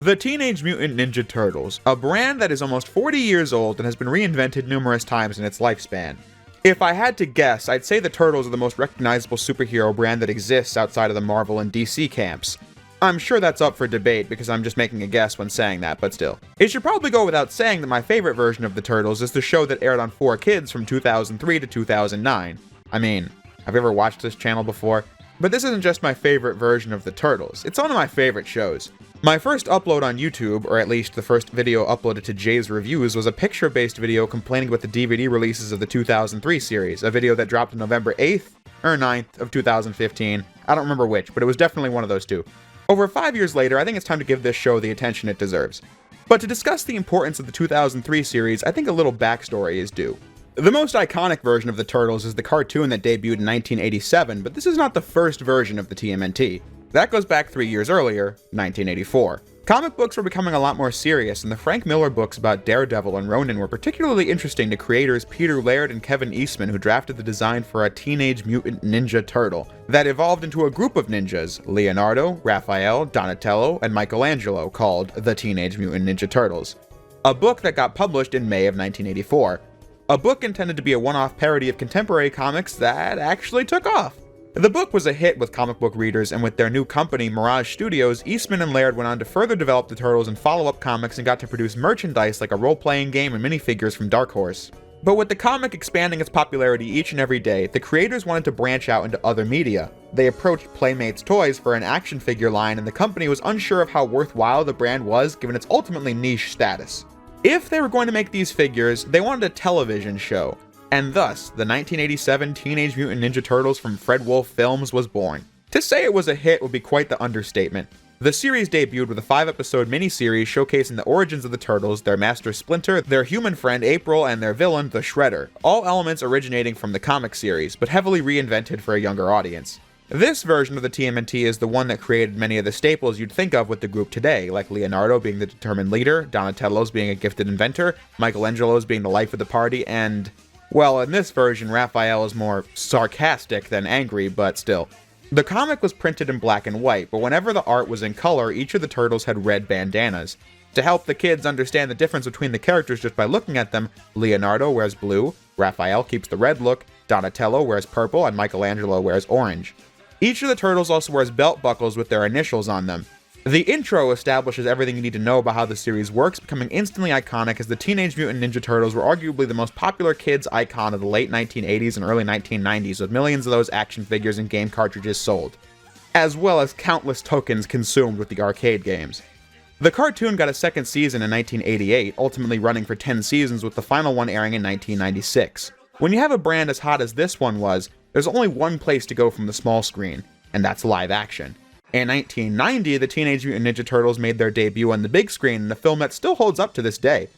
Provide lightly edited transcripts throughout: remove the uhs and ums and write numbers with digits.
The Teenage Mutant Ninja Turtles, a brand that is almost 40 years old and has been reinvented numerous times in its lifespan. If I had to guess, I'd say the Turtles are the most recognizable superhero brand that exists outside of the Marvel and DC camps. I'm sure that's up for debate because I'm just making a guess when saying that, but still. It should probably go without saying that my favorite version of the Turtles is the show that aired on 4Kids from 2003 to 2009. I mean, have you ever watched this channel before? But this isn't just my favorite version of the Turtles, it's one of my favorite shows. My first upload on YouTube, or at least the first video uploaded to Jay's Reviews, was a picture-based video complaining about the DVD releases of the 2003 series, a video that dropped on November 8th or 9th of 2015. I don't remember which, but it was definitely one of those two. Over 5 years later, I think it's time to give this show the attention it deserves. But to discuss the importance of the 2003 series, I think a little backstory is due. The most iconic version of the Turtles is the cartoon that debuted in 1987, but this is not the first version of the TMNT. That goes back 3 years earlier, 1984. Comic books were becoming a lot more serious, and the Frank Miller books about Daredevil and Ronin were particularly interesting to creators Peter Laird and Kevin Eastman, who drafted the design for a Teenage Mutant Ninja Turtle that evolved into a group of ninjas, Leonardo, Raphael, Donatello, and Michelangelo, called the Teenage Mutant Ninja Turtles. A book that got published in May of 1984. A book intended to be a one-off parody of contemporary comics that actually took off. The book was a hit with comic book readers, and with their new company, Mirage Studios, Eastman and Laird went on to further develop the Turtles in follow-up comics and got to produce merchandise like a role-playing game and minifigures from Dark Horse. But with the comic expanding its popularity each and every day, the creators wanted to branch out into other media. They approached Playmates Toys for an action figure line, and the company was unsure of how worthwhile the brand was given its ultimately niche status. If they were going to make these figures, they wanted a television show. And thus, the 1987 Teenage Mutant Ninja Turtles from Fred Wolf Films was born. To say it was a hit would be quite the understatement. The series debuted with a 5-episode miniseries showcasing the origins of the Turtles, their master Splinter, their human friend April, and their villain, the Shredder, all elements originating from the comic series, but heavily reinvented for a younger audience. This version of the TMNT is the one that created many of the staples you'd think of with the group today, like Leonardo being the determined leader, Donatello's being a gifted inventor, Michelangelo's being the life of the party, and... well, in this version, Raphael is more sarcastic than angry, but still. The comic was printed in black and white, but whenever the art was in color, each of the turtles had red bandanas. To help the kids understand the difference between the characters just by looking at them, Leonardo wears blue, Raphael keeps the red look, Donatello wears purple, and Michelangelo wears orange. Each of the turtles also wears belt buckles with their initials on them. The intro establishes everything you need to know about how the series works, becoming instantly iconic as the Teenage Mutant Ninja Turtles were arguably the most popular kids icon of the late 1980s and early 1990s, with millions of those action figures and game cartridges sold, as well as countless tokens consumed with the arcade games. The cartoon got a second season in 1988, ultimately running for 10 seasons, with the final one airing in 1996. When you have a brand as hot as this one was, there's only one place to go from the small screen, and that's live action. In 1990, the Teenage Mutant Ninja Turtles made their debut on the big screen in a film that still holds up to this day.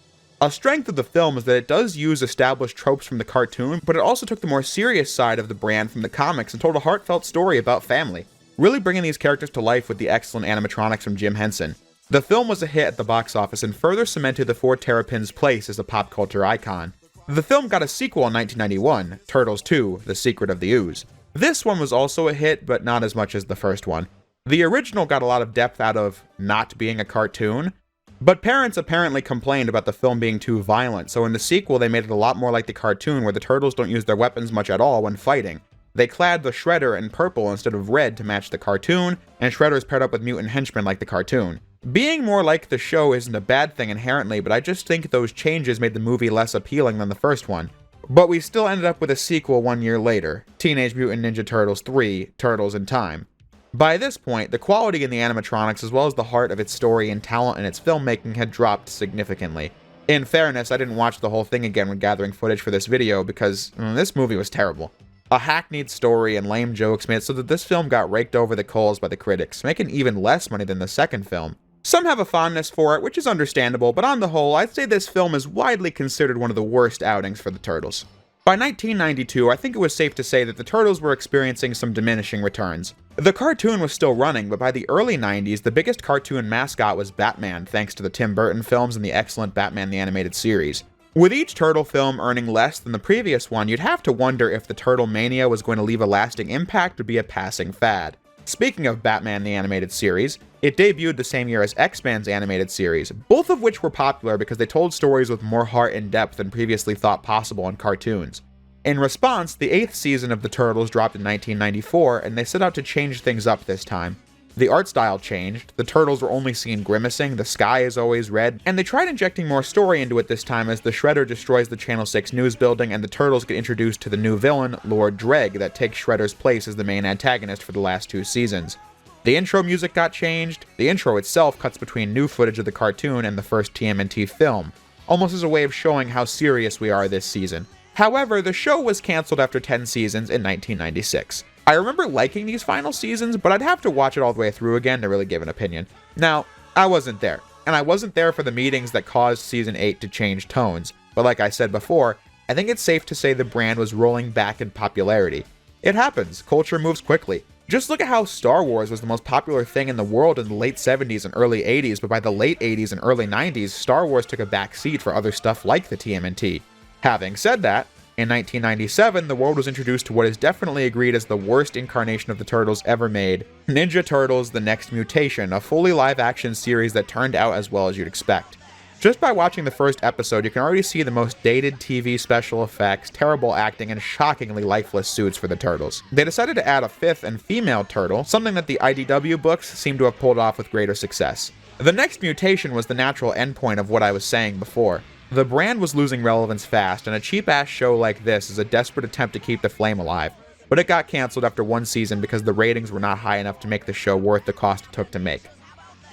A strength of the film is that it does use established tropes from the cartoon, but it also took the more serious side of the brand from the comics and told a heartfelt story about family, really bringing these characters to life with the excellent animatronics from Jim Henson. The film was a hit at the box office and further cemented the four Terrapins' place as a pop culture icon. The film got a sequel in 1991, Turtles 2: The Secret of the Ooze. This one was also a hit, but not as much as the first one. The original got a lot of depth out of not being a cartoon, but parents apparently complained about the film being too violent, so in the sequel they made it a lot more like the cartoon, where the turtles don't use their weapons much at all when fighting. They clad the Shredder in purple instead of red to match the cartoon, and Shredder's paired up with mutant henchmen like the cartoon. Being more like the show isn't a bad thing inherently, but I just think those changes made the movie less appealing than the first one. But we still ended up with a sequel 1 year later, Teenage Mutant Ninja Turtles 3: Turtles in Time. By this point, the quality in the animatronics as well as the heart of its story and talent in its filmmaking had dropped significantly. In fairness, I didn't watch the whole thing again when gathering footage for this video because this movie was terrible. A hackneyed story and lame jokes made it so that this film got raked over the coals by the critics, making even less money than the second film. Some have a fondness for it, which is understandable, but on the whole, I'd say this film is widely considered one of the worst outings for the Turtles. By 1992, I think it was safe to say that the Turtles were experiencing some diminishing returns. The cartoon was still running, but by the early 90s, the biggest cartoon mascot was Batman, thanks to the Tim Burton films and the excellent Batman the Animated Series. With each Turtle film earning less than the previous one, you'd have to wonder if the Turtle Mania was going to leave a lasting impact or be a passing fad. Speaking of Batman the Animated Series, it debuted the same year as X-Men's animated series, both of which were popular because they told stories with more heart and depth than previously thought possible in cartoons. In response, the 8th season of the Turtles dropped in 1994, and they set out to change things up this time. The art style changed, the Turtles were only seen grimacing, the sky is always red, and they tried injecting more story into it this time as the Shredder destroys the Channel 6 news building and the Turtles get introduced to the new villain, Lord Dreg, that takes Shredder's place as the main antagonist for the last 2 seasons. The intro music got changed, the intro itself cuts between new footage of the cartoon and the first TMNT film, almost as a way of showing how serious we are this season. However, the show was cancelled after 10 seasons in 1996. I remember liking these final seasons, but I'd have to watch it all the way through again to really give an opinion. Now, I wasn't there, and I wasn't there for the meetings that caused Season 8 to change tones, but like I said before, I think it's safe to say the brand was rolling back in popularity. It happens, culture moves quickly. Just look at how Star Wars was the most popular thing in the world in the late 70s and early 80s, but by the late 80s and early 90s, Star Wars took a back seat for other stuff like the TMNT. Having said that, in 1997, the world was introduced to what is definitely agreed as the worst incarnation of the Turtles ever made, Ninja Turtles: The Next Mutation, a fully live-action series that turned out as well as you'd expect. Just by watching the first episode, you can already see the most dated TV special effects, terrible acting, and shockingly lifeless suits for the Turtles. They decided to add a 5th and female turtle, something that the IDW books seem to have pulled off with greater success. The Next Mutation was the natural endpoint of what I was saying before. The brand was losing relevance fast, and a cheap-ass show like this is a desperate attempt to keep the flame alive, but it got cancelled after 1 season because the ratings were not high enough to make the show worth the cost it took to make.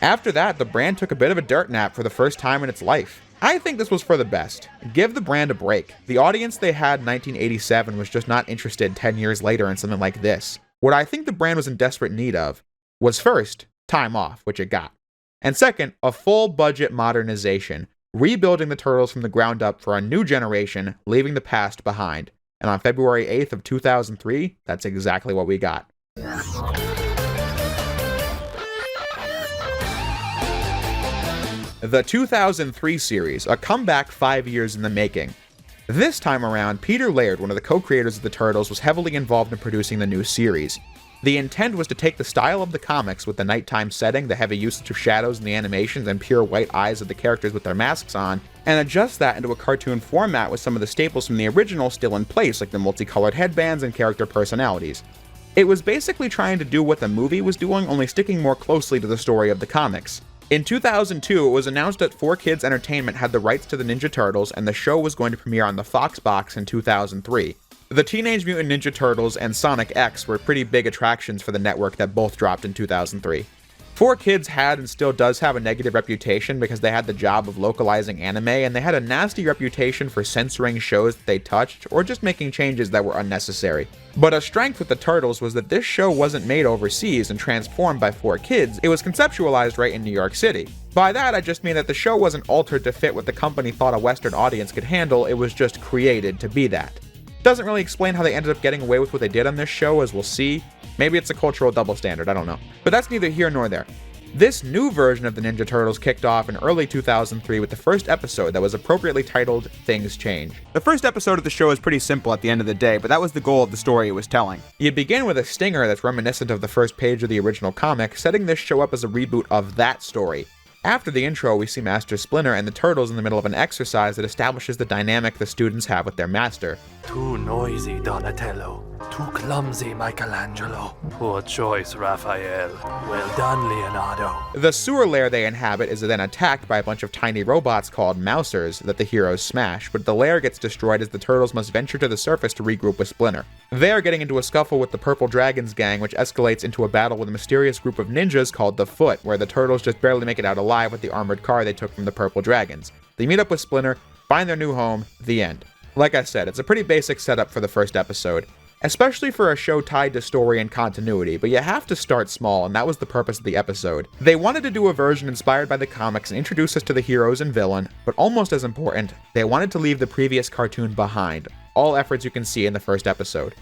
After that, the brand took a bit of a dirt nap for the first time in its life. I think this was for the best. Give the brand a break. The audience they had in 1987 was just not interested 10 years later in something like this. What I think the brand was in desperate need of was first, time off, which it got. And second, a full-budget modernization, rebuilding the Turtles from the ground up for a new generation, leaving the past behind. And on February 8th of 2003, that's exactly what we got. The 2003 series, a comeback 5 years in the making. This time around, Peter Laird, one of the co-creators of the Turtles, was heavily involved in producing the new series. The intent was to take the style of the comics with the nighttime setting, the heavy usage of shadows in the animations, and pure white eyes of the characters with their masks on, and adjust that into a cartoon format with some of the staples from the original still in place, like the multicolored headbands and character personalities. It was basically trying to do what the movie was doing, only sticking more closely to the story of the comics. In 2002, it was announced that 4Kids Entertainment had the rights to the Ninja Turtles, and the show was going to premiere on the Fox box in 2003. The Teenage Mutant Ninja Turtles and Sonic X were pretty big attractions for the network that both dropped in 2003. 4Kids had and still does have a negative reputation because they had the job of localizing anime, and they had a nasty reputation for censoring shows that they touched or just making changes that were unnecessary. But a strength with the Turtles was that this show wasn't made overseas and transformed by 4Kids, it was conceptualized right in New York City. By that, I just mean that the show wasn't altered to fit what the company thought a Western audience could handle, it was just created to be that. Doesn't really explain how they ended up getting away with what they did on this show, as we'll see. Maybe it's a cultural double standard, I don't know. But that's neither here nor there. This new version of the Ninja Turtles kicked off in early 2003 with the first episode that was appropriately titled Things Change. The first episode of the show is pretty simple at the end of the day, but that was the goal of the story it was telling. You begin with a stinger that's reminiscent of the first page of the original comic, setting this show up as a reboot of that story. After the intro, we see Master Splinter and the Turtles in the middle of an exercise that establishes the dynamic the students have with their master. Too noisy, Donatello. Too clumsy, Michelangelo. Poor choice, Raphael. Well done, Leonardo. The sewer lair they inhabit is then attacked by a bunch of tiny robots called Mousers that the heroes smash, but the lair gets destroyed as the Turtles must venture to the surface to regroup with Splinter. They are getting into a scuffle with the Purple Dragons gang, which escalates into a battle with a mysterious group of ninjas called the Foot, where the Turtles just barely make it out alive with the armored car they took from the Purple Dragons. They meet up with Splinter, find their new home, the end. Like I said, it's a pretty basic setup for the first episode, especially for a show tied to story and continuity, but you have to start small, and that was the purpose of the episode. They wanted to do a version inspired by the comics and introduce us to the heroes and villain, but almost as important, they wanted to leave the previous cartoon behind. All efforts you can see in the first episode.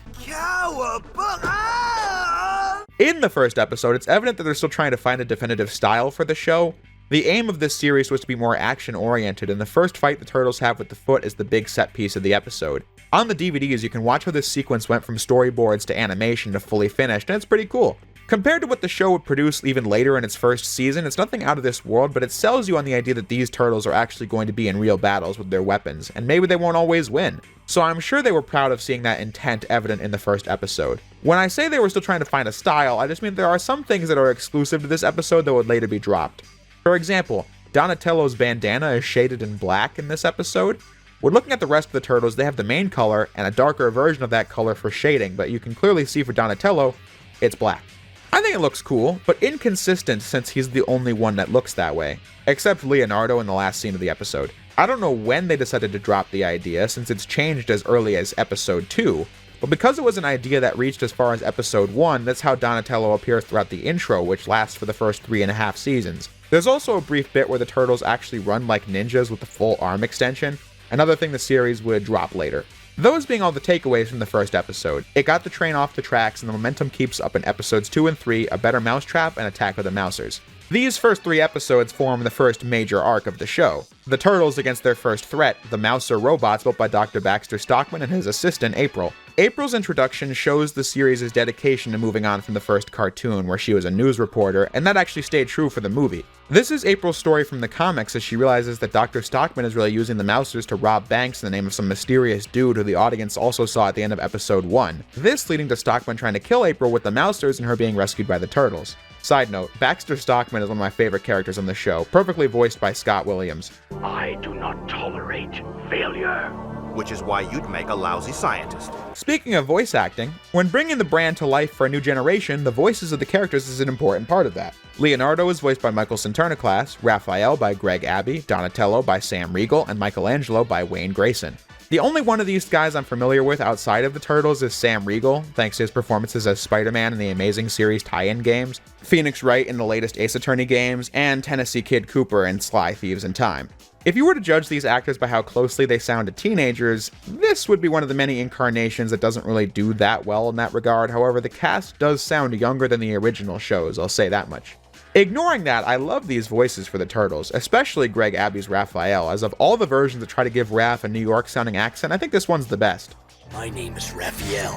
In the first episode, it's evident that they're still trying to find a definitive style for the show. The aim of this series was to be more action-oriented, and the first fight the Turtles have with the Foot is the big set piece of the episode. On the DVDs, you can watch how this sequence went from storyboards to animation to fully finished, and it's pretty cool. Compared to what the show would produce even later in its first season, it's nothing out of this world, but it sells you on the idea that these turtles are actually going to be in real battles with their weapons, and maybe they won't always win. So I'm sure they were proud of seeing that intent evident in the first episode. When I say they were still trying to find a style, I just mean there are some things that are exclusive to this episode that would later be dropped. For example, Donatello's bandana is shaded in black in this episode. When looking at the rest of the turtles, they have the main color and a darker version of that color for shading, but you can clearly see for Donatello, it's black. I think it looks cool, but inconsistent since he's the only one that looks that way, except Leonardo in the last scene of the episode. I don't know when they decided to drop the idea, since it's changed as early as episode 2, but because it was an idea that reached as far as episode 1, that's how Donatello appears throughout the intro, which lasts for the first 3.5 seasons. There's also a brief bit where the turtles actually run like ninjas with the full arm extension, another thing the series would drop later. Those being all the takeaways from the first episode, it got the train off the tracks and the momentum keeps up in episodes 2 and 3, A Better Mousetrap and Attack of the Mousers. These first 3 episodes form the first major arc of the show. The turtles against their first threat, the Mouser robots built by Dr. Baxter Stockman and his assistant April. April's introduction shows the series' dedication to moving on from the first cartoon, where she was a news reporter, and that actually stayed true for the movie. This is April's story from the comics as she realizes that Dr. Stockman is really using the Mousers to rob banks in the name of some mysterious dude who the audience also saw at the end of episode 1. This leading to Stockman trying to kill April with the Mousers and her being rescued by the turtles. Side note, Baxter Stockman is one of my favorite characters on the show, perfectly voiced by Scott Williams. I do not tolerate failure. Which is why you'd make a lousy scientist. Speaking of voice acting, when bringing the brand to life for a new generation, the voices of the characters is an important part of that. Leonardo is voiced by Michael Sinterniclass, Raphael by Greg Abbey, Donatello by Sam Riegel, and Michelangelo by Wayne Grayson. The only one of these guys I'm familiar with outside of the Turtles is Sam Riegel, thanks to his performances as Spider-Man in the Amazing Series tie-in games, Phoenix Wright in the latest Ace Attorney games, and Tennessee Kid Cooper in Sly Thieves in Time. If you were to judge these actors by how closely they sound to teenagers, this would be one of the many incarnations that doesn't really do that well in that regard. However, the cast does sound younger than the original shows, I'll say that much. Ignoring that, I love these voices for the Turtles, especially Greg Abbey's Raphael, as of all the versions that try to give Raph a New York-sounding accent, I think this one's the best. My name is Raphael,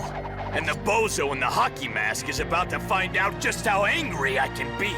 and the bozo in the hockey mask is about to find out just how angry I can be.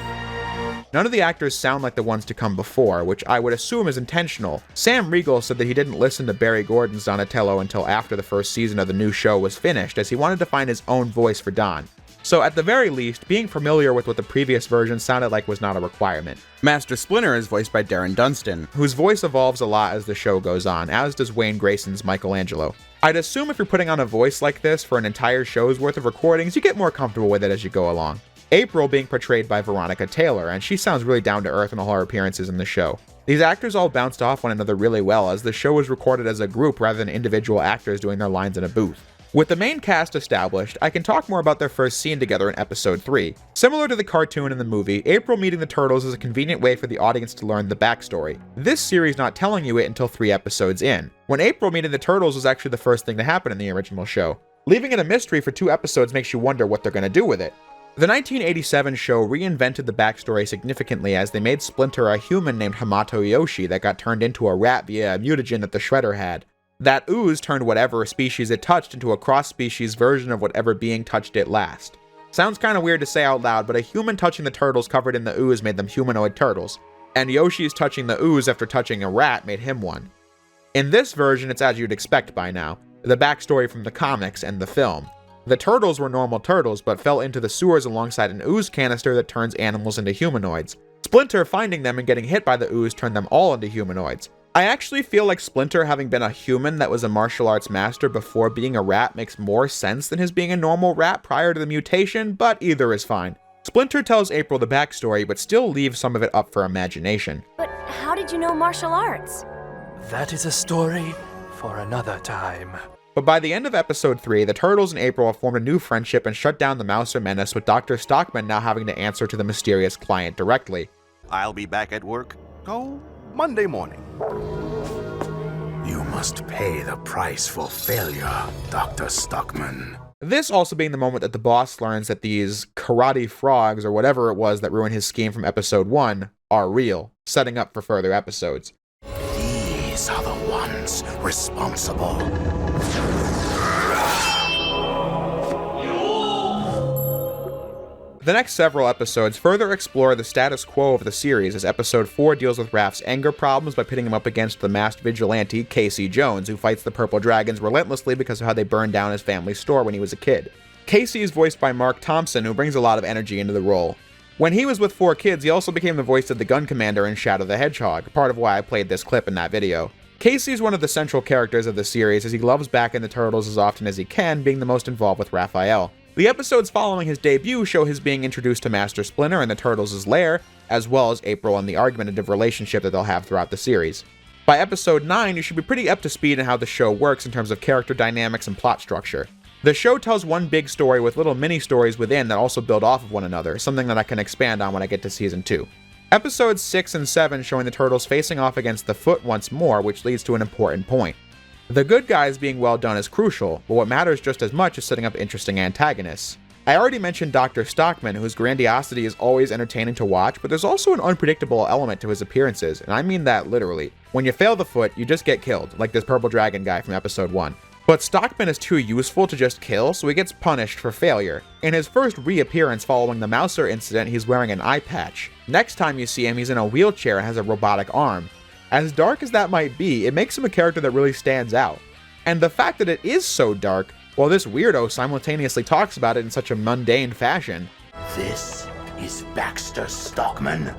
None of the actors sound like the ones to come before, which I would assume is intentional. Sam Riegel said that he didn't listen to Barry Gordon's Donatello until after the first season of the new show was finished, as he wanted to find his own voice for Don. So at the very least, being familiar with what the previous version sounded like was not a requirement. Master Splinter is voiced by Darren Dunstan, whose voice evolves a lot as the show goes on, as does Wayne Grayson's Michelangelo. I'd assume if you're putting on a voice like this for an entire show's worth of recordings, you get more comfortable with it as you go along. April being portrayed by Veronica Taylor, and she sounds really down to earth in all her appearances in the show. These actors all bounced off one another really well, as the show was recorded as a group rather than individual actors doing their lines in a booth. With the main cast established, I can talk more about their first scene together in episode 3. Similar to the cartoon and the movie, April meeting the Turtles is a convenient way for the audience to learn the backstory. This series not telling you it until 3 episodes in, when April meeting the Turtles was actually the first thing to happen in the original show. Leaving it a mystery for 2 episodes makes you wonder what they're going to do with it. The 1987 show reinvented the backstory significantly as they made Splinter a human named Hamato Yoshi that got turned into a rat via a mutagen that the Shredder had. That ooze turned whatever species it touched into a cross-species version of whatever being touched it last. Sounds kinda weird to say out loud, but a human touching the turtles covered in the ooze made them humanoid turtles, and Yoshi's touching the ooze after touching a rat made him one. In this version, it's as you'd expect by now, the backstory from the comics and the film. The turtles were normal turtles, but fell into the sewers alongside an ooze canister that turns animals into humanoids. Splinter finding them and getting hit by the ooze turned them all into humanoids. I actually feel like Splinter having been a human that was a martial arts master before being a rat makes more sense than his being a normal rat prior to the mutation, but either is fine. Splinter tells April the backstory, but still leaves some of it up for imagination. But how did you know martial arts? That is a story for another time. But by the end of episode 3, the Turtles and April have formed a new friendship and shut down the Mouser menace, with Dr. Stockman now having to answer to the mysterious client directly. I'll be back at work, Monday morning. You must pay the price for failure, Dr. Stockman. This also being the moment that the boss learns that these karate frogs, or whatever it was that ruined his scheme from episode 1, are real, setting up for further episodes. These are the ones responsible. The next several episodes further explore the status quo of the series, as episode 4 deals with Raph's anger problems by pitting him up against the masked vigilante Casey Jones, who fights the Purple Dragons relentlessly because of how they burned down his family's store when he was a kid. Casey is voiced by Mark Thompson, who brings a lot of energy into the role. When he was with 4Kids, he also became the voice of the Gun Commander in Shadow the Hedgehog, part of why I played this clip in that video. Casey is one of the central characters of the series, as he loves back in the Turtles as often as he can, being the most involved with Raphael. The episodes following his debut show his being introduced to Master Splinter and the Turtles' lair, as well as April and the argumentative relationship that they'll have throughout the series. By episode 9, you should be pretty up to speed on how the show works in terms of character dynamics and plot structure. The show tells one big story with little mini-stories within that also build off of one another, something that I can expand on when I get to season 2. Episodes 6 and 7 showing the Turtles facing off against the Foot once more, which leads to an important point. The good guys being well done is crucial, but what matters just as much is setting up interesting antagonists. I already mentioned Dr. Stockman, whose grandiosity is always entertaining to watch, but there's also an unpredictable element to his appearances, and I mean that literally. When you fail the Foot, you just get killed, like this Purple Dragon guy from episode 1. But Stockman is too useful to just kill, so he gets punished for failure. In his first reappearance following the Mouser incident, he's wearing an eye patch. Next time you see him, he's in a wheelchair and has a robotic arm. As dark as that might be, it makes him a character that really stands out. And the fact that it is so dark, while this weirdo simultaneously talks about it in such a mundane fashion. This is Baxter Stockman.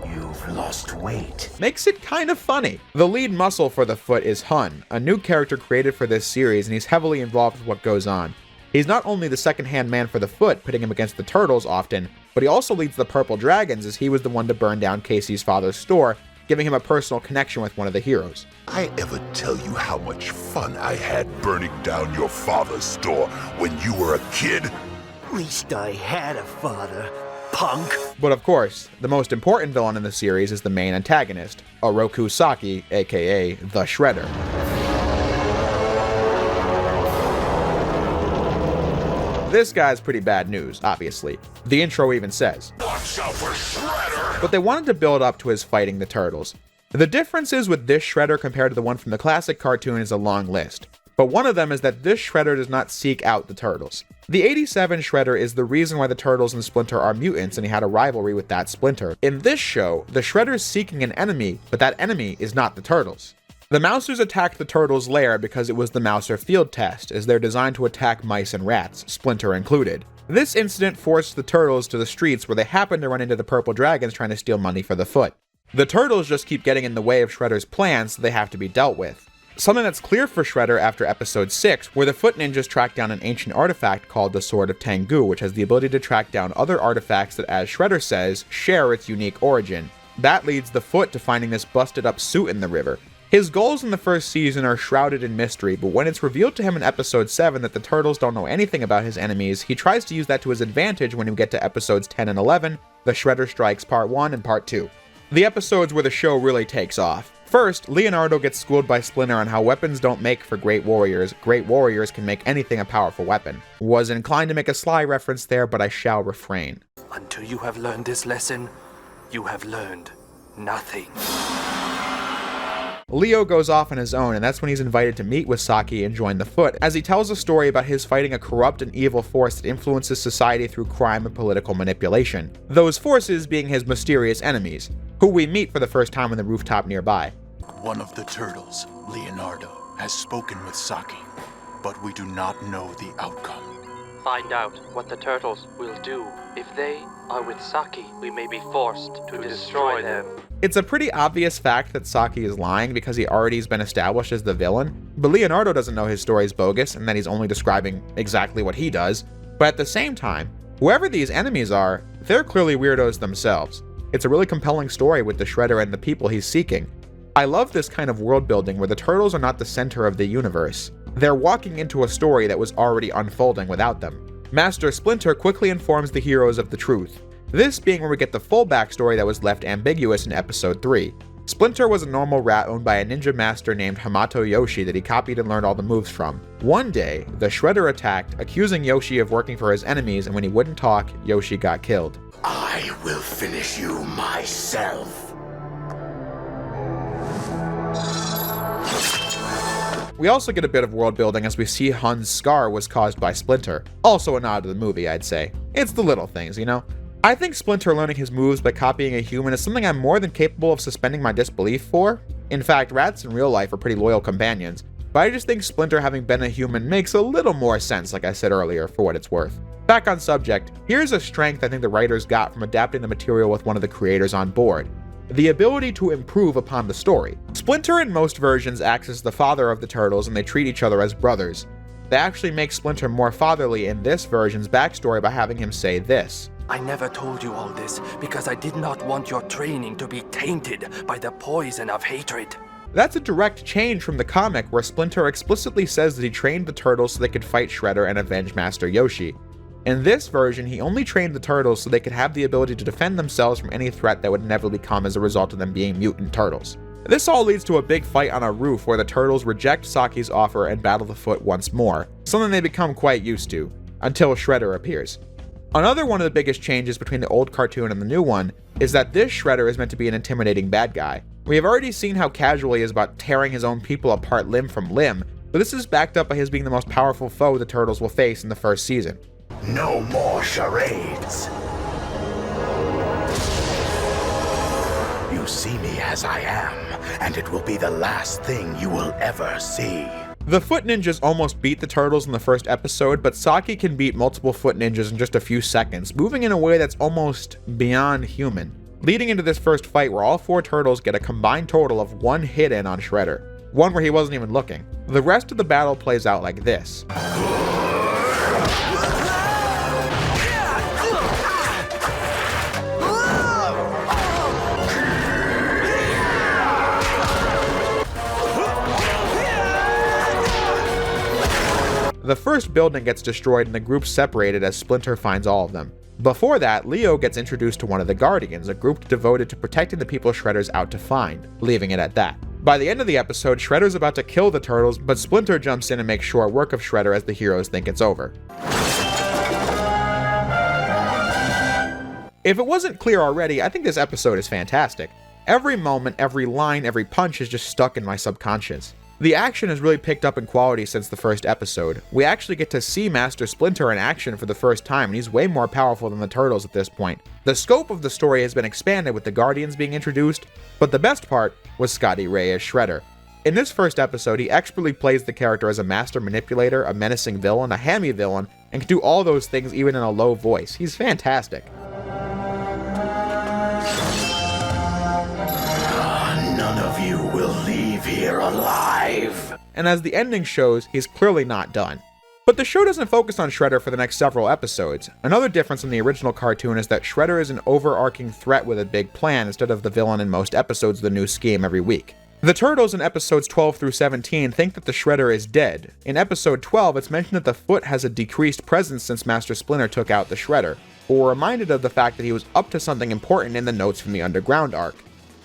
You've lost weight. Makes it kind of funny. The lead muscle for the Foot is Hun, a new character created for this series, and he's heavily involved with what goes on. He's not only the second-hand man for the Foot, pitting him against the Turtles often, but he also leads the Purple Dragons, as he was the one to burn down Casey's father's store, giving him a personal connection with one of the heroes. I ever tell you how much fun I had burning down your father's store when you were a kid? At least I had a father, punk. But of course, the most important villain in the series is the main antagonist, Oroku Saki, aka the Shredder. This guy's pretty bad news, obviously. The intro even says, Watch out for Shredder! But they wanted to build up to his fighting the Turtles. The differences with this Shredder compared to the one from the classic cartoon is a long list, but one of them is that this Shredder does not seek out the Turtles. The 87 Shredder is the reason why the Turtles and Splinter are mutants, and he had a rivalry with that Splinter. In this show, the Shredder's seeking an enemy, but that enemy is not the Turtles. The Mousers attacked the Turtles' lair because it was the Mouser field test, as they're designed to attack mice and rats, Splinter included. This incident forced the Turtles to the streets, where they happened to run into the Purple Dragons trying to steal money for the Foot. The Turtles just keep getting in the way of Shredder's plans, so they have to be dealt with. Something that's clear for Shredder after episode 6, where the Foot Ninjas track down an ancient artifact called the Sword of Tengu, which has the ability to track down other artifacts that, as Shredder says, share its unique origin. That leads the Foot to finding this busted up suit in the river. His goals in the first season are shrouded in mystery, but when it's revealed to him in episode 7 that the Turtles don't know anything about his enemies, he tries to use that to his advantage when we get to episodes 10 and 11, The Shredder Strikes Part 1 and Part 2. The episodes where the show really takes off. First, Leonardo gets schooled by Splinter on how weapons don't make for great warriors can make anything a powerful weapon. Was inclined to make a sly reference there, but I shall refrain. Until you have learned this lesson, you have learned nothing. Leo goes off on his own, and that's when he's invited to meet with Saki and join the Foot, as he tells a story about his fighting a corrupt and evil force that influences society through crime and political manipulation. Those forces being his mysterious enemies, who we meet for the first time on the rooftop nearby. One of the Turtles, Leonardo, has spoken with Saki, but we do not know the outcome. Find out what the Turtles will do. If they are with Saki, we may be forced to destroy them. It's a pretty obvious fact that Saki is lying because he already has been established as the villain, but Leonardo doesn't know his story is bogus and that he's only describing exactly what he does. But at the same time, whoever these enemies are, they're clearly weirdos themselves. It's a really compelling story with the Shredder and the people he's seeking. I love this kind of world building where the Turtles are not the center of the universe. They're walking into a story that was already unfolding without them. Master Splinter quickly informs the heroes of the truth. This being where we get the full backstory that was left ambiguous in episode 3. Splinter was a normal rat owned by a ninja master named Hamato Yoshi that he copied and learned all the moves from. One day, the Shredder attacked, accusing Yoshi of working for his enemies, and when he wouldn't talk, Yoshi got killed. I will finish you myself. We also get a bit of world building as we see Hun's scar was caused by Splinter. Also a nod to the movie, I'd say. It's the little things, you know? I think Splinter learning his moves by copying a human is something I'm more than capable of suspending my disbelief for. In fact, rats in real life are pretty loyal companions, but I just think Splinter having been a human makes a little more sense, like I said earlier, for what it's worth. Back on subject, here's a strength I think the writers got from adapting the material with one of the creators on board: the ability to improve upon the story. Splinter in most versions acts as the father of the Turtles and they treat each other as brothers. They actually make Splinter more fatherly in this version's backstory by having him say this: I never told you all this because I did not want your training to be tainted by the poison of hatred. That's a direct change from the comic where Splinter explicitly says that he trained the Turtles so they could fight Shredder and avenge Master Yoshi. In this version, he only trained the Turtles so they could have the ability to defend themselves from any threat that would inevitably come as a result of them being mutant turtles. This all leads to a big fight on a roof where the Turtles reject Saki's offer and battle the Foot once more, something they become quite used to, until Shredder appears. Another one of the biggest changes between the old cartoon and the new one is that this Shredder is meant to be an intimidating bad guy. We have already seen how casual he is about tearing his own people apart limb from limb, but this is backed up by his being the most powerful foe the Turtles will face in the first season. No more charades. You see me as I am, and it will be the last thing you will ever see. The Foot Ninjas almost beat the Turtles in the first episode, but Saki can beat multiple Foot Ninjas in just a few seconds, moving in a way that's almost beyond human, leading into this first fight where all four Turtles get a combined total of one hit in on Shredder, one where he wasn't even looking. The rest of the battle plays out like this. The first building gets destroyed and the group separated as Splinter finds all of them. Before that, Leo gets introduced to one of the Guardians, a group devoted to protecting the people Shredder's out to find, leaving it at that. By the end of the episode, Shredder's about to kill the Turtles, but Splinter jumps in and makes short work of Shredder as the heroes think it's over. If it wasn't clear already, I think this episode is fantastic. Every moment, every line, every punch is just stuck in my subconscious. The action has really picked up in quality since the first episode. We actually get to see Master Splinter in action for the first time, and he's way more powerful than the Turtles at this point. The scope of the story has been expanded with the Guardians being introduced, but the best part was Scotty Ray as Shredder. In this first episode, he expertly plays the character as a master manipulator, a menacing villain, a hammy villain, and can do all those things even in a low voice. He's fantastic. None of you will leave here alive. And as the ending shows, he's clearly not done. But the show doesn't focus on Shredder for the next several episodes. Another difference from the original cartoon is that Shredder is an overarching threat with a big plan instead of the villain in most episodes of the new scheme every week. The Turtles in episodes 12 through 17 think that the Shredder is dead. In episode 12, it's mentioned that the Foot has a decreased presence since Master Splinter took out the Shredder, but we're reminded of the fact that he was up to something important in the Notes from the Underground arc.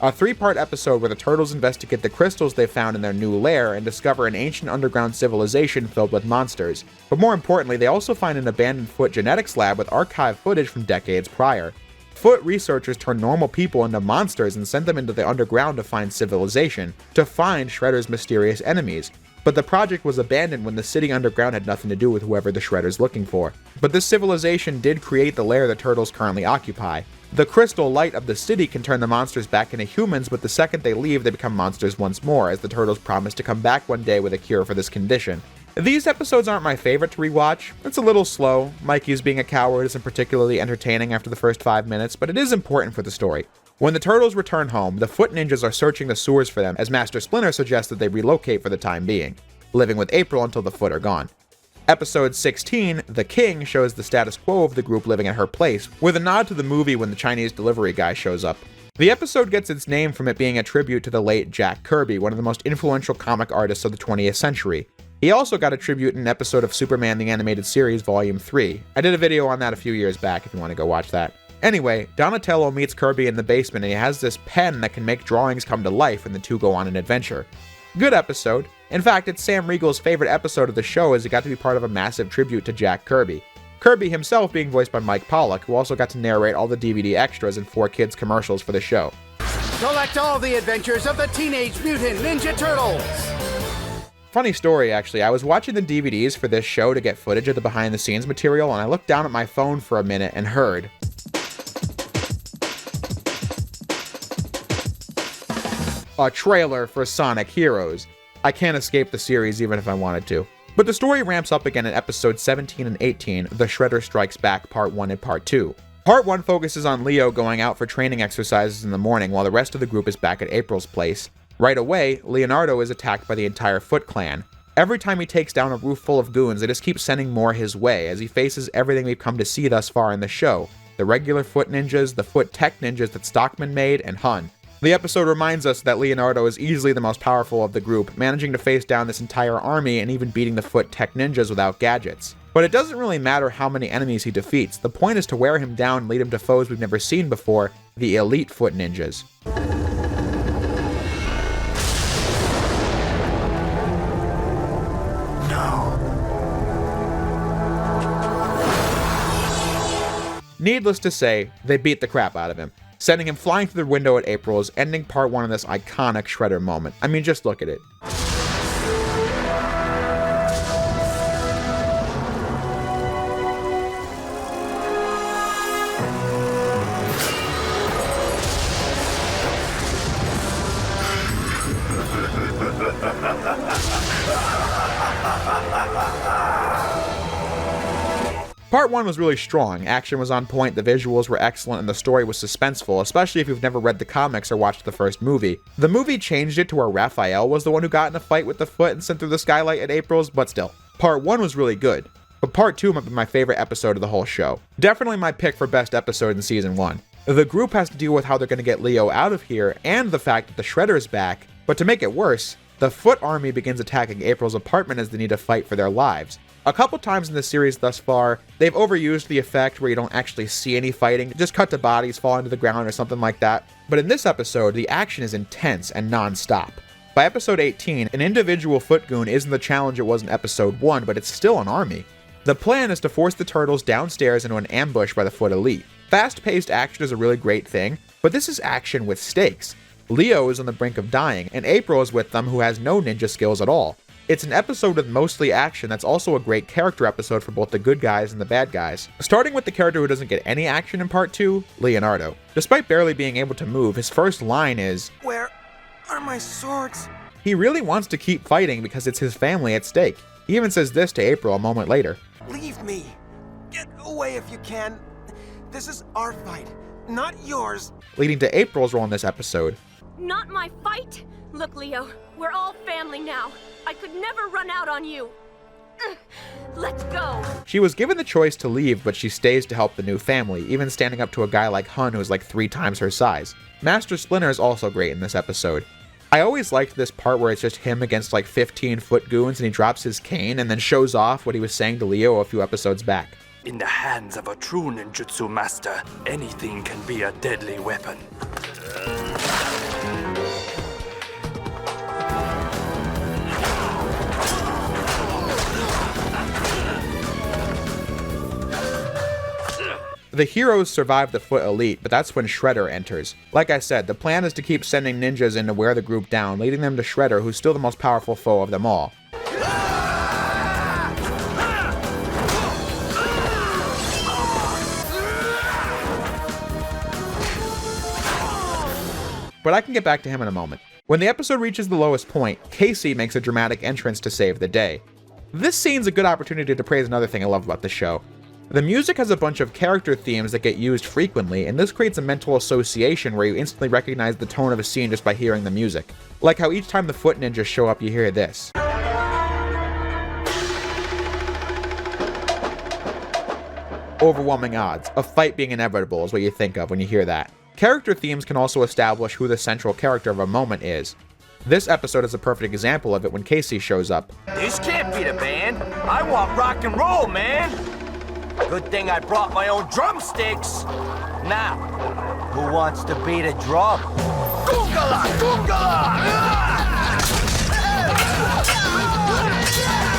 A 3-part episode where the Turtles investigate the crystals they found in their new lair and discover an ancient underground civilization filled with monsters. But more importantly, they also find an abandoned Foot genetics lab with archived footage from decades prior. Foot researchers turn normal people into monsters and send them into the underground to find civilization, to find Shredder's mysterious enemies. But the project was abandoned when the city underground had nothing to do with whoever the Shredder's looking for. But this civilization did create the lair the Turtles currently occupy. The crystal light of the city can turn the monsters back into humans, but the second they leave, they become monsters once more, as the Turtles promise to come back one day with a cure for this condition. These episodes aren't my favorite to rewatch. It's a little slow. Mikey's being a coward isn't particularly entertaining after the first 5 minutes, but it is important for the story. When the Turtles return home, the Foot Ninjas are searching the sewers for them, as Master Splinter suggests that they relocate for the time being, living with April until the Foot are gone. Episode 16, The King, shows the status quo of the group living at her place, with a nod to the movie when the Chinese delivery guy shows up. The episode gets its name from it being a tribute to the late Jack Kirby, one of the most influential comic artists of the 20th century. He also got a tribute in an episode of Superman the Animated Series Volume 3. I did a video on that a few years back if you want to go watch that. Anyway, Donatello meets Kirby in the basement and he has this pen that can make drawings come to life and the two go on an adventure. Good episode. In fact, it's Sam Riegel's favorite episode of the show as he got to be part of a massive tribute to Jack Kirby. Kirby himself being voiced by Mike Pollock, who also got to narrate all the DVD extras and 4Kids commercials for the show. Collect all the adventures of the Teenage Mutant Ninja Turtles! Funny story, actually. I was watching the DVDs for this show to get footage of the behind-the-scenes material, and I looked down at my phone for a minute and heard a trailer for Sonic Heroes. I can't escape the series even if I wanted to. But the story ramps up again in episodes 17 and 18, The Shredder Strikes Back Part 1 and Part 2. Part 1 focuses on Leo going out for training exercises in the morning while the rest of the group is back at April's place. Right away, Leonardo is attacked by the entire Foot Clan. Every time he takes down a roof full of goons, they just keep sending more his way as he faces everything we've come to see thus far in the show. The regular Foot Ninjas, the Foot Tech Ninjas that Stockman made, and Hun. The episode reminds us that Leonardo is easily the most powerful of the group, managing to face down this entire army and even beating the Foot Tech Ninjas without gadgets. But it doesn't really matter how many enemies he defeats, the point is to wear him down and lead him to foes we've never seen before, the Elite Foot Ninjas. Needless to say, they beat the crap out of him, sending him flying through the window at April's, ending part 1 in this iconic Shredder moment. I mean, just look at it. Part 1 was really strong, action was on point, the visuals were excellent, and the story was suspenseful, especially if you've never read the comics or watched the first movie. The movie changed it to where Raphael was the one who got in a fight with the Foot and sent through the skylight at April's, but still. Part 1 was really good, but Part 2 might be my favorite episode of the whole show. Definitely my pick for best episode in Season 1. The group has to deal with how they're going to get Leo out of here, and the fact that the Shredder's back, but to make it worse, the Foot Army begins attacking April's apartment as they need to fight for their lives. A couple times in the series thus far, they've overused the effect where you don't actually see any fighting, just cut to bodies falling to the ground or something like that. But in this episode, the action is intense and non-stop. By episode 18, an individual Foot Goon isn't the challenge it was in episode 1, but it's still an army. The plan is to force the Turtles downstairs into an ambush by the Foot Elite. Fast-paced action is a really great thing, but this is action with stakes. Leo is on the brink of dying, and April is with them who has no ninja skills at all. It's an episode with mostly action that's also a great character episode for both the good guys and the bad guys. Starting with the character who doesn't get any action in part 2, Leonardo. Despite barely being able to move, his first line is, "Where are my swords?" He really wants to keep fighting because it's his family at stake. He even says this to April a moment later. "Leave me. Get away if you can. This is our fight, not yours." Leading to April's role in this episode. Not my fight? Look, Leo, we're all family now. I could never run out on you. Let's go. She was given the choice to leave, but she stays to help the new family, even standing up to a guy like Hun who's like 3 times her size. Master Splinter is also great in this episode. I always liked this part where it's just him against like 15 Foot Goons and he drops his cane and then shows off what he was saying to Leo a few episodes back. In the hands of a true ninjutsu master, anything can be a deadly weapon. The heroes survive the Foot Elite, but that's when Shredder enters. Like I said, the plan is to keep sending ninjas in to wear the group down, leading them to Shredder, who's still the most powerful foe of them all. But I can get back to him in a moment. When the episode reaches the lowest point, Casey makes a dramatic entrance to save the day. This scene's a good opportunity to praise another thing I love about the show. The music has a bunch of character themes that get used frequently, and this creates a mental association where you instantly recognize the tone of a scene just by hearing the music. Like how each time the Foot Ninjas show up, you hear this. Overwhelming odds, a fight being inevitable is what you think of when you hear that. Character themes can also establish who the central character of a moment is. This episode is a perfect example of it when Casey shows up. This can't be the band. I want rock and roll, man. Good thing I brought my own drumsticks. Now, who wants to beat a drum? Googala! Googala!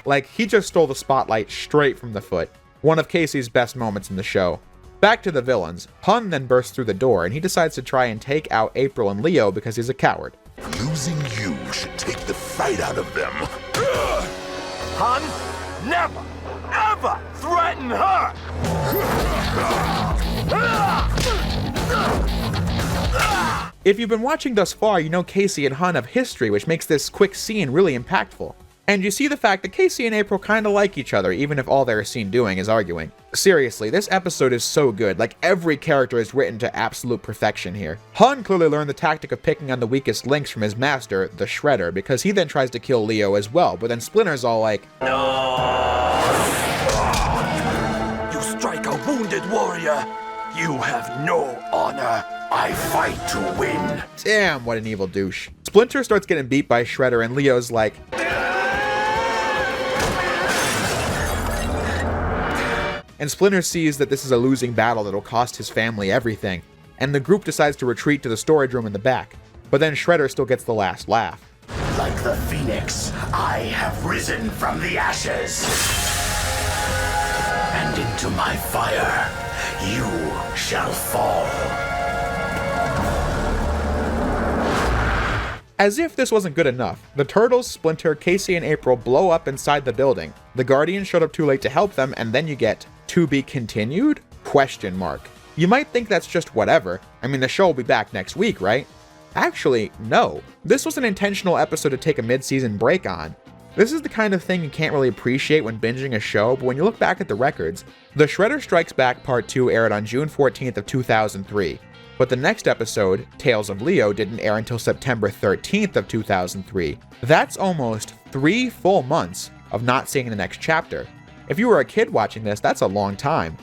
Like, he just stole the spotlight straight from the Foot. One of Casey's best moments in the show. Back to the villains. Hun then bursts through the door and he decides to try and take out April and Leo because he's a coward. Losing you should take the fight out of them. Hun, never, ever threaten her! If you've been watching thus far, you know Casey and Hun have history, which makes this quick scene really impactful. And you see the fact that Casey and April kinda like each other, even if all they're seen doing is arguing. Seriously, this episode is so good, like every character is written to absolute perfection here. Hun clearly learned the tactic of picking on the weakest links from his master, the Shredder, because he then tries to kill Leo as well, but then Splinter's all like, No! You strike a wounded warrior. You have no honor. I fight to win. damn, what an evil douche. Splinter starts getting beat by Shredder and Leo's like, and Splinter sees that this is a losing battle that'll cost his family everything, and the group decides to retreat to the storage room in the back. But then Shredder still gets the last laugh. Like the phoenix, I have risen from the ashes. And into my fire, you shall fall. As if this wasn't good enough, the Turtles, Splinter, Casey, and April blow up inside the building. The Guardians showed up too late to help them, and then you get "to be continued?" ? You might think that's just whatever. I mean, the show will be back next week, right? Actually, no. This was an intentional episode to take a mid-season break on. This is the kind of thing you can't really appreciate when binging a show, but when you look back at the records, The Shredder Strikes Back Part 2 aired on June 14th of 2003. But the next episode, Tales of Leo, didn't air until September 13th of 2003. That's almost 3 full months of not seeing the next chapter. If you were a kid watching this, that's a long time,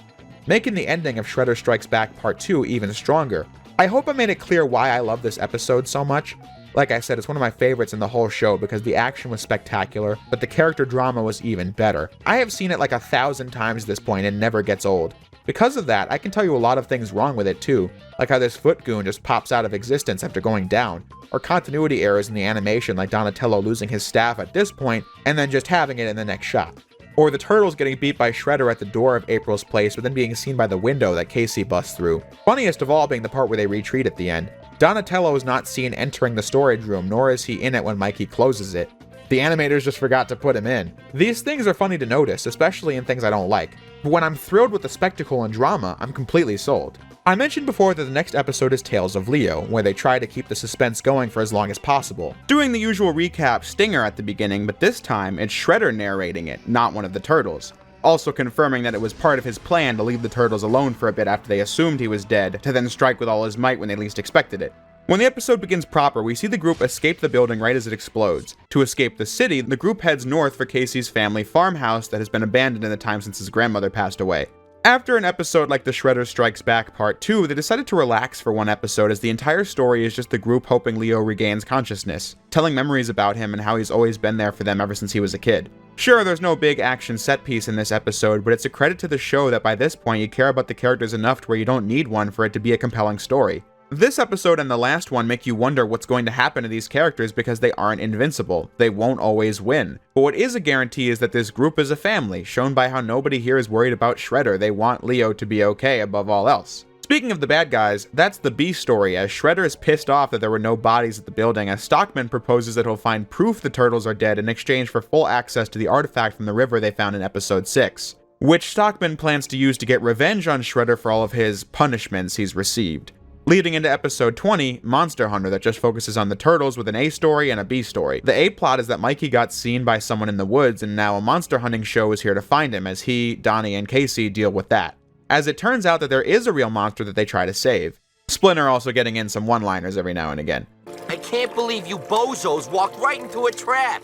making the ending of Shredder Strikes Back Part 2 even stronger. I hope I made it clear why I love this episode so much. Like I said, it's one of my favorites in the whole show because the action was spectacular, but the character drama was even better. I have seen it like 1,000 times at this point and it never gets old. Because of that, I can tell you a lot of things wrong with it too, like how this foot goon just pops out of existence after going down, or continuity errors in the animation like Donatello losing his staff at this point and then just having it in the next shot. Or the Turtles getting beat by Shredder at the door of April's place but then being seen by the window that Casey busts through. Funniest of all being the part where they retreat at the end. Donatello is not seen entering the storage room, nor is he in it when Mikey closes it. The animators just forgot to put him in. These things are funny to notice, especially in things I don't like. But when I'm thrilled with the spectacle and drama, I'm completely sold. I mentioned before that the next episode is Tales of Leo, where they try to keep the suspense going for as long as possible, doing the usual recap stinger at the beginning, but this time it's Shredder narrating it, not one of the Turtles. Also confirming that it was part of his plan to leave the Turtles alone for a bit after they assumed he was dead, to then strike with all his might when they least expected it. When the episode begins proper, we see the group escape the building right as it explodes. To escape the city, the group heads north for Casey's family farmhouse that has been abandoned in the time since his grandmother passed away. After an episode like The Shredder Strikes Back Part 2, they decided to relax for one episode as the entire story is just the group hoping Leo regains consciousness, telling memories about him and how he's always been there for them ever since he was a kid. Sure, there's no big action set piece in this episode, but it's a credit to the show that by this point you care about the characters enough to where you don't need one for it to be a compelling story. This episode and the last one make you wonder what's going to happen to these characters because they aren't invincible. They won't always win. But what is a guarantee is that this group is a family, shown by how nobody here is worried about Shredder. They want Leo to be okay above all else. Speaking of the bad guys, that's the B story, as Shredder is pissed off that there were no bodies at the building, as Stockman proposes that he'll find proof the Turtles are dead in exchange for full access to the artifact from the river they found in episode 6, which Stockman plans to use to get revenge on Shredder for all of his punishments he's received. Leading into episode 20, Monster Hunter, that just focuses on the Turtles with an A story and a B story. The A plot is that Mikey got seen by someone in the woods and now a monster hunting show is here to find him as he, Donnie, and Casey deal with that. As it turns out that there is a real monster that they try to save. Splinter also getting in some one-liners every now and again. I can't believe you bozos walked right into a trap.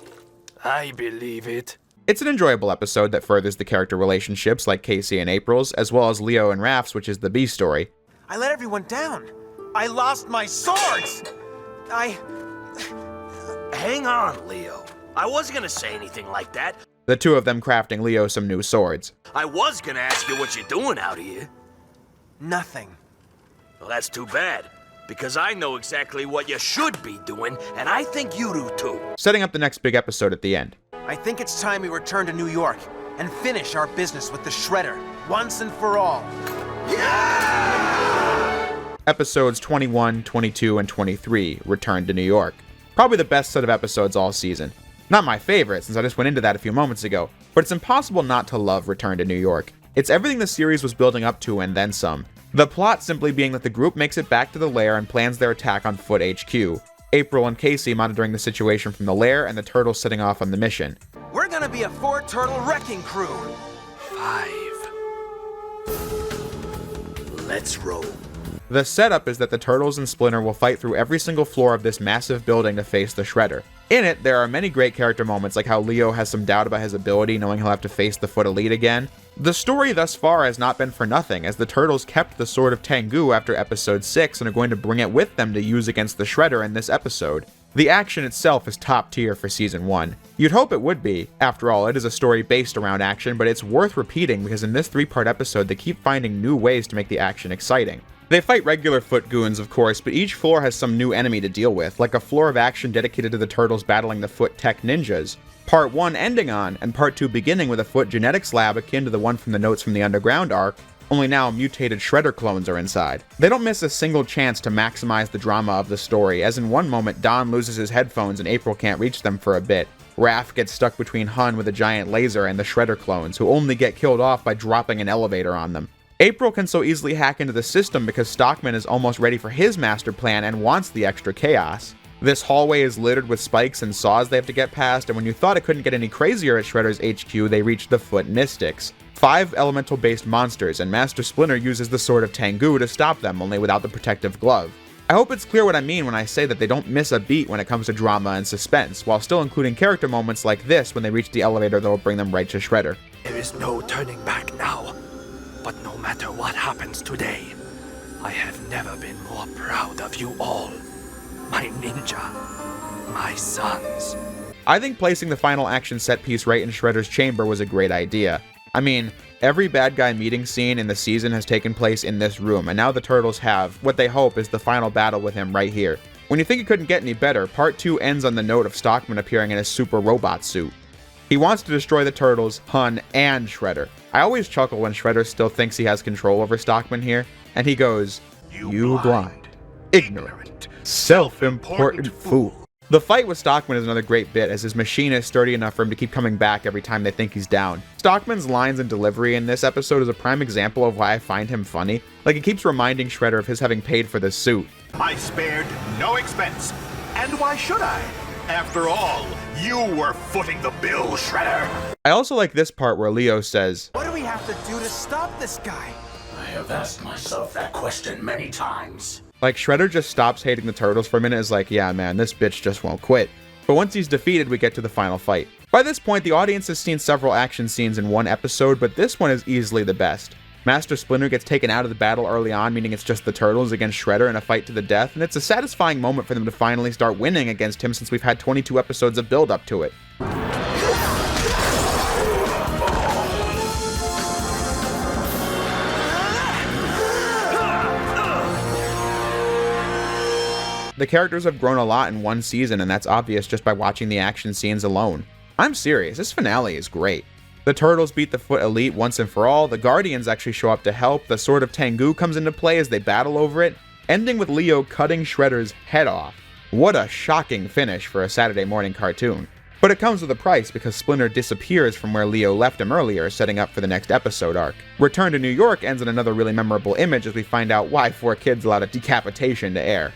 I believe it. It's an enjoyable episode that furthers the character relationships like Casey and April's, as well as Leo and Raph's, which is the B story. I let everyone down. I lost my swords. Hang on, Leo. I wasn't gonna say anything like that. The two of them crafting Leo some new swords. I was gonna ask you what you're doing out here. Nothing. Well, that's too bad, because I know exactly what you should be doing, and I think you do too. Setting up the next big episode at the end. I think it's time we return to New York and finish our business with the Shredder once and for all. Episodes 21, 22, and 23 return to New York. Probably the best set of episodes all season. Not my favorite, since I just went into that a few moments ago, but it's impossible not to love Return to New York. It's everything the series was building up to and then some. The plot simply being that the group makes it back to the lair and plans their attack on Foot HQ. April and Casey monitoring the situation from the lair and the turtles setting off on the mission. We're gonna be a 4-turtle wrecking crew. 5. Let's roll. The setup is that the Turtles and Splinter will fight through every single floor of this massive building to face the Shredder. In it, there are many great character moments, like how Leo has some doubt about his ability, knowing he'll have to face the Foot Elite again. The story thus far has not been for nothing, as the Turtles kept the Sword of Tengu after episode 6 and are going to bring it with them to use against the Shredder in this episode. The action itself is top tier for season 1. You'd hope it would be. After all, it is a story based around action, but it's worth repeating because in this 3-part episode they keep finding new ways to make the action exciting. They fight regular Foot goons, of course, but each floor has some new enemy to deal with, like a floor of action dedicated to the Turtles battling the Foot Tech Ninjas. Part 1 ending on, and Part 2 beginning with a Foot genetics lab akin to the one from the Notes from the Underground arc, only now mutated Shredder clones are inside. They don't miss a single chance to maximize the drama of the story, as in one moment Don loses his headphones and April can't reach them for a bit. Raph gets stuck between Hun with a giant laser and the Shredder clones, who only get killed off by dropping an elevator on them. April can so easily hack into the system because Stockman is almost ready for his master plan and wants the extra chaos. This hallway is littered with spikes and saws they have to get past, and when you thought it couldn't get any crazier at Shredder's HQ, they reach the Foot Mystics. 5 elemental-based monsters, and Master Splinter uses the Sword of Tengu to stop them, only without the protective glove. I hope it's clear what I mean when I say that they don't miss a beat when it comes to drama and suspense, while still including character moments like this when they reach the elevator that will bring them right to Shredder. There is no turning back now. But no matter what happens today, I have never been more proud of you all. My ninja. My sons. I think placing the final action set piece right in Shredder's chamber was a great idea. I mean, every bad guy meeting scene in the season has taken place in this room, and now the Turtles have what they hope is the final battle with him right here. When you think it couldn't get any better, Part 2 ends on the note of Stockman appearing in his super robot suit. He wants to destroy the Turtles, Hun, and Shredder. I always chuckle when Shredder still thinks he has control over Stockman here, and he goes, "You blind, ignorant, self-important fool." The fight with Stockman is another great bit, as his machine is sturdy enough for him to keep coming back every time they think he's down. Stockman's lines and delivery in this episode is a prime example of why I find him funny. Like, he keeps reminding Shredder of his having paid for this suit. I spared no expense. And why should I? After all, you were footing the bill, Shredder. I also like this part where Leo says, What do we have to do to stop this guy? I have asked myself that question many times. Like, Shredder just stops hating the Turtles for a minute and is like, yeah man, this bitch just won't quit. But once he's defeated, we get to the final fight. By this point, the audience has seen several action scenes in one episode, but this one is easily the best. Master Splinter gets taken out of the battle early on, meaning it's just the Turtles against Shredder in a fight to the death, and it's a satisfying moment for them to finally start winning against him since we've had 22 episodes of build up to it. The characters have grown a lot in one season, and that's obvious just by watching the action scenes alone. I'm serious, this finale is great. The Turtles beat the Foot Elite once and for all, the Guardians actually show up to help, the Sword of Tengu comes into play as they battle over it, ending with Leo cutting Shredder's head off. What a shocking finish for a Saturday morning cartoon. But it comes with a price because Splinter disappears from where Leo left him earlier, setting up for the next episode arc. Return to New York ends in another really memorable image as we find out why 4 kids allowed a decapitation to air.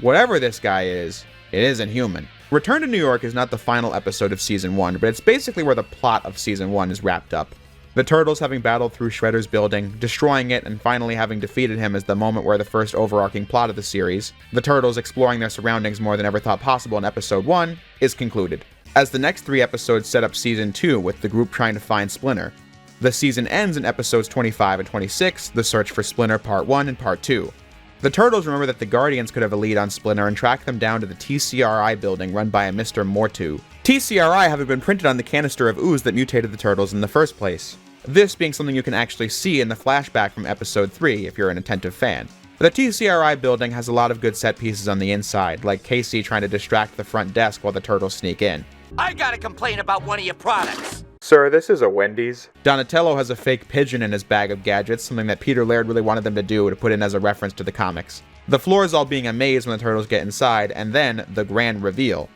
Whatever this guy is, it isn't human. Return to New York is not the final episode of Season 1, but it's basically where the plot of Season 1 is wrapped up. The Turtles having battled through Shredder's building, destroying it, and finally having defeated him is the moment where the first overarching plot of the series, the Turtles exploring their surroundings more than ever thought possible in Episode 1, is concluded. As the next 3 episodes set up Season 2 with the group trying to find Splinter. The season ends in Episodes 25 and 26, The Search for Splinter Part 1 and Part 2. The Turtles remember that the Guardians could have a lead on Splinter and track them down to the TCRI building run by a Mr. Mortu. TCRI having been printed on the canister of ooze that mutated the Turtles in the first place. This being something you can actually see in the flashback from Episode 3 if you're an attentive fan. The TCRI building has a lot of good set pieces on the inside, like Casey trying to distract the front desk while the Turtles sneak in. I gotta complain about one of your products. Sir, this is a Wendy's. Donatello has a fake pigeon in his bag of gadgets, something that Peter Laird really wanted them to do to put in as a reference to the comics. The floor is all being amazed when the turtles get inside, and then the grand reveal.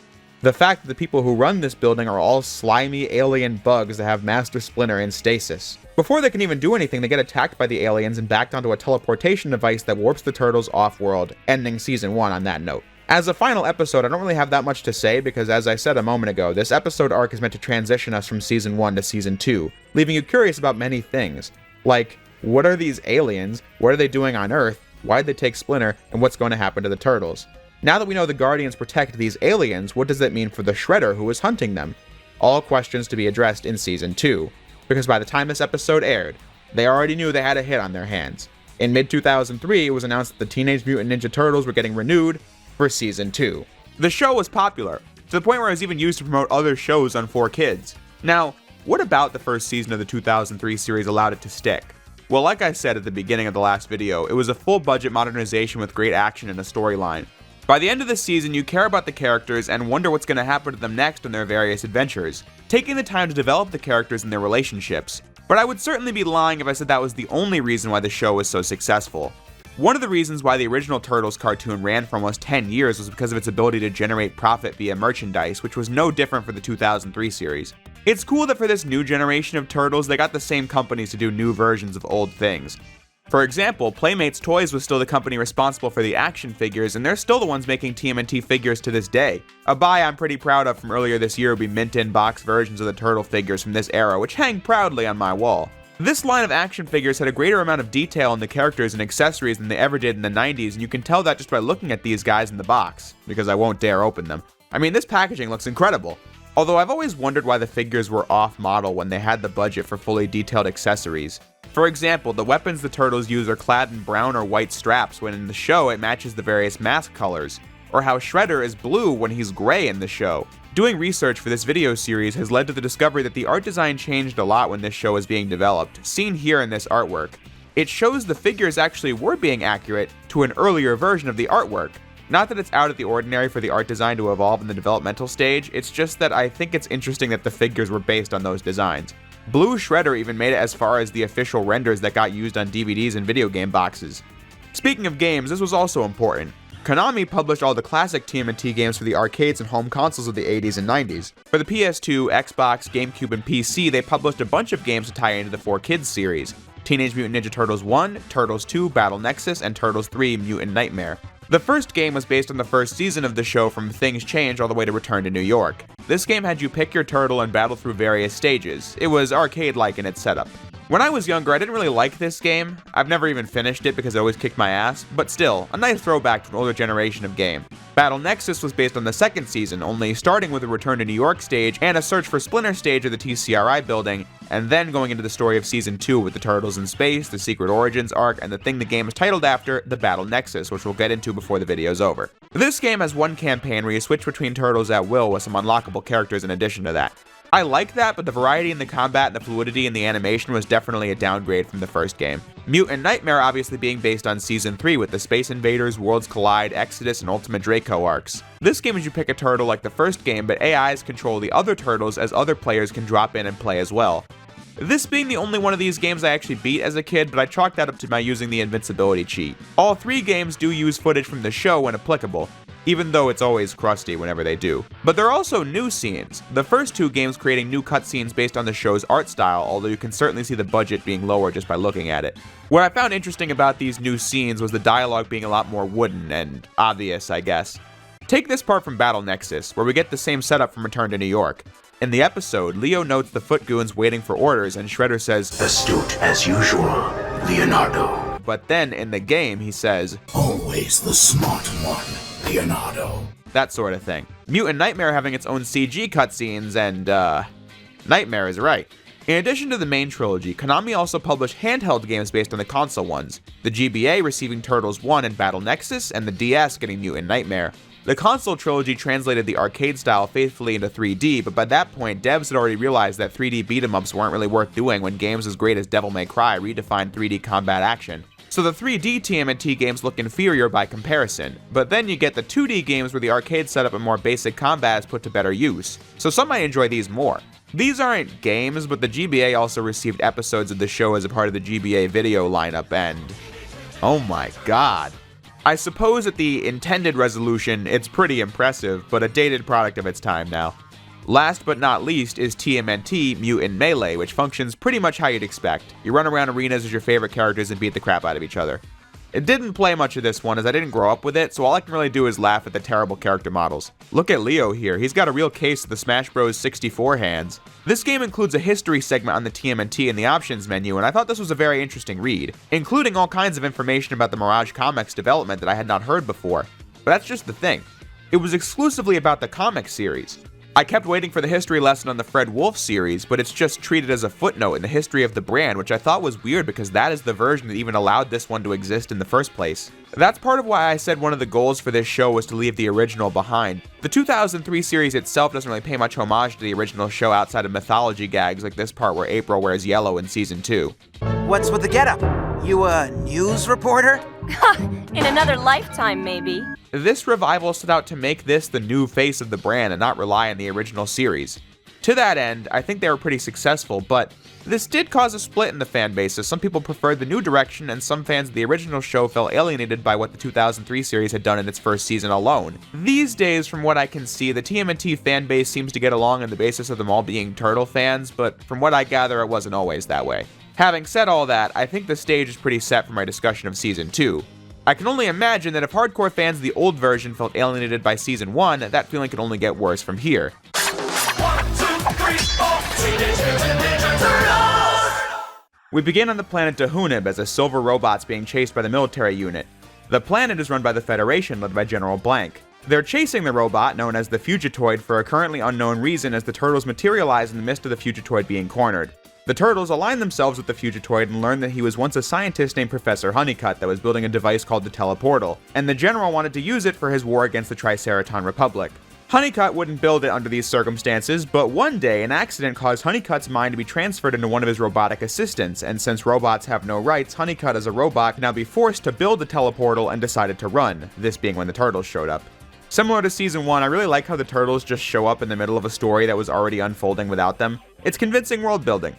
The fact that the people who run this building are all slimy alien bugs that have Master Splinter in stasis. Before they can even do anything, they get attacked by the aliens and backed onto a teleportation device that warps the turtles off-world, ending Season 1 on that note. As a final episode, I don't really have that much to say because, as I said a moment ago, this episode arc is meant to transition us from Season 1 to Season 2, leaving you curious about many things. Like, what are these aliens? What are they doing on Earth? Why did they take Splinter? And what's going to happen to the turtles? Now that we know the Guardians protect these aliens, what does that mean for the Shredder who is hunting them? All questions to be addressed in Season 2, because by the time this episode aired, they already knew they had a hit on their hands. In mid-2003, it was announced that the Teenage Mutant Ninja Turtles were getting renewed for Season 2. The show was popular, to the point where it was even used to promote other shows on 4Kids. Now, what about the first season of the 2003 series allowed it to stick? Well, like I said at the beginning of the last video, it was a full-budget modernization with great action and a storyline. By the end of the season, you care about the characters and wonder what's going to happen to them next in their various adventures, taking the time to develop the characters and their relationships. But I would certainly be lying if I said that was the only reason why the show was so successful. One of the reasons why the original Turtles cartoon ran for almost 10 years was because of its ability to generate profit via merchandise, which was no different for the 2003 series. It's cool that for this new generation of Turtles, they got the same companies to do new versions of old things. For example, Playmates Toys was still the company responsible for the action figures, and they're still the ones making TMNT figures to this day. A buy I'm pretty proud of from earlier this year would be mint-in-box versions of the Turtle figures from this era, which hang proudly on my wall. This line of action figures had a greater amount of detail in the characters and accessories than they ever did in the 90s, and you can tell that just by looking at these guys in the box, because I won't dare open them. I mean, this packaging looks incredible. Although I've always wondered why the figures were off-model when they had the budget for fully detailed accessories. For example, the weapons the Turtles use are clad in brown or white straps when in the show it matches the various mask colors, or how Shredder is blue when he's gray in the show. Doing research for this video series has led to the discovery that the art design changed a lot when this show was being developed, seen here in this artwork. It shows the figures actually were being accurate to an earlier version of the artwork. Not that it's out of the ordinary for the art design to evolve in the developmental stage, it's just that I think it's interesting that the figures were based on those designs. Blue Shredder even made it as far as the official renders that got used on DVDs and video game boxes. Speaking of games, this was also important. Konami published all the classic TMNT games for the arcades and home consoles of the 80s and 90s. For the PS2, Xbox, GameCube, and PC, they published a bunch of games to tie into the 4Kids series. Teenage Mutant Ninja Turtles 1, Turtles 2, Battle Nexus, and Turtles 3, Mutant Nightmare. The first game was based on the first season of the show from Things Change all the way to Return to New York. This game had you pick your turtle and battle through various stages. It was arcade-like in its setup. When I was younger, I didn't really like this game. I've never even finished it because it always kicked my ass, but still, a nice throwback to an older generation of game. Battle Nexus was based on the second season, only starting with a Return to New York stage and a search for Splinter stage of the TCRI building, and then going into the story of Season 2 with the Turtles in space, the Secret Origins arc, and the thing the game is titled after, the Battle Nexus, which we'll get into before the video's over. This game has one campaign where you switch between turtles at will with some unlockable characters in addition to that. I like that, but the variety in the combat and the fluidity in the animation was definitely a downgrade from the first game. Mutant Nightmare obviously being based on Season 3 with the Space Invaders, Worlds Collide, Exodus, and Ultimate Draco arcs. This game is you pick a turtle like the first game, but AIs control the other turtles as other players can drop in and play as well. This being the only one of these games I actually beat as a kid, but I chalked that up to my using the invincibility cheat. All three games do use footage from the show when applicable, even though it's always crusty whenever they do. But there are also new scenes, the first two games creating new cutscenes based on the show's art style, although you can certainly see the budget being lower just by looking at it. What I found interesting about these new scenes was the dialogue being a lot more wooden and obvious, I guess. Take this part from Battle Nexus, where we get the same setup from Return to New York. In the episode, Leo notes the Foot Goons waiting for orders, and Shredder says, "Astute as usual, Leonardo." But then in the game, he says, "Always the smart one, Leonardo." That sort of thing. Mutant Nightmare having its own CG cutscenes, and Nightmare is right. In addition to the main trilogy, Konami also published handheld games based on the console ones, the GBA receiving Turtles 1 and Battle Nexus, and the DS getting Mutant Nightmare. The console trilogy translated the arcade style faithfully into 3D, but by that point, devs had already realized that 3D beat-em-ups weren't really worth doing when games as great as Devil May Cry redefined 3D combat action. so the 3D TMNT games look inferior by comparison, but then you get the 2D games where the arcade setup and more basic combat is put to better use, so some might enjoy these more. These aren't games, but the GBA also received episodes of the show as a part of the GBA video lineup, and oh my god. I suppose at the intended resolution, it's pretty impressive, but a dated product of its time now. Last but not least is TMNT Mutant Melee, which functions pretty much how you'd expect. You run around arenas as your favorite characters and beat the crap out of each other. It didn't play much of this one as I didn't grow up with it, so all I can really do is laugh at the terrible character models. Look at Leo here, he's got a real case of the Smash Bros. 64 hands. This game includes a history segment on the TMNT in the options menu, and I thought this was a very interesting read, including all kinds of information about the Mirage Comics development that I had not heard before. But that's just the thing. It was exclusively about the comic series. I kept waiting for the history lesson on the Fred Wolf series, but it's just treated as a footnote in the history of the brand, which I thought was weird because that is the version that even allowed this one to exist in the first place. That's part of why I said one of the goals for this show was to leave the original behind. The 2003 series itself doesn't really pay much homage to the original show outside of mythology gags like this part where April wears yellow in season 2. What's with the getup? You a news reporter? In another lifetime, maybe. This revival set out to make this the new face of the brand and not rely on the original series. To that end, I think they were pretty successful, but this did cause a split in the fan base as some people preferred the new direction and some fans of the original show felt alienated by what the 2003 series had done in its first season alone. These days, from what I can see, the TMNT fan base seems to get along on the basis of them all being Turtle fans, but from what I gather, it wasn't always that way. Having said all that, I think the stage is pretty set for my discussion of Season 2. I can only imagine that if hardcore fans of the old version felt alienated by Season 1, that feeling could only get worse from here. 1, 2, 3, 4, Teenage Mutant Ninja Turtles! We begin on the planet Dahunib as a silver robot's being chased by the military unit. The planet is run by the Federation, led by General Blank. They're chasing the robot, known as the Fugitoid, for a currently unknown reason as the Turtles materialize in the midst of the Fugitoid being cornered. The Turtles align themselves with the Fugitoid and learn that he was once a scientist named Professor Honeycutt that was building a device called the Teleportal, and the General wanted to use it for his war against the Triceraton Republic. Honeycutt wouldn't build it under these circumstances, but one day an accident caused Honeycutt's mind to be transferred into one of his robotic assistants, and since robots have no rights, Honeycutt as a robot can now be forced to build the Teleportal and decided to run, this being when the Turtles showed up. Similar to Season 1, I really like how the Turtles just show up in the middle of a story that was already unfolding without them. It's convincing world building.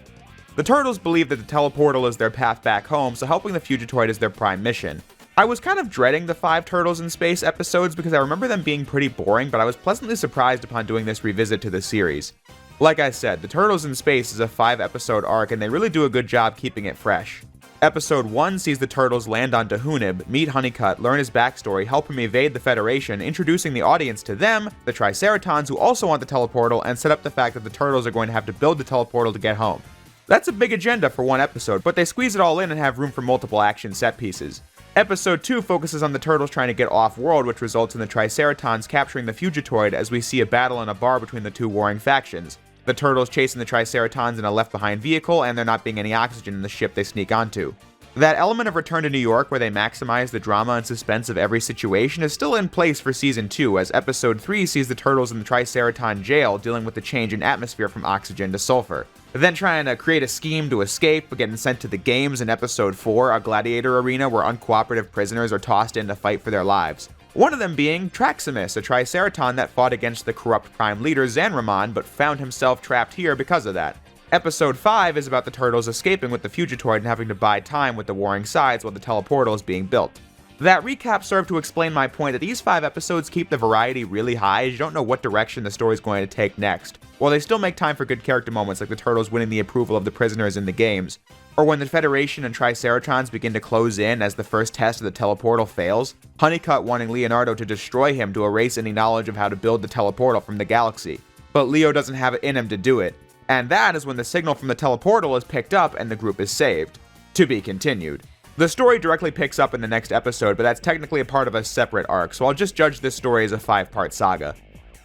The Turtles believe that the Teleportal is their path back home, so helping the Fugitoid is their prime mission. I was kind of dreading the 5 Turtles in Space episodes because I remember them being pretty boring, but I was pleasantly surprised upon doing this revisit to the series. Like I said, the Turtles in Space is a 5-episode arc and they really do a good job keeping it fresh. Episode 1 sees the Turtles land on Dahunib, meet Honeycutt, learn his backstory, help him evade the Federation, introducing the audience to them, the Triceratons who also want the Teleportal, and set up the fact that the Turtles are going to have to build the Teleportal to get home. That's a big agenda for one episode, but they squeeze it all in and have room for multiple action set pieces. Episode 2 focuses on the Turtles trying to get off-world, which results in the Triceratons capturing the Fugitoid as we see a battle in a bar between the two warring factions. The Turtles chasing the Triceratons in a left-behind vehicle, and there not being any oxygen in the ship they sneak onto. That element of Return to New York where they maximize the drama and suspense of every situation is still in place for Season 2, as Episode 3 sees the Turtles in the Triceraton jail dealing with the change in atmosphere from oxygen to sulfur. Then trying to create a scheme to escape, but getting sent to the games in Episode 4, a gladiator arena where uncooperative prisoners are tossed in to fight for their lives. One of them being Traximus, a Triceraton that fought against the corrupt prime leader Zanramon, but found himself trapped here because of that. Episode 5 is about the Turtles escaping with the Fugitoid and having to bide time with the warring sides while the Teleportal is being built. That recap served to explain my point that these 5 episodes keep the variety really high as you don't know what direction the story's going to take next, while they still make time for good character moments like the Turtles winning the approval of the prisoners in the games, or when the Federation and Triceratons begin to close in as the first test of the Teleportal fails, Honeycutt wanting Leonardo to destroy him to erase any knowledge of how to build the Teleportal from the galaxy. But Leo doesn't have it in him to do it, and that is when the signal from the Teleportal is picked up and the group is saved. To be continued. The story directly picks up in the next episode, but that's technically a part of a separate arc, so I'll just judge this story as a 5-part saga.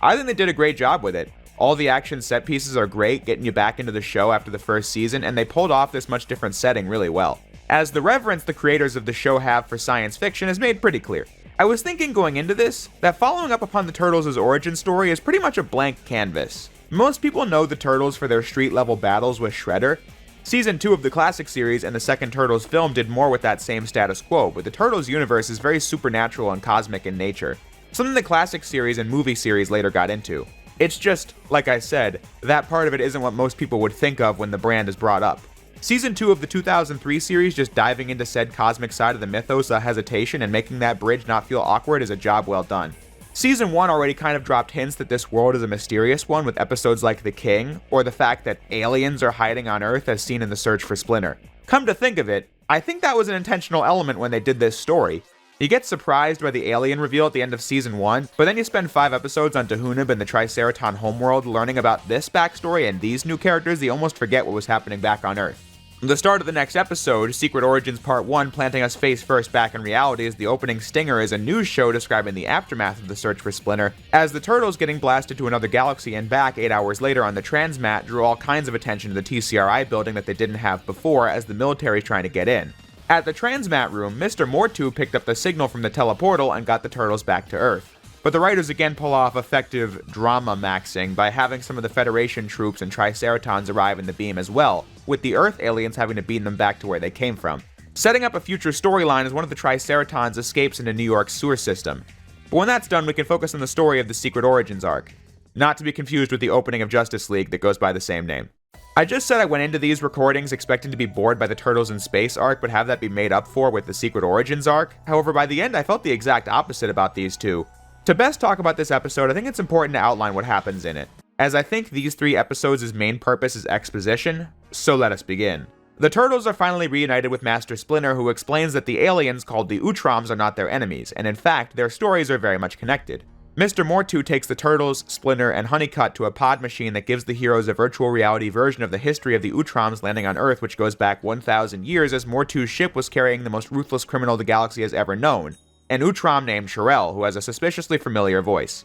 I think they did a great job with it. All the action set pieces are great, getting you back into the show after the first season, and they pulled off this much different setting really well. As the reverence the creators of the show have for science fiction is made pretty clear. I was thinking going into this, that following up upon the Turtles' origin story is pretty much a blank canvas. Most people know the Turtles for their street-level battles with Shredder, Season 2 of the classic series and the second Turtles film did more with that same status quo, but the Turtles universe is very supernatural and cosmic in nature, something the classic series and movie series later got into. It's just, like I said, that part of it isn't what most people would think of when the brand is brought up. Season 2 of the 2003 series just diving into said cosmic side of the mythos without hesitation and making that bridge not feel awkward is a job well done. Season 1 already kind of dropped hints that this world is a mysterious one with episodes like The King, or the fact that aliens are hiding on Earth as seen in the search for Splinter. Come to think of it, I think that was an intentional element when they did this story. You get surprised by the alien reveal at the end of Season 1, but then you spend 5 episodes on Tahunib and the Triceraton homeworld learning about this backstory and these new characters, you almost forget what was happening back on Earth. The start of the next episode, Secret Origins Part 1, planting us face first back in reality as the opening stinger is a news show describing the aftermath of the search for Splinter, as the Turtles getting blasted to another galaxy and back 8 hours later on the Transmat drew all kinds of attention to the TCRI building that they didn't have before as the military's trying to get in. At the Transmat room, Mr. Mortu picked up the signal from the teleportal and got the Turtles back to Earth. But the writers again pull off effective drama maxing by having some of the Federation troops and Triceratons arrive in the beam as well, with the Earth aliens having to beam them back to where they came from. Setting up a future storyline as one of the Triceratons escapes into New York's sewer system. But when that's done, we can focus on the story of the Secret Origins arc. Not to be confused with the opening of Justice League that goes by the same name. I just said I went into these recordings expecting to be bored by the Turtles in Space arc, but have that be made up for with the Secret Origins arc. However, by the end, I felt the exact opposite about these two. To best talk about this episode, I think it's important to outline what happens in it, as I think these 3 episodes' main purpose is exposition, so let us begin. The Turtles are finally reunited with Master Splinter, who explains that the aliens called the Utroms are not their enemies, and in fact, their stories are very much connected. Mr. Mortu takes the Turtles, Splinter, and Honeycutt to a pod machine that gives the heroes a virtual reality version of the history of the Utroms landing on Earth, which goes back 1,000 years as Mortu's ship was carrying the most ruthless criminal the galaxy has ever known, an Utrom named Shirel, who has a suspiciously familiar voice.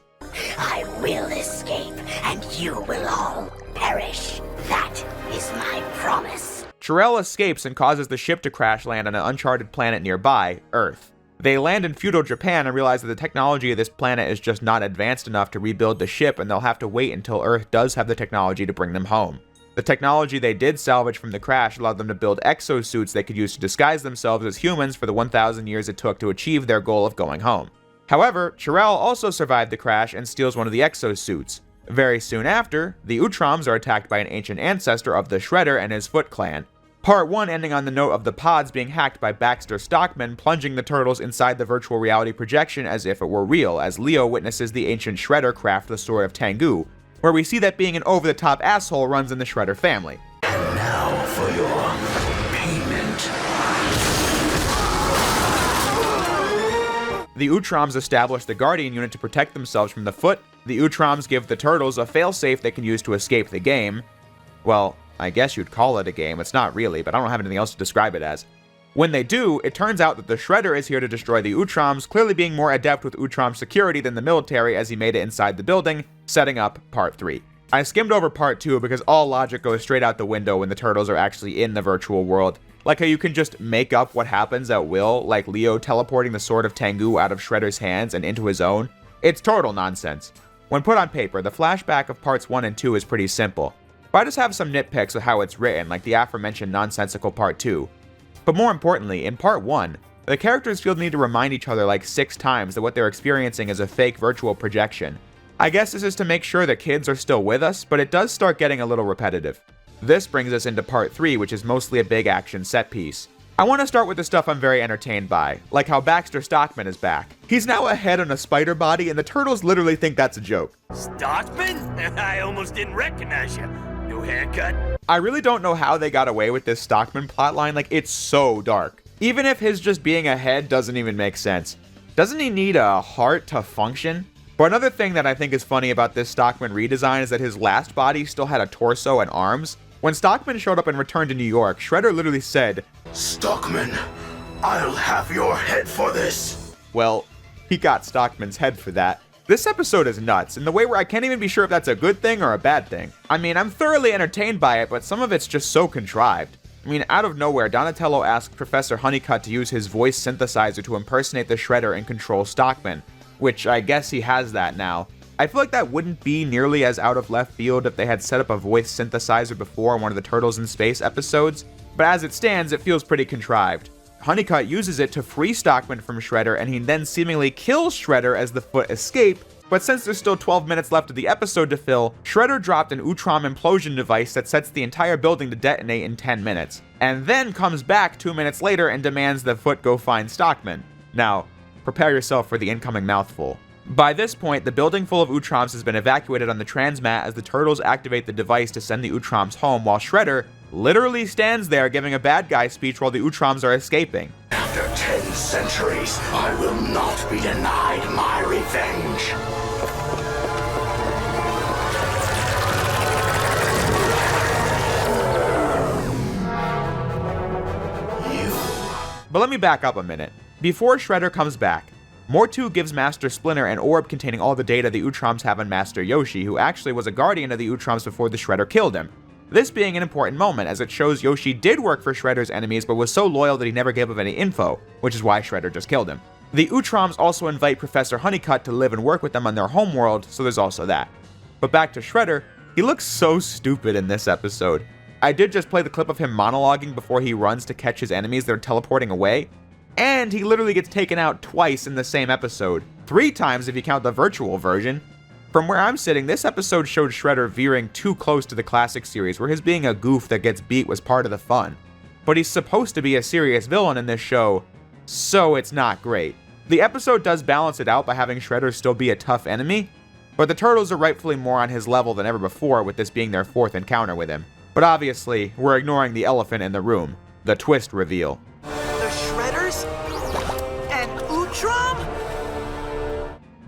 I will escape, and you will all perish. That is my promise. Shirel escapes and causes the ship to crash land on an uncharted planet nearby, Earth. They land in feudal Japan and realize that the technology of this planet is just not advanced enough to rebuild the ship, and they'll have to wait until Earth does have the technology to bring them home. The technology they did salvage from the crash allowed them to build exosuits they could use to disguise themselves as humans for the 1,000 years it took to achieve their goal of going home. However, Shirel also survived the crash and steals one of the exosuits. Very soon after, the Utroms are attacked by an ancient ancestor of the Shredder and his Foot Clan. Part 1 ending on the note of the pods being hacked by Baxter Stockman, plunging the Turtles inside the virtual reality projection as if it were real, as Leo witnesses the ancient Shredder craft the story of Tengu, where we see that being an over-the-top asshole runs in the Shredder family. And now for your payment. The Utroms establish the Guardian unit to protect themselves from the Foot. The Utroms give the Turtles a failsafe they can use to escape the game. Well, I guess you'd call it a game. It's not really, but I don't have anything else to describe it as. When they do, it turns out that the Shredder is here to destroy the Utroms, clearly being more adept with Utrom security than the military as he made it inside the building, setting up Part 3. I skimmed over Part 2 because all logic goes straight out the window when the Turtles are actually in the virtual world. Like how you can just make up what happens at will, like Leo teleporting the Sword of Tengu out of Shredder's hands and into his own. It's total nonsense. When put on paper, the flashback of Parts 1 and 2 is pretty simple, but I just have some nitpicks with how it's written, like the aforementioned nonsensical Part 2. But more importantly, in Part 1, the characters feel the need to remind each other like 6 times that what they're experiencing is a fake virtual projection. I guess this is to make sure that kids are still with us, but it does start getting a little repetitive. This brings us into Part 3, which is mostly a big action set piece. I want to start with the stuff I'm very entertained by, like how Baxter Stockman is back. He's now a head on a spider body, and the Turtles literally think that's a joke. Stockman? I almost didn't recognize you. New haircut? I really don't know how they got away with this Stockman plotline, like it's so dark. Even if his just being a head doesn't even make sense. Doesn't he need a heart to function? But another thing that I think is funny about this Stockman redesign is that his last body still had a torso and arms. When Stockman showed up and returned to New York, Shredder literally said, Stockman, I'll have your head for this. Well, he got Stockman's head for that. This episode is nuts, in the way where I can't even be sure if that's a good thing or a bad thing. I mean, I'm thoroughly entertained by it, but some of it's just so contrived. I mean, out of nowhere, Donatello asked Professor Honeycutt to use his voice synthesizer to impersonate the Shredder and control Stockman, which I guess he has that now. I feel like that wouldn't be nearly as out of left field if they had set up a voice synthesizer before in one of the Turtles in Space episodes, but as it stands, it feels pretty contrived. Honeycutt uses it to free Stockman from Shredder, and he then seemingly kills Shredder as the Foot escape, but since there's still 12 minutes left of the episode to fill, Shredder dropped an Utrom implosion device that sets the entire building to detonate in 10 minutes, and then comes back 2 minutes later and demands the Foot go find Stockman. Now, prepare yourself for the incoming mouthful. By this point, the building full of Utroms has been evacuated on the transmat as the Turtles activate the device to send the Utroms home, while Shredder literally stands there giving a bad guy speech while the Utroms are escaping. After 10 centuries, I will not be denied my revenge. But let me back up a minute. Before Shredder comes back, Mortu gives Master Splinter an orb containing all the data the Utroms have on Master Yoshi, who actually was a guardian of the Utroms before the Shredder killed him. This being an important moment, as it shows Yoshi did work for Shredder's enemies but was so loyal that he never gave up any info, which is why Shredder just killed him. The Utroms also invite Professor Honeycutt to live and work with them on their homeworld, so there's also that. But back to Shredder, he looks so stupid in this episode. I did just play the clip of him monologuing before he runs to catch his enemies that are teleporting away, and he literally gets taken out twice in the same episode. 3 times if you count the virtual version. From where I'm sitting, this episode showed Shredder veering too close to the classic series, where his being a goof that gets beat was part of the fun. But he's supposed to be a serious villain in this show, so it's not great. The episode does balance it out by having Shredder still be a tough enemy, but the Turtles are rightfully more on his level than ever before, with this being their 4th encounter with him. But obviously, we're ignoring the elephant in the room, the twist reveal. The Shredders? And Utrom?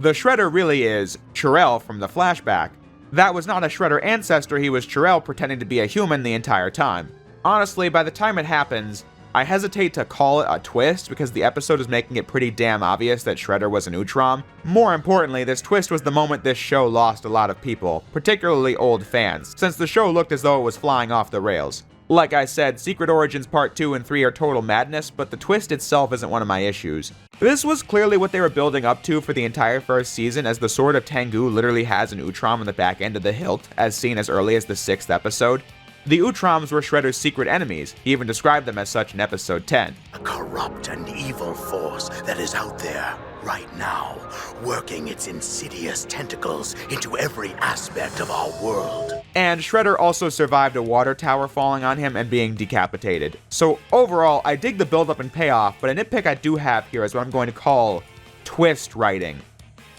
The Shredder really is Chirel from the flashback. That was not a Shredder ancestor, he was Chirel pretending to be a human the entire time. Honestly, by the time it happens, I hesitate to call it a twist because the episode is making it pretty damn obvious that Shredder was an Utrom. More importantly, this twist was the moment this show lost a lot of people, particularly old fans, since the show looked as though it was flying off the rails. Like I said, Secret Origins Part 2 and 3 are total madness, but the twist itself isn't one of my issues. This was clearly what they were building up to for the entire first season, as the Sword of Tengu literally has an Utrom on the back end of the hilt, as seen as early as the 6th episode. The Utroms were Shredder's secret enemies. He even described them as such in episode 10. A corrupt and evil force that is out there right now, working its insidious tentacles into every aspect of our world. And Shredder also survived a water tower falling on him and being decapitated. So overall, I dig the build-up and payoff, but a nitpick I do have here is what I'm going to call twist writing.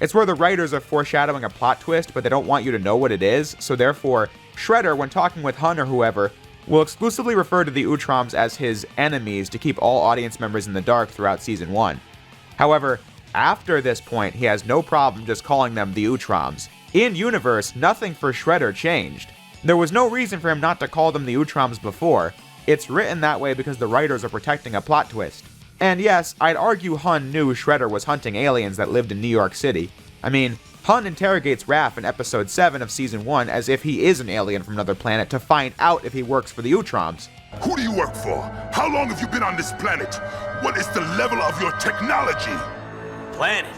It's where the writers are foreshadowing a plot twist, but they don't want you to know what it is, so therefore, Shredder, when talking with Hun or whoever, will exclusively refer to the Utroms as his enemies to keep all audience members in the dark throughout Season 1. However, after this point, he has no problem just calling them the Utroms. In universe, nothing for Shredder changed. There was no reason for him not to call them the Utroms before. It's written that way because the writers are protecting a plot twist. And yes, I'd argue Hun knew Shredder was hunting aliens that lived in New York City. I mean, Hun interrogates Raph in episode 7 of season 1 as if he is an alien from another planet to find out if he works for the Utroms. Who do you work for? How long have you been on this planet? What is the level of your technology? Planet?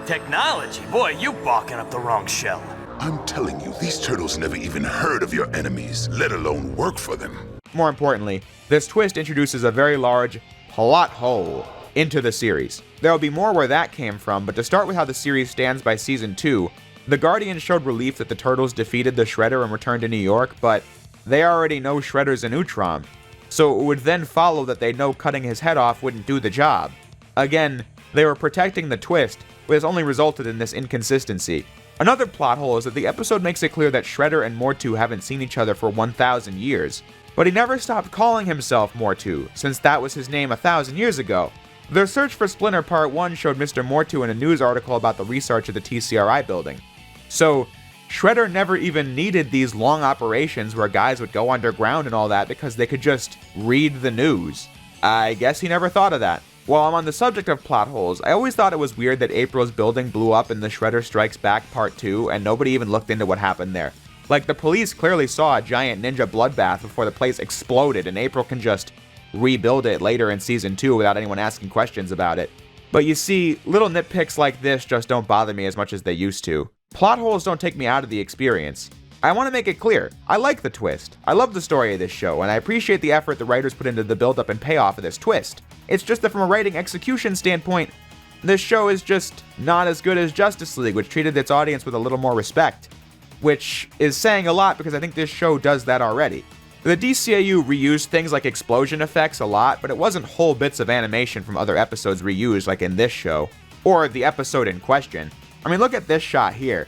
Technology? Boy, you barking up the wrong shell. I'm telling you, these turtles never even heard of your enemies, let alone work for them. More importantly, this twist introduces a very large plot hole into the series. There will be more where that came from, but to start with how the series stands by season 2, the Guardians showed relief that the Turtles defeated the Shredder and returned to New York, but they already know Shredder's an Utrom, so it would then follow that they know cutting his head off wouldn't do the job. Again, they were protecting the twist, which has only resulted in this inconsistency. Another plot hole is that the episode makes it clear that Shredder and Mortu haven't seen each other for 1,000 years, but he never stopped calling himself Mortu, since that was his name 1,000 years ago. Their search for Splinter Part 1 showed Mr. Mortu in a news article about the research of the TCRI building. So, Shredder never even needed these long operations where guys would go underground and all that because they could just read the news. I guess he never thought of that. While I'm on the subject of plot holes, I always thought it was weird that April's building blew up in the Shredder Strikes Back Part 2 and nobody even looked into what happened there. Like, the police clearly saw a giant ninja bloodbath before the place exploded and April can just rebuild it later in Season 2 without anyone asking questions about it. But you see, little nitpicks like this just don't bother me as much as they used to. Plot holes don't take me out of the experience. I want to make it clear, I like the twist. I love the story of this show, and I appreciate the effort the writers put into the build-up and payoff of this twist. It's just that from a writing execution standpoint, this show is just not as good as Justice League, which treated its audience with a little more respect. Which is saying a lot because I think this show does that already. The DCAU reused things like explosion effects a lot, but it wasn't whole bits of animation from other episodes reused like in this show, or the episode in question. I mean, look at this shot here.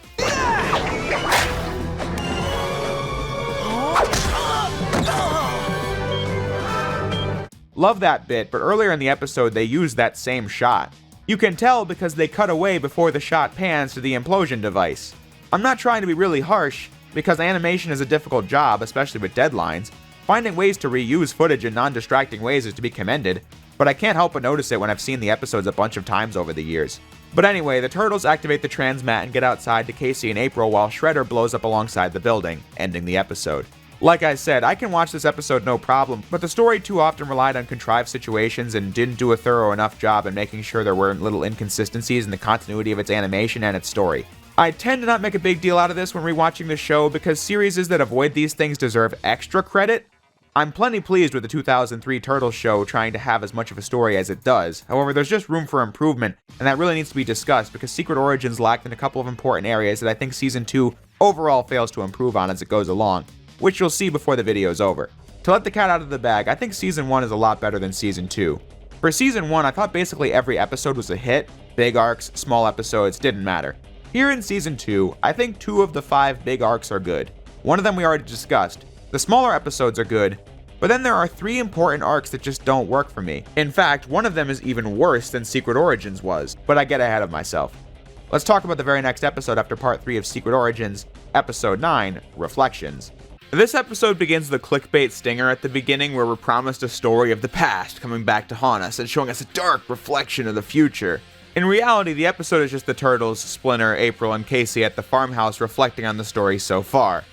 Love that bit, but earlier in the episode they used that same shot. You can tell because they cut away before the shot pans to the implosion device. I'm not trying to be really harsh, because animation is a difficult job, especially with deadlines. Finding ways to reuse footage in non-distracting ways is to be commended, but I can't help but notice it when I've seen the episodes a bunch of times over the years. But anyway, the Turtles activate the transmat and get outside to Casey and April while Shredder blows up alongside the building, ending the episode. Like I said, I can watch this episode no problem, but the story too often relied on contrived situations and didn't do a thorough enough job in making sure there weren't little inconsistencies in the continuity of its animation and its story. I tend to not make a big deal out of this when rewatching the show because series that avoid these things deserve extra credit. I'm plenty pleased with the 2003 Turtles show trying to have as much of a story as it does. However, there's just room for improvement, and that really needs to be discussed because Secret Origins lacked in a couple of important areas that I think Season 2 overall fails to improve on as it goes along, which you'll see before the video's over. To let the cat out of the bag, I think Season 1 is a lot better than Season 2. For Season 1, I thought basically every episode was a hit. Big arcs, small episodes, didn't matter. Here in Season 2, I think 2 of the 5 big arcs are good. One of them we already discussed. The smaller episodes are good, but then there are 3 important arcs that just don't work for me. In fact, one of them is even worse than Secret Origins was, but I get ahead of myself. Let's talk about the very next episode after Part 3 of Secret Origins, Episode 9, Reflections. This episode begins the clickbait stinger at the beginning where we're promised a story of the past coming back to haunt us and showing us a dark reflection of the future. In reality, the episode is just the Turtles, Splinter, April, and Casey at the farmhouse reflecting on the story so far.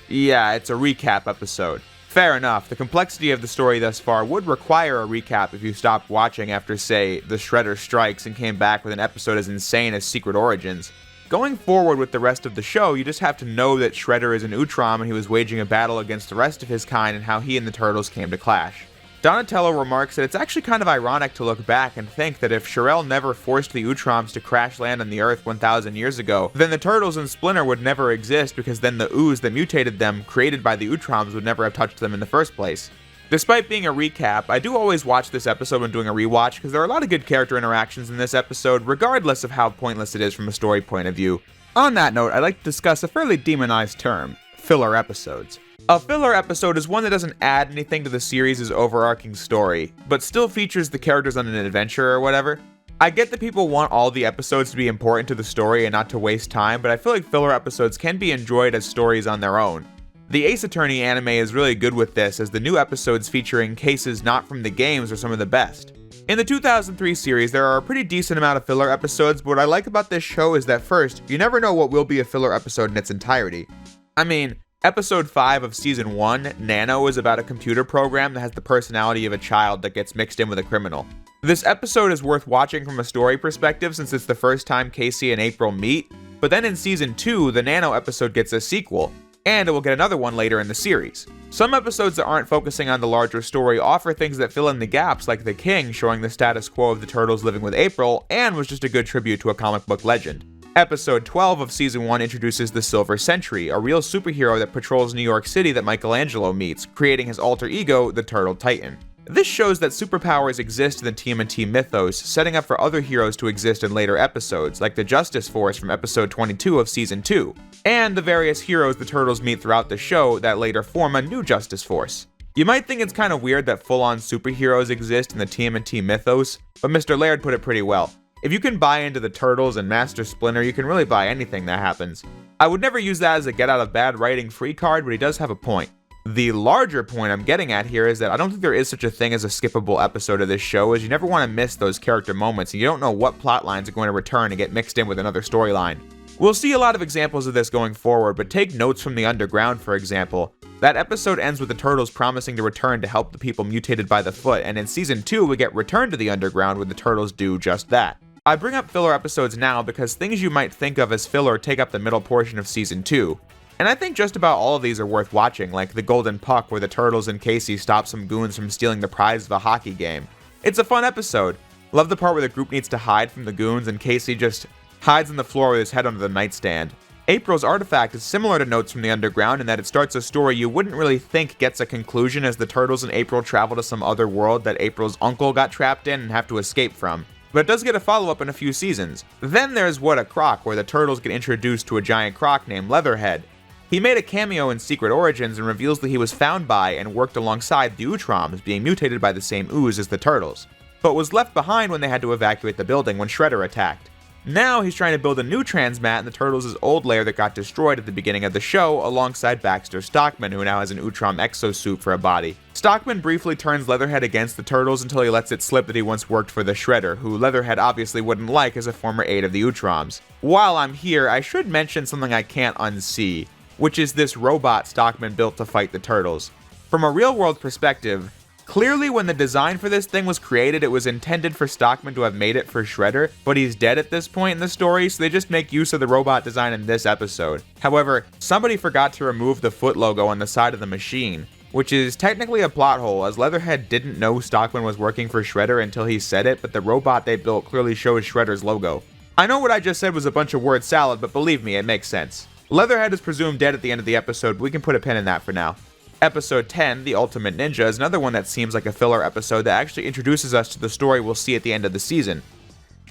Yeah, it's a recap episode. Fair enough, the complexity of the story thus far would require a recap if you stopped watching after, say, the Shredder strikes and came back with an episode as insane as Secret Origins. Going forward with the rest of the show, you just have to know that Shredder is an Utrom and he was waging a battle against the rest of his kind and how he and the Turtles came to clash. Donatello remarks that it's actually kind of ironic to look back and think that if Shirel never forced the Utroms to crash land on the Earth 1,000 years ago, then the Turtles and Splinter would never exist because then the ooze that mutated them, created by the Utroms, would never have touched them in the first place. Despite being a recap, I do always watch this episode when doing a rewatch because there are a lot of good character interactions in this episode, regardless of how pointless it is from a story point of view. On that note, I'd like to discuss a fairly demonized term, filler episodes. A filler episode is one that doesn't add anything to the series' overarching story, but still features the characters on an adventure or whatever. I get that people want all the episodes to be important to the story and not to waste time, but I feel like filler episodes can be enjoyed as stories on their own. The Ace Attorney anime is really good with this, as the new episodes featuring cases not from the games are some of the best. In the 2003 series, there are a pretty decent amount of filler episodes, but what I like about this show is that first, you never know what will be a filler episode in its entirety. I mean, Episode 5 of Season 1, Nano, is about a computer program that has the personality of a child that gets mixed in with a criminal. This episode is worth watching from a story perspective since it's the first time Casey and April meet, but then in Season 2, the Nano episode gets a sequel, and it will get another one later in the series. Some episodes that aren't focusing on the larger story offer things that fill in the gaps, like The King showing the status quo of the Turtles living with April, and was just a good tribute to a comic book legend. Episode 12 of Season 1 introduces the Silver Sentry, a real superhero that patrols New York City that Michelangelo meets, creating his alter ego, the Turtle Titan. This shows that superpowers exist in the TMNT mythos, setting up for other heroes to exist in later episodes, like the Justice Force from Episode 22 of Season 2, and the various heroes the Turtles meet throughout the show that later form a new Justice Force. You might think it's kind of weird that full-on superheroes exist in the TMNT mythos, but Mr. Laird put it pretty well. If you can buy into the Turtles and Master Splinter, you can really buy anything that happens. I would never use that as a get-out-of-bad-writing free card, but he does have a point. The larger point I'm getting at here is that I don't think there is such a thing as a skippable episode of this show, as you never want to miss those character moments, and you don't know what plot lines are going to return and get mixed in with another storyline. We'll see a lot of examples of this going forward, but take notes from the Underground, for example. That episode ends with the Turtles promising to return to help the people mutated by the Foot, and in Season 2 we get Return to the Underground where the Turtles do just that. I bring up filler episodes now because things you might think of as filler take up the middle portion of Season 2. And I think just about all of these are worth watching, like the Golden Puck where the Turtles and Casey stop some goons from stealing the prize of a hockey game. It's a fun episode. Love the part where the group needs to hide from the goons and Casey just hides on the floor with his head under the nightstand. April's artifact is similar to Notes from the Underground in that it starts a story you wouldn't really think gets a conclusion as the Turtles and April travel to some other world that April's uncle got trapped in and have to escape from. But it does get a follow-up in a few seasons. Then there's What a Croc, where the Turtles get introduced to a giant croc named Leatherhead. He made a cameo in Secret Origins and reveals that he was found by and worked alongside the Utroms, being mutated by the same ooze as the Turtles, but was left behind when they had to evacuate the building when Shredder attacked. Now he's trying to build a new transmat in the Turtles' old lair that got destroyed at the beginning of the show alongside Baxter Stockman, who now has an Utrom exosuit for a body. Stockman briefly turns Leatherhead against the Turtles until he lets it slip that he once worked for the Shredder, who Leatherhead obviously wouldn't like as a former aide of the Utroms. While I'm here, I should mention something I can't unsee, which is this robot Stockman built to fight the Turtles. From a real-world perspective, clearly when the design for this thing was created, it was intended for Stockman to have made it for Shredder, but he's dead at this point in the story, so they just make use of the robot design in this episode. However, somebody forgot to remove the foot logo on the side of the machine, which is technically a plot hole, as Leatherhead didn't know Stockman was working for Shredder until he said it, but the robot they built clearly shows Shredder's logo. I know what I just said was a bunch of word salad, but believe me, it makes sense. Leatherhead is presumed dead at the end of the episode, but we can put a pin in that for now. Episode 10, The Ultimate Ninja, is another one that seems like a filler episode that actually introduces us to the story we'll see at the end of the season.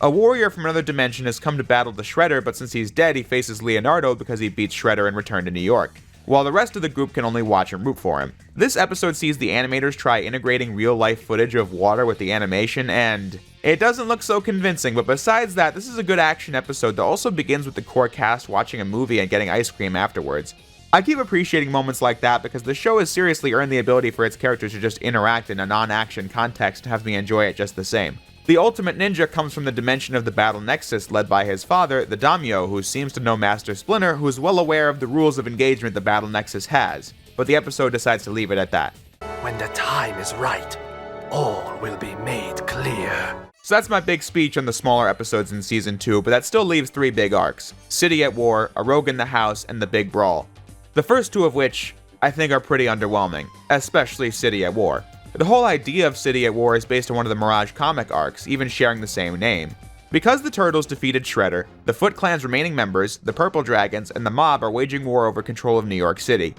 A warrior from another dimension has come to battle the Shredder, but since he's dead, he faces Leonardo because he beats Shredder and returned to New York, while the rest of the group can only watch and root for him. This episode sees the animators try integrating real-life footage of water with the animation, and it doesn't look so convincing, but besides that, this is a good action episode that also begins with the core cast watching a movie and getting ice cream afterwards. I keep appreciating moments like that because the show has seriously earned the ability for its characters to just interact in a non-action context to have me enjoy it just the same. The Ultimate Ninja comes from the dimension of the Battle Nexus led by his father, the Daimyo, who seems to know Master Splinter, who is well aware of the rules of engagement the Battle Nexus has, but the episode decides to leave it at that. When the time is right, all will be made clear. So that's my big speech on the smaller episodes in Season 2, but that still leaves 3 big arcs: City at War, A Rogue in the House, and The Big Brawl. The first 2 of which I think are pretty underwhelming, especially City at War. The whole idea of City at War is based on one of the Mirage comic arcs, even sharing the same name. Because the Turtles defeated Shredder, the Foot Clan's remaining members, the Purple Dragons, and the mob are waging war over control of New York City.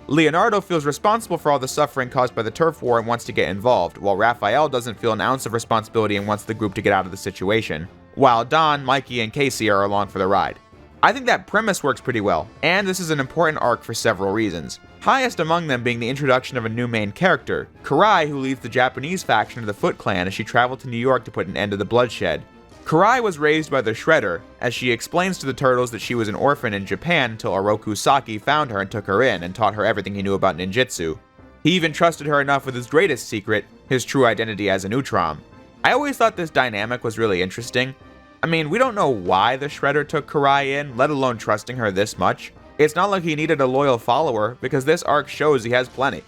Leonardo feels responsible for all the suffering caused by the turf war and wants to get involved, while Raphael doesn't feel an ounce of responsibility and wants the group to get out of the situation, while Don, Mikey, and Casey are along for the ride. I think that premise works pretty well, and this is an important arc for several reasons. Highest among them being the introduction of a new main character, Karai, who leads the Japanese faction of the Foot Clan as she traveled to New York to put an end to the bloodshed. Karai was raised by the Shredder, as she explains to the Turtles that she was an orphan in Japan until Oroku Saki found her and took her in and taught her everything he knew about ninjutsu. He even trusted her enough with his greatest secret, his true identity as an Utrom. I always thought this dynamic was really interesting. I mean, we don't know why the Shredder took Karai in, let alone trusting her this much. It's not like he needed a loyal follower, because this arc shows he has plenty.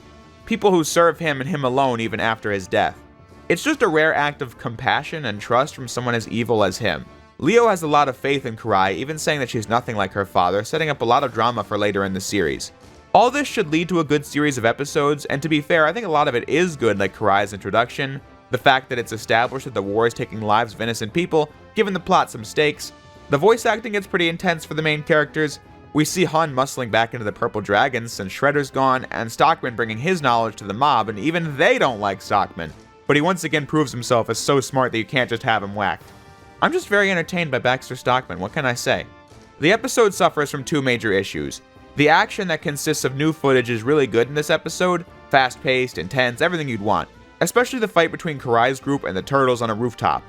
People who serve him and him alone even after his death. It's just a rare act of compassion and trust from someone as evil as him. Leo has a lot of faith in Karai, even saying that she's nothing like her father, setting up a lot of drama for later in the series. All this should lead to a good series of episodes, and to be fair, I think a lot of it is good, like Karai's introduction, the fact that it's established that the war is taking lives of innocent people, giving the plot some stakes. The voice acting gets pretty intense for the main characters. We see Han muscling back into the Purple Dragons since Shredder's gone, and Stockman bringing his knowledge to the mob, and even they don't like Stockman. But he once again proves himself as so smart that you can't just have him whacked. I'm just very entertained by Baxter Stockman, what can I say? The episode suffers from 2 major issues. The action that consists of new footage is really good in this episode, fast-paced, intense, everything you'd want. Especially the fight between Karai's group and the Turtles on a rooftop.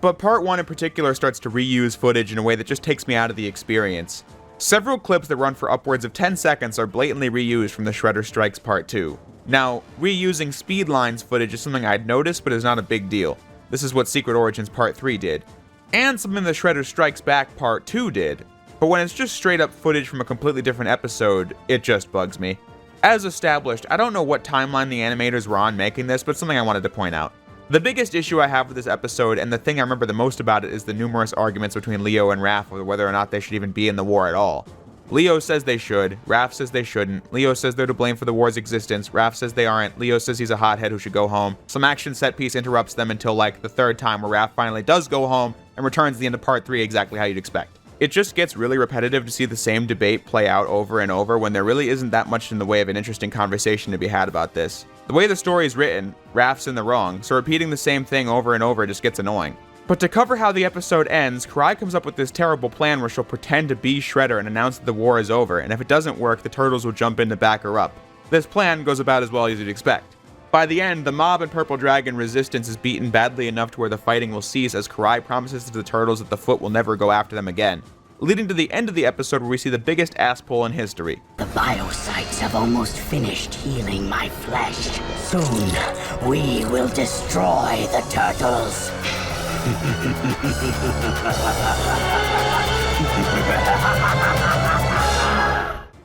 But part 1 in particular starts to reuse footage in a way that just takes me out of the experience. Several clips that run for upwards of 10 seconds are blatantly reused from the Shredder Strikes Part 2. Now, reusing Speedline's footage is something I'd noticed, but is not a big deal. This is what Secret Origins Part 3 did. And something the Shredder Strikes Back Part 2 did. But when it's just straight up footage from a completely different episode, it just bugs me. As established, I don't know what timeline the animators were on making this, but something I wanted to point out. The biggest issue I have with this episode, and the thing I remember the most about it, is the numerous arguments between Leo and Raph over whether or not they should even be in the war at all. Leo says they should, Raph says they shouldn't, Leo says they're to blame for the war's existence, Raph says they aren't, Leo says he's a hothead who should go home. Some action set piece interrupts them until like the third time, where Raph finally does go home and returns at the end of part 3 exactly how you'd expect. It just gets really repetitive to see the same debate play out over and over when there really isn't that much in the way of an interesting conversation to be had about this. The way the story is written, Raph's in the wrong, so repeating the same thing over and over just gets annoying. But to cover how the episode ends, Karai comes up with this terrible plan where she'll pretend to be Shredder and announce that the war is over, and if it doesn't work, the Turtles will jump in to back her up. This plan goes about as well as you'd expect. By the end, the mob and Purple Dragon resistance is beaten badly enough to where the fighting will cease as Karai promises to the Turtles that the Foot will never go after them again, leading to the end of the episode where we see the biggest ass pull in history. The biocytes have almost finished healing my flesh. Soon, we will destroy the Turtles.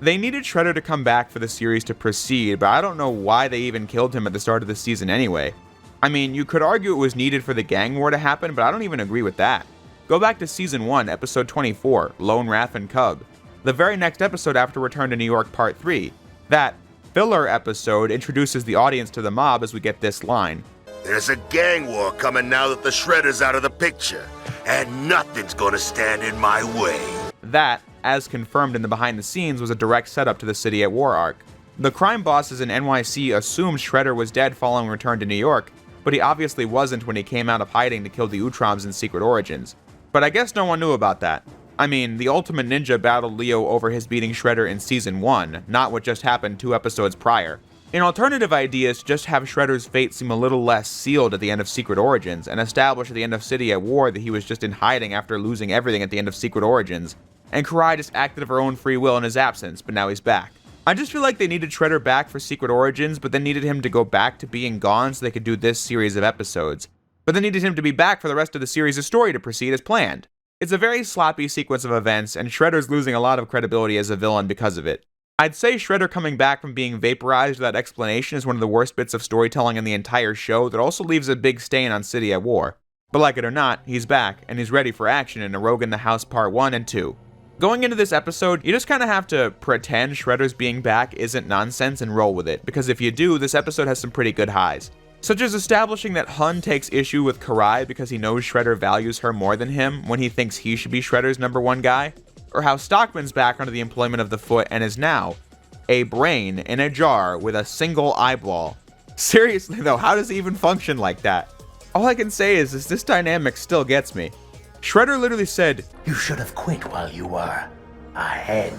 They needed Shredder to come back for the series to proceed, but I don't know why they even killed him at the start of the season anyway. I mean, you could argue it was needed for the gang war to happen, but I don't even agree with that. Go back to Season 1, Episode 24, Lone Raph and Cub. The very next episode after Return to New York Part 3. That filler episode introduces the audience to the mob as we get this line. There's a gang war coming now that the Shredder's out of the picture, and nothing's gonna stand in my way. That, as confirmed in the behind the scenes, was a direct setup to the City at War arc. The crime bosses in NYC assumed Shredder was dead following Return to New York, but he obviously wasn't when he came out of hiding to kill the Utroms in Secret Origins. But I guess no one knew about that. I mean, the Ultimate Ninja battled Leo over his beating Shredder in Season 1, not what just happened 2 episodes prior. An alternative idea is to just have Shredder's fate seem a little less sealed at the end of Secret Origins, and establish at the end of City at War that he was just in hiding after losing everything at the end of Secret Origins, and Karai just acted of her own free will in his absence, but now he's back. I just feel like they needed Shredder back for Secret Origins, but then needed him to go back to being gone so they could do this series of episodes. But then needed him to be back for the rest of the series' story to proceed as planned. It's a very sloppy sequence of events, and Shredder's losing a lot of credibility as a villain because of it. I'd say Shredder coming back from being vaporized without explanation is one of the worst bits of storytelling in the entire show that also leaves a big stain on City at War. But like it or not, he's back, and he's ready for action in A Rogue in the House Part 1 and 2. Going into this episode, you just kind of have to pretend Shredder's being back isn't nonsense and roll with it, because if you do, this episode has some pretty good highs. Such as establishing that Hun takes issue with Karai because he knows Shredder values her more than him when he thinks he should be Shredder's #1 guy, or how Stockman's back under the employment of the Foot and is now a brain in a jar with a single eyeball. Seriously though, how does he even function like that? All I can say is this dynamic still gets me. Shredder literally said, "You should have quit while you were ahead."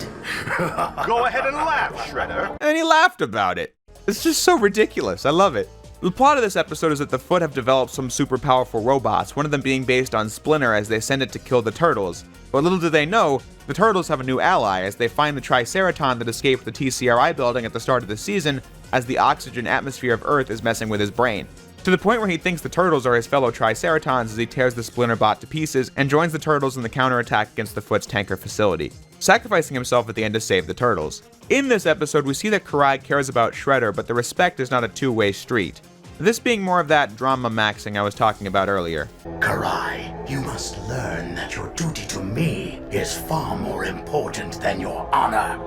Go ahead and laugh, Shredder. And he laughed about it. It's just so ridiculous. I love it. The plot of this episode is that the Foot have developed some super powerful robots, one of them being based on Splinter as they send it to kill the Turtles. But little do they know, the Turtles have a new ally as they find the Triceraton that escaped the TCRI building at the start of the season as the oxygen atmosphere of Earth is messing with his brain. To the point where he thinks the Turtles are his fellow Triceratons as he tears the Splinter bot to pieces and joins the Turtles in the counterattack against the Foot's tanker facility, sacrificing himself at the end to save the Turtles. In this episode, we see that Karai cares about Shredder, but the respect is not a two-way street. This being more of that drama maxing I was talking about earlier. Karai, you must learn that your duty to me is far more important than your honor.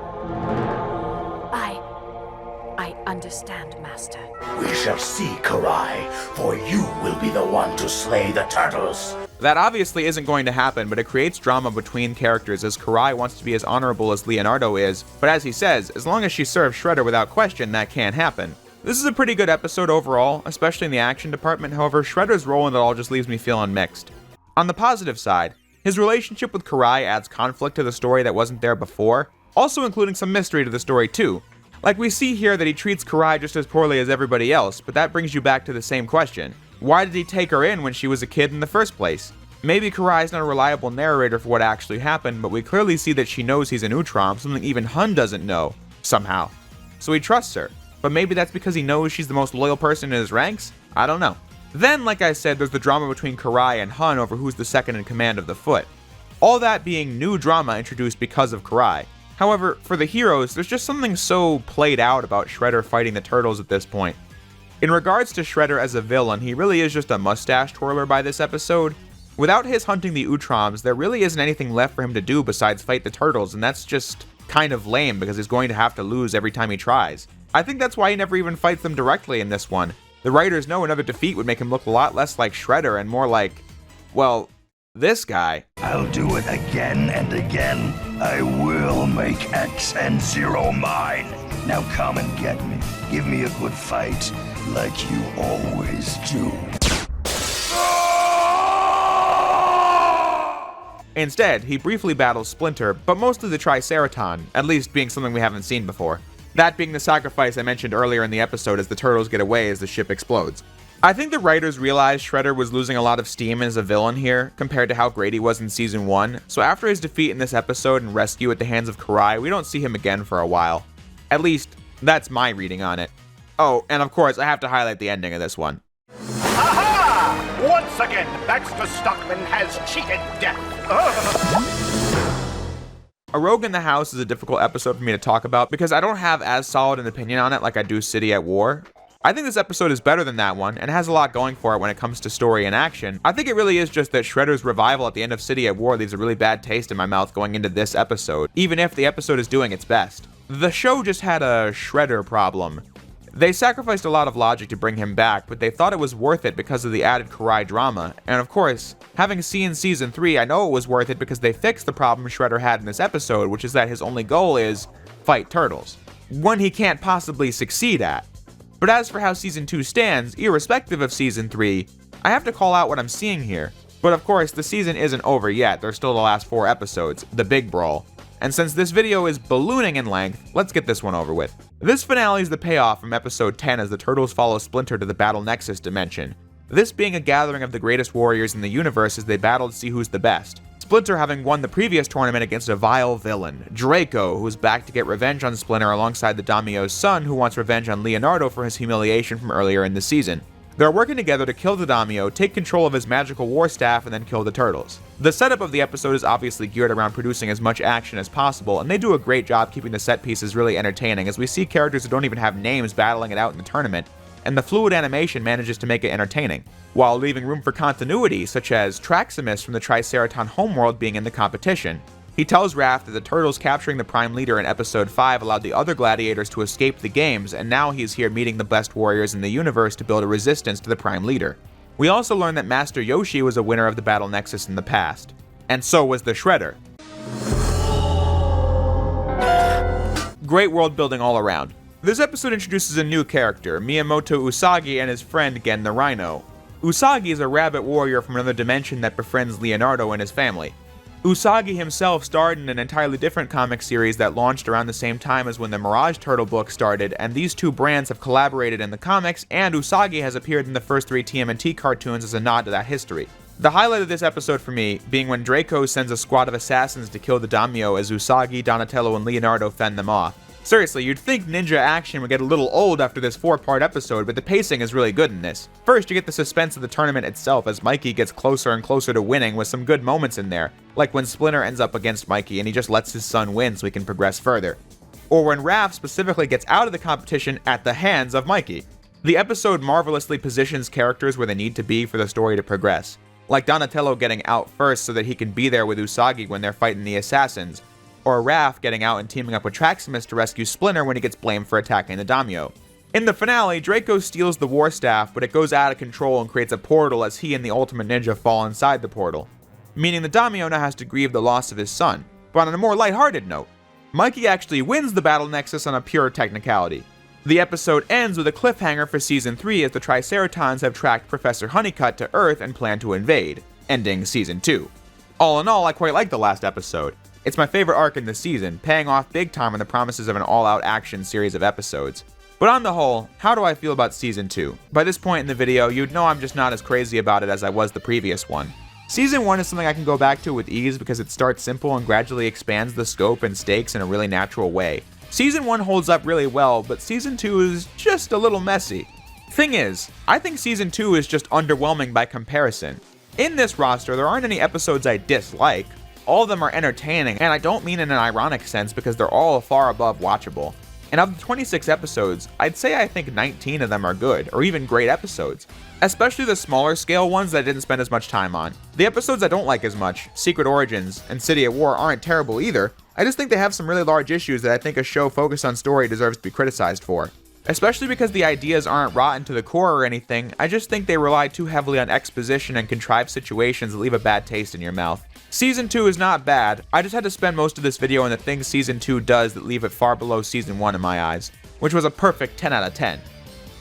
I understand, Master. We shall see, Karai, for you will be the one to slay the Turtles. That obviously isn't going to happen, but it creates drama between characters as Karai wants to be as honorable as Leonardo is, but as he says, as long as she serves Shredder without question, that can't happen. This is a pretty good episode overall, especially in the action department, however, Shredder's role in it all just leaves me feeling mixed. On the positive side, his relationship with Karai adds conflict to the story that wasn't there before, also including some mystery to the story too. Like we see here that he treats Karai just as poorly as everybody else, but that brings you back to the same question. Why did he take her in when she was a kid in the first place? Maybe Karai's not a reliable narrator for what actually happened, but we clearly see that she knows he's an Utrom, something even Hun doesn't know, somehow. So he trusts her. But maybe that's because he knows she's the most loyal person in his ranks? I don't know. Then, like I said, there's the drama between Karai and Hun over who's the second in command of the Foot. All that being new drama introduced because of Karai. However, for the heroes, there's just something so played out about Shredder fighting the Turtles at this point. In regards to Shredder as a villain, he really is just a mustache twirler by this episode. Without his hunting the Utroms, there really isn't anything left for him to do besides fight the Turtles, and that's just kind of lame because he's going to have to lose every time he tries. I think that's why he never even fights them directly in this one. The writers know another defeat would make him look a lot less like Shredder and more like, well, this guy. I'll do it again and again. I will make X and Zero mine. Now come and get me. Give me a good fight, like you always do. Instead, he briefly battles Splinter, but mostly the Triceraton, at least being something we haven't seen before. That being the sacrifice I mentioned earlier in the episode as the Turtles get away as the ship explodes. I think the writers realized Shredder was losing a lot of steam as a villain here, compared to how great he was in Season 1, so after his defeat in this episode and rescue at the hands of Karai, we don't see him again for a while. At least, that's my reading on it. Oh, and of course, I have to highlight the ending of this one. Aha! Once again, Baxter Stockman has cheated death. A Rogue in the House is a difficult episode for me to talk about because I don't have as solid an opinion on it like I do City at War. I think this episode is better than that one, and has a lot going for it when it comes to story and action. I think it really is just that Shredder's revival at the end of City at War leaves a really bad taste in my mouth going into this episode, even if the episode is doing its best. The show just had a Shredder problem. They sacrificed a lot of logic to bring him back, but they thought it was worth it because of the added Karai drama, and of course, having seen Season 3, I know it was worth it because they fixed the problem Shredder had in this episode, which is that his only goal is fight Turtles. One he can't possibly succeed at. But as for how Season 2 stands, irrespective of Season 3, I have to call out what I'm seeing here. But of course, the season isn't over yet, there's still the last 4 episodes, the big brawl. And since this video is ballooning in length, let's get this one over with. This finale is the payoff from episode 10 as the Turtles follow Splinter to the Battle Nexus dimension. This being a gathering of the greatest warriors in the universe as they battle to see who's the best. Splinter having won the previous tournament against a vile villain, Draco, who's back to get revenge on Splinter alongside the Daimyo's son who wants revenge on Leonardo for his humiliation from earlier in the season. They're working together to kill the Daimyo, take control of his magical war staff, and then kill the Turtles. The setup of the episode is obviously geared around producing as much action as possible, and they do a great job keeping the set pieces really entertaining as we see characters who don't even have names battling it out in the tournament, and the fluid animation manages to make it entertaining, while leaving room for continuity, such as Traximus from the Triceraton homeworld being in the competition. He tells Raph that the Turtles capturing the Prime Leader in Episode 5 allowed the other gladiators to escape the games, and now he is here meeting the best warriors in the universe to build a resistance to the Prime Leader. We also learn that Master Yoshi was a winner of the Battle Nexus in the past. And so was the Shredder. Great world building all around. This episode introduces a new character, Miyamoto Usagi and his friend Gen the Rhino. Usagi is a rabbit warrior from another dimension that befriends Leonardo and his family. Usagi himself starred in an entirely different comic series that launched around the same time as when the Mirage Turtle book started, and these two brands have collaborated in the comics, and Usagi has appeared in the first 3 TMNT cartoons as a nod to that history. The highlight of this episode for me being when Draco sends a squad of assassins to kill the Daimyo as Usagi, Donatello, and Leonardo fend them off. Seriously, you'd think ninja action would get a little old after this 4-part episode, but the pacing is really good in this. First, you get the suspense of the tournament itself as Mikey gets closer and closer to winning with some good moments in there, like when Splinter ends up against Mikey and he just lets his son win so he can progress further. Or when Raph specifically gets out of the competition at the hands of Mikey. The episode marvelously positions characters where they need to be for the story to progress, like Donatello getting out first so that he can be there with Usagi when they're fighting the assassins, or Raph getting out and teaming up with Traximus to rescue Splinter when he gets blamed for attacking the Daimyo. In the finale, Draco steals the War Staff, but it goes out of control and creates a portal as he and the Ultimate Ninja fall inside the portal, meaning the Daimyo now has to grieve the loss of his son. But on a more lighthearted note, Mikey actually wins the Battle Nexus on a pure technicality. The episode ends with a cliffhanger for Season 3 as the Triceratons have tracked Professor Honeycutt to Earth and plan to invade, ending Season 2. All in all, I quite like the last episode. It's my favorite arc in the season, paying off big time on the promises of an all-out action series of episodes. But on the whole, how do I feel about Season 2? By this point in the video, you'd know I'm just not as crazy about it as I was the previous one. Season 1 is something I can go back to with ease because it starts simple and gradually expands the scope and stakes in a really natural way. Season 1 holds up really well, but Season 2 is just a little messy. Thing is, I think Season 2 is just underwhelming by comparison. In this roster, there aren't any episodes I dislike. All of them are entertaining, and I don't mean in an ironic sense because they're all far above watchable. And of the 26 episodes, I'd say I think 19 of them are good, or even great episodes. Especially the smaller scale ones that I didn't spend as much time on. The episodes I don't like as much, Secret Origins and City at War, aren't terrible either. I just think they have some really large issues that I think a show focused on story deserves to be criticized for. Especially because the ideas aren't rotten to the core or anything, I just think they rely too heavily on exposition and contrived situations that leave a bad taste in your mouth. Season 2 is not bad, I just had to spend most of this video on the things Season 2 does that leave it far below Season 1 in my eyes, which was a perfect 10 out of 10.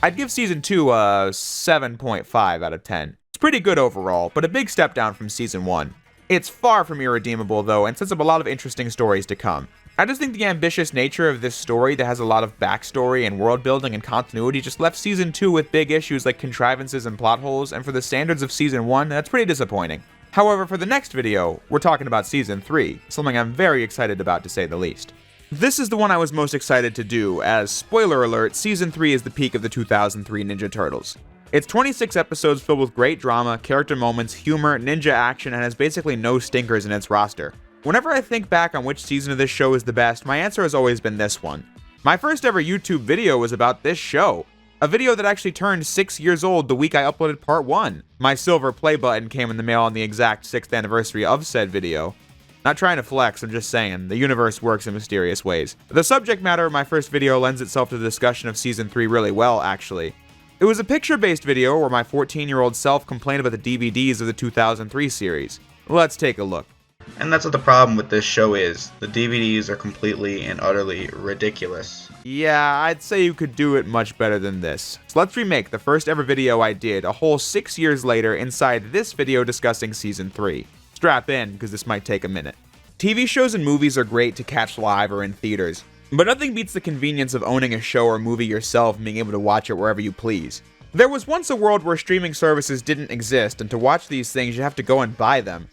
I'd give Season 2 a 7.5 out of 10. It's pretty good overall, but a big step down from Season 1. It's far from irredeemable though, and sets up a lot of interesting stories to come. I just think the ambitious nature of this story that has a lot of backstory and world building and continuity just left Season 2 with big issues like contrivances and plot holes, and for the standards of Season 1, that's pretty disappointing. However, for the next video, we're talking about Season 3, something I'm very excited about to say the least. This is the one I was most excited to do, as, spoiler alert, Season 3 is the peak of the 2003 Ninja Turtles. It's 26 episodes filled with great drama, character moments, humor, ninja action, and has basically no stinkers in its roster. Whenever I think back on which season of this show is the best, my answer has always been this one. My first ever YouTube video was about this show. A video that actually turned 6 years old the week I uploaded part 1. My silver play button came in the mail on the exact 6th anniversary of said video. Not trying to flex, I'm just saying, the universe works in mysterious ways. The subject matter of my first video lends itself to the discussion of Season 3 really well, actually. It was a picture-based video where my 14-year-old self complained about the DVDs of the 2003 series. Let's take a look. And that's what the problem with this show is. The DVDs are completely and utterly ridiculous. Yeah, I'd say you could do it much better than this. So let's remake the first ever video I did a whole 6 years later inside this video discussing Season 3. Strap in, because this might take a minute. TV shows and movies are great to catch live or in theaters, but nothing beats the convenience of owning a show or movie yourself and being able to watch it wherever you please. There was once a world where streaming services didn't exist, and to watch these things you have to go and buy them.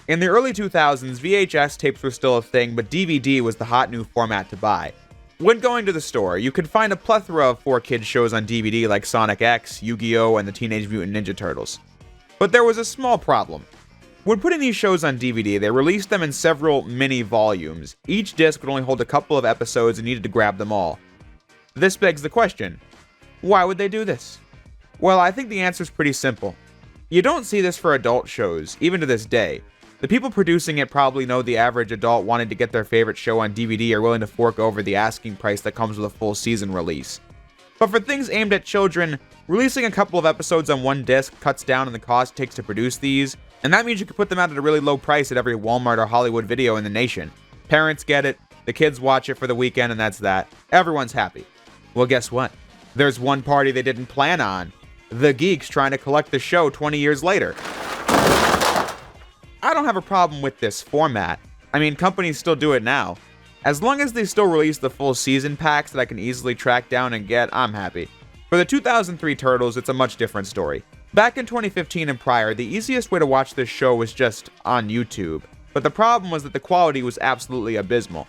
In the early 2000s, VHS tapes were still a thing, but DVD was the hot new format to buy. When going to the store, you could find a plethora of 4Kids shows on DVD like Sonic X, Yu-Gi-Oh!, and the Teenage Mutant Ninja Turtles. But there was a small problem. When putting these shows on DVD, they released them in several mini volumes. Each disc would only hold a couple of episodes and needed to grab them all. This begs the question, why would they do this? Well, I think the answer is pretty simple. You don't see this for adult shows, even to this day. The people producing it probably know the average adult wanting to get their favorite show on DVD are willing to fork over the asking price that comes with a full season release. But for things aimed at children, releasing a couple of episodes on one disc cuts down on the cost it takes to produce these, and that means you can put them out at a really low price at every Walmart or Hollywood video in the nation. Parents get it, the kids watch it for the weekend, and that's that. Everyone's happy. Well, guess what? There's one party they didn't plan on. The geeks trying to collect the show 20 years later. I don't have a problem with this format. I mean, companies still do it now. As long as they still release the full season packs that I can easily track down and get, I'm happy. For the 2003 Turtles, it's a much different story. Back in 2015 and prior, the easiest way to watch this show was just on YouTube. But the problem was that the quality was absolutely abysmal.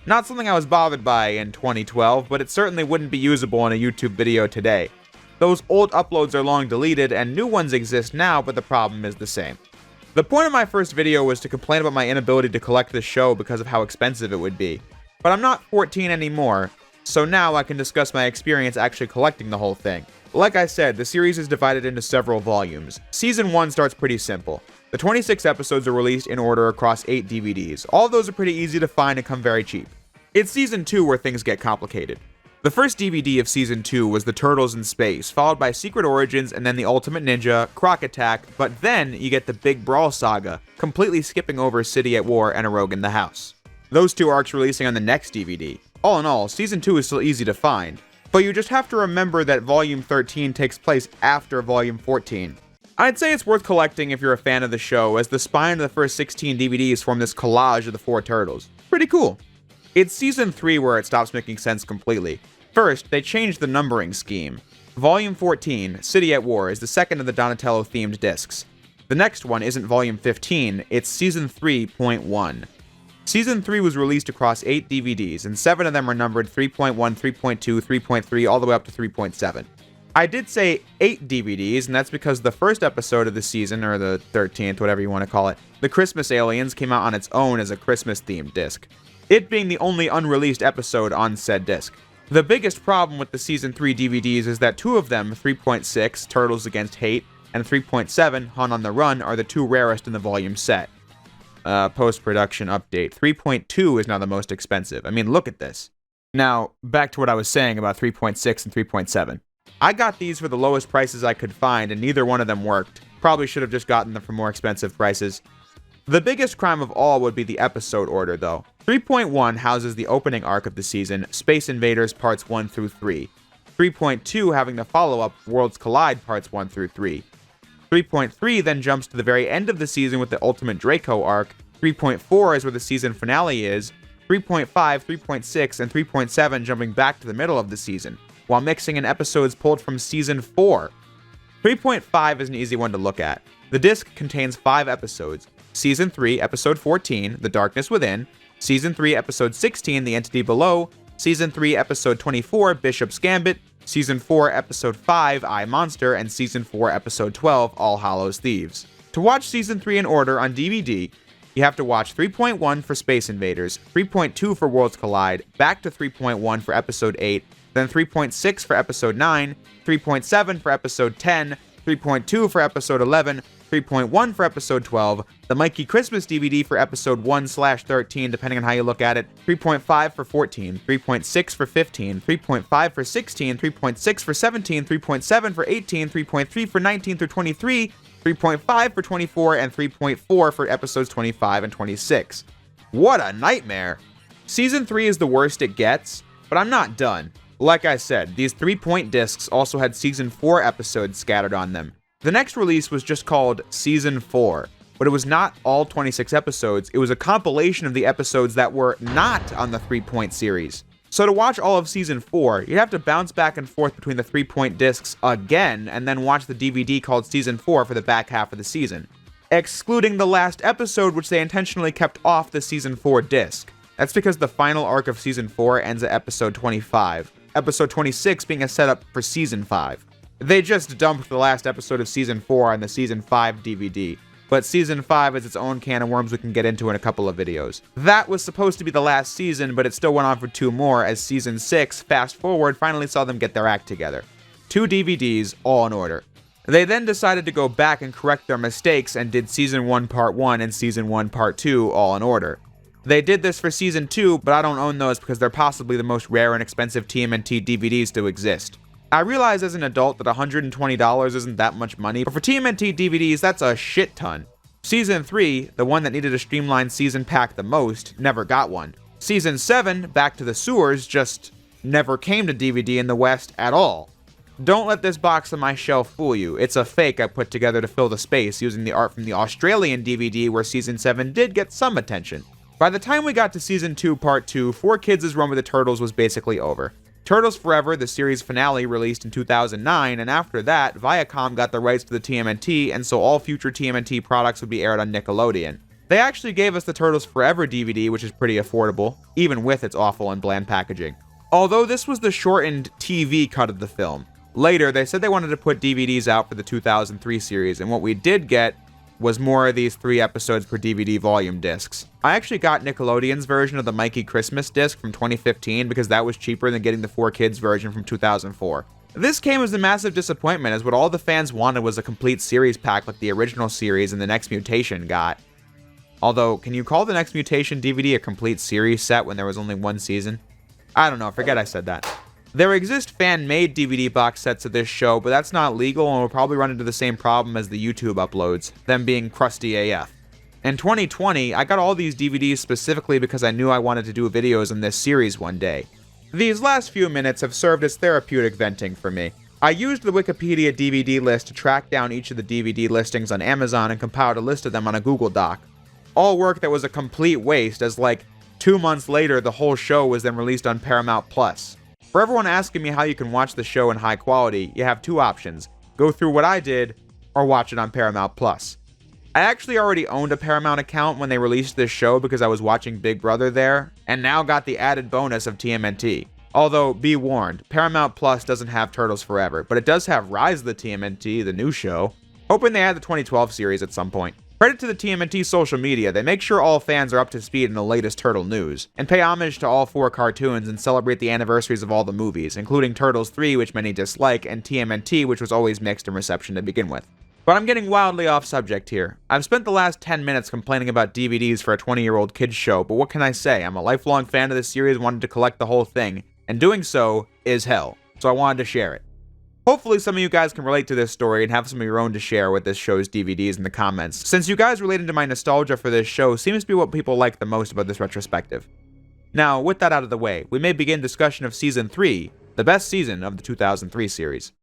Not something I was bothered by in 2012, but it certainly wouldn't be usable in a YouTube video today. Those old uploads are long deleted, and new ones exist now, but the problem is the same. The point of my first video was to complain about my inability to collect this show because of how expensive it would be. But I'm not 14 anymore, so now I can discuss my experience actually collecting the whole thing. Like I said, the series is divided into several volumes. Season 1 starts pretty simple. The 26 episodes are released in order across 8 DVDs. All of those are pretty easy to find and come very cheap. It's Season 2 where things get complicated. The first DVD of Season 2 was The Turtles in Space, followed by Secret Origins and then The Ultimate Ninja, Croc Attack, but then you get the Big Brawl Saga, completely skipping over City at War and A Rogue in the House. Those two arcs releasing on the next DVD. All in all, Season 2 is still easy to find, but you just have to remember that Volume 13 takes place after Volume 14. I'd say it's worth collecting if you're a fan of the show, as the spine of the first 16 DVDs form this collage of the 4 Turtles. Pretty cool. It's Season 3 where it stops making sense completely. First, they changed the numbering scheme. Volume 14, City at War, is the second of the Donatello-themed discs. The next one isn't Volume 15, it's Season 3.1. Season 3 was released across 8 DVDs, and 7 of them are numbered 3.1, 3.2, 3.3, all the way up to 3.7. I did say 8 DVDs, and that's because the first episode of the season, or the 13th, whatever you want to call it, The Christmas Aliens, came out on its own as a Christmas-themed disc, it being the only unreleased episode on said disc. The biggest problem with the Season 3 DVDs is that two of them, 3.6, Turtles Against Hate, and 3.7, Hun on the Run, are the two rarest in the volume set. Post-production update. 3.2 is now the most expensive. I mean, look at this. Now, back to what I was saying about 3.6 and 3.7. I got these for the lowest prices I could find, and neither one of them worked. Probably should have just gotten them for more expensive prices. The biggest crime of all would be the episode order, though. 3.1 houses the opening arc of the season, Space Invaders Parts 1 through 3. 3.2 having the follow-up, Worlds Collide Parts 1 through 3. 3.3 then jumps to the very end of the season with the Ultimate Draco arc. 3.4 is where the season finale is. 3.5, 3.6, and 3.7 jumping back to the middle of the season, while mixing in episodes pulled from Season 4. 3.5 is an easy one to look at. The disc contains 5 episodes. Season 3, Episode 14, The Darkness Within. Season 3, Episode 16, The Entity Below. Season 3, Episode 24, Bishop's Gambit. Season 4, Episode 5, I Monster, and Season 4, Episode 12, All Hallows Thieves. To watch Season 3 in order on DVD, you have to watch 3.1 for Space Invaders, 3.2 for Worlds Collide, back to 3.1 for Episode 8, then 3.6 for Episode 9, 3.7 for Episode 10, 3.2 for Episode 11, 3.1 for Episode 12, the Mikey Christmas DVD for Episode 1/13, depending on how you look at it, 3.5 for 14, 3.6 for 15, 3.5 for 16, 3.6 for 17, 3.7 for 18, 3.3 for 19 through 23, 3.5 for 24, and 3.4 for Episodes 25 and 26. What a nightmare! Season 3 is the worst it gets, but I'm not done. Like I said, these 3-point discs also had Season 4 episodes scattered on them. The next release was just called Season 4, but it was not all 26 episodes, it was a compilation of the episodes that were not on the 3-point series. So to watch all of Season 4, you'd have to bounce back and forth between the 3-point discs again, and then watch the DVD called Season 4 for the back half of the season, excluding the last episode, which they intentionally kept off the Season 4 disc. That's because the final arc of Season 4 ends at Episode 25, Episode 26 being a setup for Season 5. They just dumped the last episode of Season 4 on the Season 5 DVD, but Season 5 is its own can of worms we can get into in a couple of videos. That was supposed to be the last season, but it still went on for 2 more, as Season 6, fast forward, finally saw them get their act together. 2 DVDs, all in order. They then decided to go back and correct their mistakes and did Season 1 Part 1 and Season 1 Part 2 all in order. They did this for Season 2, but I don't own those because they're possibly the most rare and expensive TMNT DVDs to exist. I realize as an adult that $120 isn't that much money, but for TMNT DVDs, that's a shit ton. Season 3, the one that needed a streamlined season pack the most, never got one. Season 7, Back to the Sewers, just never came to DVD in the West at all. Don't let this box on my shelf fool you. It's a fake I put together to fill the space using the art from the Australian DVD where Season 7 did get some attention. By the time we got to Season 2 Part 2, 4Kids' run with the Turtles was basically over. Turtles Forever, the series finale, released in 2009, and after that, Viacom got the rights to the TMNT, and so all future TMNT products would be aired on Nickelodeon. They actually gave us the Turtles Forever DVD, which is pretty affordable, even with its awful and bland packaging. Although this was the shortened TV cut of the film. Later, they said they wanted to put DVDs out for the 2003 series, and what we did get was more of these 3 episodes per DVD volume discs. I actually got Nickelodeon's version of the Mikey Christmas disc from 2015 because that was cheaper than getting the 4Kids version from 2004. This came as a massive disappointment, as what all the fans wanted was a complete series pack like the original series and the Next Mutation got. Although, can you call the Next Mutation DVD a complete series set when there was only 1 season? I don't know, forget I said that. There exist fan-made DVD box sets of this show, but that's not legal and will probably run into the same problem as the YouTube uploads, them being crusty AF. In 2020, I got all these DVDs specifically because I knew I wanted to do videos on this series one day. These last few minutes have served as therapeutic venting for me. I used the Wikipedia DVD list to track down each of the DVD listings on Amazon and compiled a list of them on a Google Doc. All work that was a complete waste, as like 2 months later the whole show was then released on Paramount+. For everyone asking me how you can watch the show in high quality, you have 2 options. Go through what I did, or watch it on Paramount+. I actually already owned a Paramount account when they released this show because I was watching Big Brother there, and now got the added bonus of TMNT. Although, be warned, Paramount Plus doesn't have Turtles Forever, but it does have Rise of the TMNT, the new show. Hoping they add the 2012 series at some point. Credit to the TMNT social media, they make sure all fans are up to speed in the latest Turtle news, and pay homage to all 4 cartoons and celebrate the anniversaries of all the movies, including Turtles 3, which many dislike, and TMNT, which was always mixed in reception to begin with. But I'm getting wildly off subject here. I've spent the last 10 minutes complaining about DVDs for a 20-year-old kids show, but what can I say? I'm a lifelong fan of this series, wanted to collect the whole thing, and doing so is hell, so I wanted to share it. Hopefully some of you guys can relate to this story and have some of your own to share with this show's DVDs in the comments, since you guys relating to my nostalgia for this show seems to be what people like the most about this retrospective. Now, with that out of the way, we may begin discussion of Season 3, the best season of the 2003 series.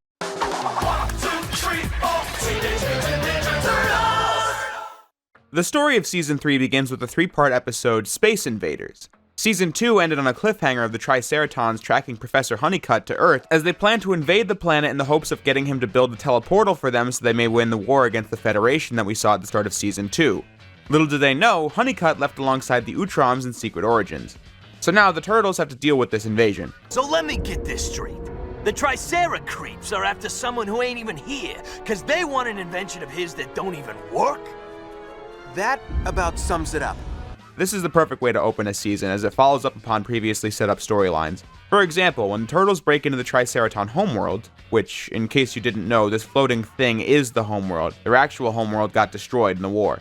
The story of Season 3 begins with the 3-part episode Space Invaders. Season 2 ended on a cliffhanger of the Triceratons tracking Professor Honeycutt to Earth as they plan to invade the planet in the hopes of getting him to build a teleportal for them so they may win the war against the Federation that we saw at the start of Season 2. Little did they know, Honeycutt left alongside the Utroms in Secret Origins. So now the Turtles have to deal with this invasion. So let me get this straight. The Tricera creeps are after someone who ain't even here, cause they want an invention of his that don't even work? That about sums it up. This is the perfect way to open a season, as it follows up upon previously set up storylines. For example, when the Turtles break into the Triceraton homeworld, which, in case you didn't know, this floating thing is the homeworld, their actual homeworld got destroyed in the war.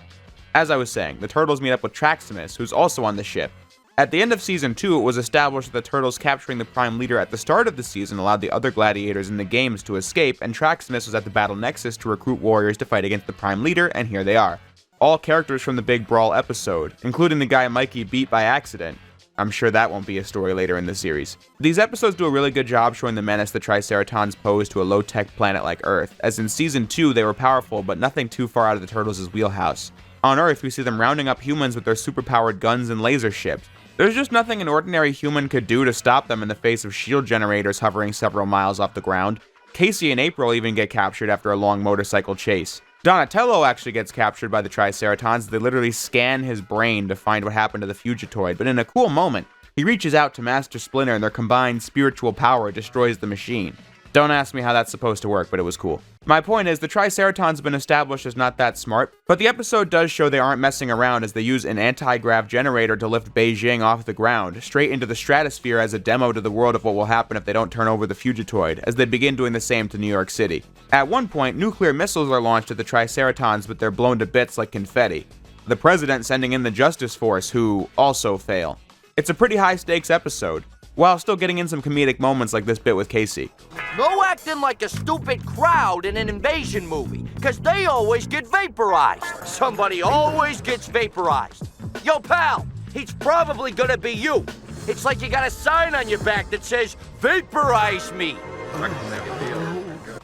As I was saying, the Turtles meet up with Traximus, who's also on the ship. At the end of Season 2, it was established that the Turtles capturing the Prime Leader at the start of the season allowed the other gladiators in the games to escape, and Traximus was at the Battle Nexus to recruit warriors to fight against the Prime Leader, and here they are. All characters from the Big Brawl episode, including the guy Mikey beat by accident. I'm sure that won't be a story later in the series. These episodes do a really good job showing the menace the Triceratons pose to a low-tech planet like Earth, as in Season 2 they were powerful but nothing too far out of the Turtles' wheelhouse. On Earth we see them rounding up humans with their superpowered guns and laser ships. There's just nothing an ordinary human could do to stop them in the face of shield generators hovering several miles off the ground. Casey and April even get captured after a long motorcycle chase. Donatello actually gets captured by the Triceratons. They literally scan his brain to find what happened to the Fugitoid, but in a cool moment, he reaches out to Master Splinter and their combined spiritual power destroys the machine. Don't ask me how that's supposed to work, but it was cool. My point is, the Triceratons have been established as not that smart, but the episode does show they aren't messing around as they use an anti-grav generator to lift Beijing off the ground, straight into the stratosphere as a demo to the world of what will happen if they don't turn over the Fugitoid, as they begin doing the same to New York City. At one point, nuclear missiles are launched at the Triceratons, but they're blown to bits like confetti. The President sending in the Justice Force, who also fail. It's a pretty high-stakes episode, while still getting in some comedic moments like this bit with Casey. No acting like a stupid crowd in an invasion movie, cause they always get vaporized. Somebody always gets vaporized. Yo, pal, he's probably gonna be you. It's like you got a sign on your back that says, "Vaporize me."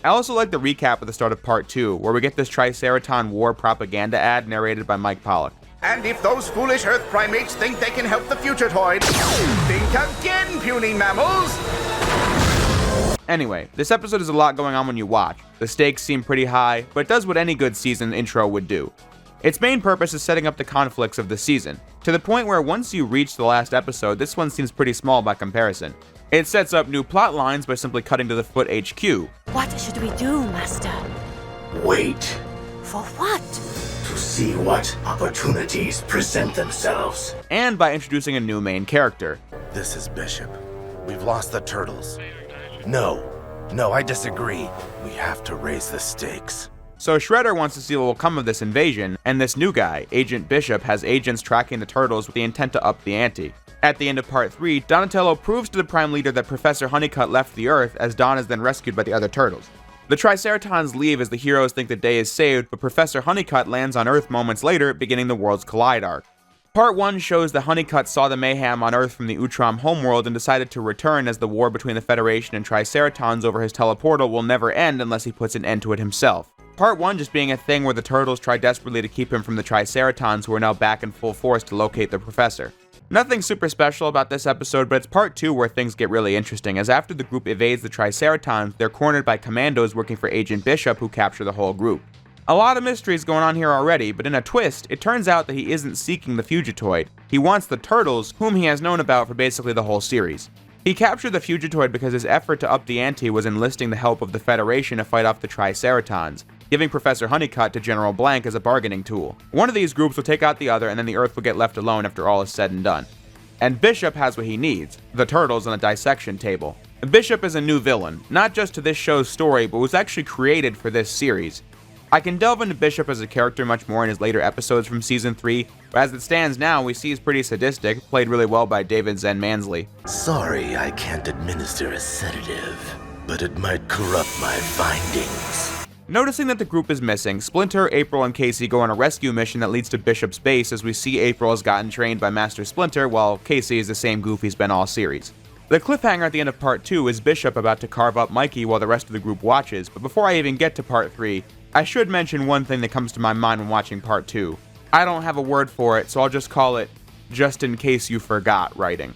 I also like the recap at the start of Part 2, where we get this Triceraton War propaganda ad narrated by Mike Pollock. And if those foolish Earth primates think they can help the Fugitoid, think again, puny mammals! Anyway, this episode has a lot going on when you watch. The stakes seem pretty high, but it does what any good season intro would do. Its main purpose is setting up the conflicts of the season, to the point where once you reach the last episode, this one seems pretty small by comparison. It sets up new plot lines by simply cutting to the Foot HQ. What should we do, Master? Wait For what? to see what opportunities present themselves. And by introducing a new main character. This is Bishop. We've lost the Turtles. No, I disagree. We have to raise the stakes. So Shredder wants to see what will come of this invasion, and this new guy, Agent Bishop, has agents tracking the Turtles with the intent to up the ante. At the end of Part 3, Donatello proves to the Prime Leader that Professor Honeycutt left the Earth, as Don is then rescued by the other Turtles. The Triceratons leave as the heroes think the day is saved, but Professor Honeycutt lands on Earth moments later, beginning the Worlds Collide arc. Part 1 shows that Honeycutt saw the mayhem on Earth from the Utrom homeworld and decided to return, as the war between the Federation and Triceratons over his teleportal will never end unless he puts an end to it himself. Part 1 just being a thing where the Turtles try desperately to keep him from the Triceratons, who are now back in full force to locate the Professor. Nothing super special about this episode, but it's Part 2 where things get really interesting, as after the group evades the Triceratons, they're cornered by commandos working for Agent Bishop, who capture the whole group. A lot of mysteries going on here already, but in a twist, it turns out that he isn't seeking the Fugitoid. He wants the Turtles, whom he has known about for basically the whole series. He captured the Fugitoid because his effort to up the ante was enlisting the help of the Federation to fight off the Triceratons. giving Professor Honeycutt to General Blank as a bargaining tool. One of these groups will take out the other, and then the Earth will get left alone after all is said and done. And Bishop has what he needs, the Turtles on a dissection table. Bishop is a new villain, not just to this show's story, but was actually created for this series. I can delve into Bishop as a character much more in his later episodes from Season 3, but as it stands now, we see he's pretty sadistic, played really well by David Zen Mansley. Sorry I can't administer a sedative, but it might corrupt my findings. Noticing that the group is missing, Splinter, April, and Casey go on a rescue mission that leads to Bishop's base as we see April has gotten trained by Master Splinter, while Casey is the same goof he's been all series. The cliffhanger at the end of Part 2 is Bishop about to carve up Mikey while the rest of the group watches, but before I even get to Part 3, I should mention one thing that comes to my mind when watching Part 2. I don't have a word for it, so I'll just call it, just in case you forgot writing.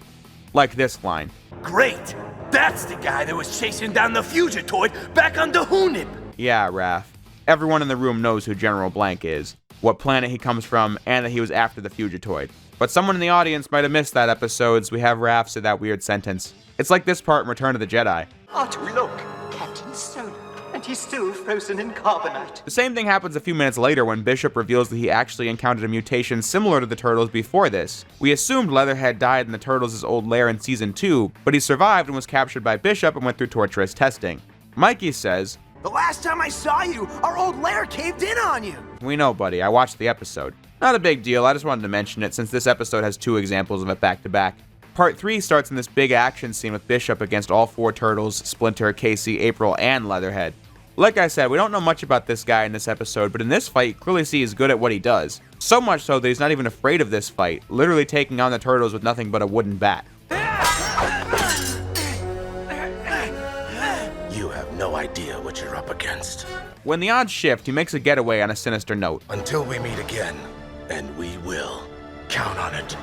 Like this line. Great! That's the guy that was chasing down the Fugitoid back on the Hunib! Yeah, Raph. Everyone in the room knows who General Blank is, what planet he comes from, and that he was after the Fugitoid. But someone in the audience might have missed that episode, so we have Raph say that weird sentence. It's like this part in Return of the Jedi. Artu, look! Captain Solar. And he's still frozen in carbonite. The same thing happens a few minutes later when Bishop reveals that he actually encountered a mutation similar to the Turtles before this. We assumed Leatherhead died in the Turtles' old lair in Season 2, but he survived and was captured by Bishop and went through torturous testing. Mikey says, The last time I saw you, our old lair caved in on you. We know, buddy. I watched the episode. Not a big deal. I just wanted to mention it since this episode has 2 examples of it back to back. Part 3 starts in this big action scene with Bishop against all 4 Turtles, Splinter, Casey, April, and Leatherhead. Like I said, we don't know much about this guy in this episode, but in this fight, you clearly see he's good at what he does. So much so that he's not even afraid of this fight, literally taking on the Turtles with nothing but a wooden bat. You have no idea what you're up against. When the odds shift, he makes a getaway on a sinister note. Until we meet again, and we will. Count on it.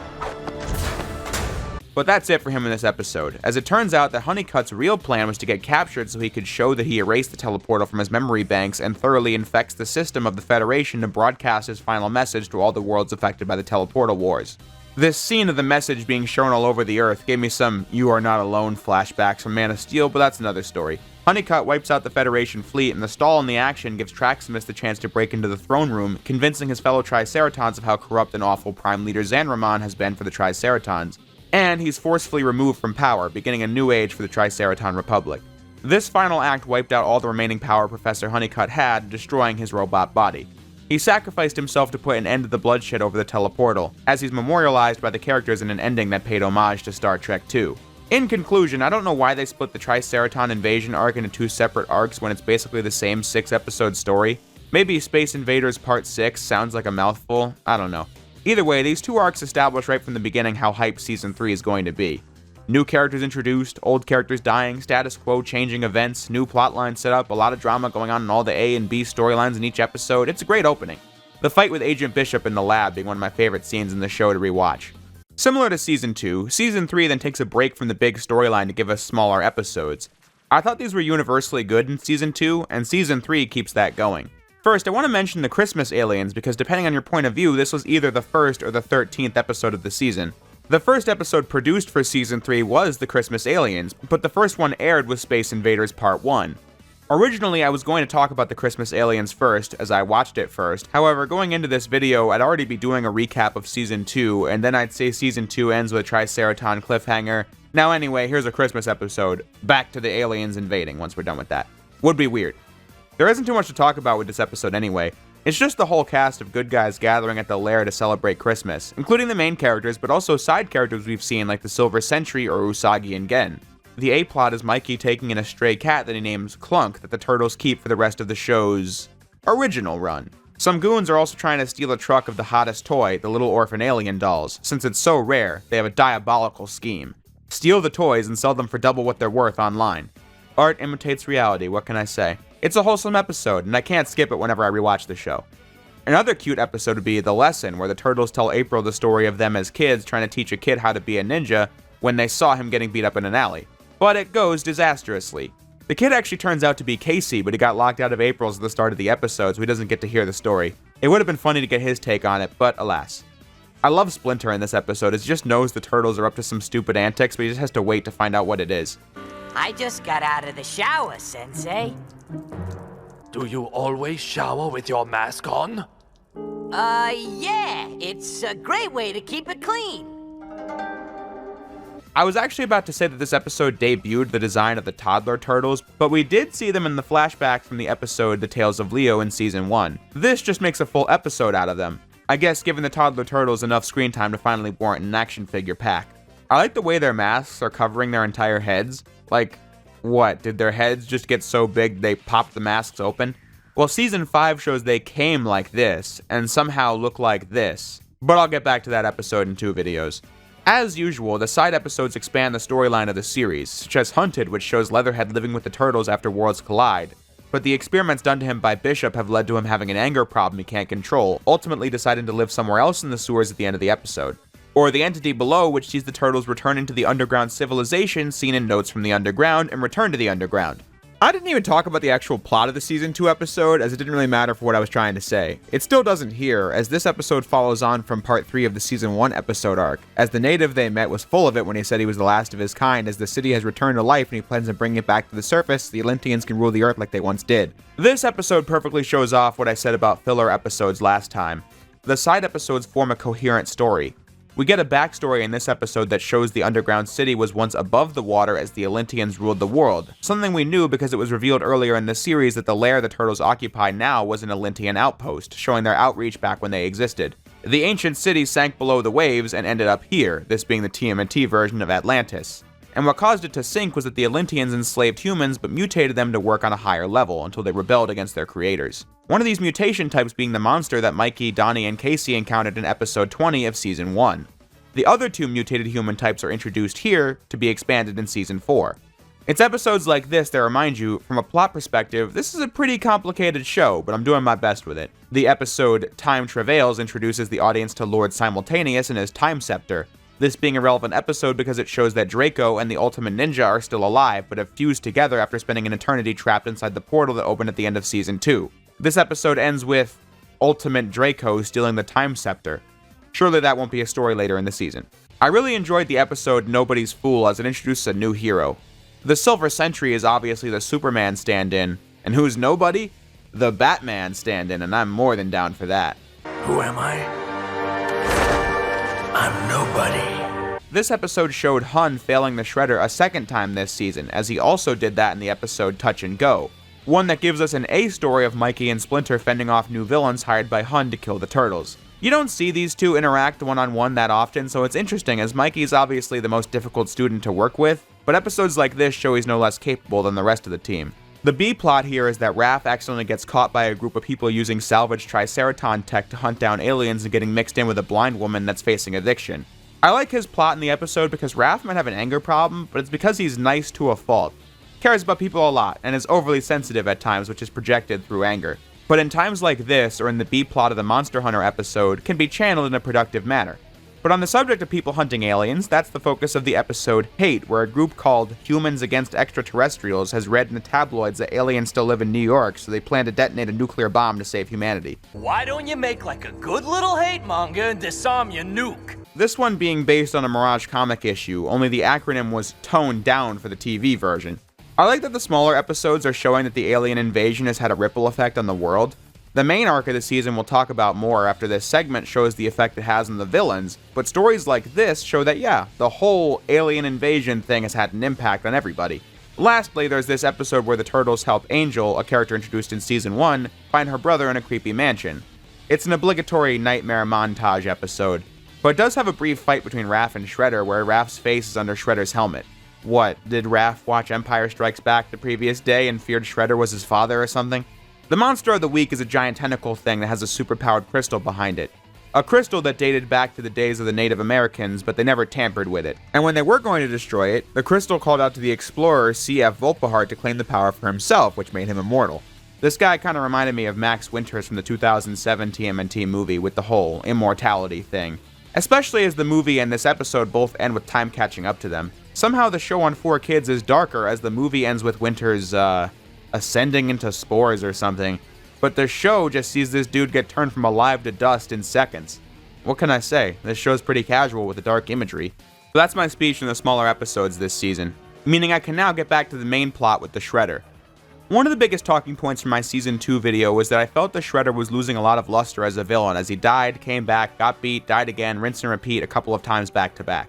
But that's it for him in this episode, as it turns out that Honeycutt's real plan was to get captured so he could show that he erased the teleportal from his memory banks and thoroughly infects the system of the Federation to broadcast his final message to all the worlds affected by the teleportal wars. This scene of the message being shown all over the Earth gave me some "You Are Not Alone" flashbacks from Man of Steel, but that's another story. Honeycutt wipes out the Federation fleet, and the stall in the action gives Traximus the chance to break into the throne room, convincing his fellow Triceratons of how corrupt and awful Prime Leader Zanramon has been for the Triceratons. And he's forcefully removed from power, beginning a new age for the Triceraton Republic. This final act wiped out all the remaining power Professor Honeycutt had, destroying his robot body. He sacrificed himself to put an end to the bloodshed over the teleportal, as he's memorialized by the characters in an ending that paid homage to Star Trek II. In conclusion, I don't know why they split the Triceraton invasion arc into 2 separate arcs when it's basically the same 6-episode story. Maybe Space Invaders Part 6 sounds like a mouthful, I don't know. Either way, these 2 arcs establish right from the beginning how hyped Season 3 is going to be. New characters introduced, old characters dying, status quo changing events, new plotlines set up, a lot of drama going on in all the A and B storylines in each episode. It's a great opening. The fight with Agent Bishop in the lab being one of my favorite scenes in the show to rewatch. Similar to Season 2, Season 3 then takes a break from the big storyline to give us smaller episodes. I thought these were universally good in Season 2, and Season 3 keeps that going. First, I want to mention the Christmas aliens because depending on your point of view, this was either the 1st or the 13th episode of the season. The first episode produced for Season 3 was the Christmas aliens, but the first one aired with Space Invaders Part 1. Originally, I was going to talk about the Christmas aliens first, as I watched it first. However, going into this video, I'd already be doing a recap of Season 2, and then I'd say Season 2 ends with a Triceraton cliffhanger. Now anyway, here's a Christmas episode. Back to the aliens invading once we're done with that. Would be weird. There isn't too much to talk about with this episode anyway. It's just the whole cast of good guys gathering at the lair to celebrate Christmas, including the main characters, but also side characters we've seen like the Silver Sentry or Usagi and Gen. The A-plot is Mikey taking in a stray cat that he names Clunk that the Turtles keep for the rest of the show's original run. Some goons are also trying to steal a truck of the hottest toy, the Little Orphan Alien dolls. Since it's so rare, they have a diabolical scheme. Steal the toys and sell them for double what they're worth online. Art imitates reality, what can I say? It's a wholesome episode, and I can't skip it whenever I rewatch the show. Another cute episode would be The Lesson, where the Turtles tell April the story of them as kids trying to teach a kid how to be a ninja when they saw him getting beat up in an alley. But it goes disastrously. The kid actually turns out to be Casey, but he got locked out of April's at the start of the episode, so he doesn't get to hear the story. It would have been funny to get his take on it, but alas. I love Splinter in this episode, as he just knows the Turtles are up to some stupid antics, but he just has to wait to find out what it is. I just got out of the shower, Sensei. Do you always shower with your mask on? Yeah. It's a great way to keep it clean. I was actually about to say that this episode debuted the design of the toddler turtles, but we did see them in the flashback from the episode The Tales of Leo in Season 1. This just makes a full episode out of them. I guess giving the toddler turtles enough screen time to finally warrant an action figure pack. I like the way their masks are covering their entire heads. Like, what, did their heads just get so big they popped the masks open? Well, Season 5 shows they came like this, and somehow look like this. But I'll get back to that episode in 2 videos. As usual, the side episodes expand the storyline of the series, such as Hunted, which shows Leatherhead living with the Turtles after worlds collide. But the experiments done to him by Bishop have led to him having an anger problem he can't control, ultimately deciding to live somewhere else in the sewers at the end of the episode. Or The Entity Below, which sees the Turtles return into the underground civilization seen in Notes from the Underground and Return to the Underground. I didn't even talk about the actual plot of the Season 2 episode, as it didn't really matter for what I was trying to say. It still doesn't here, as this episode follows on from Part 3 of the Season 1 episode arc, as the native they met was full of it when he said he was the last of his kind, as the city has returned to life and he plans on bringing it back to the surface so the Atlanteans can rule the Earth like they once did. This episode perfectly shows off what I said about filler episodes last time. The side episodes form a coherent story. We get a backstory in this episode that shows the underground city was once above the water as the Atlanteans ruled the world, something we knew because it was revealed earlier in the series that the lair the Turtles occupy now was an Atlantean outpost, showing their outreach back when they existed. The ancient city sank below the waves and ended up here, this being the TMNT version of Atlantis. And what caused it to sink was that the Atlanteans enslaved humans but mutated them to work on a higher level until they rebelled against their creators. One of these mutation types being the monster that Mikey, Donnie, and Casey encountered in episode 20 of Season 1. The other 2 mutated human types are introduced here to be expanded in Season 4. It's episodes like this that remind you, from a plot perspective, this is a pretty complicated show, but I'm doing my best with it. The episode Time Travails introduces the audience to Lord Simultaneous and his Time Scepter, this being a relevant episode because it shows that Draco and the Ultimate Ninja are still alive, but have fused together after spending an eternity trapped inside the portal that opened at the end of Season 2. This episode ends with Ultimate Draco stealing the Time Scepter. Surely that won't be a story later in the season. I really enjoyed the episode Nobody's Fool as it introduces a new hero. The Silver Sentry is obviously the Superman stand-in, and who's nobody? The Batman stand-in, and I'm more than down for that. Who am I? I'm nobody. This episode showed Hun failing the Shredder a second time this season, as he also did that in the episode Touch and Go. One that gives us an A story of Mikey and Splinter fending off new villains hired by Hun to kill the Turtles. You don't see these two interact one-on-one that often, so it's interesting as Mikey's obviously the most difficult student to work with, but episodes like this show he's no less capable than the rest of the team. The B-plot here is that Raph accidentally gets caught by a group of people using salvaged Triceraton tech to hunt down aliens and getting mixed in with a blind woman that's facing eviction. I like his plot in the episode because Raph might have an anger problem, but it's because he's nice to a fault. Cares about people a lot, and is overly sensitive at times, which is projected through anger. But in times like this, or in the B-plot of the Monster Hunter episode, can be channeled in a productive manner. But on the subject of people hunting aliens, that's the focus of the episode Hate, where a group called Humans Against Extraterrestrials has read in the tabloids that aliens still live in New York, so they plan to detonate a nuclear bomb to save humanity. Why don't you make like a good little hate manga and disarm your nuke? This one being based on a Mirage comic issue, only the acronym was toned down for the TV version. I like that the smaller episodes are showing that the alien invasion has had a ripple effect on the world. The main arc of the season we'll talk about more after this segment shows the effect it has on the villains, but stories like this show that yeah, the whole alien invasion thing has had an impact on everybody. Lastly, there's this episode where the Turtles help Angel, a character introduced in Season 1, find her brother in a creepy mansion. It's an obligatory nightmare montage episode, but it does have a brief fight between Raph and Shredder where Raph's face is under Shredder's helmet. What, did Raph watch Empire Strikes Back the previous day and feared Shredder was his father or something? The monster of the week is a giant tentacle thing that has a superpowered crystal behind it. A crystal that dated back to the days of the Native Americans, but they never tampered with it. And when they were going to destroy it, the crystal called out to the explorer C.F. Volpahart to claim the power for himself, which made him immortal. This guy kind of reminded me of Max Winters from the 2007 TMNT movie with the whole immortality thing. Especially as the movie and this episode both end with time catching up to them. Somehow the show on 4Kids is darker as the movie ends with Winters, ascending into spores or something. But the show just sees this dude get turned from alive to dust in seconds. What can I say? This show's pretty casual with the dark imagery. So that's my speech in the smaller episodes this season, meaning I can now get back to the main plot with the Shredder. One of the biggest talking points from my Season 2 video was that I felt the Shredder was losing a lot of luster as a villain as he died, came back, got beat, died again, rinse and repeat a couple of times back to back.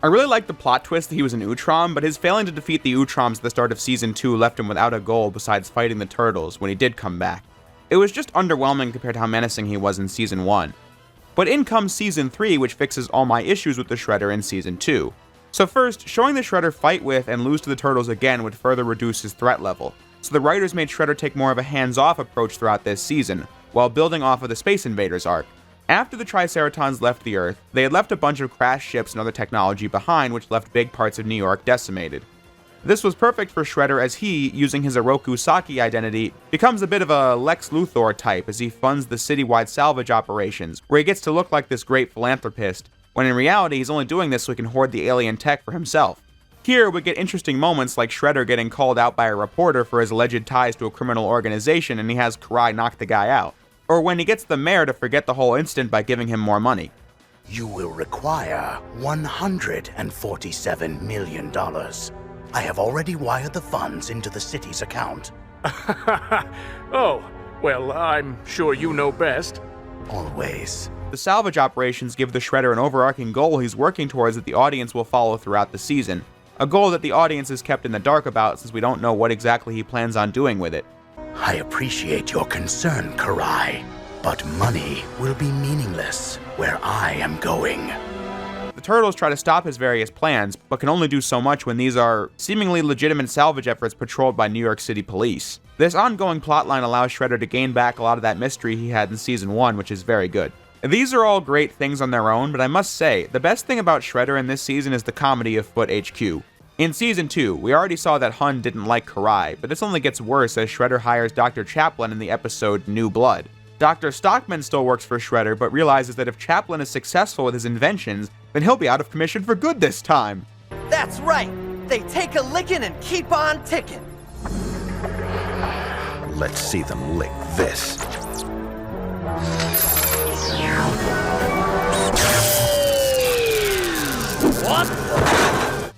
I really liked the plot twist that he was an Utrom, but his failing to defeat the Utroms at the start of Season 2 left him without a goal besides fighting the Turtles when he did come back. It was just underwhelming compared to how menacing he was in Season 1. But in comes Season 3, which fixes all my issues with the Shredder in Season 2. So first, showing the Shredder fight with and lose to the Turtles again would further reduce his threat level, so the writers made Shredder take more of a hands-off approach throughout this season, while building off of the Space Invaders arc. After the Triceratons left the Earth, they had left a bunch of crashed ships and other technology behind, which left big parts of New York decimated. This was perfect for Shredder as he, using his Oroku Saki identity, becomes a bit of a Lex Luthor type as he funds the citywide salvage operations, where he gets to look like this great philanthropist, when in reality he's only doing this so he can hoard the alien tech for himself. Here, we get interesting moments like Shredder getting called out by a reporter for his alleged ties to a criminal organization and he has Karai knock the guy out. Or when he gets the mayor to forget the whole incident by giving him more money. You will require $147 million. I have already wired the funds into the city's account. Oh, well, I'm sure you know best. Always. The salvage operations give the Shredder an overarching goal he's working towards that the audience will follow throughout the season. A goal that the audience is kept in the dark about since we don't know what exactly he plans on doing with it. I appreciate your concern, Karai, but money will be meaningless where I am going. The Turtles try to stop his various plans, but can only do so much when these are seemingly legitimate salvage efforts patrolled by New York City police. This ongoing plotline allows Shredder to gain back a lot of that mystery he had in Season 1, which is very good. These are all great things on their own, but I must say, the best thing about Shredder in this season is the comedy of Foot HQ. In Season 2, we already saw that Hun didn't like Karai, but this only gets worse as Shredder hires Dr. Chaplin in the episode New Blood. Dr. Stockman still works for Shredder, but realizes that if Chaplin is successful with his inventions, then he'll be out of commission for good this time. That's right! They take a licking and keep on ticking! Let's see them lick this. What?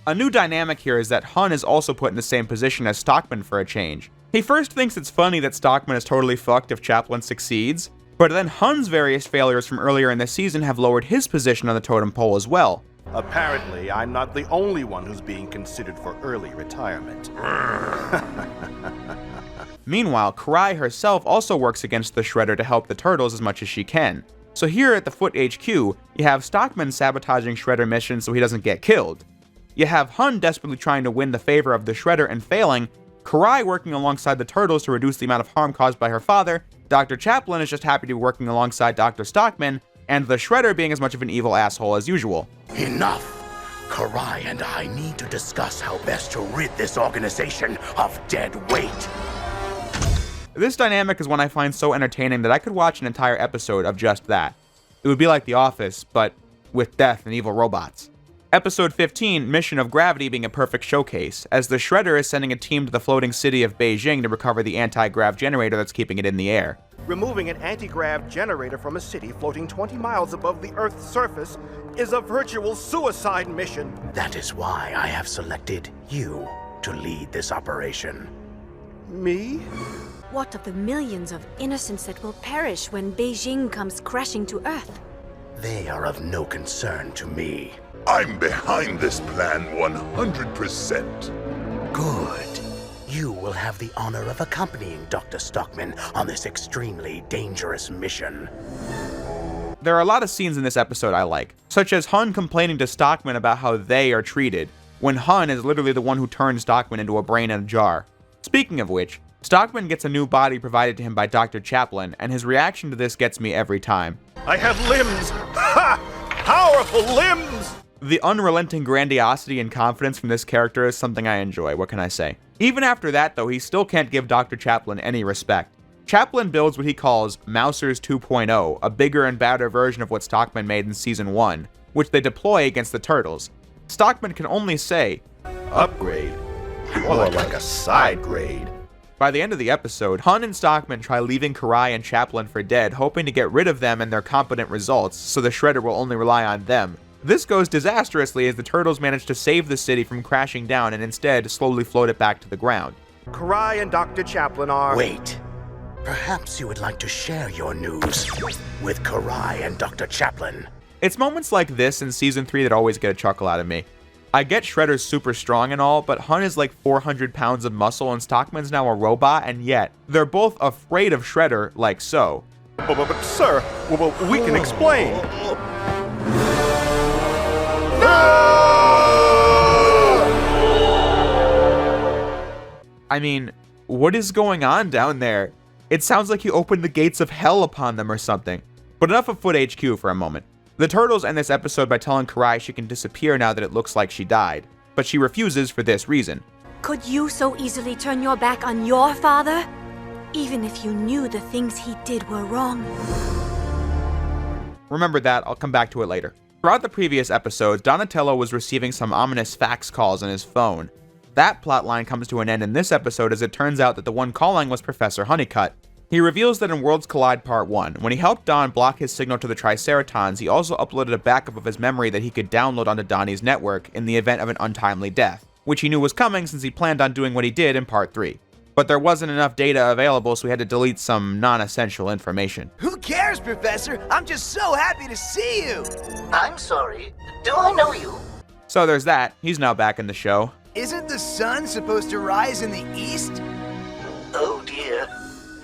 A new dynamic here is that Hun is also put in the same position as Stockman for a change. He first thinks it's funny that Stockman is totally fucked if Chaplin succeeds, but then Hun's various failures from earlier in the season have lowered his position on the totem pole as well. Apparently, I'm not the only one who's being considered for early retirement. Meanwhile, Karai herself also works against the Shredder to help the Turtles as much as she can. So here at the Foot HQ, you have Stockman sabotaging Shredder missions so he doesn't get killed. You have Hun desperately trying to win the favor of the Shredder and failing, Karai working alongside the Turtles to reduce the amount of harm caused by her father, Dr. Chaplin is just happy to be working alongside Dr. Stockman, and the Shredder being as much of an evil asshole as usual. Enough! Karai and I need to discuss how best to rid this organization of dead weight. This dynamic is one I find so entertaining that I could watch an entire episode of just that. It would be like The Office, but with death and evil robots. Episode 15, Mission of Gravity being a perfect showcase, as the Shredder is sending a team to the floating city of Beijing to recover the anti-grav generator that's keeping it in the air. Removing an anti-grav generator from a city floating 20 miles above the Earth's surface is a virtual suicide mission. That is why I have selected you to lead this operation. Me? What of the millions of innocents that will perish when Beijing comes crashing to Earth? They are of no concern to me. I'm behind this plan 100%. Good. You will have the honor of accompanying Dr. Stockman on this extremely dangerous mission. There are a lot of scenes in this episode I like, such as Hun complaining to Stockman about how they are treated, when Hun is literally the one who turned Stockman into a brain in a jar. Speaking of which, Stockman gets a new body provided to him by Dr. Chaplin, and his reaction to this gets me every time. I have limbs! Ha! Powerful limbs! The unrelenting grandiosity and confidence from this character is something I enjoy, what can I say? Even after that, though, he still can't give Dr. Chaplin any respect. Chaplin builds what he calls Mousers 2.0, a bigger and badder version of what Stockman made in Season 1, which they deploy against the Turtles. Stockman can only say, "Upgrade? More like a side grade." By the end of the episode, Hun and Stockman try leaving Karai and Chaplin for dead, hoping to get rid of them and their competent results, so the Shredder will only rely on them. This goes disastrously as the Turtles manage to save the city from crashing down and instead slowly float it back to the ground. Karai and Dr. Chaplin are... Wait. Perhaps you would like to share your news with Karai and Dr. Chaplin. It's moments like this in Season 3 that always get a chuckle out of me. I get Shredder's super strong and all, but Hun is like 400 pounds of muscle and Stockman's now a robot, and yet they're both afraid of Shredder like so. But sir, we can explain. I mean, what is going on down there? It sounds like he opened the gates of hell upon them or something. But enough of Foot HQ for a moment. The Turtles end this episode by telling Karai she can disappear now that it looks like she died, but she refuses for this reason. Could you so easily turn your back on your father? Even if you knew the things he did were wrong. Remember that, I'll come back to it later. Throughout the previous episodes, Donatello was receiving some ominous fax calls on his phone. That plotline comes to an end in this episode as it turns out that the one calling was Professor Honeycutt. He reveals that in Worlds Collide Part 1, when he helped Don block his signal to the Triceratons, he also uploaded a backup of his memory that he could download onto Donnie's network in the event of an untimely death, which he knew was coming since he planned on doing what he did in Part 3. But there wasn't enough data available, so he had to delete some non-essential information. Who cares, Professor? I'm just so happy to see you! I'm sorry. Do I know you? So there's that. He's now back in the show. Isn't the sun supposed to rise in the east? Oh dear.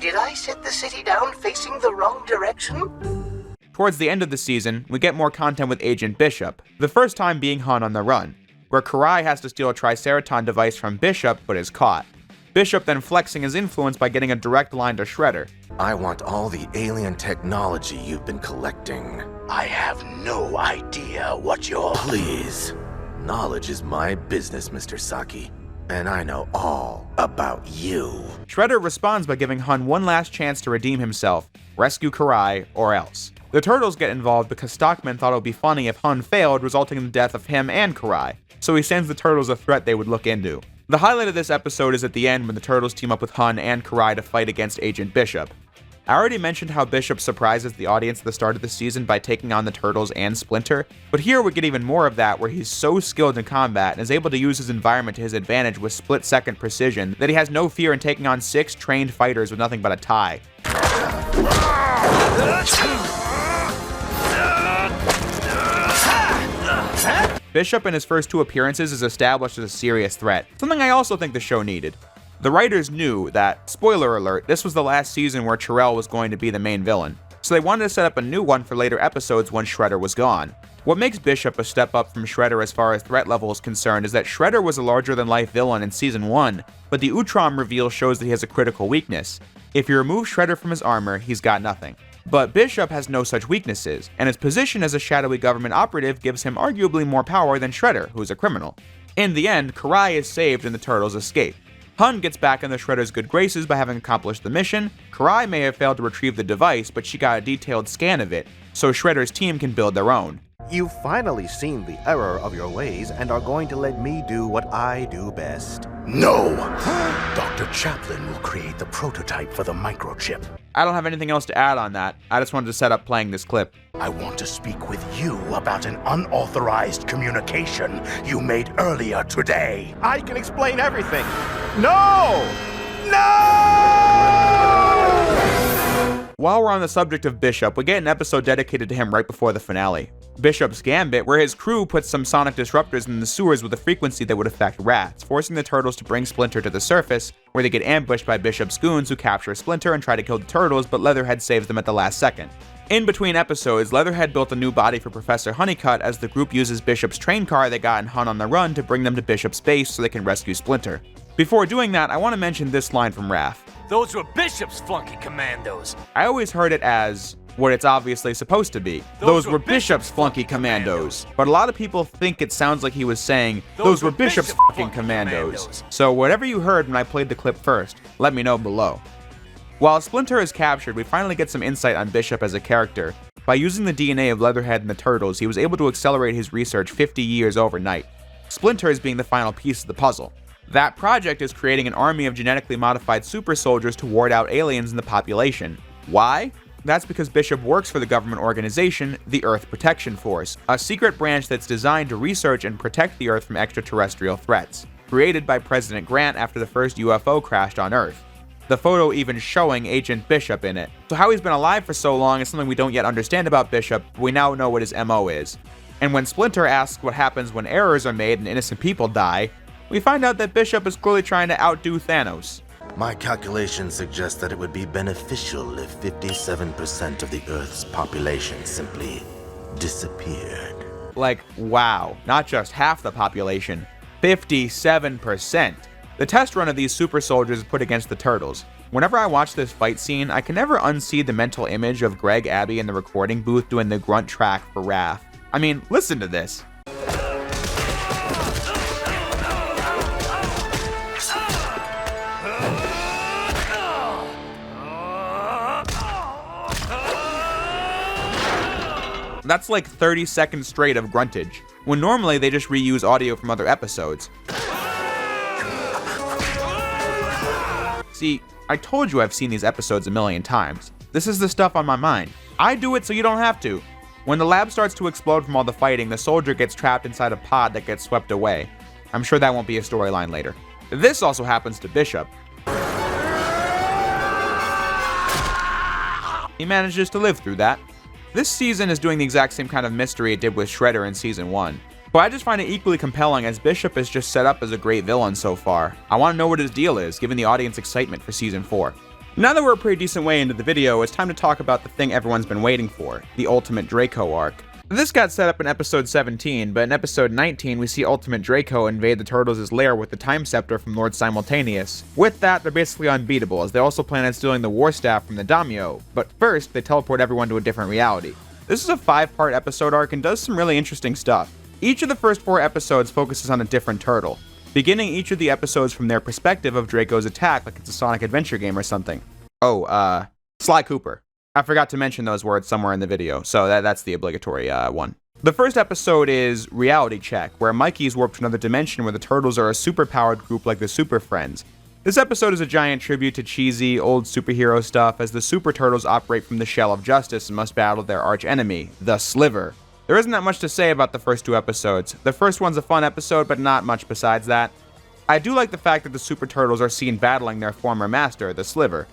Did I set the city down facing the wrong direction? Towards the end of the season, we get more content with Agent Bishop, the first time being Hun on the run, where Karai has to steal a Triceraton device from Bishop but is caught. Bishop then flexing his influence by getting a direct line to Shredder. I want all the alien technology you've been collecting. I have no idea what you're... Please. Knowledge is my business, Mr. Saki. And I know all about you. Shredder responds by giving Hun one last chance to redeem himself, rescue Karai, or else. The Turtles get involved because Stockman thought it would be funny if Hun failed, resulting in the death of him and Karai, so he sends the Turtles a threat they would look into. The highlight of this episode is at the end when the Turtles team up with Hun and Karai to fight against Agent Bishop. I already mentioned how Bishop surprises the audience at the start of the season by taking on the Turtles and Splinter, but here we get even more of that where he's so skilled in combat and is able to use his environment to his advantage with split-second precision that he has no fear in taking on 6 trained fighters with nothing but a tie. Bishop in his first 2 appearances is established as a serious threat, something I also think the show needed. The writers knew that, spoiler alert, this was the last season where Terrell was going to be the main villain, so they wanted to set up a new one for later episodes when Shredder was gone. What makes Bishop a step up from Shredder as far as threat level is concerned is that Shredder was a larger-than-life villain in Season 1, but the Utrom reveal shows that he has a critical weakness. If you remove Shredder from his armor, he's got nothing. But Bishop has no such weaknesses, and his position as a shadowy government operative gives him arguably more power than Shredder, who's a criminal. In the end, Karai is saved and the Turtles escape. Hun gets back in the Shredder's good graces by having accomplished the mission. Karai may have failed to retrieve the device, but she got a detailed scan of it, so Shredder's team can build their own. You've finally seen the error of your ways and are going to let me do what I do best. No! Dr. Chaplin will create the prototype for the microchip. I don't have anything else to add on that. I just wanted to set up playing this clip. I want to speak with you about an unauthorized communication you made earlier today. I can explain everything. No! No! While we're on the subject of Bishop, we get an episode dedicated to him right before the finale. Bishop's Gambit, where his crew puts some sonic disruptors in the sewers with a frequency that would affect rats, forcing the Turtles to bring Splinter to the surface, where they get ambushed by Bishop's goons who capture Splinter and try to kill the Turtles, but Leatherhead saves them at the last second. In between episodes, Leatherhead built a new body for Professor Honeycutt as the group uses Bishop's train car they got in Hun on the Run to bring them to Bishop's base so they can rescue Splinter. Before doing that, I want to mention this line from Raph. Those were Bishop's flunky commandos. I always heard it as what it's obviously supposed to be. Those were Bishop's flunky commandos. But a lot of people think it sounds like he was saying, those were Bishop's fucking commandos. So whatever you heard when I played the clip first, let me know below. While Splinter is captured, we finally get some insight on Bishop as a character. By using the DNA of Leatherhead and the Turtles, he was able to accelerate his research 50 years overnight. Splinter is being the final piece of the puzzle. That project is creating an army of genetically modified super soldiers to ward out aliens in the population. Why? That's because Bishop works for the government organization, the Earth Protection Force, a secret branch that's designed to research and protect the Earth from extraterrestrial threats. created by President Grant after the first UFO crashed on Earth. The photo even showing Agent Bishop in it. So how he's been alive for so long is something we don't yet understand about Bishop, but we now know what his MO is. And when Splinter asks what happens when errors are made and innocent people die, we find out that Bishop is clearly trying to outdo Thanos. My calculations suggest that it would be beneficial if 57% of the Earth's population simply disappeared. Like, wow, not just half the population, 57%. The test run of these super soldiers is put against the Turtles. Whenever I watch this fight scene, I can never unsee the mental image of Greg Abbey in the recording booth doing the grunt track for Raph. I mean, listen to this. That's like 30 seconds straight of gruntage, when normally they just reuse audio from other episodes. See, I told you I've seen these episodes a million times. This is the stuff on my mind. I do it so you don't have to. When the lab starts to explode from all the fighting, the soldier gets trapped inside a pod that gets swept away. I'm sure that won't be a storyline later. This also happens to Bishop. He manages to live through that. This season is doing the exact same kind of mystery it did with Shredder in Season 1. But I just find it equally compelling as Bishop is just set up as a great villain so far. I want to know what his deal is, given the audience excitement for Season 4. Now that we're a pretty decent way into the video, it's time to talk about the thing everyone's been waiting for, the Ultimate Draco arc. This got set up in episode 17, but in episode 19 we see Ultimate Draco invade the Turtles' lair with the Time Scepter from Lord Simultaneous. With that, they're basically unbeatable, as they also plan on stealing the War Staff from the Daimyo, but first, they teleport everyone to a different reality. This is a 5-part episode arc and does some really interesting stuff. Each of the first 4 episodes focuses on a different turtle, beginning each of the episodes from their perspective of Draco's attack like it's a Sonic Adventure game or something. Oh, Sly Cooper. I forgot to mention those words somewhere in the video, so that's the obligatory one. The first episode is Reality Check, where Mikey's warped to another dimension where the Turtles are a superpowered group like the Super Friends. This episode is a giant tribute to cheesy, old superhero stuff as the Super Turtles operate from the shell of justice and must battle their arch enemy, the Sliver. There isn't that much to say about the first 2 episodes. The first one's a fun episode, but not much besides that. I do like the fact that the Super Turtles are seen battling their former master, the Sliver.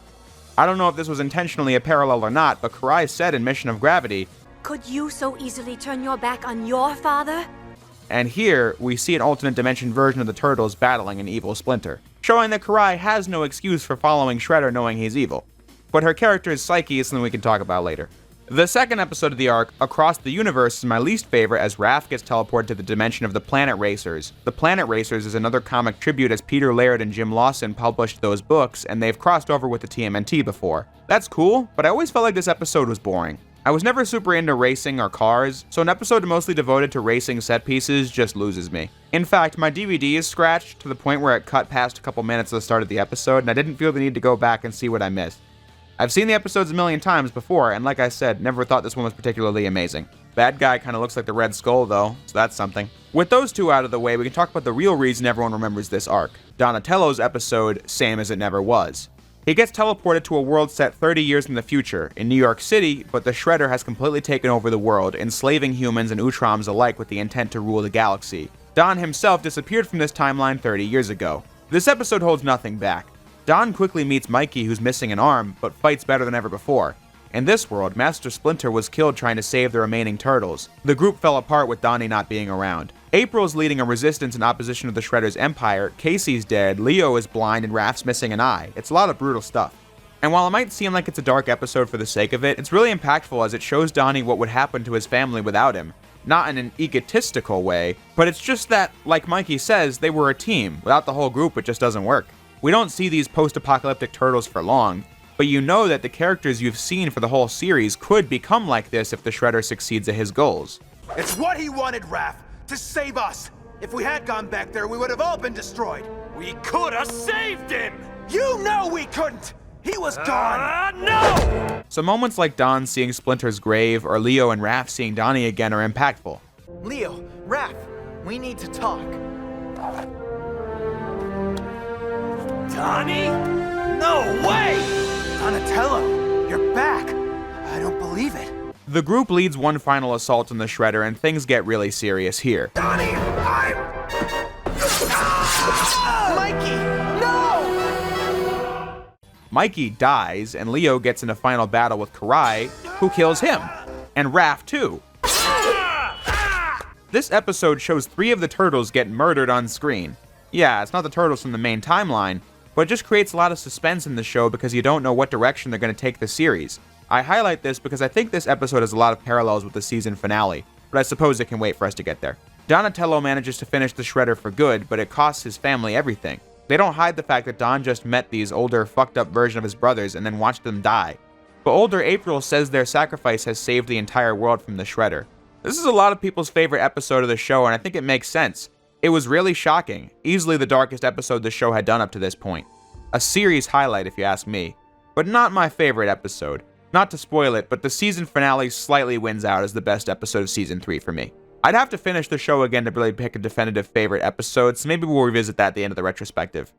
I don't know if this was intentionally a parallel or not, but Karai said in Mission of Gravity, "Could you so easily turn your back on your father?" And here, we see an alternate dimension version of the Turtles battling an evil Splinter, showing that Karai has no excuse for following Shredder knowing he's evil. But her character's psyche is something we can talk about later. The second episode of the arc, Across the Universe, is my least favorite as Raph gets teleported to the dimension of the Planet Racers. The Planet Racers is another comic tribute as Peter Laird and Jim Lawson published those books, and they've crossed over with the TMNT before. That's cool, but I always felt like this episode was boring. I was never super into racing or cars, so an episode mostly devoted to racing set pieces just loses me. In fact, my DVD is scratched to the point where it cut past a couple minutes at the start of the episode, and I didn't feel the need to go back and see what I missed. I've seen the episodes a million times before, and like I said, never thought this one was particularly amazing. Bad guy kinda looks like the Red Skull though, so that's something. With those 2 out of the way, we can talk about the real reason everyone remembers this arc. Donatello's episode, Same as It Never Was. He gets teleported to a world set 30 years in the future, in New York City, but the Shredder has completely taken over the world, enslaving humans and Utroms alike with the intent to rule the galaxy. Don himself disappeared from this timeline 30 years ago. This episode holds nothing back. Don quickly meets Mikey, who's missing an arm, but fights better than ever before. In this world, Master Splinter was killed trying to save the remaining Turtles. The group fell apart with Donnie not being around. April's leading a resistance in opposition to the Shredder's empire, Casey's dead, Leo is blind, and Raph's missing an eye. It's a lot of brutal stuff. And while it might seem like it's a dark episode for the sake of it, it's really impactful as it shows Donnie what would happen to his family without him. Not in an egotistical way, but it's just that, like Mikey says, they were a team. Without the whole group, it just doesn't work. We don't see these post-apocalyptic Turtles for long, but you know that the characters you've seen for the whole series could become like this if the Shredder succeeds at his goals. It's what he wanted, Raph, to save us. If we had gone back there, we would have all been destroyed. We could have saved him! You know we couldn't! He was gone! No! So moments like Don seeing Splinter's grave or Leo and Raph seeing Donnie again are impactful. Leo, Raph, we need to talk. Donnie? No way! Donatello, you're back. I don't believe it. The group leads one final assault on the Shredder and things get really serious here. Donnie, I'm... Mikey, no! Mikey dies, and Leo gets in a final battle with Karai, who kills him. And Raph, too. This episode shows 3 of the turtles get murdered on screen. Yeah, it's not the turtles from the main timeline, but it just creates a lot of suspense in the show because you don't know what direction they're going to take the series. I highlight this because I think this episode has a lot of parallels with the season finale, but I suppose it can wait for us to get there. Donatello manages to finish the Shredder for good, but it costs his family everything. They don't hide the fact that Don just met these older, fucked up version of his brothers and then watched them die. But older April says their sacrifice has saved the entire world from the Shredder. This is a lot of people's favorite episode of the show, and I think it makes sense. It was really shocking, easily the darkest episode the show had done up to this point. A series highlight if you ask me, but not my favorite episode. Not to spoil it, but the season finale slightly wins out as the best episode of season 3 for me. I'd have to finish the show again to really pick a definitive favorite episode, so maybe we'll revisit that at the end of the retrospective.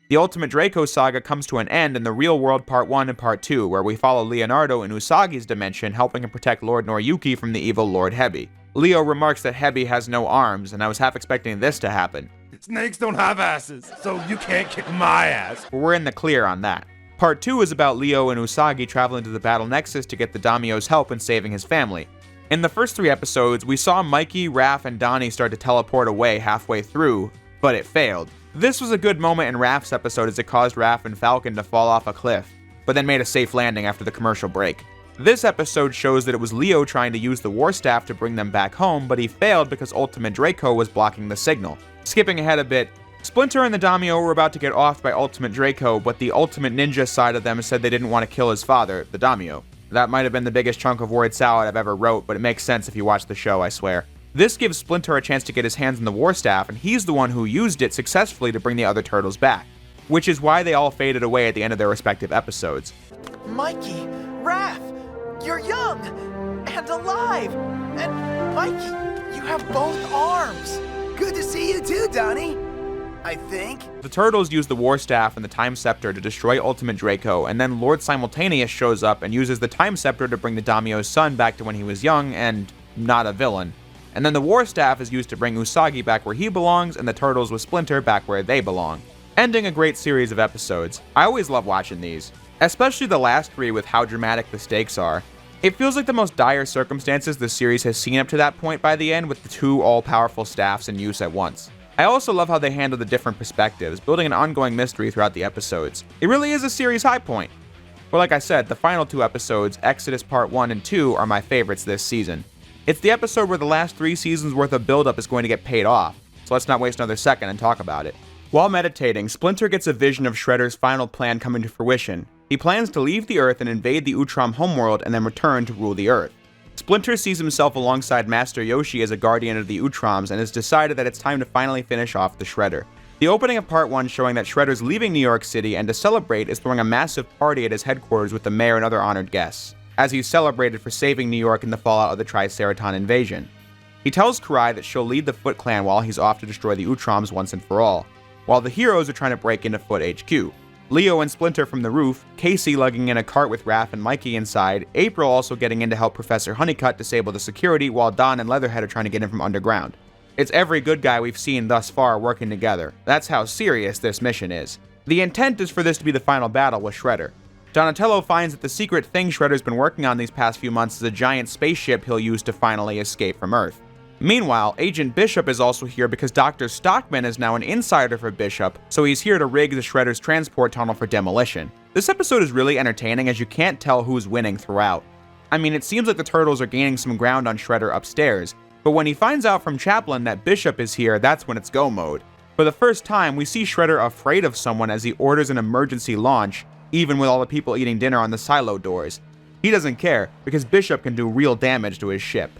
The Ultimate Draco saga comes to an end in the Real World Part 1 and Part 2, where we follow Leonardo in Usagi's dimension helping him protect Lord Noriyuki from the evil Lord Hebi. Leo remarks that Hebi has no arms, and I was half expecting this to happen. Snakes don't have asses, so you can't kick my ass. But we're in the clear on that. Part 2 is about Leo and Usagi traveling to the Battle Nexus to get the Daimyo's help in saving his family. In the first 3 episodes, we saw Mikey, Raph, and Donnie start to teleport away halfway through, but it failed. This was a good moment in Raph's episode as it caused Raph and Falcon to fall off a cliff, but then made a safe landing after the commercial break. This episode shows that it was Leo trying to use the War Staff to bring them back home, but he failed because Ultimate Draco was blocking the signal. Skipping ahead a bit, Splinter and the Daimyo were about to get offed by Ultimate Draco, but the Ultimate Ninja side of them said they didn't want to kill his father, the Daimyo. That might have been the biggest chunk of word salad I've ever wrote, but it makes sense if you watch the show, I swear. This gives Splinter a chance to get his hands on the War Staff, and he's the one who used it successfully to bring the other turtles back, which is why they all faded away at the end of their respective episodes. Mikey, Raph, you're young and alive, and Mikey, you have both arms. Good to see you too, Donnie. I think. The turtles use the War Staff and the Time Scepter to destroy Ultimate Draco, and then Lord Simultaneous shows up and uses the Time Scepter to bring the Daimyo's son back to when he was young and not a villain. And then the War Staff is used to bring Usagi back where he belongs and the turtles with Splinter back where they belong. Ending a great series of episodes. I always love watching these, especially the last 3 with how dramatic the stakes are. It feels like the most dire circumstances the series has seen up to that point by the end, with the 2 all-powerful staffs in use at once. I also love how they handle the different perspectives, building an ongoing mystery throughout the episodes. It really is a series high point. But like I said, the final 2 episodes, Exodus Part 1 and 2, are my favorites this season. It's the episode where the last 3 seasons worth of buildup is going to get paid off, so let's not waste another second and talk about it. While meditating, Splinter gets a vision of Shredder's final plan coming to fruition. He plans to leave the Earth and invade the Utrom homeworld and then return to rule the Earth. Splinter sees himself alongside Master Yoshi as a guardian of the Utroms and has decided that it's time to finally finish off the Shredder. The opening of Part 1 showing that Shredder's leaving New York City and to celebrate is throwing a massive party at his headquarters with the mayor and other honored guests, as he's celebrated for saving New York in the fallout of the Triceraton invasion. He tells Karai that she'll lead the Foot Clan while he's off to destroy the Utroms once and for all, while the heroes are trying to break into Foot HQ. Leo and Splinter from the roof, Casey lugging in a cart with Raph and Mikey inside, April also getting in to help Professor Honeycutt disable the security, while Don and Leatherhead are trying to get in from underground. It's every good guy we've seen thus far working together. That's how serious this mission is. The intent is for this to be the final battle with Shredder. Donatello finds that the secret thing Shredder's been working on these past few months is a giant spaceship he'll use to finally escape from Earth. Meanwhile, Agent Bishop is also here because Dr. Stockman is now an insider for Bishop, so he's here to rig the Shredder's transport tunnel for demolition. This episode is really entertaining as you can't tell who's winning throughout. I mean, it seems like the Turtles are gaining some ground on Shredder upstairs, but when he finds out from Chaplin that Bishop is here, that's when it's go mode. For the first time, we see Shredder afraid of someone as he orders an emergency launch, even with all the people eating dinner on the silo doors. He doesn't care, because Bishop can do real damage to his ship.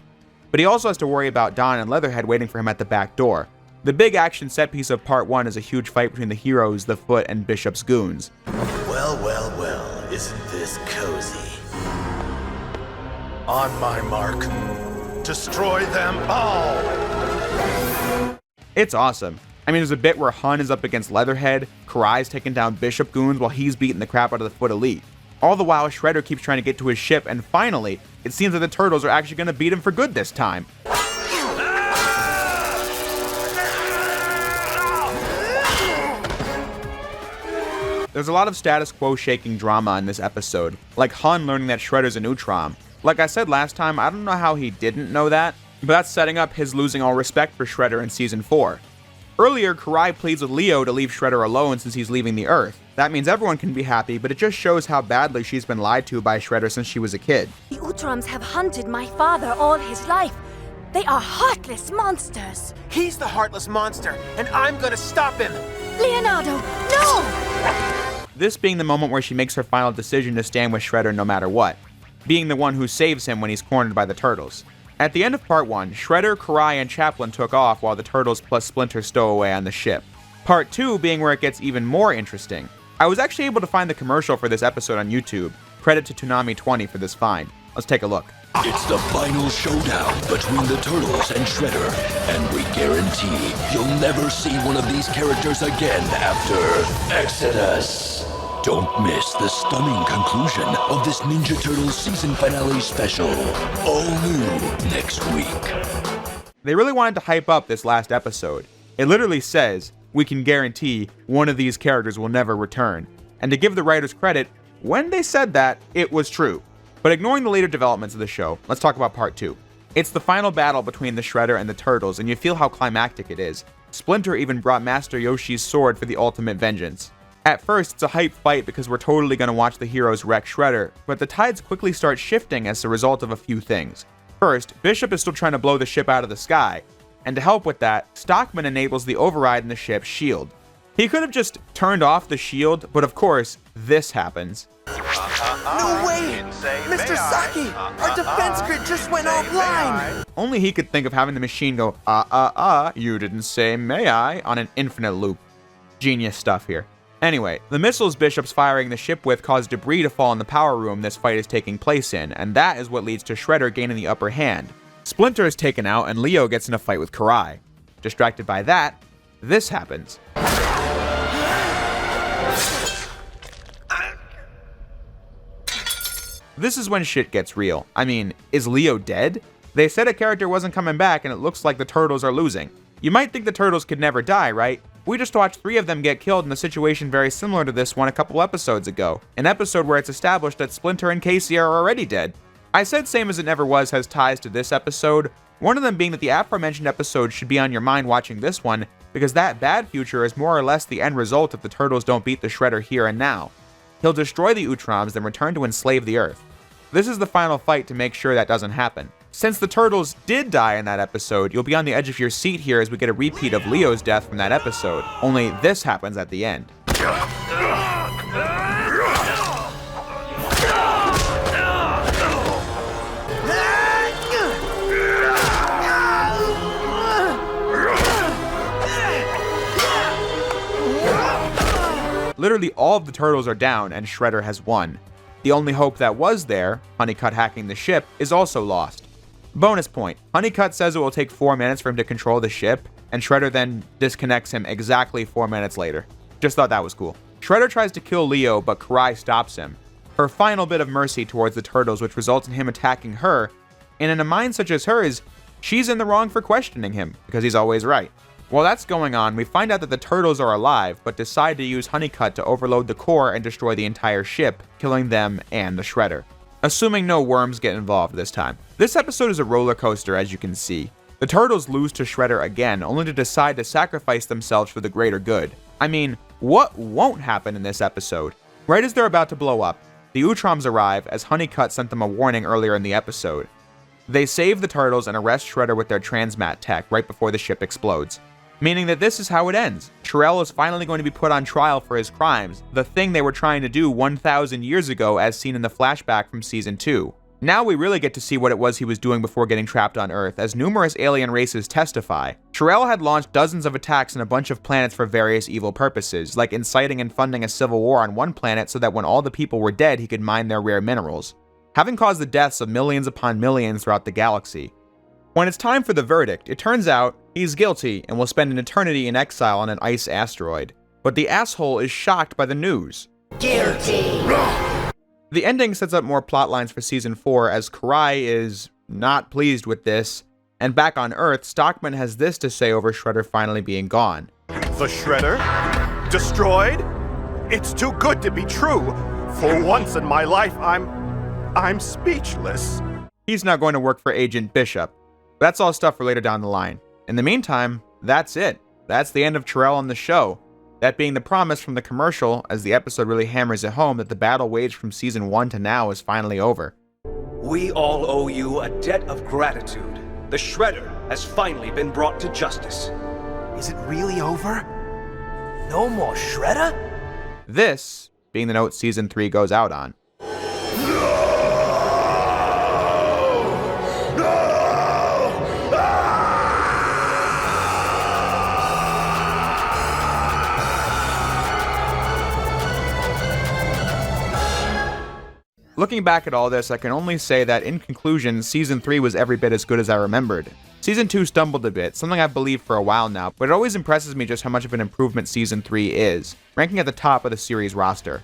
But he also has to worry about Don and Leatherhead waiting for him at the back door. The big action set piece of Part 1 is a huge fight between the heroes, the Foot, and Bishop's goons. Well, well, well, isn't this cozy? On my mark, destroy them all! It's awesome. I mean, there's a bit where Hun is up against Leatherhead, Karai's taking down Bishop goons while he's beating the crap out of the Foot Elite. All the while, Shredder keeps trying to get to his ship, and finally, it seems that the Turtles are actually going to beat him for good this time. there's a lot of status quo shaking drama in this episode, like Hun learning that Shredder's an Utrom. Like I said last time, I don't know how he didn't know that, but that's setting up his losing all respect for Shredder in Season 4. Earlier, Karai pleads with Leo to leave Shredder alone since he's leaving the Earth. That means everyone can be happy, but it just shows how badly she's been lied to by Shredder since she was a kid. The Utroms have hunted my father all his life. They are heartless monsters. He's the heartless monster, and I'm gonna stop him. Leonardo, no! This being the moment where she makes her final decision to stand with Shredder no matter what, being the one who saves him when he's cornered by the Turtles. At the end of Part 1, Shredder, Karai, and Chaplin took off while the Turtles plus Splinter stow away on the ship. Part 2 being where it gets even more interesting. I was actually able to find the commercial for this episode on YouTube. Credit to Toonami20 for this find. Let's take a look. It's the final showdown between the Turtles and Shredder, and we guarantee you'll never see one of these characters again after Exodus. Don't miss the stunning conclusion of this Ninja Turtles season finale special. All new next week. They really wanted to hype up this last episode. It literally says, we can guarantee one of these characters will never return. And to give the writers credit, when they said that, it was true. But ignoring the later developments of the show, let's talk about Part 2. It's the final battle between the Shredder and the Turtles, and you feel how climactic it is. Splinter even brought Master Yoshi's sword for the ultimate vengeance. At first, it's a hype fight because we're totally going to watch the heroes wreck Shredder, but the tides quickly start shifting as a result of a few things. First, Bishop is still trying to blow the ship out of the sky, and to help with that, Stockman enables the override in the ship's shield. He could have just turned off the shield, but of course, this happens. No way! Mr. Saki! Our defense grid just went offline! Only he could think of having the machine go, you didn't say may I, on an infinite loop. Genius stuff here. Anyway, the missiles Bishop's firing the ship with cause debris to fall in the power room this fight is taking place in, and that is what leads to Shredder gaining the upper hand. Splinter is taken out and Leo gets in a fight with Karai. Distracted by that, this happens. This is when shit gets real. I mean, is Leo dead? They said a character wasn't coming back and it looks like the Turtles are losing. You might think the Turtles could never die, right? We just watched 3 of them get killed in a situation very similar to this one a couple episodes ago. An episode where it's established that Splinter and Casey are already dead. I said Same as It Never Was has ties to this episode, one of them being that the aforementioned episode should be on your mind watching this one, because that bad future is more or less the end result if the Turtles don't beat the Shredder here and now. He'll destroy the Utroms, then return to enslave the Earth. This is the final fight to make sure that doesn't happen. Since the Turtles did die in that episode, you'll be on the edge of your seat here as we get a repeat of Leo's death from that episode, only this happens at the end. Literally all of the Turtles are down and Shredder has won. The only hope that was there, Honeycutt hacking the ship, is also lost. Bonus point, Honeycutt says it will take 4 minutes for him to control the ship, and Shredder then disconnects him exactly 4 minutes later. Just thought that was cool. Shredder tries to kill Leo, but Karai stops him. Her final bit of mercy towards the Turtles, which results in him attacking her, and in a mind such as hers, she's in the wrong for questioning him, because he's always right. While that's going on, we find out that the Turtles are alive, but decide to use Honeycutt to overload the core and destroy the entire ship, killing them and the Shredder. Assuming no worms get involved this time. This episode is a roller coaster, as you can see. The Turtles lose to Shredder again, only to decide to sacrifice themselves for the greater good. I mean, what won't happen in this episode? Right as they're about to blow up, the Utroms arrive, as Honeycutt sent them a warning earlier in the episode. They save the Turtles and arrest Shredder with their transmat tech right before the ship explodes. Meaning that this is how it ends. Shredder is finally going to be put on trial for his crimes, the thing they were trying to do 1,000 years ago as seen in the flashback from Season 2. Now we really get to see what it was he was doing before getting trapped on Earth, as numerous alien races testify. Shredder had launched dozens of attacks on a bunch of planets for various evil purposes, like inciting and funding a civil war on one planet so that when all the people were dead he could mine their rare minerals, having caused the deaths of millions upon millions throughout the galaxy. When it's time for the verdict, it turns out he's guilty and will spend an eternity in exile on an ice asteroid. But the asshole is shocked by the news. Guilty! The ending sets up more plot lines for Season 4 as Karai is not pleased with this, and back on Earth, Stockman has this to say over Shredder finally being gone. The Shredder? Destroyed? It's too good to be true. For once in my life, I'm speechless. He's now going to work for Agent Bishop. That's all stuff for later down the line. In the meantime, that's it. That's the end of Terrell on the show. That being the promise from the commercial, as the episode really hammers it home that the battle waged from season 1 to now is finally over. We all owe you a debt of gratitude. The Shredder has finally been brought to justice. Is it really over? No more Shredder? This being the note season 3 goes out on. Looking back at all this, I can only say that in conclusion, Season 3 was every bit as good as I remembered. Season 2 stumbled a bit, something I've believed for a while now, but it always impresses me just how much of an improvement Season 3 is, ranking at the top of the series roster.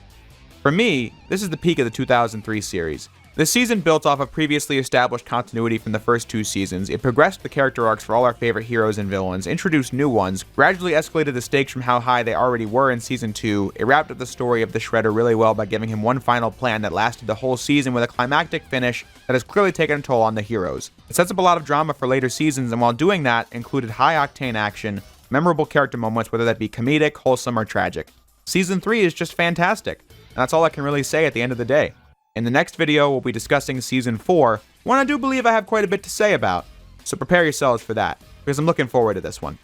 For me, this is the peak of the 2003 series. The season built off of previously established continuity from the first 2 seasons. It progressed the character arcs for all our favorite heroes and villains, introduced new ones, gradually escalated the stakes from how high they already were in Season 2, it wrapped up the story of the Shredder really well by giving him one final plan that lasted the whole season with a climactic finish that has clearly taken a toll on the heroes. It sets up a lot of drama for later seasons, and while doing that, included high-octane action, memorable character moments, whether that be comedic, wholesome, or tragic. Season 3 is just fantastic, and that's all I can really say at the end of the day. In the next video, we'll be discussing Season 4, one I do believe I have quite a bit to say about, so prepare yourselves for that, because I'm looking forward to this one.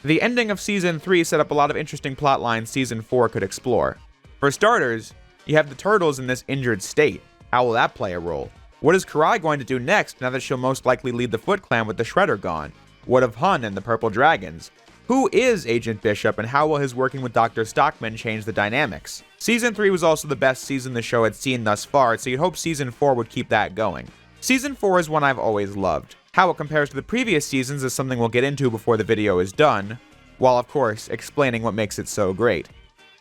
The ending of Season 3 set up a lot of interesting plot lines Season 4 could explore. For starters, you have the Turtles in this injured state. How will that play a role? What is Karai going to do next now that she'll most likely lead the Foot Clan with the Shredder gone? What of Hun and the Purple Dragons? Who is Agent Bishop, and how will his working with Dr. Stockman change the dynamics? Season 3 was also the best season the show had seen thus far, so you'd hope Season 4 would keep that going. Season 4 is one I've always loved. How it compares to the previous seasons is something we'll get into before the video is done, while of course explaining what makes it so great.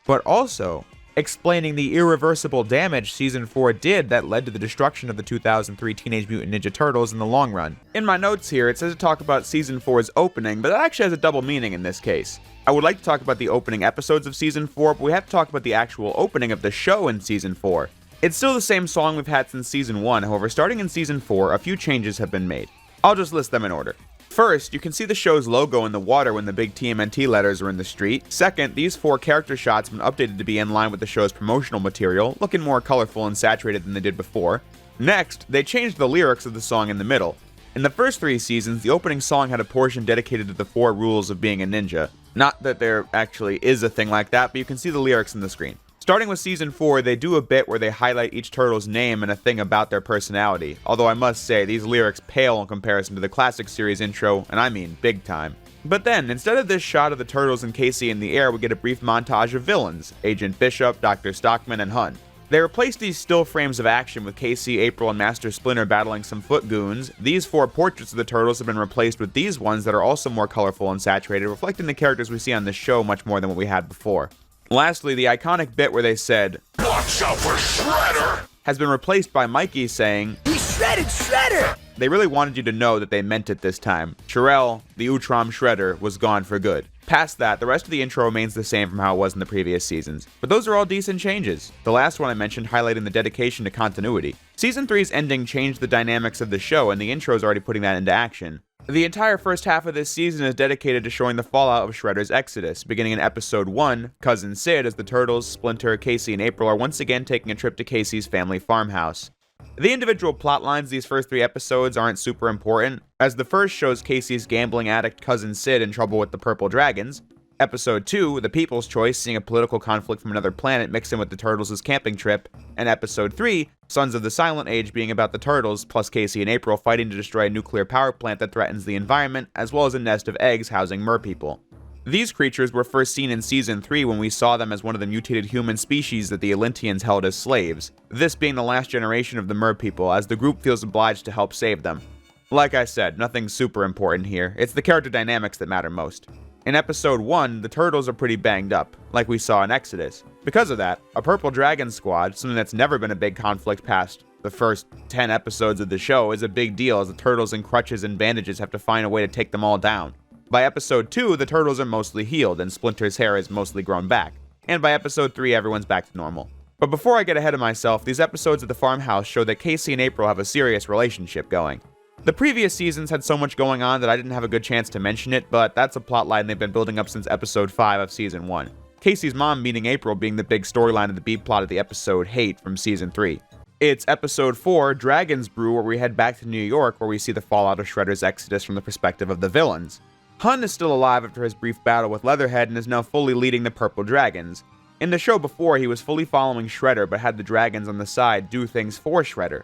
But also, explaining the irreversible damage Season 4 did that led to the destruction of the 2003 Teenage Mutant Ninja Turtles in the long run. In my notes here, it says to talk about Season 4's opening, but that actually has a double meaning in this case. I would like to talk about the opening episodes of Season 4, but we have to talk about the actual opening of the show in Season 4. It's still the same song we've had since Season 1, however, starting in Season 4, a few changes have been made. I'll just list them in order. First, you can see the show's logo in the water when the big TMNT letters are in the street. Second, these 4 character shots have been updated to be in line with the show's promotional material, looking more colorful and saturated than they did before. Next, they changed the lyrics of the song in the middle. In the first 3 seasons, the opening song had a portion dedicated to the 4 rules of being a ninja. Not that there actually is a thing like that, but you can see the lyrics on the screen. Starting with Season 4, they do a bit where they highlight each turtle's name and a thing about their personality, although I must say, these lyrics pale in comparison to the classic series intro, and I mean big time. But then, instead of this shot of the turtles and Casey in the air, we get a brief montage of villains, Agent Bishop, Dr. Stockman, and Hun. They replaced these still frames of action with Casey, April, and Master Splinter battling some foot goons. These 4 portraits of the turtles have been replaced with these ones that are also more colorful and saturated, reflecting the characters we see on this show much more than what we had before. Lastly, the iconic bit where they said, "Watch out for Shredder!" has been replaced by Mikey saying, "He shredded Shredder!" They really wanted you to know that they meant it this time. Terrell, the Utrom Shredder, was gone for good. Past that, the rest of the intro remains the same from how it was in the previous seasons. But those are all decent changes. The last one I mentioned highlighting the dedication to continuity. Season 3's ending changed the dynamics of the show, and the intro is already putting that into action. The entire first half of this season is dedicated to showing the fallout of Shredder's exodus, beginning in Episode 1, Cousin Sid, as the Turtles, Splinter, Casey, and April are once again taking a trip to Casey's family farmhouse. The individual plot lines these first 3 episodes aren't super important, as the first shows Casey's gambling addict cousin Sid in trouble with the Purple Dragons. Episode 2, The People's Choice, seeing a political conflict from another planet mix in with the Turtles' camping trip. And Episode 3, Sons of the Silent Age, being about the Turtles, plus Casey and April fighting to destroy a nuclear power plant that threatens the environment, as well as a nest of eggs housing merpeople. These creatures were first seen in Season 3 when we saw them as one of the mutated human species that the Atlanteans held as slaves, this being the last generation of the merpeople, as the group feels obliged to help save them. Like I said, nothing super important here, it's the character dynamics that matter most. In Episode 1, the Turtles are pretty banged up, like we saw in Exodus. Because of that, a Purple Dragon squad, something that's never been a big conflict past the first 10 episodes of the show, is a big deal as the Turtles in crutches and bandages have to find a way to take them all down. By episode 2, the turtles are mostly healed and Splinter's hair is mostly grown back. And by episode 3, everyone's back to normal. But before I get ahead of myself, these episodes of the farmhouse show that Casey and April have a serious relationship going. The previous seasons had so much going on that I didn't have a good chance to mention it, but that's a plotline they've been building up since episode 5 of season 1. Casey's mom meeting April being the big storyline of the B-plot of the episode Hate from season 3. It's episode 4, Dragon's Brew, where we head back to New York where we see the fallout of Shredder's exodus from the perspective of the villains. Hun is still alive after his brief battle with Leatherhead and is now fully leading the Purple Dragons. In the show before, he was fully following Shredder but had the dragons on the side do things for Shredder.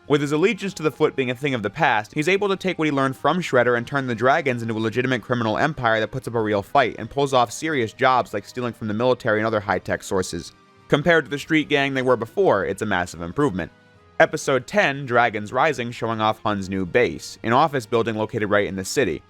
With his allegiance to the Foot being a thing of the past, he's able to take what he learned from Shredder and turn the dragons into a legitimate criminal empire that puts up a real fight and pulls off serious jobs like stealing from the military and other high-tech sources. Compared to the street gang they were before, it's a massive improvement. Episode 10, Dragons Rising, showing off Hun's new base, an office building located right in the city.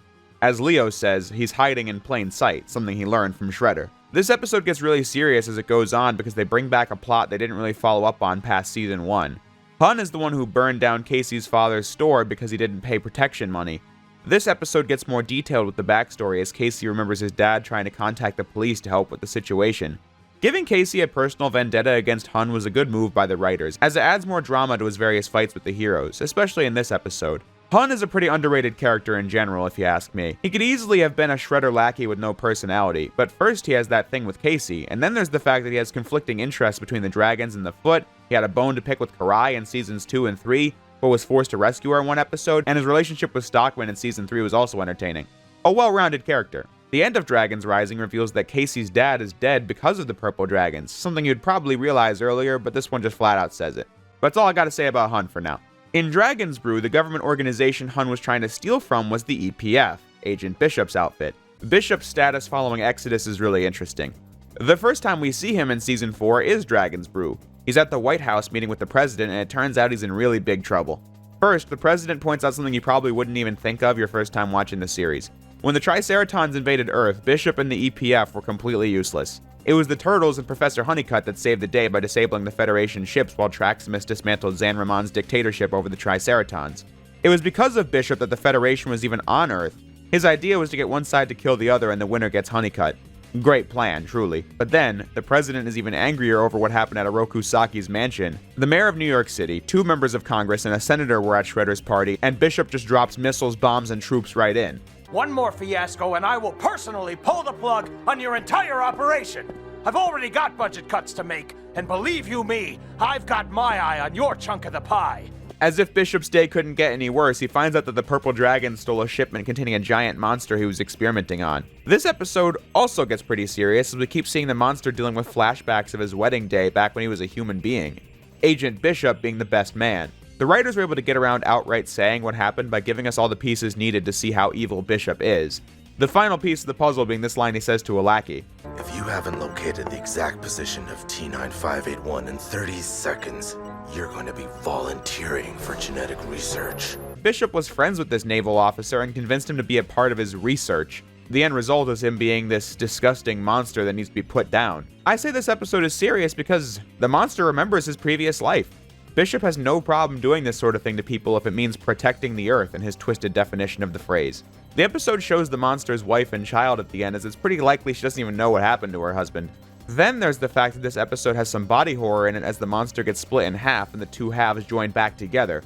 As Leo says, he's hiding in plain sight, something he learned from Shredder. This episode gets really serious as it goes on because they bring back a plot they didn't really follow up on past season 1. Hun is the one who burned down Casey's father's store because he didn't pay protection money. This episode gets more detailed with the backstory as Casey remembers his dad trying to contact the police to help with the situation. Giving Casey a personal vendetta against Hun was a good move by the writers, as it adds more drama to his various fights with the heroes, especially in this episode. Hun is a pretty underrated character in general, if you ask me. He could easily have been a Shredder lackey with no personality, but first he has that thing with Casey, and then there's the fact that he has conflicting interests between the dragons and the Foot. He had a bone to pick with Karai in seasons 2 and 3, but was forced to rescue her in one episode, and his relationship with Stockman in season 3 was also entertaining. A well-rounded character. The end of Dragons Rising reveals that Casey's dad is dead because of the Purple Dragons, something you'd probably realize earlier, but this one just flat out says it. But that's all I gotta say about Hun for now. In Dragon's Brew, the government organization Hun was trying to steal from was the EPF, Agent Bishop's outfit. Bishop's status following Exodus is really interesting. The first time we see him in season 4 is Dragon's Brew. He's at the White House meeting with the president, and it turns out he's in really big trouble. First, the president points out something you probably wouldn't even think of your first time watching the series. When the Triceratons invaded Earth, Bishop and the EPF were completely useless. It was the Turtles and Professor Honeycutt that saved the day by disabling the Federation ships while Traximus dismantled Zanramon's dictatorship over the Triceratons. It was because of Bishop that the Federation was even on Earth. His idea was to get one side to kill the other and the winner gets Honeycutt. Great plan, truly. But then, the president is even angrier over what happened at Oroku Saki's mansion. The mayor of New York City, 2 members of Congress, and a senator were at Shredder's party, and Bishop just drops missiles, bombs, and troops right in. One more fiasco and I will personally pull the plug on your entire operation. I've already got budget cuts to make, and believe you me, I've got my eye on your chunk of the pie. As if Bishop's day couldn't get any worse, he finds out that the Purple Dragon stole a shipment containing a giant monster he was experimenting on. This episode also gets pretty serious as we keep seeing the monster dealing with flashbacks of his wedding day back when he was a human being. Agent Bishop being the best man. The writers were able to get around outright saying what happened by giving us all the pieces needed to see how evil Bishop is. The final piece of the puzzle being this line he says to a lackey. If you haven't located the exact position of T-9581 in 30 seconds, you're going to be volunteering for genetic research. Bishop was friends with this naval officer and convinced him to be a part of his research. The end result is him being this disgusting monster that needs to be put down. I say this episode is serious because the monster remembers his previous life. Bishop has no problem doing this sort of thing to people if it means protecting the Earth in his twisted definition of the phrase. The episode shows the monster's wife and child at the end, as it's pretty likely she doesn't even know what happened to her husband. Then there's the fact that this episode has some body horror in it as the monster gets split in half and the two halves join back together.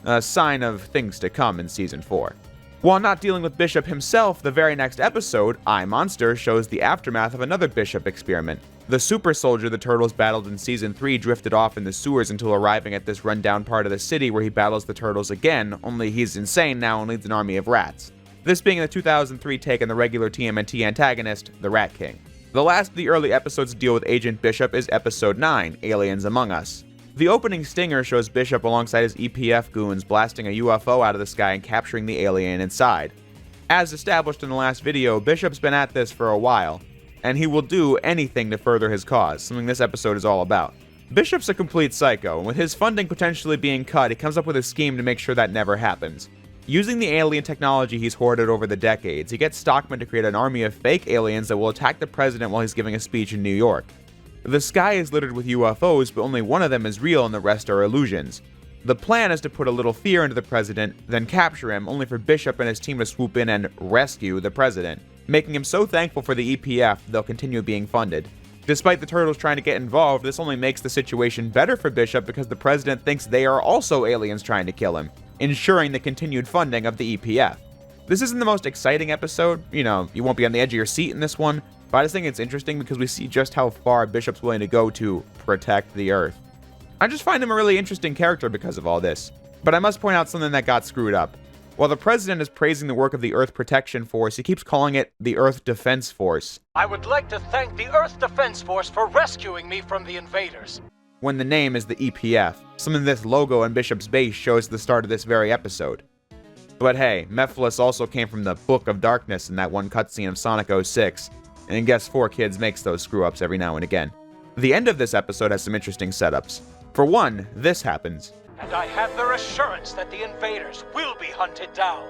A sign of things to come in season 4. While not dealing with Bishop himself, the very next episode, I, Monster, shows the aftermath of another Bishop experiment. The super soldier the Turtles battled in season 3 drifted off in the sewers until arriving at this rundown part of the city where he battles the Turtles again, only he's insane now and leads an army of rats. This being the 2003 take on the regular TMNT antagonist, the Rat King. The last of the early episodes to deal with Agent Bishop is episode 9, Aliens Among Us. The opening stinger shows Bishop alongside his EPF goons blasting a UFO out of the sky and capturing the alien inside. As established in the last video, Bishop's been at this for a while, and he will do anything to further his cause, something this episode is all about. Bishop's a complete psycho, and with his funding potentially being cut, he comes up with a scheme to make sure that never happens. Using the alien technology he's hoarded over the decades, he gets Stockman to create an army of fake aliens that will attack the president while he's giving a speech in New York. The sky is littered with UFOs, but only one of them is real and the rest are illusions. The plan is to put a little fear into the president, then capture him, only for Bishop and his team to swoop in and rescue the president, making him so thankful for the EPF they'll continue being funded. Despite the Turtles trying to get involved, this only makes the situation better for Bishop because the president thinks they are also aliens trying to kill him, ensuring the continued funding of the EPF. This isn't the most exciting episode, you won't be on the edge of your seat in this one, but I just think it's interesting because we see just how far Bishop's willing to go to protect the Earth. I just find him a really interesting character because of all this. But I must point out something that got screwed up. While the president is praising the work of the Earth Protection Force, he keeps calling it the Earth Defense Force, I would like to thank the Earth Defense Force for rescuing me from the invaders. when the name is the EPF, something this logo on Bishop's base shows at the start of this very episode. But hey, Mephiles also came from the Book of Darkness in that one cutscene of Sonic 06, and guess 4Kids makes those screw-ups every now and again. The end of this episode has some interesting setups. For one, this happens. And I have their assurance that the invaders will be hunted down.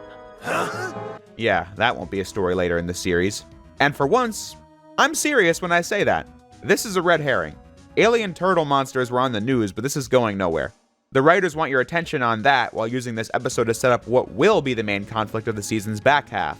Yeah, that won't be a story later in the series. And for once, I'm serious when I say that. This is a red herring. Alien turtle monsters were on the news, but this is going nowhere. The writers want your attention on that while using this episode to set up what will be the main conflict of the season's back half.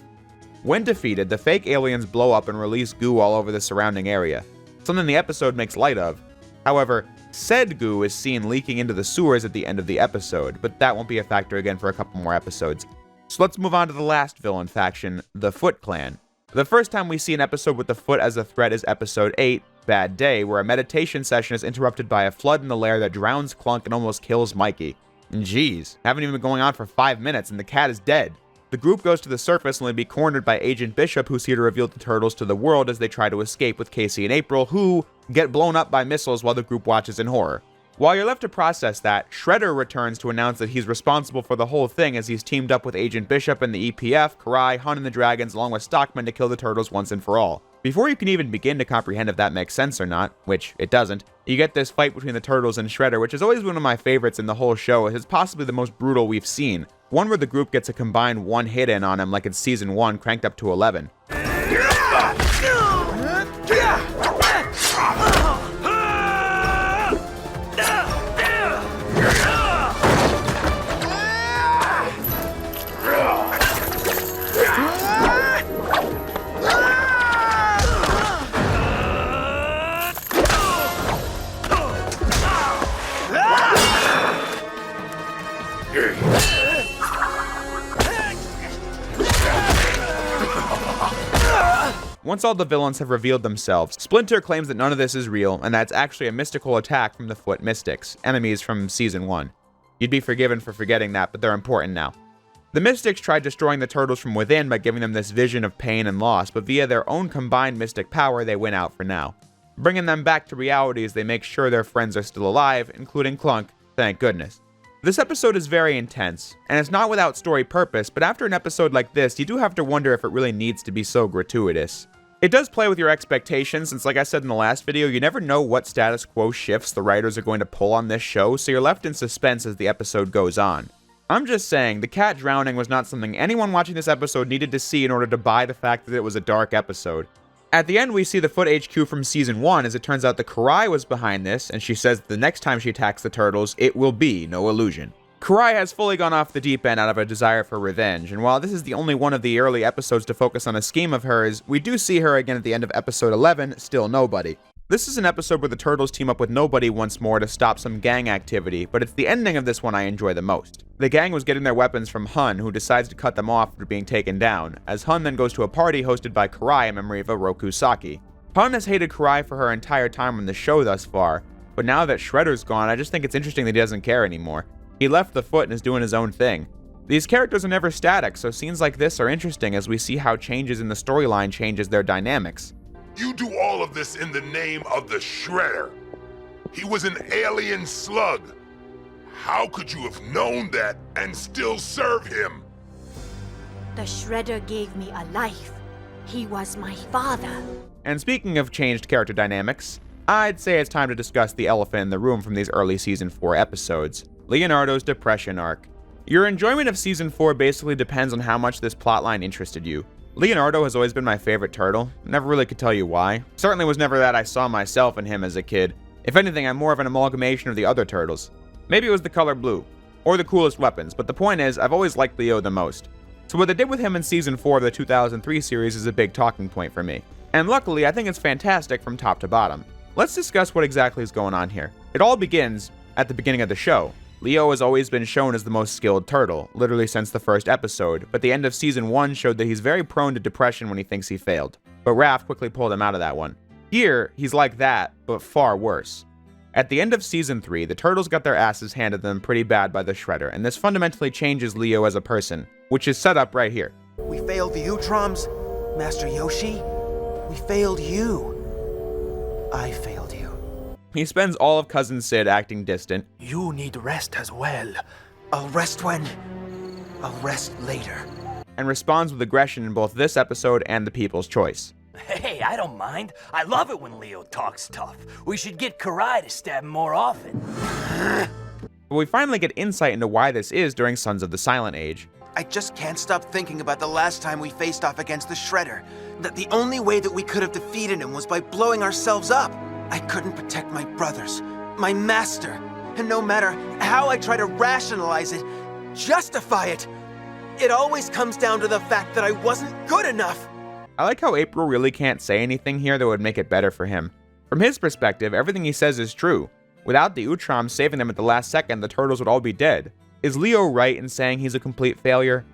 When defeated, the fake aliens blow up and release goo all over the surrounding area, something the episode makes light of. However, said goo is seen leaking into the sewers at the end of the episode, but that won't be a factor again for a couple more episodes. So let's move on to the last villain faction, the Foot Clan. The first time we see an episode with the Foot as a threat is episode 8, Bad Day, where a meditation session is interrupted by a flood in the lair that drowns Clunk and almost kills Mikey. And geez, haven't even been going on for 5 minutes and the cat is dead. The group goes to the surface only to be cornered by Agent Bishop, who's here to reveal the turtles to the world as they try to escape with Casey and April, who get blown up by missiles while the group watches in horror. While you're left to process that, Shredder returns to announce that he's responsible for the whole thing as he's teamed up with Agent Bishop and the EPF, Karai, Hun and the Dragons, along with Stockman to kill the turtles once and for all. Before you can even begin to comprehend if that makes sense or not, which it doesn't, you get this fight between the turtles and Shredder, which is always one of my favorites in the whole show, as it's possibly the most brutal we've seen. One where the group gets a combined one hit in on him like it's season 1 cranked up to 11. Once all the villains have revealed themselves, Splinter claims that none of this is real, and that it's actually a mystical attack from the Foot Mystics, enemies from Season 1. You'd be forgiven for forgetting that, but they're important now. The Mystics tried destroying the turtles from within by giving them this vision of pain and loss, but via their own combined mystic power, they win out for now. Bringing them back to reality as they make sure their friends are still alive, including Clunk, thank goodness. This episode is very intense, and it's not without story purpose, but after an episode like this, you do have to wonder if it really needs to be so gratuitous. It does play with your expectations, since like I said in the last video, you never know what status quo shifts the writers are going to pull on this show, so you're left in suspense as the episode goes on. I'm just saying, the cat drowning was not something anyone watching this episode needed to see in order to buy the fact that it was a dark episode. At the end, we see the Foot HQ from Season 1, as it turns out that Karai was behind this, and she says that the next time she attacks the turtles, it will be no illusion. Karai has fully gone off the deep end out of a desire for revenge, and while this is the only one of the early episodes to focus on a scheme of hers, we do see her again at the end of episode 11, Still Nobody. This is an episode where the turtles team up with Nobody once more to stop some gang activity, but it's the ending of this one I enjoy the most. The gang was getting their weapons from Hun, who decides to cut them off after being taken down, as Hun then goes to a party hosted by Karai in memory of Oroku Saki. Hun has hated Karai for her entire time on the show thus far, but now that Shredder's gone, I just think it's interesting that he doesn't care anymore. He left the Foot and is doing his own thing. These characters are never static, so scenes like this are interesting as we see how changes in the storyline changes their dynamics. You do all of this in the name of the Shredder. He was an alien slug. How could you have known that and still serve him? The Shredder gave me a life. He was my father. And speaking of changed character dynamics, I'd say it's time to discuss the elephant in the room from these early Season 4 episodes. Leonardo's depression arc. Your enjoyment of Season 4 basically depends on how much this plotline interested you. Leonardo has always been my favorite turtle. Never really could tell you why. Certainly was never that I saw myself in him as a kid. If anything, I'm more of an amalgamation of the other turtles. Maybe it was the color blue. or the coolest weapons, but the point is, I've always liked Leo the most. So what they did with him in Season 4 of the 2003 series is a big talking point for me. And luckily, I think it's fantastic from top to bottom. Let's discuss what exactly is going on here. It all begins at the beginning of the show. Leo has always been shown as the most skilled turtle, literally since the first episode, but the end of Season 1 showed that he's very prone to depression when he thinks he failed. But Raph quickly pulled him out of that one. Here, he's like that, but far worse. At the end of Season 3, the Turtles got their asses handed to them pretty bad by the Shredder, and this fundamentally changes Leo as a person, which is set up right here. We failed the Utroms, Master Yoshi. We failed you. I failed you. He spends all of Cousin Sid acting distant. You need rest as well. I'll rest when? I'll rest later. And responds with aggression in both this episode and The People's Choice. Hey, I don't mind. I love it when Leo talks tough. We should get Karai to stab him more often. But we finally get insight into why this is during Sons of the Silent Age. I just can't stop thinking about the last time we faced off against the Shredder. That the only way that we could have defeated him was by blowing ourselves up. I couldn't protect my brothers, my master. And no matter how I try to rationalize it, justify it, it always comes down to the fact that I wasn't good enough. I like how April really can't say anything here that would make it better for him. From his perspective, everything he says is true. Without the Utroms saving them at the last second, the Turtles would all be dead. Is Leo right in saying he's a complete failure?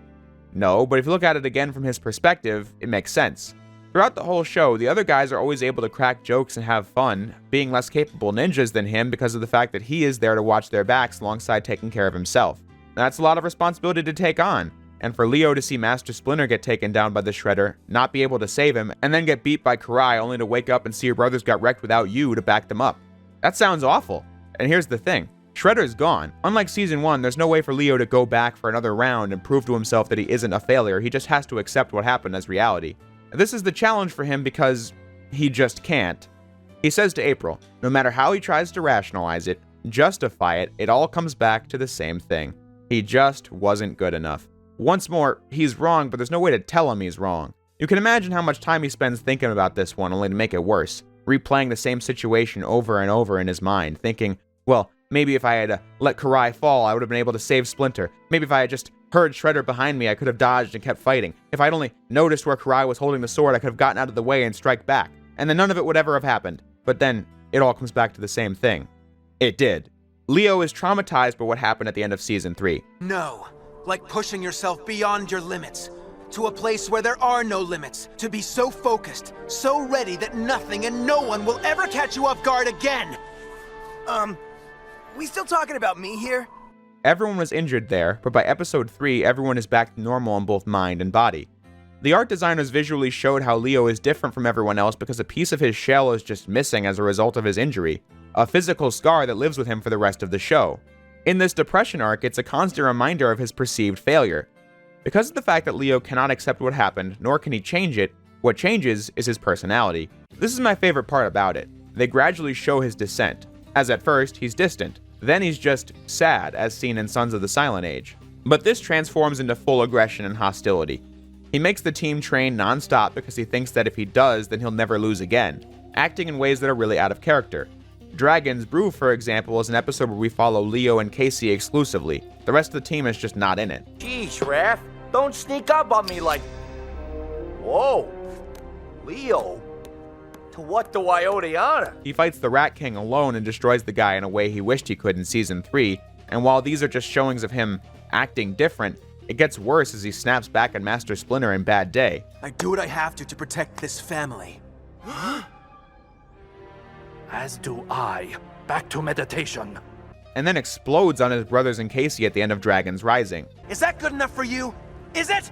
No, but if you look at it again from his perspective, it makes sense. Throughout the whole show, the other guys are always able to crack jokes and have fun, being less capable ninjas than him because of the fact that he is there to watch their backs alongside taking care of himself. That's a lot of responsibility to take on. And for Leo to see Master Splinter get taken down by the Shredder, not be able to save him, and then get beat by Karai only to wake up and see your brothers got wrecked without you to back them up. That sounds awful. And here's the thing. Shredder's gone. Unlike Season 1, there's no way for Leo to go back for another round and prove to himself that he isn't a failure. He just has to accept what happened as reality. And this is the challenge for him because he just can't. He says to April, no matter how he tries to rationalize it, justify it, it all comes back to the same thing. He just wasn't good enough. Once more, he's wrong, but there's no way to tell him he's wrong. You can imagine how much time he spends thinking about this one, only to make it worse, replaying the same situation over and over in his mind, thinking, well, maybe if I had let Karai fall, I would have been able to save Splinter. Maybe if I had just heard Shredder behind me, I could have dodged and kept fighting. If I'd only noticed where Karai was holding the sword, I could have gotten out of the way and strike back. And then none of it would ever have happened. But then, it all comes back to the same thing. It did. Leo is traumatized by what happened at the end of Season 3. No. Like pushing yourself beyond your limits. To a place where there are no limits. To be so focused, so ready that nothing and no one will ever catch you off guard again. We still talking about me here? Everyone was injured there, but by episode 3, everyone is back to normal in both mind and body. The art designers visually showed how Leo is different from everyone else because a piece of his shell is just missing as a result of his injury, a physical scar that lives with him for the rest of the show. In this depression arc, it's a constant reminder of his perceived failure. Because of the fact that Leo cannot accept what happened, nor can he change it, what changes is his personality. This is my favorite part about it. They gradually show his descent, as at first, he's distant. Then he's just sad, as seen in Sons of the Silent Age. But this transforms into full aggression and hostility. He makes the team train non-stop because he thinks that if he does, then he'll never lose again, acting in ways that are really out of character. Dragon's Brew, for example, is an episode where we follow Leo and Casey exclusively. The rest of the team is just not in it. Jeez, Raph, don't sneak up on me like... Whoa, Leo? To what do I owe the honor? He fights the Rat King alone and destroys the guy in a way he wished he could in Season 3, and while these are just showings of him acting different, it gets worse as he snaps back at Master Splinter in Bad Day. I do what I have to protect this family. As do I. Back to meditation. And then explodes on his brothers and Casey at the end of Dragon's Rising. Is that good enough for you? Is it?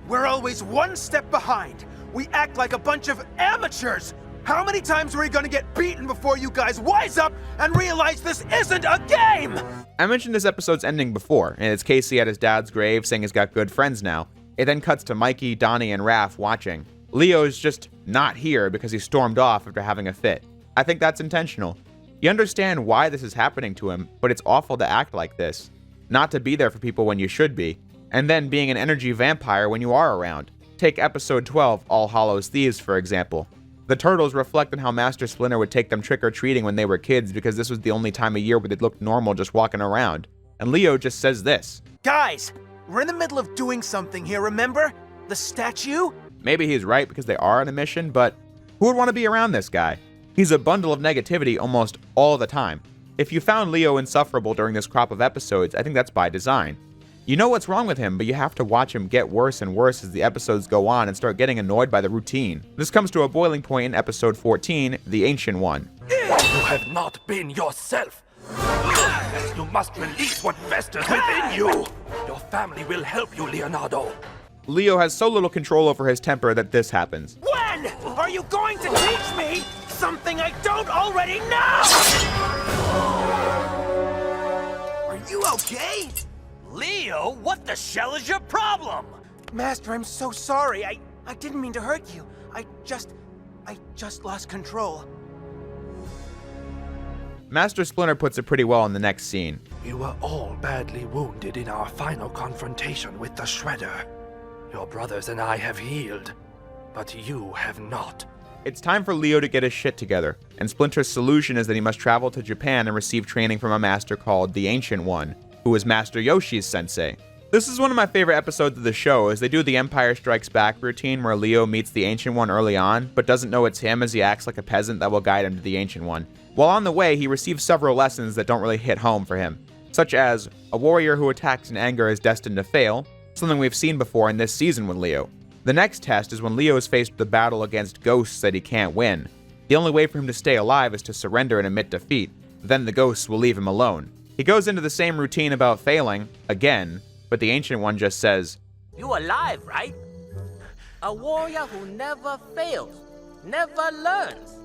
We're always one step behind. We act like a bunch of amateurs. How many times are we gonna get beaten before you guys wise up and realize this isn't a game? I mentioned this episode's ending before, and it's Casey at his dad's grave saying he's got good friends now. It then cuts to Mikey, Donnie, and Raph watching. Leo's just not here because he stormed off after having a fit. I think that's intentional. You understand why this is happening to him, but it's awful to act like this. Not to be there for people when you should be, and then being an energy vampire when you are around. Take episode 12, All Hallows Thieves, for example. The Turtles reflect on how Master Splinter would take them trick-or-treating when they were kids because this was the only time of year where they'd look normal just walking around. and Leo just says this. Guys, we're in the middle of doing something here, remember? The statue? Maybe he's right because they are on a mission, but who would want to be around this guy? He's a bundle of negativity almost all the time. If you found Leo insufferable during this crop of episodes, I think that's by design. You know what's wrong with him, but you have to watch him get worse and worse as the episodes go on and start getting annoyed by the routine. This comes to a boiling point in episode 14, The Ancient One. You have not been yourself. You must release what festers within you. Your family will help you, Leonardo. Leo has so little control over his temper that this happens. When are you going to teach me something I don't already know? Are you okay? Leo, what the shell is your problem? Master, I'm so sorry. I didn't mean to hurt you. I just lost control. Master Splinter puts it pretty well in the next scene. We were all badly wounded in our final confrontation with the Shredder. Your brothers and I have healed, but you have not. It's time for Leo to get his shit together, and Splinter's solution is that he must travel to Japan and receive training from a master called the Ancient One, who is Master Yoshi's sensei. This is one of my favorite episodes of the show, as they do the Empire Strikes Back routine where Leo meets the Ancient One early on, but doesn't know it's him as he acts like a peasant that will guide him to the Ancient One. While on the way, he receives several lessons that don't really hit home for him, such as a warrior who attacks in anger is destined to fail, something we've seen before in this season with Leo. The next test is when Leo is faced with a battle against ghosts that he can't win. The only way for him to stay alive is to surrender and admit defeat, then the ghosts will leave him alone. He goes into the same routine about failing, again, but the Ancient One just says, You alive, right? A warrior who never fails, never learns.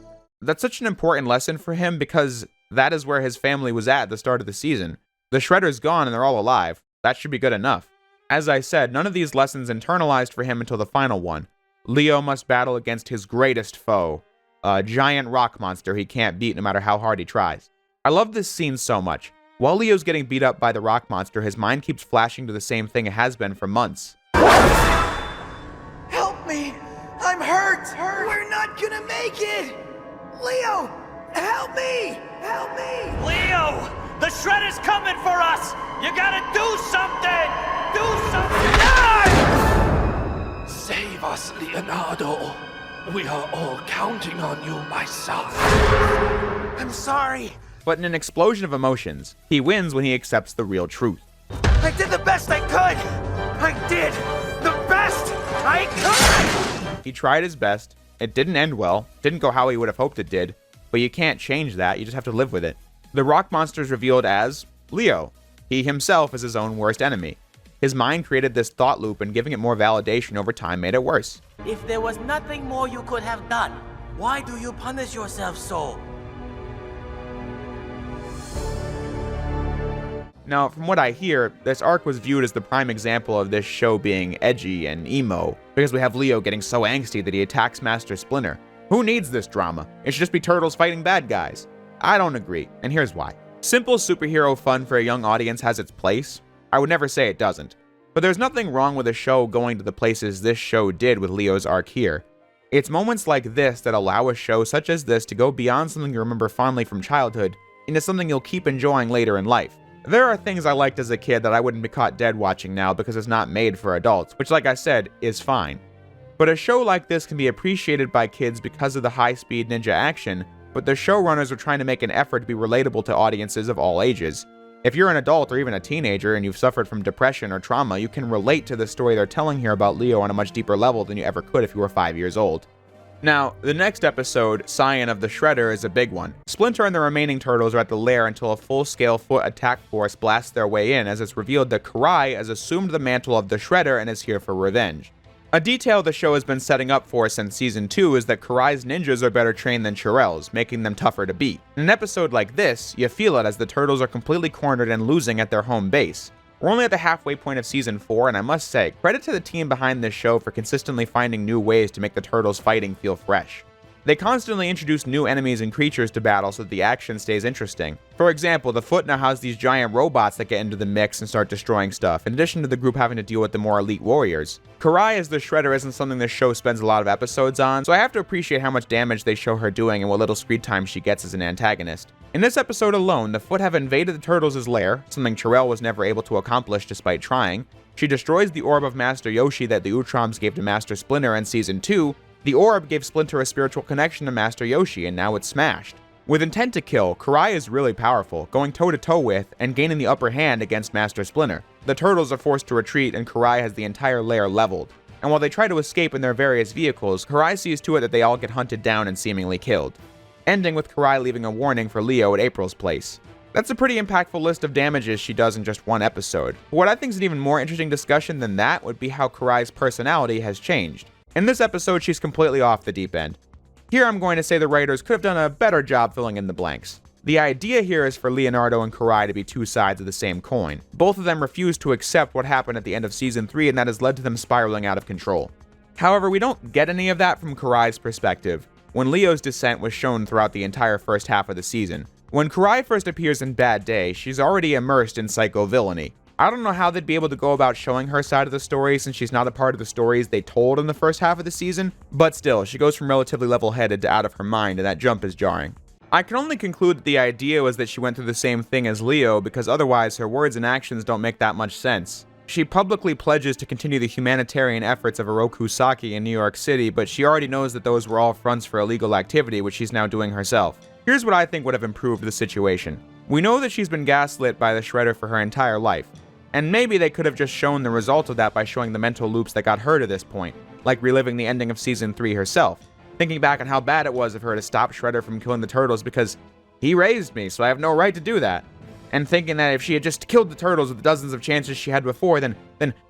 That's such an important lesson for him because that is where his family was at the start of the season. The Shredder's gone and they're all alive. That should be good enough. As I said, none of these lessons internalized for him until the final one. Leo must battle against his greatest foe, a giant rock monster he can't beat no matter how hard he tries. I love this scene so much. While Leo's getting beat up by the rock monster, his mind keeps flashing to the same thing it has been for months. Help me! I'm hurt! We're not gonna make it! Leo! Help me! Help me! Leo! The Shredder's coming for us! You gotta do something! Do something! Save us, Leonardo. We are all counting on you, my son. I'm sorry. But in an explosion of emotions, he wins when he accepts the real truth. I did the best I could! I did the best I could! He tried his best. It didn't end well, didn't go how he would have hoped it did, but you can't change that, you just have to live with it. The rock monster is revealed as Leo. He himself is his own worst enemy. His mind created this thought loop, and giving it more validation over time made it worse. If there was nothing more you could have done, why do you punish yourself so? Now, from what I hear, this arc was viewed as the prime example of this show being edgy and emo, because we have Leo getting so angsty that he attacks Master Splinter. Who needs this drama? It should just be turtles fighting bad guys. I don't agree, and here's why. Simple superhero fun for a young audience has its place. I would never say it doesn't. But there's nothing wrong with a show going to the places this show did with Leo's arc here. It's moments like this that allow a show such as this to go beyond something you remember fondly from childhood into something you'll keep enjoying later in life. There are things I liked as a kid that I wouldn't be caught dead watching now because it's not made for adults, which, like I said, is fine. But a show like this can be appreciated by kids because of the high-speed ninja action, but the showrunners are trying to make an effort to be relatable to audiences of all ages. If you're an adult or even a teenager and you've suffered from depression or trauma, you can relate to the story they're telling here about Leo on a much deeper level than you ever could if you were 5 years old. Now, the next episode, Scion of the Shredder, is a big one. Splinter and the remaining turtles are at the lair until a full-scale foot attack force blasts their way in, as it's revealed that Karai has assumed the mantle of the Shredder and is here for revenge. A detail the show has been setting up for since Season 2 is that Karai's ninjas are better trained than Shirel's, making them tougher to beat. In an episode like this, you feel it as the turtles are completely cornered and losing at their home base. We're only at the halfway point of Season 4, and I must say, credit to the team behind this show for consistently finding new ways to make the turtles' fighting feel fresh. They constantly introduce new enemies and creatures to battle so that the action stays interesting. For example, the Foot now has these giant robots that get into the mix and start destroying stuff, in addition to the group having to deal with the more elite warriors. Karai as the Shredder isn't something this show spends a lot of episodes on, so I have to appreciate how much damage they show her doing and what little screen time she gets as an antagonist. In this episode alone, the Foot have invaded the Turtles' lair, something Terrell was never able to accomplish despite trying. She destroys the orb of Master Yoshi that the Utroms gave to Master Splinter in Season 2. The orb gave Splinter a spiritual connection to Master Yoshi, and now it's smashed. With intent to kill, Karai is really powerful, going toe-to-toe with and gaining the upper hand against Master Splinter. The Turtles are forced to retreat, and Karai has the entire lair leveled. And while they try to escape in their various vehicles, Karai sees to it that they all get hunted down and seemingly killed, ending with Karai leaving a warning for Leo at April's place. That's a pretty impactful list of damages she does in just one episode. But what I think is an even more interesting discussion than that would be how Karai's personality has changed. In this episode, she's completely off the deep end. Here I'm going to say the writers could have done a better job filling in the blanks. The idea here is for Leonardo and Karai to be two sides of the same coin. Both of them refuse to accept what happened at the end of Season 3, and that has led to them spiraling out of control. However, we don't get any of that from Karai's perspective, when Leo's descent was shown throughout the entire first half of the season. When Karai first appears in Bad Day, she's already immersed in psycho-villainy. I don't know how they'd be able to go about showing her side of the story since she's not a part of the stories they told in the first half of the season, but still, she goes from relatively level-headed to out of her mind, and that jump is jarring. I can only conclude that the idea was that she went through the same thing as Leo, because otherwise her words and actions don't make that much sense. She publicly pledges to continue the humanitarian efforts of Oroku Saki in New York City, but she already knows that those were all fronts for illegal activity, which she's now doing herself. Here's what I think would have improved the situation. We know that she's been gaslit by the Shredder for her entire life, and maybe they could have just shown the result of that by showing the mental loops that got her to this point, like reliving the ending of Season 3 herself, thinking back on how bad it was of her to stop Shredder from killing the Turtles because he raised me, so I have no right to do that. And thinking that if she had just killed the Turtles with the dozens of chances she had before, then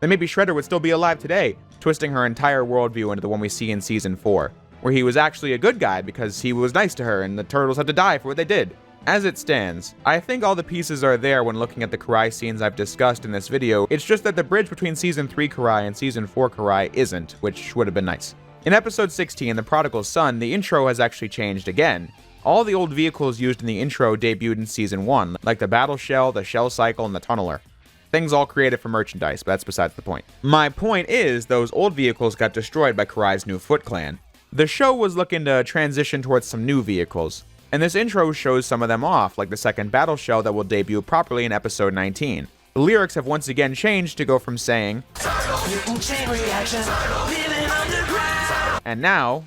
maybe Shredder would still be alive today, twisting her entire worldview into the one we see in Season 4, where he was actually a good guy because he was nice to her and the Turtles had to die for what they did. As it stands, I think all the pieces are there when looking at the Karai scenes I've discussed in this video. It's just that the bridge between Season 3 Karai and Season 4 Karai isn't, which would have been nice. In Episode 16, The Prodigal Son, the intro has actually changed again. All the old vehicles used in the intro debuted in Season 1, like the Battle Shell, the Shell Cycle, and the Tunneler. Things all created for merchandise, but that's besides the point. My point is, those old vehicles got destroyed by Karai's new Foot Clan. The show was looking to transition towards some new vehicles, and this intro shows some of them off, like the second Battle Shell that will debut properly in Episode 19. The lyrics have once again changed to go from saying, and now,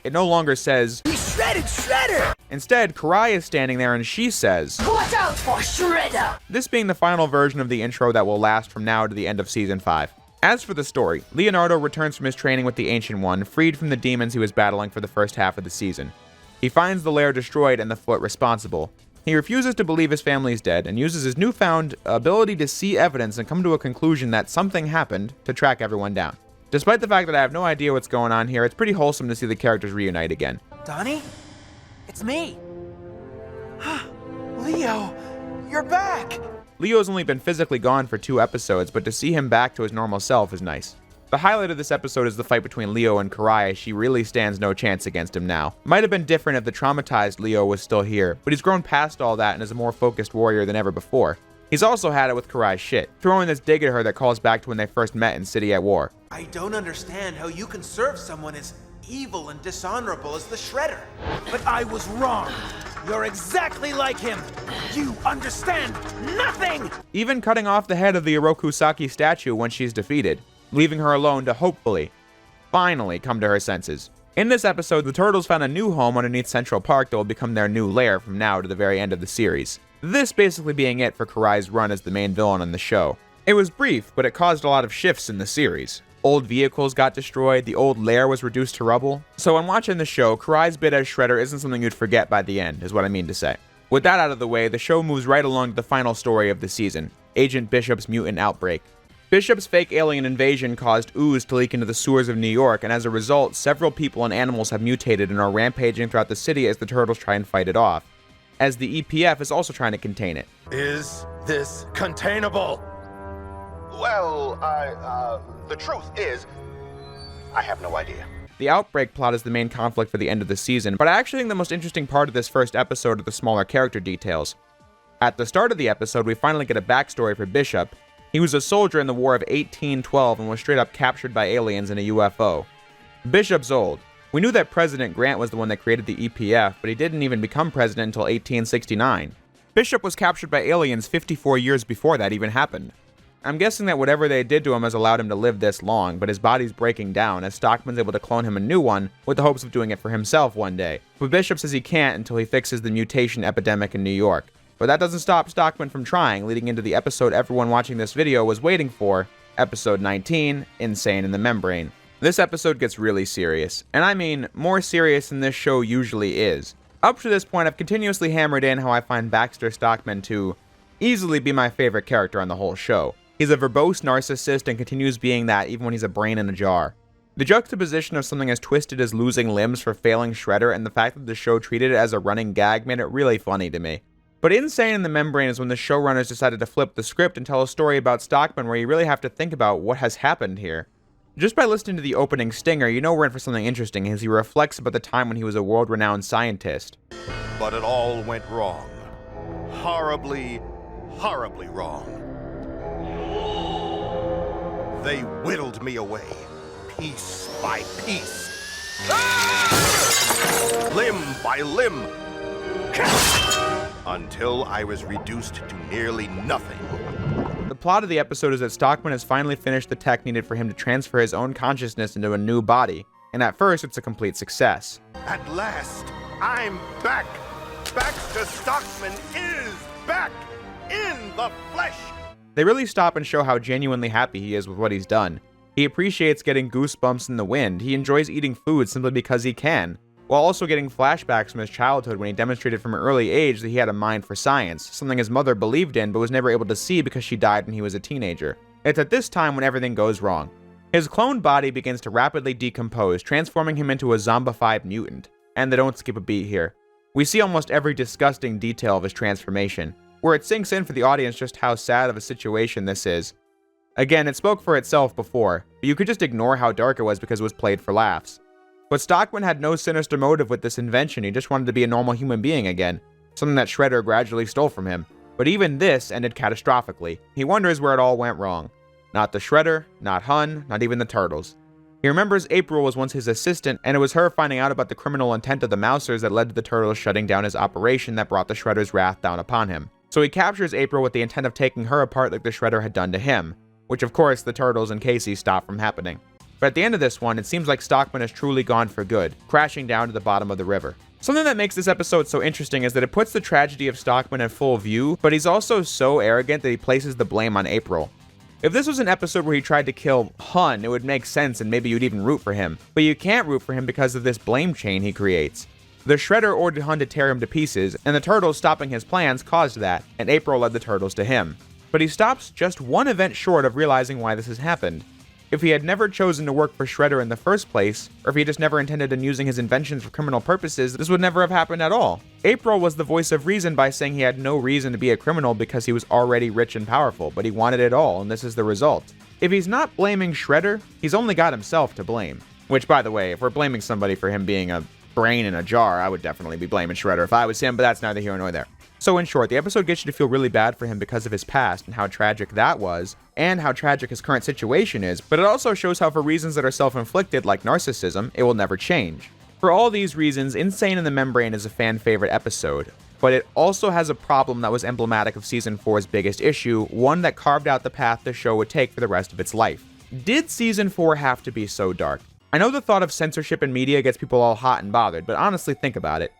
it no longer says, We shredded Shredder! Instead, Karai is standing there and she says, Watch out for Shredder! This being the final version of the intro that will last from now to the end of Season 5. As for the story, Leonardo returns from his training with the Ancient One, freed from the demons he was battling for the first half of the season. He finds the lair destroyed and the Foot responsible. He refuses to believe his family is dead and uses his newfound ability to see evidence and come to a conclusion that something happened to track everyone down. Despite the fact that I have no idea what's going on here, it's pretty wholesome to see the characters reunite again. Donnie? It's me. Leo, you're back! Leo's only been physically gone for 2 episodes, but to see him back to his normal self is nice. The highlight of this episode is the fight between Leo and Karai, as she really stands no chance against him now. Might have been different if the traumatized Leo was still here, but he's grown past all that and is a more focused warrior than ever before. He's also had it with Karai's shit, throwing this dig at her that calls back to when they first met in City at War. I don't understand how you can serve someone as evil and dishonorable as the Shredder. But I was wrong. You're exactly like him. You understand nothing! Even cutting off the head of the Oroku Saki statue when she's defeated, leaving her alone to hopefully, finally come to her senses. In this episode, the Turtles found a new home underneath Central Park that will become their new lair from now to the very end of the series. This basically being it for Karai's run as the main villain on the show. It was brief, but it caused a lot of shifts in the series. Old vehicles got destroyed, the old lair was reduced to rubble. So when watching the show, Karai's bit as Shredder isn't something you'd forget by the end, is what I mean to say. With that out of the way, the show moves right along to the final story of the season, Agent Bishop's mutant outbreak. Bishop's fake alien invasion caused ooze to leak into the sewers of New York, and as a result, several people and animals have mutated and are rampaging throughout the city as the Turtles try and fight it off, as the EPF is also trying to contain it. Is this containable? Well, the truth is, I have no idea. The outbreak plot is the main conflict for the end of the season, but I actually think the most interesting part of this first episode are the smaller character details. At the start of the episode, we finally get a backstory for Bishop. He was a soldier in the War of 1812 and was straight up captured by aliens in a UFO. Bishop's old. We knew that President Grant was the one that created the EPF, but he didn't even become president until 1869. Bishop was captured by aliens 54 years before that even happened. I'm guessing that whatever they did to him has allowed him to live this long, but his body's breaking down as Stockman's able to clone him a new one with the hopes of doing it for himself one day. But Bishop says he can't until he fixes the mutation epidemic in New York. But that doesn't stop Stockman from trying, leading into the episode everyone watching this video was waiting for, episode 19, Insane in the Membrane. This episode gets really serious, and I mean more serious than this show usually is. Up to this point, I've continuously hammered in how I find Baxter Stockman to easily be my favorite character on the whole show. He's a verbose narcissist and continues being that even when he's a brain in a jar. The juxtaposition of something as twisted as losing limbs for failing Shredder and the fact that the show treated it as a running gag made it really funny to me. But Insane in the Membrane is when the showrunners decided to flip the script and tell a story about Stockman where you really have to think about what has happened here. Just by listening to the opening stinger, you know we're in for something interesting as he reflects about the time when he was a world-renowned scientist. But it all went wrong. Horribly, horribly wrong. They whittled me away, piece by piece. Limb by limb. Until I was reduced to nearly nothing. The plot of the episode is that Stockman has finally finished the tech needed for him to transfer his own consciousness into a new body, and at first it's a complete success. At last, I'm back! Baxter Stockman is back! In the flesh! They really stop and show how genuinely happy he is with what he's done. He appreciates getting goosebumps in the wind, he enjoys eating food simply because he can, while also getting flashbacks from his childhood when he demonstrated from an early age that he had a mind for science, something his mother believed in but was never able to see because she died when he was a teenager. It's at this time when everything goes wrong. His cloned body begins to rapidly decompose, transforming him into a zombified mutant. And they don't skip a beat here. We see almost every disgusting detail of his transformation, where it sinks in for the audience just how sad of a situation this is. Again, it spoke for itself before, but you could just ignore how dark it was because it was played for laughs. But Stockman had no sinister motive with this invention, he just wanted to be a normal human being again, something that Shredder gradually stole from him. But even this ended catastrophically. He wonders where it all went wrong. Not the Shredder, not Hun, not even the Turtles. He remembers April was once his assistant, and it was her finding out about the criminal intent of the Mousers that led to the Turtles shutting down his operation that brought the Shredder's wrath down upon him. So he captures April with the intent of taking her apart like the Shredder had done to him, which of course the Turtles and Casey stop from happening. But at the end of this one, it seems like Stockman has truly gone for good, crashing down to the bottom of the river. Something that makes this episode so interesting is that it puts the tragedy of Stockman in full view, but he's also so arrogant that he places the blame on April. If this was an episode where he tried to kill Hun, it would make sense and maybe you'd even root for him. But you can't root for him because of this blame chain he creates. The Shredder ordered Hun to tear him to pieces, and the Turtles stopping his plans caused that, and April led the Turtles to him. But he stops just one event short of realizing why this has happened. If he had never chosen to work for Shredder in the first place, or if he just never intended on using his inventions for criminal purposes, this would never have happened at all. April was the voice of reason by saying he had no reason to be a criminal because he was already rich and powerful, but he wanted it all, and this is the result. If he's not blaming Shredder, he's only got himself to blame. Which, by the way, if we're blaming somebody for him being a brain in a jar, I would definitely be blaming Shredder if I was him, but that's neither here nor there. So in short, the episode gets you to feel really bad for him because of his past and how tragic that was, and how tragic his current situation is, but it also shows how for reasons that are self-inflicted, like narcissism, it will never change. For all these reasons, Insane in the Membrane is a fan favorite episode, but it also has a problem that was emblematic of Season 4's biggest issue, one that carved out the path the show would take for the rest of its life. Did Season 4 have to be so dark? I know the thought of censorship in media gets people all hot and bothered, but honestly think about it.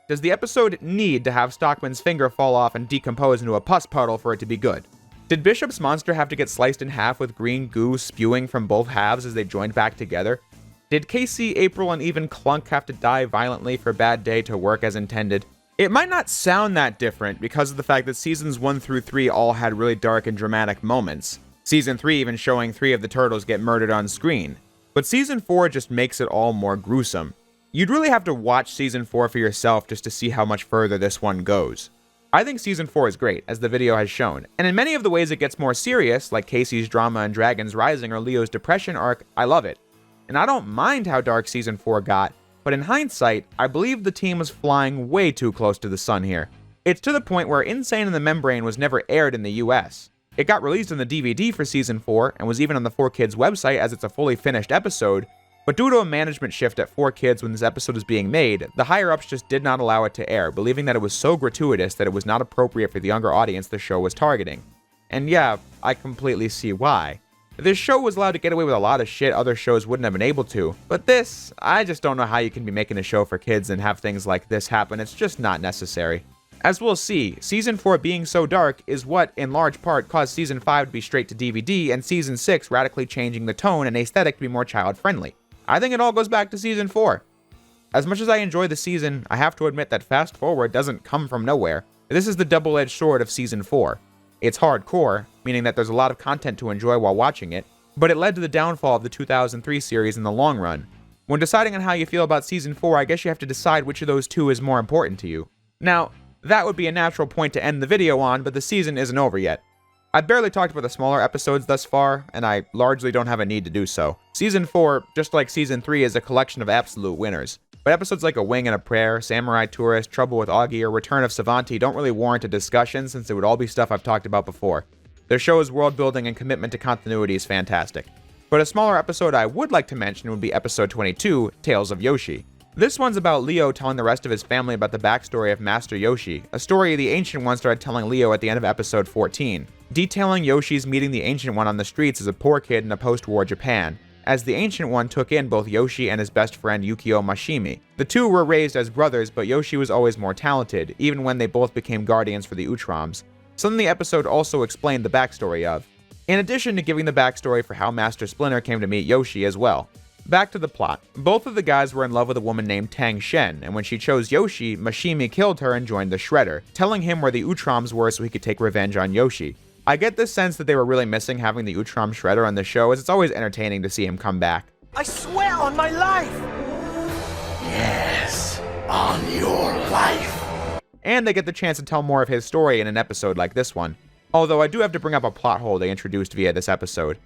Does the episode need to have Stockman's finger fall off and decompose into a pus puddle for it to be good? Did Bishop's monster have to get sliced in half with green goo spewing from both halves as they joined back together? Did Casey, April, and even Clunk have to die violently for Bad Day to work as intended? It might not sound that different because of the fact that Seasons 1 through 3 all had really dark and dramatic moments. Season 3 even showing 3 of the Turtles get murdered on screen. But Season 4 just makes it all more gruesome. You'd really have to watch Season 4 for yourself just to see how much further this one goes. I think Season 4 is great, as the video has shown, and in many of the ways it gets more serious, like Casey's drama and Dragons Rising or Leo's depression arc, I love it. And I don't mind how dark Season 4 got, but in hindsight, I believe the team was flying way too close to the sun here. It's to the point where Insane in the Membrane was never aired in the US. It got released on the DVD for Season 4 and was even on the 4Kids website as it's a fully finished episode, but due to a management shift at 4Kids when this episode was being made, the higher-ups just did not allow it to air, believing that it was so gratuitous that it was not appropriate for the younger audience the show was targeting. And yeah, I completely see why. This show was allowed to get away with a lot of shit other shows wouldn't have been able to, but this, I just don't know how you can be making a show for kids and have things like this happen. It's just not necessary. As we'll see, Season 4 being so dark is what, in large part, caused Season 5 to be straight to DVD and Season 6 radically changing the tone and aesthetic to be more child-friendly. I think it all goes back to Season 4. As much as I enjoy the season, I have to admit that Fast Forward doesn't come from nowhere. This is the double-edged sword of Season 4. It's hardcore, meaning that there's a lot of content to enjoy while watching it, but it led to the downfall of the 2003 series in the long run. When deciding on how you feel about Season 4, I guess you have to decide which of those two is more important to you. Now, that would be a natural point to end the video on, but the season isn't over yet. I've barely talked about the smaller episodes thus far, and I largely don't have a need to do so. Season 4, just like Season 3, is a collection of absolute winners. But episodes like A Wing and a Prayer, Samurai Tourist, Trouble with Augie, or Return of Savanti don't really warrant a discussion since it would all be stuff I've talked about before. Their show's world building and commitment to continuity is fantastic. But a smaller episode I would like to mention would be episode 22, Tales of Yoshi. This one's about Leo telling the rest of his family about the backstory of Master Yoshi, a story the Ancient One started telling Leo at the end of episode 14, detailing Yoshi's meeting the Ancient One on the streets as a poor kid in a post-war Japan, as the Ancient One took in both Yoshi and his best friend Yukio Mashimi. The two were raised as brothers, but Yoshi was always more talented, even when they both became guardians for the Utroms, something the episode also explained the backstory of, in addition to giving the backstory for how Master Splinter came to meet Yoshi as well. Back to the plot. Both of the guys were in love with a woman named Tang Shen, and when she chose Yoshi, Mashimi killed her and joined the Shredder, telling him where the Utroms were so he could take revenge on Yoshi. I get the sense that they were really missing having the Utrom Shredder on the show, as it's always entertaining to see him come back. I swear on my life! Yes, on your life. And they get the chance to tell more of his story in an episode like this one. Although I do have to bring up a plot hole they introduced via this episode.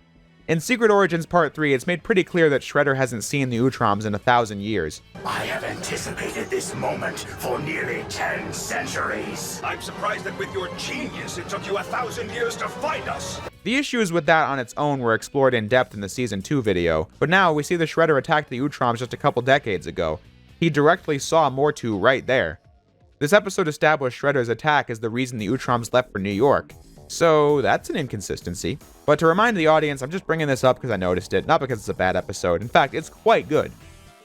In Secret Origins Part 3, it's made pretty clear that Shredder hasn't seen the Utroms in 1,000 years. I have anticipated this moment for nearly 10 centuries. I'm surprised that with your genius, it took you 1,000 years to find us. The issues with that on its own were explored in depth in the Season 2 video, but now we see the Shredder attack the Utroms just a couple decades ago. He directly saw Mortu right there. This episode established Shredder's attack as the reason the Utroms left for New York. So that's an inconsistency. But to remind the audience, I'm just bringing this up because I noticed it, not because it's a bad episode. In fact, it's quite good.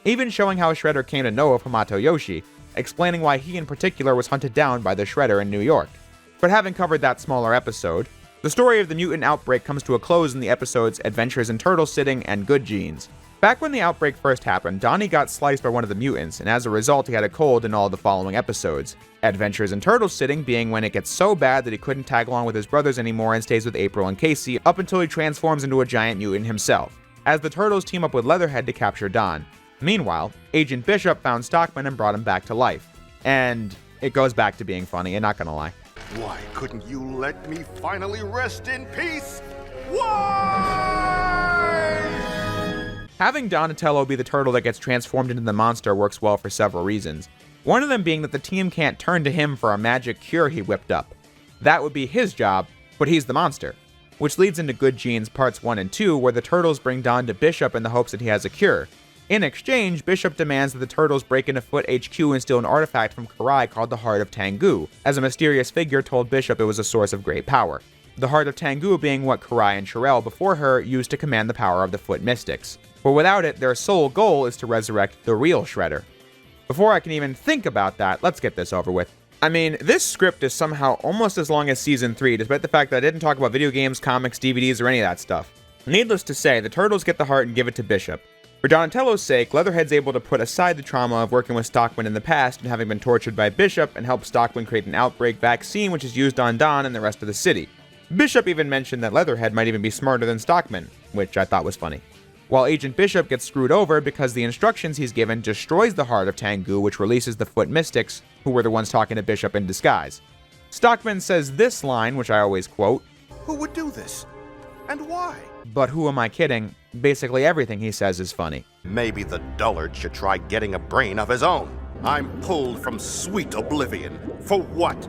Even showing how Shredder came to know of Hamato Yoshi, explaining why he in particular was hunted down by the Shredder in New York. But having covered that smaller episode, the story of the mutant outbreak comes to a close in the episodes Adventures in Turtle Sitting and Good Genes. Back when the outbreak first happened, Donnie got sliced by one of the mutants, and as a result he had a cold in all the following episodes. Adventures in Turtle Sitting being when it gets so bad that he couldn't tag along with his brothers anymore and stays with April and Casey up until he transforms into a giant mutant himself, as the Turtles team up with Leatherhead to capture Don. Meanwhile, Agent Bishop found Stockman and brought him back to life. And it goes back to being funny, and not gonna lie. Why couldn't you let me finally rest in peace? Why? Having Donatello be the turtle that gets transformed into the monster works well for several reasons. One of them being that the team can't turn to him for a magic cure he whipped up. That would be his job, but he's the monster. Which leads into Good Genes Parts 1 and 2, where the Turtles bring Don to Bishop in the hopes that he has a cure. In exchange, Bishop demands that the Turtles break into Foot HQ and steal an artifact from Karai called the Heart of Tengu, as a mysterious figure told Bishop it was a source of great power. The Heart of Tengu being what Karai and Shirel before her used to command the power of the Foot Mystics. But without it, their sole goal is to resurrect the real Shredder. Before I can even think about that, let's get this over with. I mean, this script is somehow almost as long as Season 3, despite the fact that I didn't talk about video games, comics, DVDs, or any of that stuff. Needless to say, the Turtles get the heart and give it to Bishop. For Donatello's sake, Leatherhead's able to put aside the trauma of working with Stockman in the past and having been tortured by Bishop and help Stockman create an outbreak vaccine which is used on Don and the rest of the city. Bishop even mentioned that Leatherhead might even be smarter than Stockman, which I thought was funny. While Agent Bishop gets screwed over because the instructions he's given destroys the Heart of Tengu, which releases the Foot Mystics, who were the ones talking to Bishop in disguise. Stockman says this line, which I always quote, Who would do this? And why? But who am I kidding? Basically everything he says is funny. Maybe the dullard should try getting a brain of his own. I'm pulled from sweet oblivion. For what?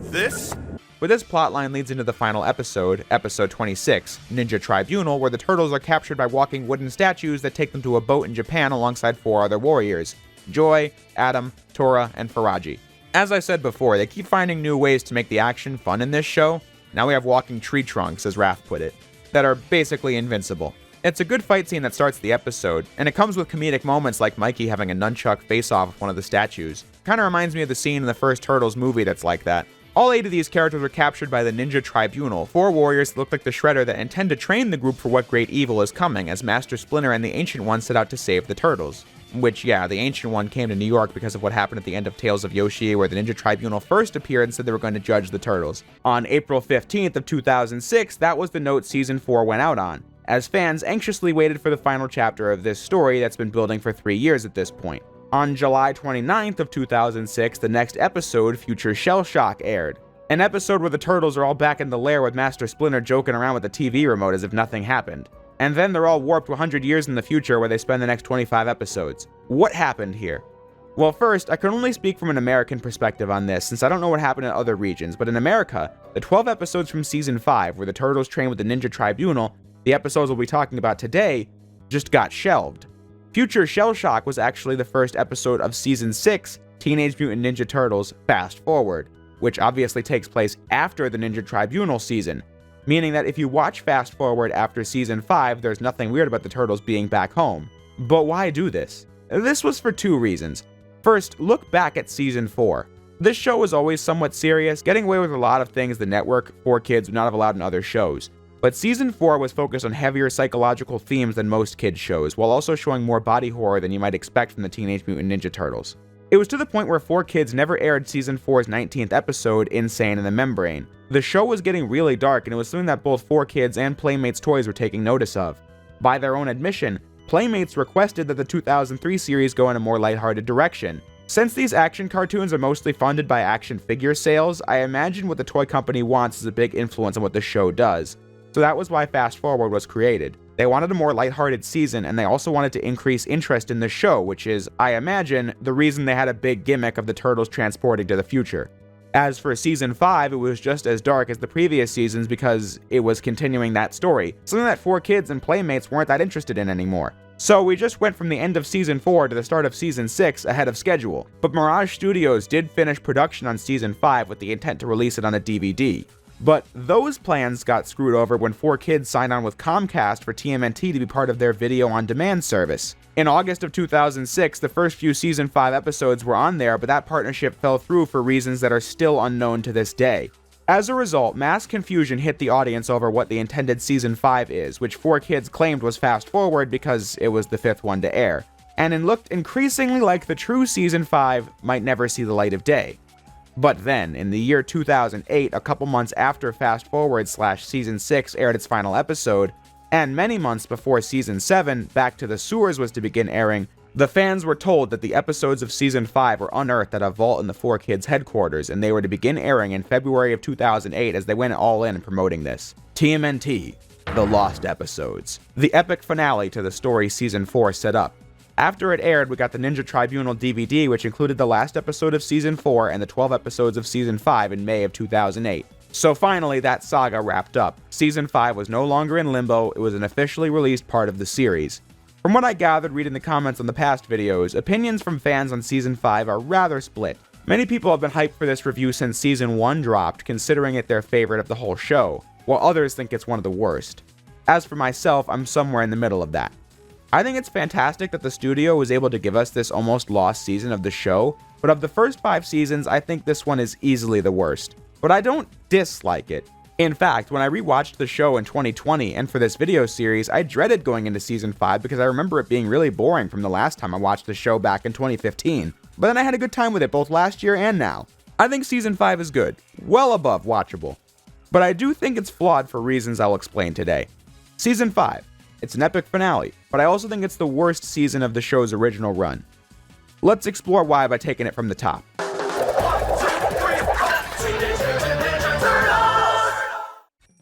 This? But this plotline leads into the final episode, episode 26, Ninja Tribunal, where the turtles are captured by walking wooden statues that take them to a boat in Japan alongside 4 other warriors, Joy, Adam, Tora, and Faraji. As I said before, they keep finding new ways to make the action fun in this show. Now we have walking tree trunks, as Raph put it, that are basically invincible. It's a good fight scene that starts the episode, and it comes with comedic moments like Mikey having a nunchuck face-off with one of the statues. Kinda reminds me of the scene in the first Turtles movie that's like that. All 8 of these characters were captured by the Ninja Tribunal, 4 warriors that look like the Shredder that intend to train the group for what great evil is coming, as Master Splinter and the Ancient One set out to save the Turtles. Which, yeah, the Ancient One came to New York because of what happened at the end of Tales of Yoshi, where the Ninja Tribunal first appeared and said they were going to judge the Turtles. On April 15th of 2006, that was the note Season 4 went out on, as fans anxiously waited for the final chapter of this story that's been building for 3 years at this point. On July 29th of 2006, the next episode, Future Shell Shock, aired. An episode where the Turtles are all back in the lair with Master Splinter joking around with the TV remote as if nothing happened. And then they're all warped 100 years in the future where they spend the next 25 episodes. What happened here? Well, first, I can only speak from an American perspective on this, since I don't know what happened in other regions, but in America, the 12 episodes from Season 5, where the Turtles train with the Ninja Tribunal, the episodes we'll be talking about today, just got shelved. Future Shell Shock was actually the first episode of Season 6, Teenage Mutant Ninja Turtles Fast Forward, which obviously takes place after the Ninja Tribunal season, meaning that if you watch Fast Forward after Season 5, there's nothing weird about the Turtles being back home. But why do this? This was for 2 reasons. First, look back at Season 4. This show was always somewhat serious, getting away with a lot of things the network, 4Kids, would not have allowed in other shows. But Season 4 was focused on heavier psychological themes than most kids' shows, while also showing more body horror than you might expect from the Teenage Mutant Ninja Turtles. It was to the point where 4Kids never aired Season 4's 19th episode, Insane in the Membrane. The show was getting really dark, and it was something that both 4Kids and Playmates Toys were taking notice of. By their own admission, Playmates requested that the 2003 series go in a more lighthearted direction. Since these action cartoons are mostly funded by action figure sales, I imagine what the toy company wants is a big influence on what the show does. So that was why Fast Forward was created. They wanted a more lighthearted season, and they also wanted to increase interest in the show, which is, I imagine, the reason they had a big gimmick of the Turtles transporting to the future. As for Season 5, it was just as dark as the previous seasons because it was continuing that story, something that 4Kids and Playmates weren't that interested in anymore. So we just went from the end of Season 4 to the start of Season 6 ahead of schedule, but Mirage Studios did finish production on Season 5 with the intent to release it on a DVD. But those plans got screwed over when 4Kids signed on with Comcast for TMNT to be part of their video-on-demand service. In August of 2006, the first few Season 5 episodes were on there, but that partnership fell through for reasons that are still unknown to this day. As a result, mass confusion hit the audience over what the intended Season 5 is, which 4Kids claimed was Fast Forward because it was the 5th one to air, and it looked increasingly like the true Season 5 might never see the light of day. But then, in the year 2008, a couple months after Fast Forward / Season 6 aired its final episode, and many months before Season 7, Back to the Sewers was to begin airing, the fans were told that the episodes of Season 5 were unearthed at a vault in the 4Kids headquarters, and they were to begin airing in February of 2008 as they went all in promoting this. TMNT, The Lost Episodes, the epic finale to the story Season 4 set up. After it aired, we got the Ninja Tribunal DVD, which included the last episode of Season 4 and the 12 episodes of Season 5 in May of 2008. So finally, that saga wrapped up. Season 5 was no longer in limbo, it was an officially released part of the series. From what I gathered reading the comments on the past videos, opinions from fans on Season 5 are rather split. Many people have been hyped for this review since Season 1 dropped, considering it their favorite of the whole show, while others think it's one of the worst. As for myself, I'm somewhere in the middle of that. I think it's fantastic that the studio was able to give us this almost lost season of the show, but of the first 5 seasons, I think this one is easily the worst. But I don't dislike it. In fact, when I rewatched the show in 2020 and for this video series, I dreaded going into Season 5 because I remember it being really boring from the last time I watched the show back in 2015. But then I had a good time with it both last year and now. I think Season 5 is good, well above watchable. But I do think it's flawed for reasons I'll explain today. Season 5. It's an epic finale, but I also think it's the worst season of the show's original run. Let's explore why by taking it from the top.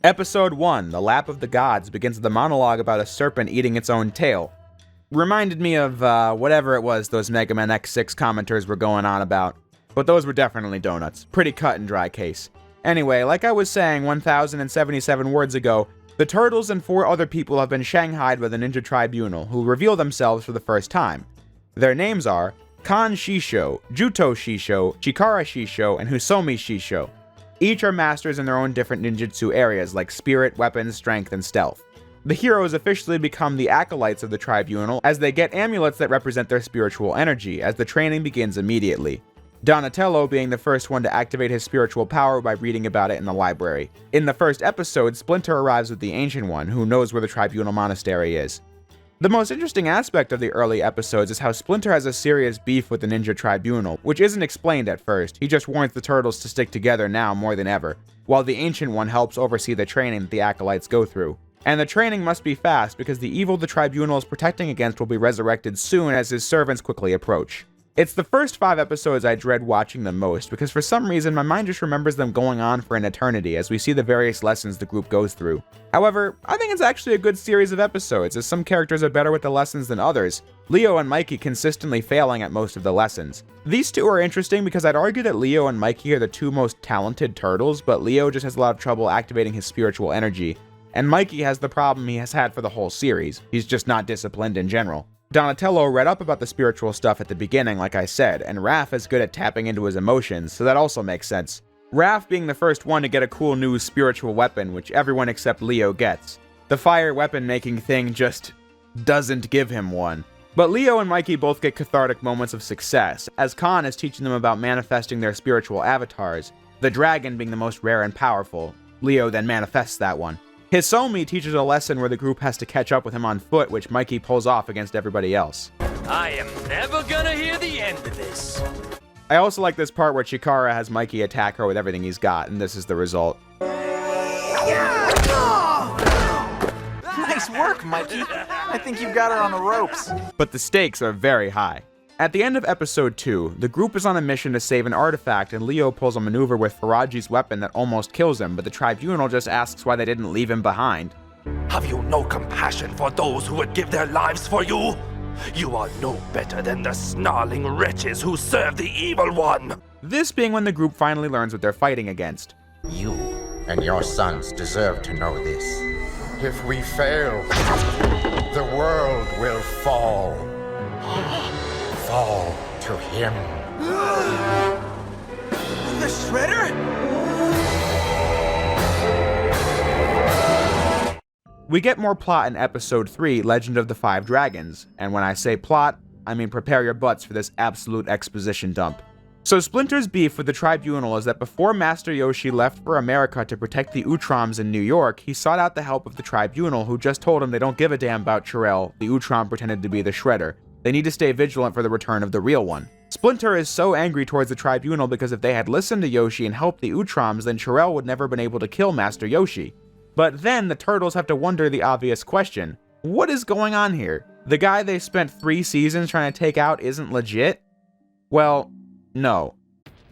Episode 1, The Lap of the Gods, begins with a monologue about a serpent eating its own tail. Reminded me of whatever it was those Mega Man X6 commenters were going on about. But those were definitely donuts. Pretty cut and dry case. Anyway, like I was saying 1,077 words ago, the Turtles and 4 other people have been shanghaied by the Ninja Tribunal, who reveal themselves for the first time. Their names are Kan Shisho, Juto Shisho, Chikara Shisho, and Husomi Shisho. Each are masters in their own different ninjutsu areas like spirit, weapons, strength, and stealth. The heroes officially become the acolytes of the Tribunal as they get amulets that represent their spiritual energy, as the training begins immediately. Donatello being the first one to activate his spiritual power by reading about it in the library. In the first episode, Splinter arrives with the Ancient One, who knows where the Tribunal Monastery is. The most interesting aspect of the early episodes is how Splinter has a serious beef with the Ninja Tribunal, which isn't explained at first. He just warns the Turtles to stick together now more than ever, while the Ancient One helps oversee the training that the acolytes go through. And the training must be fast because the evil the Tribunal is protecting against will be resurrected soon as his servants quickly approach. It's the first 5 episodes I dread watching the most because for some reason my mind just remembers them going on for an eternity as we see the various lessons the group goes through. However, I think it's actually a good series of episodes as some characters are better with the lessons than others, Leo and Mikey consistently failing at most of the lessons. These two are interesting because I'd argue that Leo and Mikey are the 2 most talented turtles, but Leo just has a lot of trouble activating his spiritual energy, and Mikey has the problem he has had for the whole series. He's just not disciplined in general. Donatello read up about the spiritual stuff at the beginning, like I said, and Raph is good at tapping into his emotions, so that also makes sense. Raph being the first one to get a cool new spiritual weapon, which everyone except Leo gets. The fire weapon making thing just doesn't give him one. But Leo and Mikey both get cathartic moments of success, as Khan is teaching them about manifesting their spiritual avatars, the dragon being the most rare and powerful. Leo then manifests that one. Hisomi teaches a lesson where the group has to catch up with him on foot, which Mikey pulls off against everybody else. I am never gonna hear the end of this. I also like this part where Chikara has Mikey attack her with everything he's got, and this is the result. Nice work, Mikey. I think you've got her on the ropes. But the stakes are very high. At the end of episode 2, the group is on a mission to save an artifact and Leo pulls a maneuver with Faraji's weapon that almost kills him, but the Tribunal just asks why they didn't leave him behind. Have you no compassion for those who would give their lives for you? You are no better than the snarling wretches who serve the Evil One! This being when the group finally learns what they're fighting against. You and your sons deserve to know this. If we fail, the world will fall. Fall to him. The Shredder? We get more plot in episode 3, Legend of the 5 Dragons, and when I say plot, I mean prepare your butts for this absolute exposition dump. So Splinter's beef with the Tribunal is that before Master Yoshi left for America to protect the Utroms in New York, he sought out the help of the Tribunal, who just told him they don't give a damn about Chirel, the Utrom pretended to be the Shredder. They need to stay vigilant for the return of the real one. Splinter is so angry towards the Tribunal because if they had listened to Yoshi and helped the Utroms, then Chirel would never been able to kill Master Yoshi. But then the Turtles have to wonder the obvious question. What is going on here? The guy they spent 3 seasons trying to take out isn't legit? Well, no.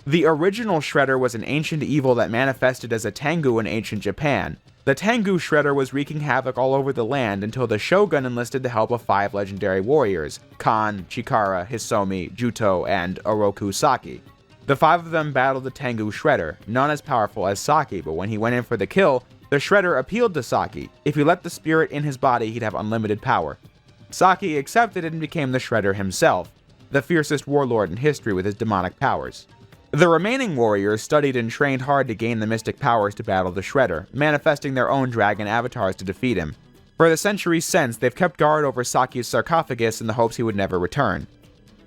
The original Shredder was an ancient evil that manifested as a Tengu in ancient Japan. The Tengu Shredder was wreaking havoc all over the land until the Shogun enlisted the help of 5 legendary warriors, Kan, Chikara, Hisomi, Juto, and Oroku Saki. The 5 of them battled the Tengu Shredder, none as powerful as Saki, but when he went in for the kill, the Shredder appealed to Saki. If he let the spirit in his body, he'd have unlimited power. Saki accepted and became the Shredder himself, the fiercest warlord in history with his demonic powers. The remaining warriors studied and trained hard to gain the mystic powers to battle the Shredder, manifesting their own dragon avatars to defeat him. For the centuries since, they've kept guard over Saki's sarcophagus in the hopes he would never return.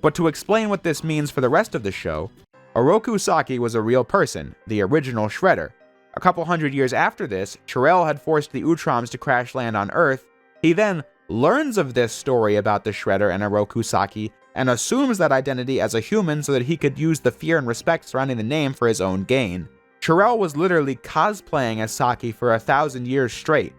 But to explain what this means for the rest of the show, Oroku Saki was a real person, the original Shredder. A couple hundred years after this, Chirel had forced the Utroms to crash land on Earth. He then learns of this story about the Shredder and Oroku Saki, and assumes that identity as a human so that he could use the fear and respect surrounding the name for his own gain. Chirel was literally cosplaying as Saki for 1,000 years straight.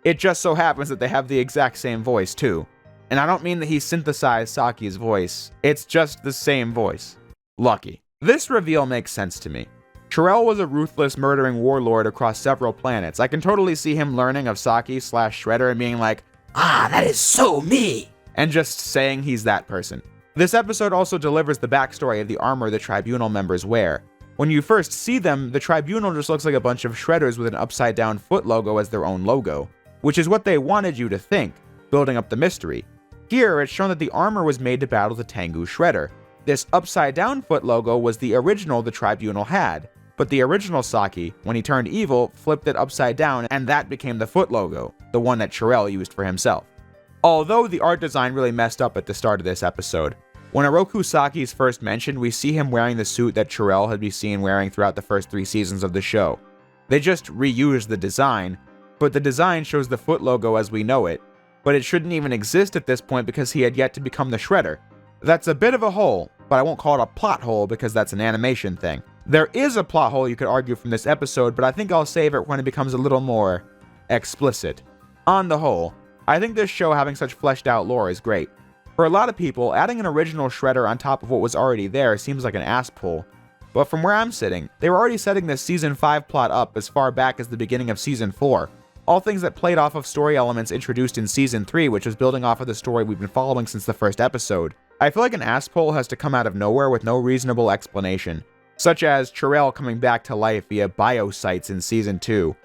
It just so happens that they have the exact same voice too. And I don't mean that he synthesized Saki's voice, it's just the same voice. Lucky. This reveal makes sense to me. Shirel was a ruthless, murdering warlord across several planets. I can totally see him learning of Saki/Shredder and being like, "Ah, that is so me!" and just saying he's that person. This episode also delivers the backstory of the armor the Tribunal members wear. When you first see them, the Tribunal just looks like a bunch of shredders with an upside-down foot logo as their own logo, which is what they wanted you to think, building up the mystery. Here, it's shown that the armor was made to battle the Tengu Shredder. This upside-down foot logo was the original the Tribunal had, but the original Saki, when he turned evil, flipped it upside down and that became the foot logo, the one that Shirel used for himself. Although the art design really messed up at the start of this episode. When Oroku Saki is first mentioned, we see him wearing the suit that Shirel had been seen wearing throughout the first 3 seasons of the show. They just reused the design, but the design shows the foot logo as we know it, but it shouldn't even exist at this point because he had yet to become the Shredder. That's a bit of a hole, but I won't call it a plot hole because that's an animation thing. There is a plot hole you could argue from this episode, but I think I'll save it when it becomes a little more explicit. On the whole, I think this show having such fleshed out lore is great. For a lot of people, adding an original Shredder on top of what was already there seems like an ass pull. But from where I'm sitting, they were already setting this Season 5 plot up as far back as the beginning of Season 4. All things that played off of story elements introduced in Season 3, which was building off of the story we've been following since the first episode. I feel like an ass pull has to come out of nowhere with no reasonable explanation, such as Shirel coming back to life via biosites in Season 2.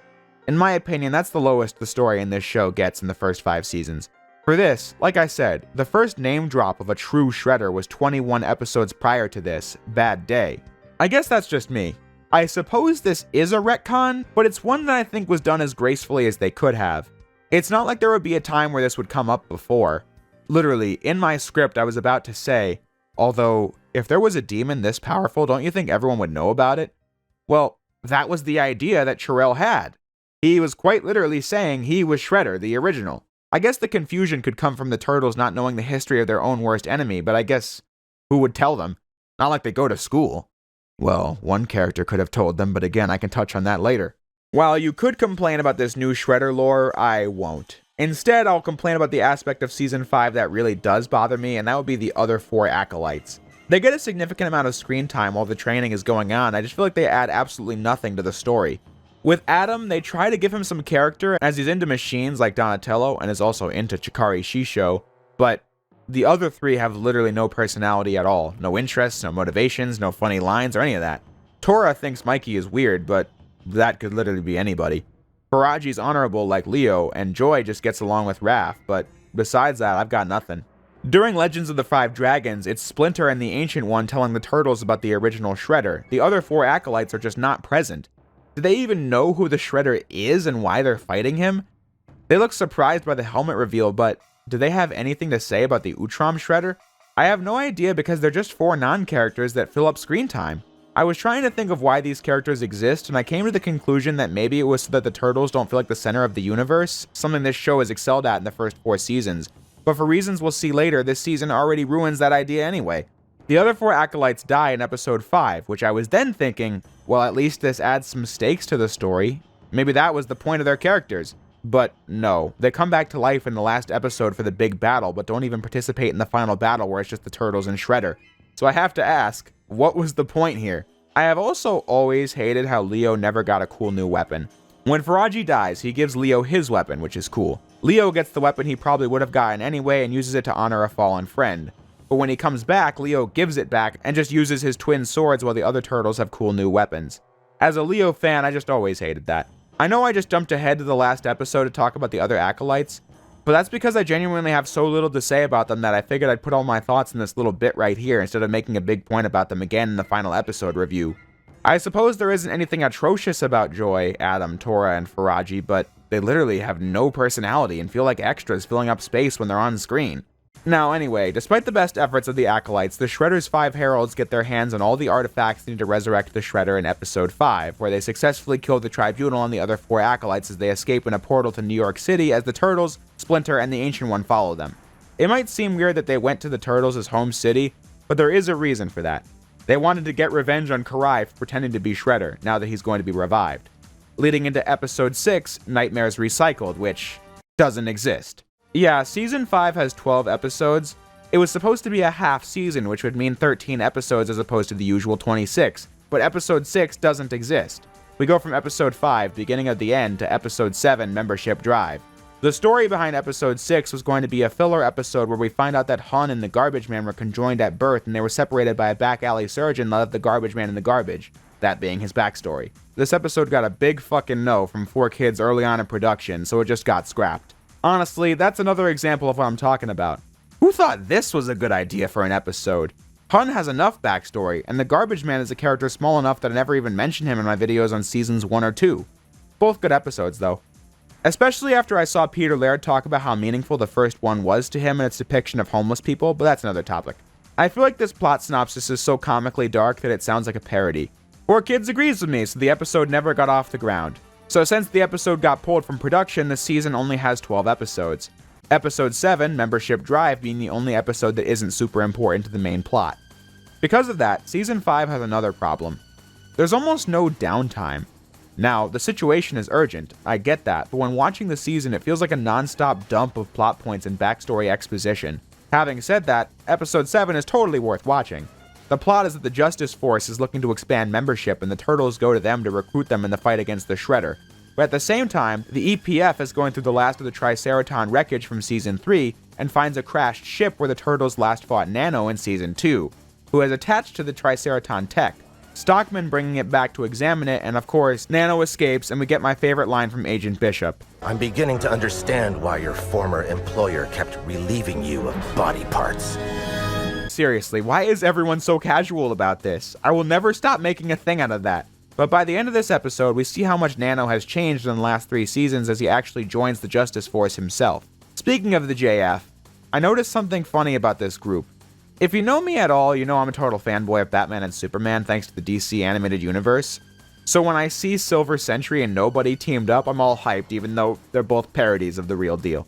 In my opinion, that's the lowest the story in this show gets in the first 5 seasons. For this, like I said, the first name drop of a true Shredder was 21 episodes prior to this, Bad Day. I guess that's just me. I suppose this is a retcon, but it's one that I think was done as gracefully as they could have. It's not like there would be a time where this would come up before. Literally, in my script I was about to say, although, if there was a demon this powerful, don't you think everyone would know about it? Well, that was the idea that Shirel had. He was quite literally saying he was Shredder, the original. I guess the confusion could come from the Turtles not knowing the history of their own worst enemy, but I guess who would tell them? Not like they go to school. Well, one character could have told them, but again, I can touch on that later. While you could complain about this new Shredder lore, I won't. Instead, I'll complain about the aspect of Season 5 that really does bother me, and that would be the other 4 acolytes. They get a significant amount of screen time while the training is going on. I just feel like they add absolutely nothing to the story. With Adam, they try to give him some character as he's into machines like Donatello and is also into Chikari Shisho, but the other 3 have literally no personality at all. No interests, no motivations, no funny lines, or any of that. Tora thinks Mikey is weird, but that could literally be anybody. Faraji's honorable like Leo, and Joy just gets along with Raph, but besides that, I've got nothing. During Legends of the 5 Dragons, it's Splinter and the Ancient One telling the Turtles about the original Shredder. The other 4 acolytes are just not present. Do they even know who the Shredder is and why they're fighting him? They look surprised by the helmet reveal, but do they have anything to say about the Utrom Shredder? I have no idea because they're just 4 non-characters that fill up screen time. I was trying to think of why these characters exist, and I came to the conclusion that maybe it was so that the Turtles don't feel like the center of the universe, something this show has excelled at in the first 4 seasons. But for reasons we'll see later, this season already ruins that idea anyway. The other 4 acolytes die in episode 5, which I was then thinking, well, at least this adds some stakes to the story. Maybe that was the point of their characters. But no, they come back to life in the last episode for the big battle, but don't even participate in the final battle where it's just the Turtles and Shredder. So I have to ask, what was the point here? I have also always hated how Leo never got a cool new weapon. When Faraji dies, he gives Leo his weapon, which is cool. Leo gets the weapon he probably would have gotten anyway and uses it to honor a fallen friend. But when he comes back, Leo gives it back and just uses his twin swords while the other Turtles have cool new weapons. As a Leo fan, I just always hated that. I know I just jumped ahead to the last episode to talk about the other acolytes, but that's because I genuinely have so little to say about them that I figured I'd put all my thoughts in this little bit right here instead of making a big point about them again in the final episode review. I suppose there isn't anything atrocious about Joy, Adam, Tora, and Faraji, but they literally have no personality and feel like extras filling up space when they're on screen. Now anyway, despite the best efforts of the acolytes, the Shredder's 5 heralds get their hands on all the artifacts needed to resurrect the Shredder in episode 5, where they successfully kill the Tribunal and the other 4 acolytes as they escape in a portal to New York City as the Turtles, Splinter, and the Ancient One follow them. It might seem weird that they went to the Turtles' home city, but there is a reason for that. They wanted to get revenge on Karai for pretending to be Shredder, now that he's going to be revived. Leading into episode 6, Nightmares Recycled, which doesn't exist. Yeah, season 5 has 12 episodes. It was supposed to be a half season, which would mean 13 episodes as opposed to the usual 26. but episode 6 doesn't exist. We go from episode 5, beginning of the end, to episode 7, membership drive. The story behind episode 6 was going to be a filler episode where we find out that Hun and the Garbage Man were conjoined at birth and they were separated by a back alley surgeon that left the Garbage Man in the garbage, that being his backstory. This episode got a big fucking no from 4Kids early on in production, so it just got scrapped. Honestly, that's another example of what I'm talking about. Who thought this was a good idea for an episode? Hun has enough backstory, and the Garbage Man is a character small enough that I never even mentioned him in my videos on seasons 1 or 2. Both good episodes, though. Especially after I saw Peter Laird talk about how meaningful the first one was to him and its depiction of homeless people, but that's another topic. I feel like this plot synopsis is so comically dark that it sounds like a parody. 4Kids agrees with me, so the episode never got off the ground. So since the episode got pulled from production, the season only has 12 episodes. Episode 7, Membership Drive, being the only episode that isn't super important to the main plot. Because of that, season 5 has another problem. There's almost no downtime. Now, the situation is urgent, I get that, but when watching the season it feels like a non-stop dump of plot points and backstory exposition. Having said that, episode 7 is totally worth watching. The plot is that the Justice Force is looking to expand membership and the Turtles go to them to recruit them in the fight against the Shredder. But at the same time, the EPF is going through the last of the Triceraton wreckage from season 3 and finds a crashed ship where the Turtles last fought Nano in season 2, who is attached to the Triceraton tech. Stockman bringing it back to examine it, and of course, Nano escapes and we get my favorite line from Agent Bishop. I'm beginning to understand why your former employer kept relieving you of body parts. Seriously, why is everyone so casual about this? I will never stop making a thing out of that. But by the end of this episode, we see how much Nano has changed in the last 3 seasons as he actually joins the Justice Force himself. Speaking of the JF, I noticed something funny about this group. If you know me at all, you know I'm a total fanboy of Batman and Superman thanks to the DC animated universe. So when I see Silver Sentry and Nobody teamed up, I'm all hyped even though they're both parodies of the real deal.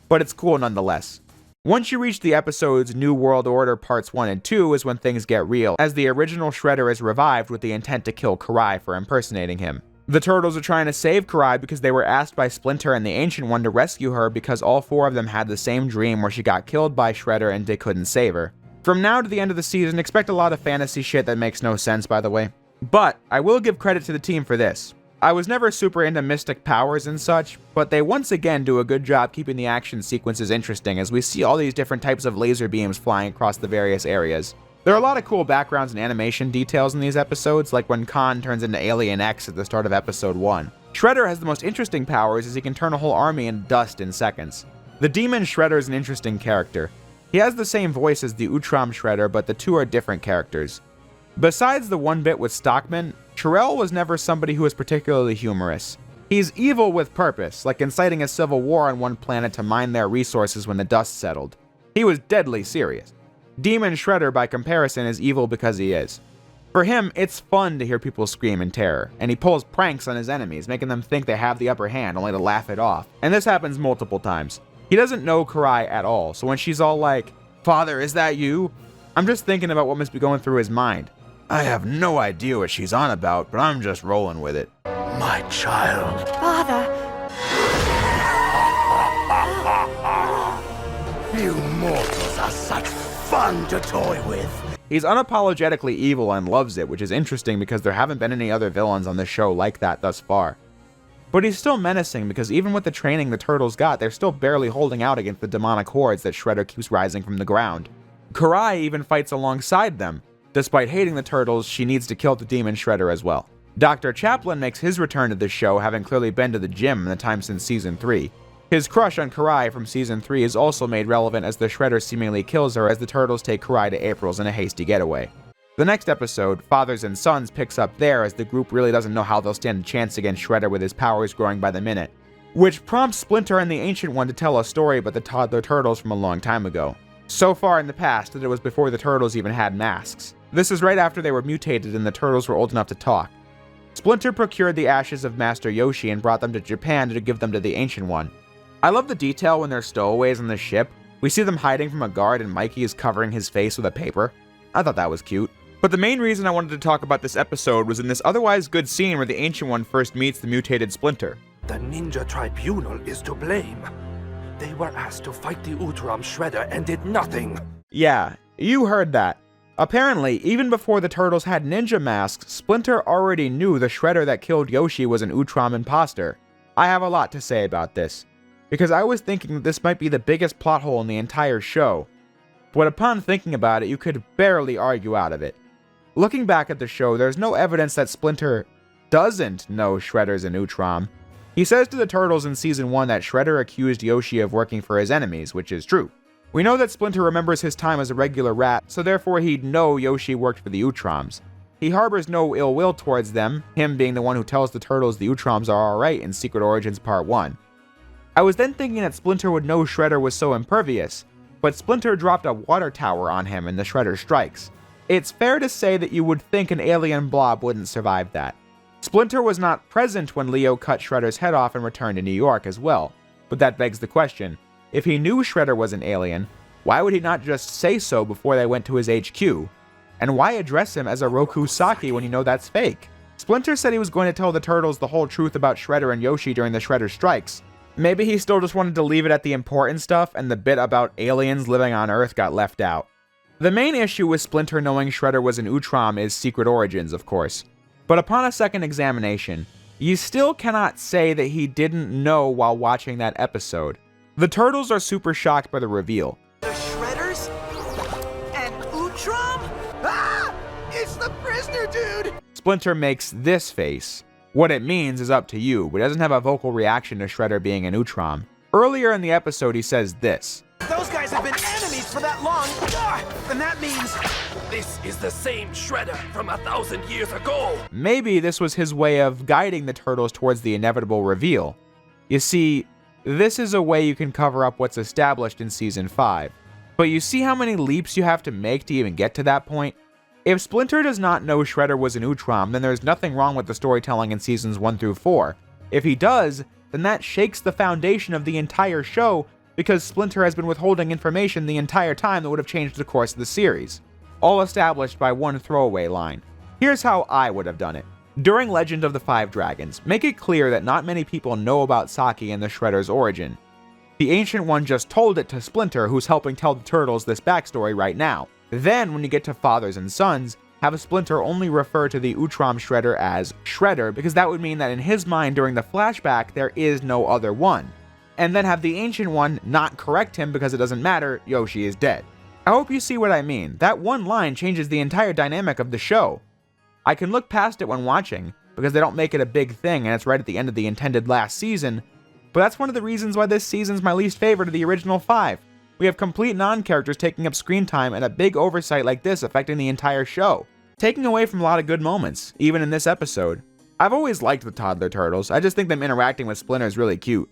But it's cool nonetheless. Once you reach the episode's New World Order Parts 1 and 2 is when things get real, as the original Shredder is revived with the intent to kill Karai for impersonating him. The Turtles are trying to save Karai because they were asked by Splinter and the Ancient One to rescue her because all 4 of them had the same dream where she got killed by Shredder and they couldn't save her. From now to the end of the season, expect a lot of fantasy shit that makes no sense, by the way. But I will give credit to the team for this. I was never super into mystic powers and such, but they once again do a good job keeping the action sequences interesting as we see all these different types of laser beams flying across the various areas. There are a lot of cool backgrounds and animation details in these episodes, like when Khan turns into Alien X at the start of episode 1. Shredder has the most interesting powers as he can turn a whole army into dust in seconds. The Demon Shredder is an interesting character. He has the same voice as the Utram Shredder, but the two are different characters. Besides the one bit with Stockman, Shirel was never somebody who was particularly humorous. He's evil with purpose, like inciting a civil war on one planet to mine their resources when the dust settled. He was deadly serious. Demon Shredder, by comparison, is evil because he is. For him, it's fun to hear people scream in terror, and he pulls pranks on his enemies, making them think they have the upper hand only to laugh it off, and this happens multiple times. He doesn't know Karai at all, so when she's all like, "Father, is that you?" I'm just thinking about what must be going through his mind. I have no idea what she's on about, but I'm just rolling with it. My child. Father! You mortals are such fun to toy with. He's unapologetically evil and loves it, which is interesting because there haven't been any other villains on the show like that thus far. But he's still menacing because even with the training the Turtles got, they're still barely holding out against the demonic hordes that Shredder keeps rising from the ground. Karai even fights alongside them. Despite hating the Turtles, she needs to kill the Demon Shredder as well. Dr. Chaplin makes his return to the show, having clearly been to the gym in the time since Season 3. His crush on Karai from Season 3 is also made relevant as the Shredder seemingly kills her as the Turtles take Karai to April's in a hasty getaway. The next episode, Fathers and Sons, picks up there as the group really doesn't know how they'll stand a chance against Shredder with his powers growing by the minute. Which prompts Splinter and the Ancient One to tell a story about the toddler Turtles from a long time ago. So far in the past that it was before the Turtles even had masks. This is right after they were mutated and the Turtles were old enough to talk. Splinter procured the ashes of Master Yoshi and brought them to Japan to give them to the Ancient One. I love the detail when they're stowaways on the ship. We see them hiding from a guard and Mikey is covering his face with a paper. I thought that was cute. But the main reason I wanted to talk about this episode was in this otherwise good scene where the Ancient One first meets the mutated Splinter. The Ninja Tribunal is to blame. They were asked to fight the Utram Shredder and did nothing. Yeah, you heard that. Apparently, even before the Turtles had ninja masks, Splinter already knew the Shredder that killed Yoshi was an Utrom imposter. I have a lot to say about this, because I was thinking that this might be the biggest plot hole in the entire show, but upon thinking about it, you could barely argue out of it. Looking back at the show, there's no evidence that Splinter doesn't know Shredder's an Utrom. He says to the Turtles in Season 1 that Shredder accused Yoshi of working for his enemies, which is true. We know that Splinter remembers his time as a regular rat, so therefore he'd know Yoshi worked for the Utroms. He harbors no ill will towards them, him being the one who tells the Turtles the Utroms are alright in Secret Origins Part 1. I was then thinking that Splinter would know Shredder was so impervious, but Splinter dropped a water tower on him in the Shredder strikes. It's fair to say that you would think an alien blob wouldn't survive that. Splinter was not present when Leo cut Shredder's head off and returned to New York as well, but that begs the question. If he knew Shredder was an alien, why would he not just say so before they went to his HQ? And why address him as a Roku Saki when you know that's fake? Splinter said he was going to tell the Turtles the whole truth about Shredder and Yoshi during the Shredder strikes. Maybe he still just wanted to leave it at the important stuff and the bit about aliens living on Earth got left out. The main issue with Splinter knowing Shredder was an Utrom is Secret Origins, of course. But upon a second examination, you still cannot say that he didn't know while watching that episode. The Turtles are super shocked by the reveal. The Shredders? And Utrom? Ah! It's the prisoner, dude! Splinter makes this face. What it means is up to you, but he doesn't have a vocal reaction to Shredder being an Utrom. Earlier in the episode, he says this. Those guys have been enemies for that long, and that means this is the same Shredder from 1,000 years ago. Maybe this was his way of guiding the Turtles towards the inevitable reveal. You see, this is a way you can cover up what's established in Season 5. But you see how many leaps you have to make to even get to that point? If Splinter does not know Shredder was an Utrom, then there's nothing wrong with the storytelling in Seasons 1 through 4. If he does, then that shakes the foundation of the entire show, because Splinter has been withholding information the entire time that would have changed the course of the series. All established by one throwaway line. Here's how I would have done it. During Legend of the Five Dragons, make it clear that not many people know about Saki and the Shredder's origin. The Ancient One just told it to Splinter, who's helping tell the Turtles this backstory right now. Then, when you get to Fathers and Sons, have Splinter only refer to the Utrom Shredder as Shredder, because that would mean that in his mind during the flashback, there is no other one. And then have the Ancient One not correct him because it doesn't matter, Yoshi is dead. I hope you see what I mean. That one line changes the entire dynamic of the show. I can look past it when watching, because they don't make it a big thing and it's right at the end of the intended last season, but that's one of the reasons why this season's my least favorite of the original 5. We have complete non-characters taking up screen time and a big oversight like this affecting the entire show, taking away from a lot of good moments, even in this episode. I've always liked the Toddler Turtles, I just think them interacting with Splinter is really cute.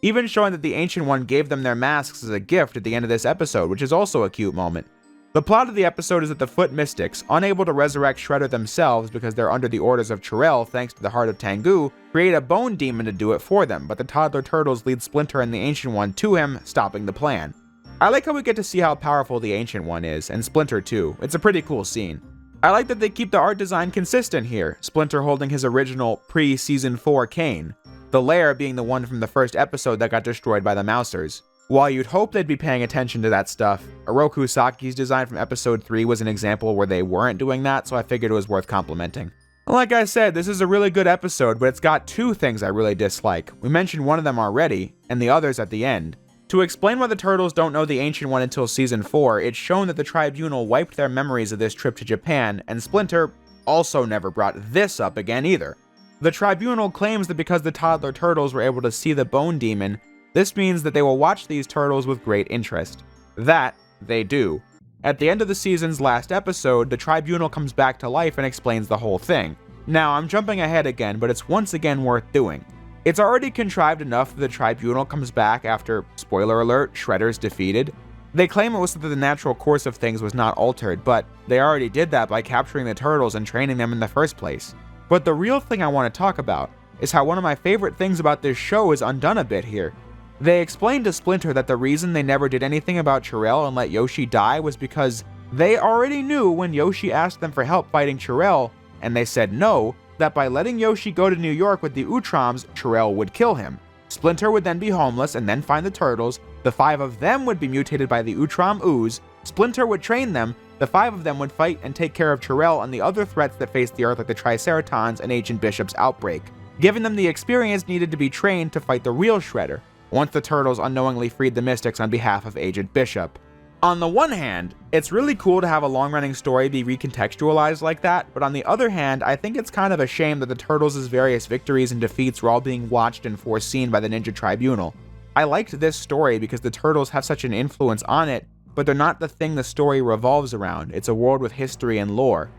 Even showing that the Ancient One gave them their masks as a gift at the end of this episode, which is also a cute moment. The plot of the episode is that the Foot Mystics, unable to resurrect Shredder themselves because they're under the orders of Chirel thanks to the Heart of Tengu, create a bone demon to do it for them, but the Toddler Turtles lead Splinter and the Ancient One to him, stopping the plan. I like how we get to see how powerful the Ancient One is, and Splinter too. It's a pretty cool scene. I like that they keep the art design consistent here, Splinter holding his original pre-Season 4 cane, the lair being the one from the first episode that got destroyed by the Mousers. While you'd hope they'd be paying attention to that stuff, Oroku Saki's design from episode 3 was an example where they weren't doing that, so I figured it was worth complimenting. Like I said, this is a really good episode, but it's got two things I really dislike. We mentioned one of them already, and the others at the end. To explain why the Turtles don't know the Ancient One until Season 4, it's shown that the Tribunal wiped their memories of this trip to Japan, and Splinter also never brought this up again either. The Tribunal claims that because the Toddler Turtles were able to see the Bone Demon, this means that they will watch these turtles with great interest. That, they do. At the end of the season's last episode, the Tribunal comes back to life and explains the whole thing. Now, I'm jumping ahead again, but it's once again worth doing. It's already contrived enough that the Tribunal comes back after, spoiler alert, Shredder's defeated. They claim it was so that the natural course of things was not altered, but they already did that by capturing the turtles and training them in the first place. But the real thing I want to talk about is how one of my favorite things about this show is undone a bit here. They explained to Splinter that the reason they never did anything about Chirel and let Yoshi die was because they already knew when Yoshi asked them for help fighting Chirel, and they said no, that by letting Yoshi go to New York with the Utroms, Chirel would kill him. Splinter would then be homeless and then find the turtles, the 5 of them would be mutated by the Utrom ooze, Splinter would train them, The 5 of them would fight and take care of Terrell and the other threats that faced the Earth like the Triceratons and Agent Bishop's outbreak, giving them the experience needed to be trained to fight the real Shredder, once the Turtles unknowingly freed the Mystics on behalf of Agent Bishop. On the one hand, it's really cool to have a long-running story be recontextualized like that, but on the other hand, I think it's kind of a shame that the Turtles' various victories and defeats were all being watched and foreseen by the Ninja Tribunal. I liked this story because the Turtles have such an influence on it, but they're not the thing the story revolves around. It's a world with history and lore.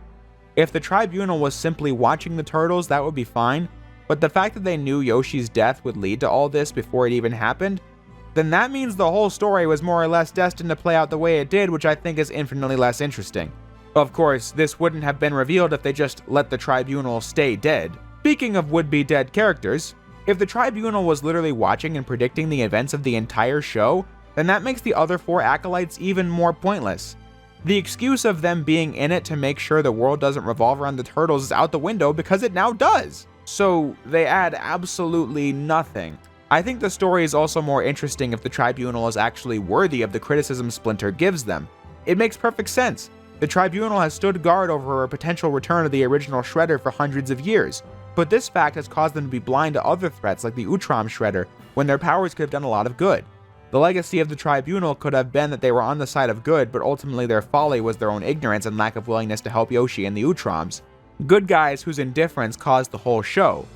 If the Tribunal was simply watching the Turtles, that would be fine, but the fact that they knew Yoshi's death would lead to all this before it even happened, then that means the whole story was more or less destined to play out the way it did, which I think is infinitely less interesting. Of course, this wouldn't have been revealed if they just let the Tribunal stay dead. Speaking of would-be dead characters, if the Tribunal was literally watching and predicting the events of the entire show, then that makes the other 4 acolytes even more pointless. The excuse of them being in it to make sure the world doesn't revolve around the Turtles is out the window because it now does. So they add absolutely nothing. I think the story is also more interesting if the Tribunal is actually worthy of the criticism Splinter gives them. It makes perfect sense. The Tribunal has stood guard over a potential return of the original Shredder for hundreds of years, but this fact has caused them to be blind to other threats like the Utrom Shredder, when their powers could have done a lot of good. The legacy of the Tribunal could have been that they were on the side of good, but ultimately their folly was their own ignorance and lack of willingness to help Yoshi and the Utroms. Good guys whose indifference caused the whole show.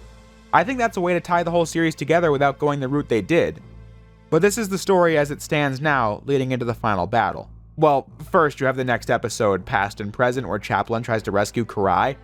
I think that's a way to tie the whole series together without going the route they did. But this is the story as it stands now, leading into the final battle. Well, first you have the next episode, Past and Present, where Chaplin tries to rescue Karai.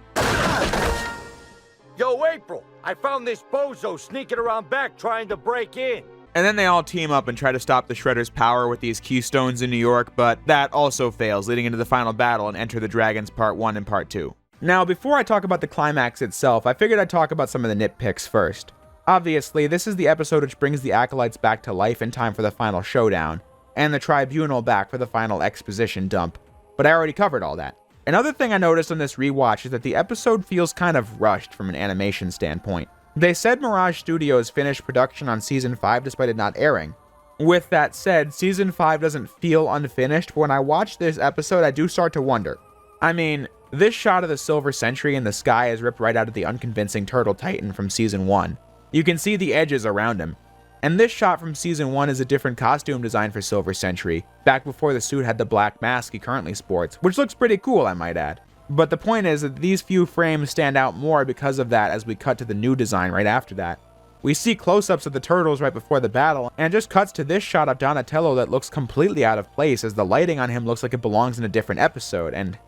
Yo, April, I found this bozo sneaking around back trying to break in. And then they all team up and try to stop the Shredder's power with these keystones in New York, but that also fails, leading into the final battle and Enter the Dragons Part 1 and Part 2. Now, before I talk about the climax itself, I figured I'd talk about some of the nitpicks first. Obviously, this is the episode which brings the Acolytes back to life in time for the final showdown, and the Tribunal back for the final exposition dump, but I already covered all that. Another thing I noticed on this rewatch is that the episode feels kind of rushed from an animation standpoint. They said Mirage Studios finished production on Season 5 despite it not airing. With that said, Season 5 doesn't feel unfinished, but when I watch this episode, I do start to wonder. I mean, this shot of the Silver Sentry in the sky is ripped right out of the unconvincing Turtle Titan from Season 1. You can see the edges around him. And this shot from Season 1 is a different costume design for Silver Sentry, back before the suit had the black mask he currently sports, which looks pretty cool, I might add. But the point is that these few frames stand out more because of that as we cut to the new design right after that. We see close-ups of the Turtles right before the battle, and it just cuts to this shot of Donatello that looks completely out of place as the lighting on him looks like it belongs in a different episode, and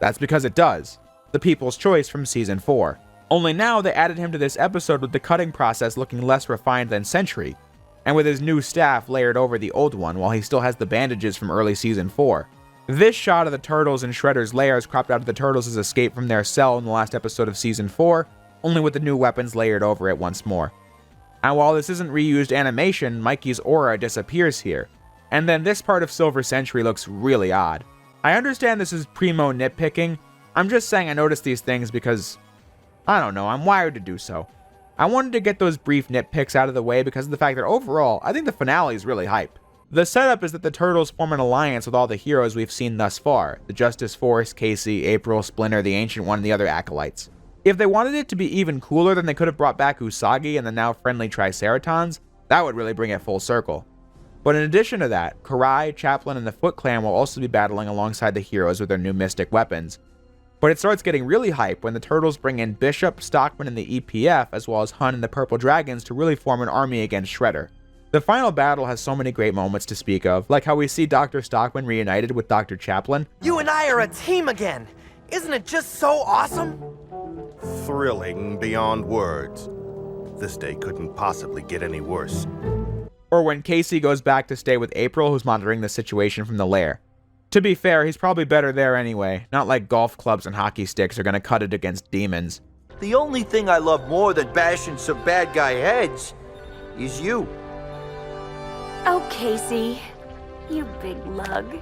that's because it does. The People's Choice from Season 4. Only now they added him to this episode with the cutting process looking less refined than Sentry, and with his new staff layered over the old one while he still has the bandages from early Season 4. This shot of the Turtles in Shredder's lair is cropped out of the Turtles' escape from their cell in the last episode of Season 4, only with the new weapons layered over it once more. And while this isn't reused animation, Mikey's aura disappears here, and then this part of Silver Sentry looks really odd. I understand this is primo nitpicking, I'm just saying I noticed these things because, I don't know, I'm wired to do so. I wanted to get those brief nitpicks out of the way because of the fact that overall, I think the finale is really hype. The setup is that the Turtles form an alliance with all the heroes we've seen thus far, the Justice Force, Casey, April, Splinter, the Ancient One, and the other Acolytes. If they wanted it to be even cooler, then they could have brought back Usagi and the now friendly Triceratons. That would really bring it full circle. But in addition to that, Karai, Chaplin, and the Foot Clan will also be battling alongside the heroes with their new mystic weapons. But it starts getting really hype when the Turtles bring in Bishop, Stockman, and the EPF, as well as Hun and the Purple Dragons to really form an army against Shredder. The final battle has so many great moments to speak of, like how we see Dr. Stockman reunited with Dr. Chaplin. You and I are a team again! Isn't it just so awesome? Thrilling beyond words. This day couldn't possibly get any worse. Or when Casey goes back to stay with April, who's monitoring the situation from the lair. To be fair, he's probably better there anyway, not like golf clubs and hockey sticks are gonna cut it against demons. The only thing I love more than bashing some bad guy heads is you. Oh, Casey, you big lug.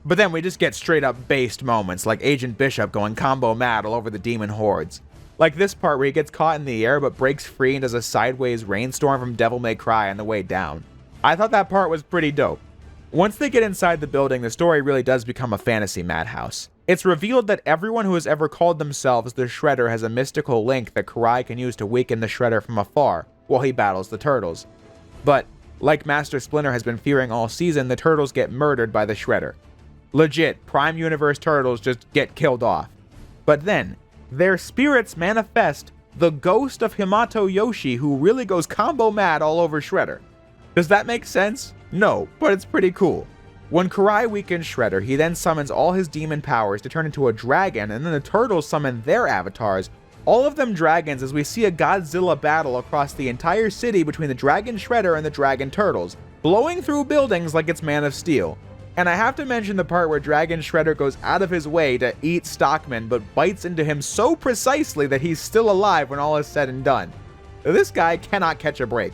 But then we just get straight up based moments, like Agent Bishop going combo mad all over the demon hordes. Like this part where he gets caught in the air but breaks free and does a sideways rainstorm from Devil May Cry on the way down. I thought that part was pretty dope. Once they get inside the building, the story really does become a fantasy madhouse. It's revealed that everyone who has ever called themselves the Shredder has a mystical link that Karai can use to weaken the Shredder from afar while he battles the Turtles. But, like Master Splinter has been fearing all season, the Turtles get murdered by the Shredder. Legit, Prime Universe Turtles just get killed off. But then, their spirits manifest the ghost of Hamato Yoshi, who really goes combo mad all over Shredder. Does that make sense? No, but it's pretty cool. When Karai weakens Shredder, he then summons all his demon powers to turn into a dragon, and then the Turtles summon their avatars, all of them dragons, as we see a Godzilla battle across the entire city between the Dragon Shredder and the Dragon Turtles, blowing through buildings like it's Man of Steel. And I have to mention the part where Dragon Shredder goes out of his way to eat Stockman, but bites into him so precisely that he's still alive when all is said and done. This guy cannot catch a break.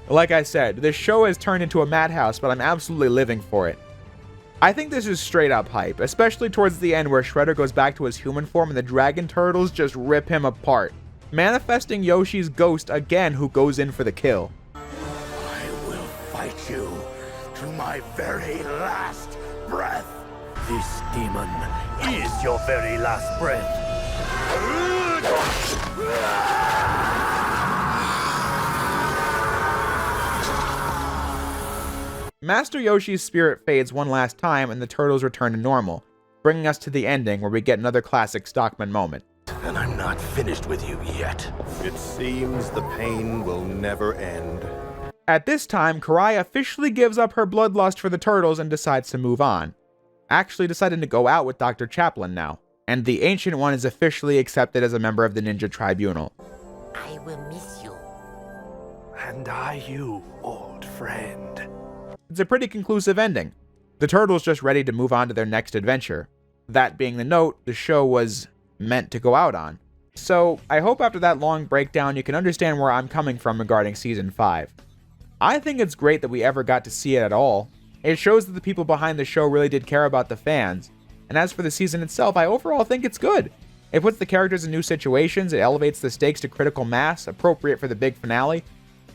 Like I said, this show has turned into a madhouse, but I'm absolutely living for it. I think this is straight up hype, especially towards the end where Shredder goes back to his human form and the Dragon Turtles just rip him apart, manifesting Yoshi's ghost again, who goes in for the kill. I will fight you to my very last breath. This demon is your very last breath. Master Yoshi's spirit fades one last time and the Turtles return to normal, bringing us to the ending where we get another classic Stockman moment. And I'm not finished with you yet. It seems the pain will never end. At this time, Karai officially gives up her bloodlust for the Turtles and decides to move on. Actually deciding to go out with Dr. Chaplin now, and the Ancient One is officially accepted as a member of the Ninja Tribunal. I will miss you. And I you, old friend. It's a pretty conclusive ending. The Turtles just ready to move on to their next adventure. That being the note the show was meant to go out on. So, I hope after that long breakdown you can understand where I'm coming from regarding Season 5. I think it's great that we ever got to see it at all. It shows that the people behind the show really did care about the fans. And as for the season itself, I overall think it's good. It puts the characters in new situations, it elevates the stakes to critical mass, appropriate for the big finale.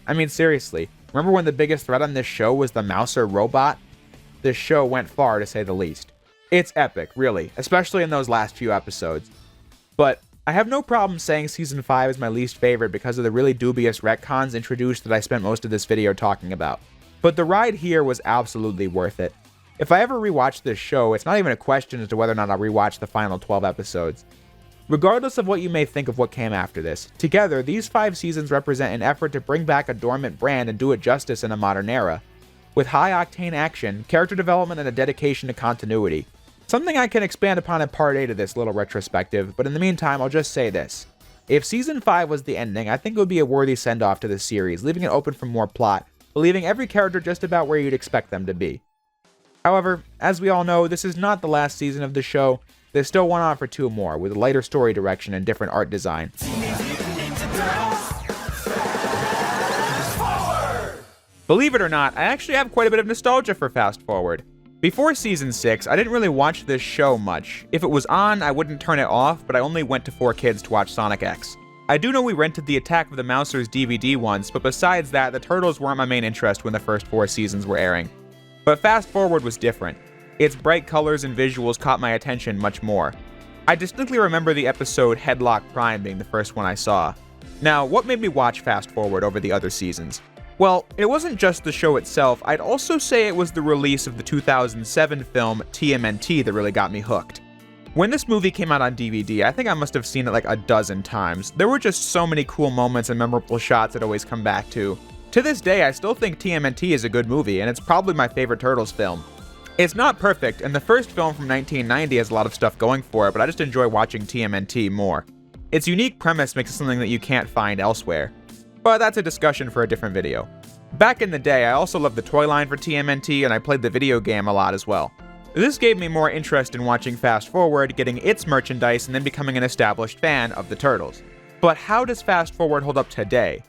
I mean, seriously, remember when the biggest threat on this show was the Mouser robot? This show went far, to say the least. It's epic, really, especially in those last few episodes. But I have no problem saying Season 5 is my least favorite because of the really dubious retcons introduced that I spent most of this video talking about. But the ride here was absolutely worth it. If I ever rewatch this show, it's not even a question as to whether or not I'll rewatch the final 12 episodes. Regardless of what you may think of what came after this, together, these 5 seasons represent an effort to bring back a dormant brand and do it justice in a modern era. With high-octane action, character development, and a dedication to continuity. Something I can expand upon in Part 8 of this little retrospective, but in the meantime, I'll just say this. If Season 5 was the ending, I think it would be a worthy send-off to the series, leaving it open for more plot, but leaving every character just about where you'd expect them to be. However, as we all know, this is not the last season of the show. There's still one on for 2 more, with a lighter story direction and different art design. Believe it or not, I actually have quite a bit of nostalgia for Fast Forward. Before Season 6, I didn't really watch this show much. If it was on, I wouldn't turn it off, but I only went to 4Kids to watch Sonic X. I do know we rented the Attack of the Mousers DVD once, but besides that, the Turtles weren't my main interest when the first 4 seasons were airing. But Fast Forward was different. Its bright colors and visuals caught my attention much more. I distinctly remember the episode Headlock Prime being the first one I saw. Now, what made me watch Fast Forward over the other seasons? Well, it wasn't just the show itself, I'd also say it was the release of the 2007 film TMNT that really got me hooked. When this movie came out on DVD, I think I must have seen it like a dozen times. There were just so many cool moments and memorable shots I'd always come back to. To this day, I still think TMNT is a good movie, and it's probably my favorite Turtles film. It's not perfect, and the first film from 1990 has a lot of stuff going for it, but I just enjoy watching TMNT more. Its unique premise makes it something that you can't find elsewhere. But that's a discussion for a different video. Back in the day, I also loved the toy line for TMNT, and I played the video game a lot as well. This gave me more interest in watching Fast Forward, getting its merchandise, and then becoming an established fan of the Turtles. But how does Fast Forward hold up today?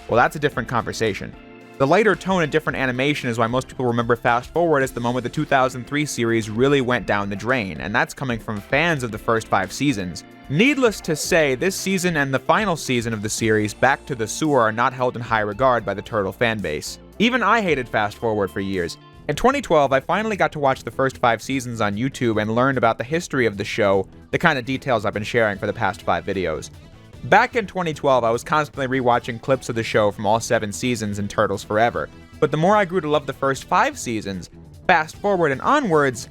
Well, that's a different conversation. The lighter tone and different animation is why most people remember Fast Forward as the moment the 2003 series really went down the drain, and that's coming from fans of the first 5 seasons. Needless to say, this season and the final season of the series, Back to the Sewer, are not held in high regard by the Turtle fanbase. Even I hated Fast Forward for years. In 2012, I finally got to watch the first 5 seasons on YouTube and learned about the history of the show, the kind of details I've been sharing for the past 5 videos. Back in 2012, I was constantly rewatching clips of the show from all 7 seasons in Turtles Forever, but the more I grew to love the first 5 seasons, Fast Forward and onwards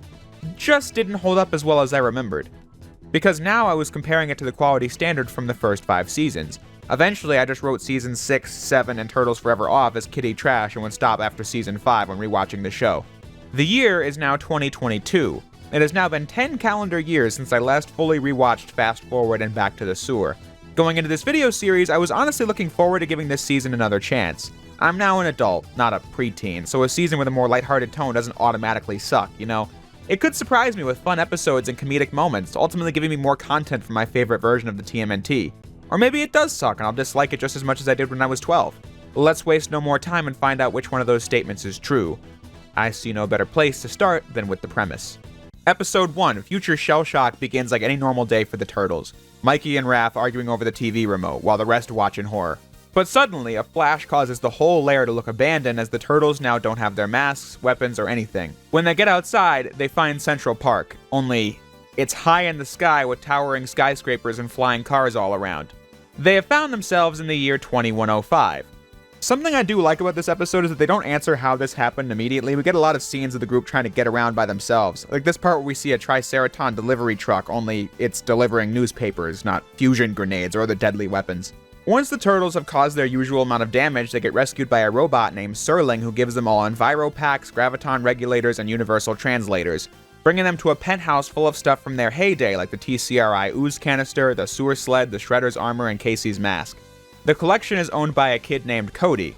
just didn't hold up as well as I remembered. Because now I was comparing it to the quality standard from the first 5 seasons. Eventually, I just wrote seasons 6, 7, and Turtles Forever off as kiddie trash and would stop after season 5 when rewatching the show. The year is now 2022. It has now been 10 calendar years since I last fully rewatched Fast Forward and Back to the Sewer. Going into this video series, I was honestly looking forward to giving this season another chance. I'm now an adult, not a preteen, so a season with a more lighthearted tone doesn't automatically suck, you know? It could surprise me with fun episodes and comedic moments, ultimately giving me more content from my favorite version of the TMNT. Or maybe it does suck and I'll dislike it just as much as I did when I was 12. Let's waste no more time and find out which one of those statements is true. I see no better place to start than with the premise. Episode 1, Future Shell Shock, begins like any normal day for the Turtles. Mikey and Raph arguing over the TV remote, while the rest watch in horror. But suddenly, a flash causes the whole lair to look abandoned as the Turtles now don't have their masks, weapons, or anything. When they get outside, they find Central Park, only it's high in the sky with towering skyscrapers and flying cars all around. They have found themselves in the year 2105. Something I do like about this episode is that they don't answer how this happened immediately. We get a lot of scenes of the group trying to get around by themselves. Like this part where we see a Triceraton delivery truck, only it's delivering newspapers, not fusion grenades or other deadly weapons. Once the Turtles have caused their usual amount of damage, they get rescued by a robot named Serling who gives them all Enviro packs, graviton regulators, and universal translators, bringing them to a penthouse full of stuff from their heyday like the TCRI ooze canister, the sewer sled, the Shredder's armor, and Casey's mask. The collection is owned by a kid named Cody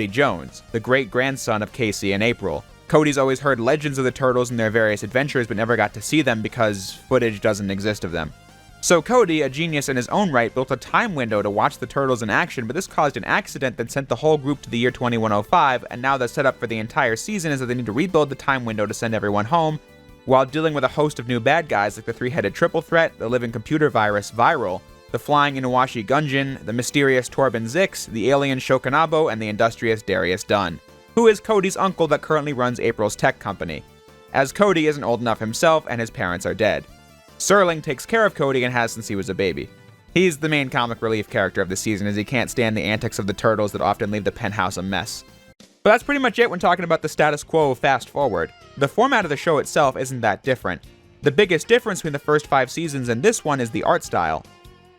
Jones, the great-grandson of Casey and April. Cody's always heard legends of the Turtles and their various adventures but never got to see them because footage doesn't exist of them. So Cody, a genius in his own right, built a time window to watch the Turtles in action, but this caused an accident that sent the whole group to the year 2105, and now the setup for the entire season is that they need to rebuild the time window to send everyone home, while dealing with a host of new bad guys like the three-headed triple threat, the living computer virus Viral, the flying Inuashi Gungeon, the mysterious Torben Zix, the alien Shokanabo, and the industrious Darius Dunn, who is Cody's uncle that currently runs April's tech company, as Cody isn't old enough himself and his parents are dead. Serling takes care of Cody and has since he was a baby. He's the main comic relief character of the season as he can't stand the antics of the Turtles that often leave the penthouse a mess. But that's pretty much it when talking about the status quo of Fast Forward. The format of the show itself isn't that different. The biggest difference between the first 5 seasons and this one is the art style.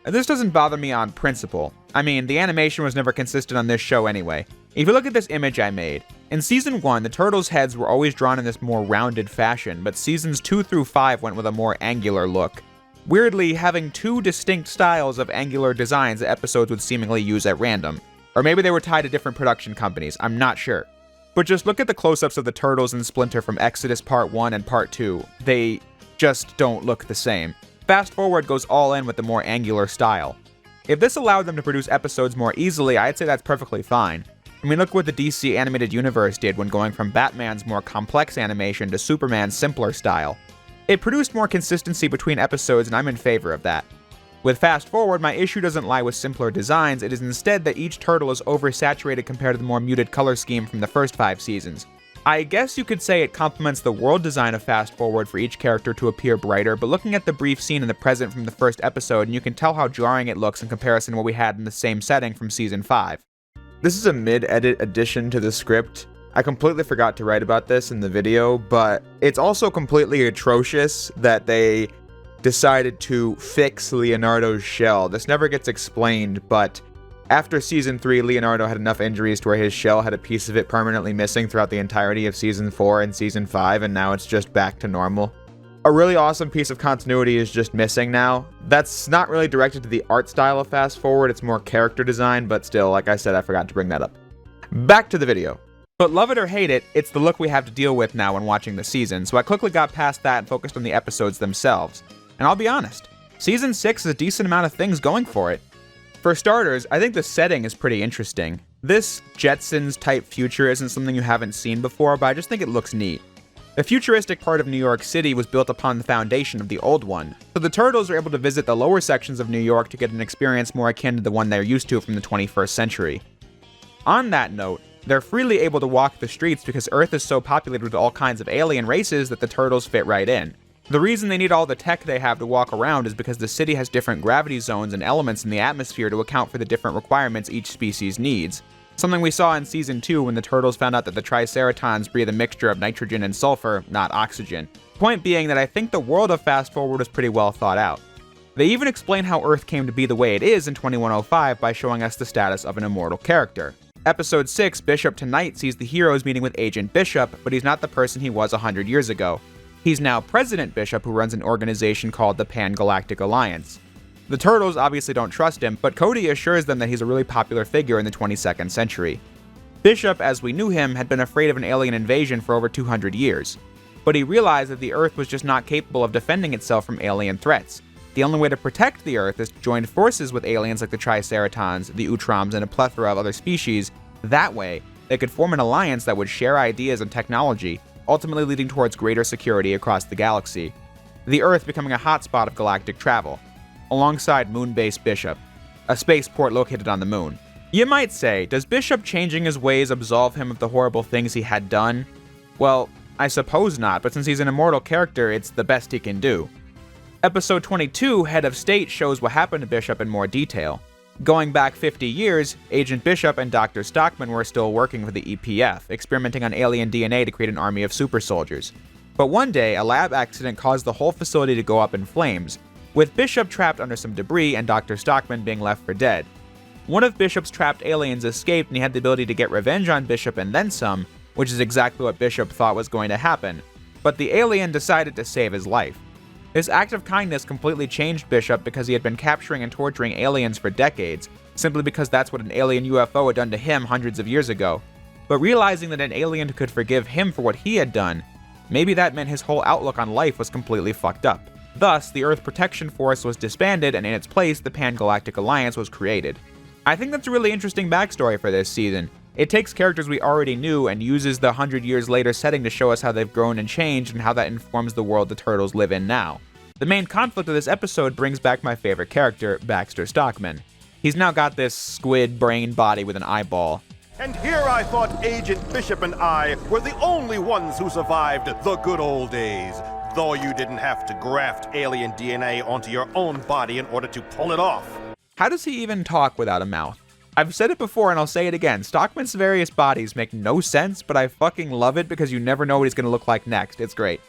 This doesn't bother me on principle. I mean, the animation was never consistent on this show anyway. If you look at this image I made, in Season 1, the Turtles' heads were always drawn in this more rounded fashion, but Seasons 2 through 5 went with a more angular look. Weirdly, having 2 distinct styles of angular designs that episodes would seemingly use at random. Or maybe they were tied to different production companies, I'm not sure. But just look at the close-ups of the Turtles and Splinter from Exodus Part 1 and Part 2. They just don't look the same. Fast Forward goes all in with the more angular style. If this allowed them to produce episodes more easily, I'd say that's perfectly fine. I mean, look what the DC Animated Universe did when going from Batman's more complex animation to Superman's simpler style. It produced more consistency between episodes, and I'm in favor of that. With Fast Forward, my issue doesn't lie with simpler designs, it is instead that each turtle is oversaturated compared to the more muted color scheme from the first 5 seasons. I guess you could say it complements the world design of Fast Forward for each character to appear brighter, but looking at the brief scene in the present from the first episode, you can tell how jarring it looks in comparison to what we had in the same setting from Season 5. This is a mid-edit addition to the script. I completely forgot to write about this in the video, but it's also completely atrocious that they decided to fix Leonardo's shell. This never gets explained, but after Season 3, Leonardo had enough injuries to where his shell had a piece of it permanently missing throughout the entirety of Season 4 and Season 5, and now it's just back to normal. A really awesome piece of continuity is just missing now. That's not really directed to the art style of Fast Forward, it's more character design, but still, like I said, I forgot to bring that up. Back to the video. But love it or hate it, it's the look we have to deal with now when watching the season, so I quickly got past that and focused on the episodes themselves. And I'll be honest, Season 6 has a decent amount of things going for it. For starters, I think the setting is pretty interesting. This Jetsons-type future isn't something you haven't seen before, but I just think it looks neat. The futuristic part of New York City was built upon the foundation of the old one, so the Turtles are able to visit the lower sections of New York to get an experience more akin to the one they're used to from the 21st century. On that note, They're freely able to walk the streets because Earth is so populated with all kinds of alien races that the turtles fit right in. The reason they need all the tech they have to walk around is because the city has different gravity zones and elements in the atmosphere to account for the different requirements each species needs. Something we saw in Season 2 when the turtles found out that the Triceratons breathe a mixture of nitrogen and sulfur, not oxygen. Point being that I think the world of Fast Forward was pretty well thought out. They even explain how Earth came to be the way it is in 2105 by showing us the status of an immortal character. Episode 6, Bishop Tonight, sees the heroes meeting with Agent Bishop, but he's not the person he was 100 years ago. He's now President Bishop, who runs an organization called the Pan-Galactic Alliance. The Turtles obviously don't trust him, but Cody assures them that he's a really popular figure in the 22nd century. Bishop, as we knew him, had been afraid of an alien invasion for over 200 years. But he realized that the Earth was just not capable of defending itself from alien threats. The only way to protect the Earth is to join forces with aliens like the Triceratons, the Utroms, and a plethora of other species. That way, they could form an alliance that would share ideas and technology, ultimately leading towards greater security across the galaxy. The Earth becoming a hotspot of galactic travel, alongside moon-based Bishop, a spaceport located on the moon. You might say, does Bishop changing his ways absolve him of the horrible things he had done? Well, I suppose not, but since he's an immortal character, it's the best he can do. Episode 22, Head of State, shows what happened to Bishop in more detail. Going back 50 years, Agent Bishop and Dr. Stockman were still working for the EPF, experimenting on alien DNA to create an army of super soldiers. But one day, a lab accident caused the whole facility to go up in flames, with Bishop trapped under some debris and Dr. Stockman being left for dead. One of Bishop's trapped aliens escaped and he had the ability to get revenge on Bishop and then some, which is exactly what Bishop thought was going to happen. But the alien decided to save his life. This act of kindness completely changed Bishop because he had been capturing and torturing aliens for decades, simply because that's what an alien UFO had done to him hundreds of years ago. But realizing that an alien could forgive him for what he had done, maybe that meant his whole outlook on life was completely fucked up. Thus, the Earth Protection Force was disbanded and in its place, the Pan-Galactic Alliance was created. I think that's a really interesting backstory for this season. It takes characters we already knew and uses the 100 years later setting to show us how they've grown and changed and how that informs the world the Turtles live in now. The main conflict of this episode brings back my favorite character, Baxter Stockman. He's now got this squid brain body with an eyeball. And here I thought Agent Bishop and I were the only ones who survived the good old days, though you didn't have to graft alien DNA onto your own body in order to pull it off. How does he even talk without a mouth? I've said it before and I'll say it again, Stockman's various bodies make no sense, but I fucking love it because you never know what he's gonna look like next. It's great.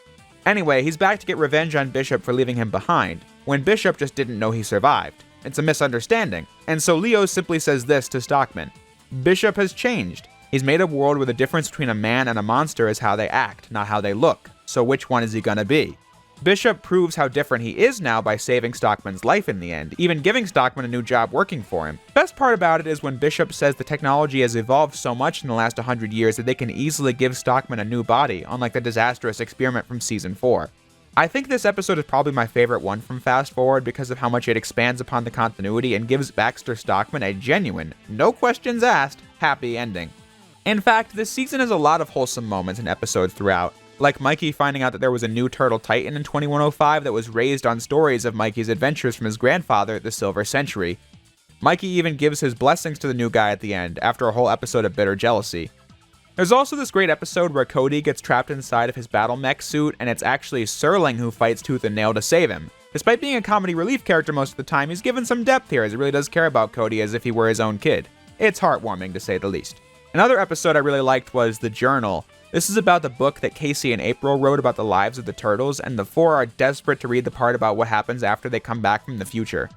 Anyway, he's back to get revenge on Bishop for leaving him behind, when Bishop just didn't know he survived. It's a misunderstanding. And so Leo simply says this to Stockman: Bishop has changed. He's made a world where the difference between a man and a monster is how they act, not how they look. So which one is he gonna be? Bishop proves how different he is now by saving Stockman's life in the end, even giving Stockman a new job working for him. Best part about it is when Bishop says the technology has evolved so much in the last 100 years that they can easily give Stockman a new body, unlike the disastrous experiment from Season 4. I think this episode is probably my favorite one from Fast Forward because of how much it expands upon the continuity and gives Baxter Stockman a genuine, no questions asked, happy ending. In fact, this season has a lot of wholesome moments and episodes throughout, like Mikey finding out that there was a new Turtle Titan in 2105 that was raised on stories of Mikey's adventures from his grandfather, the Silver Century. Mikey even gives his blessings to the new guy at the end, after a whole episode of bitter jealousy. There's also this great episode where Cody gets trapped inside of his battle mech suit, and it's actually Serling who fights tooth and nail to save him. Despite being a comedy relief character most of the time, he's given some depth here as he really does care about Cody as if he were his own kid. It's heartwarming to say the least. Another episode I really liked was The Journal. This is about the book that Casey and April wrote about the lives of the Turtles, and the four are desperate to read the part about what happens after they come back from the future.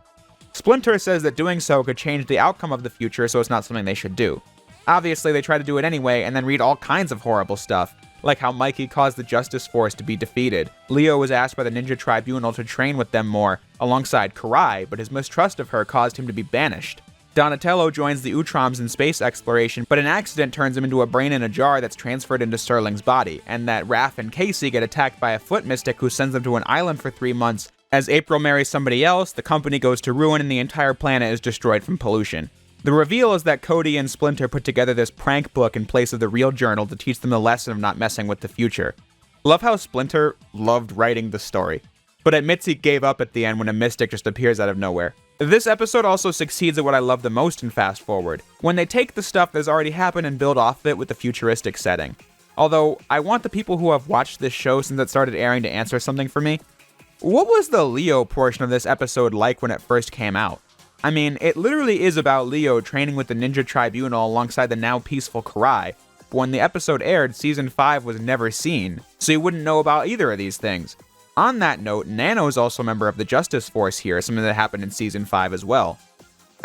Splinter says that doing so could change the outcome of the future, so it's not something they should do. Obviously, they try to do it anyway, and then read all kinds of horrible stuff, like how Mikey caused the Justice Force to be defeated. Leo was asked by the Ninja Tribunal to train with them more, alongside Karai, but his mistrust of her caused him to be banished. Donatello joins the Utroms in space exploration, but an accident turns him into a brain in a jar that's transferred into Serling's body, and that Raph and Casey get attacked by a foot mystic who sends them to an island for 3 months. As April marries somebody else, the company goes to ruin and the entire planet is destroyed from pollution. The reveal is that Cody and Splinter put together this prank book in place of the real journal to teach them the lesson of not messing with the future. Love how Splinter loved writing the story, but admits he gave up at the end when a mystic just appears out of nowhere. This episode also succeeds at what I love the most in Fast Forward, when they take the stuff that's already happened and build off of it with a futuristic setting. Although, I want the people who have watched this show since it started airing to answer something for me. What was the Leo portion of this episode like when it first came out? I mean, it literally is about Leo training with the Ninja Tribunal alongside the now peaceful Karai, but when the episode aired, Season 5 was never seen, so you wouldn't know about either of these things. On that note, Nano is also a member of the Justice Force here, something that happened in Season 5 as well.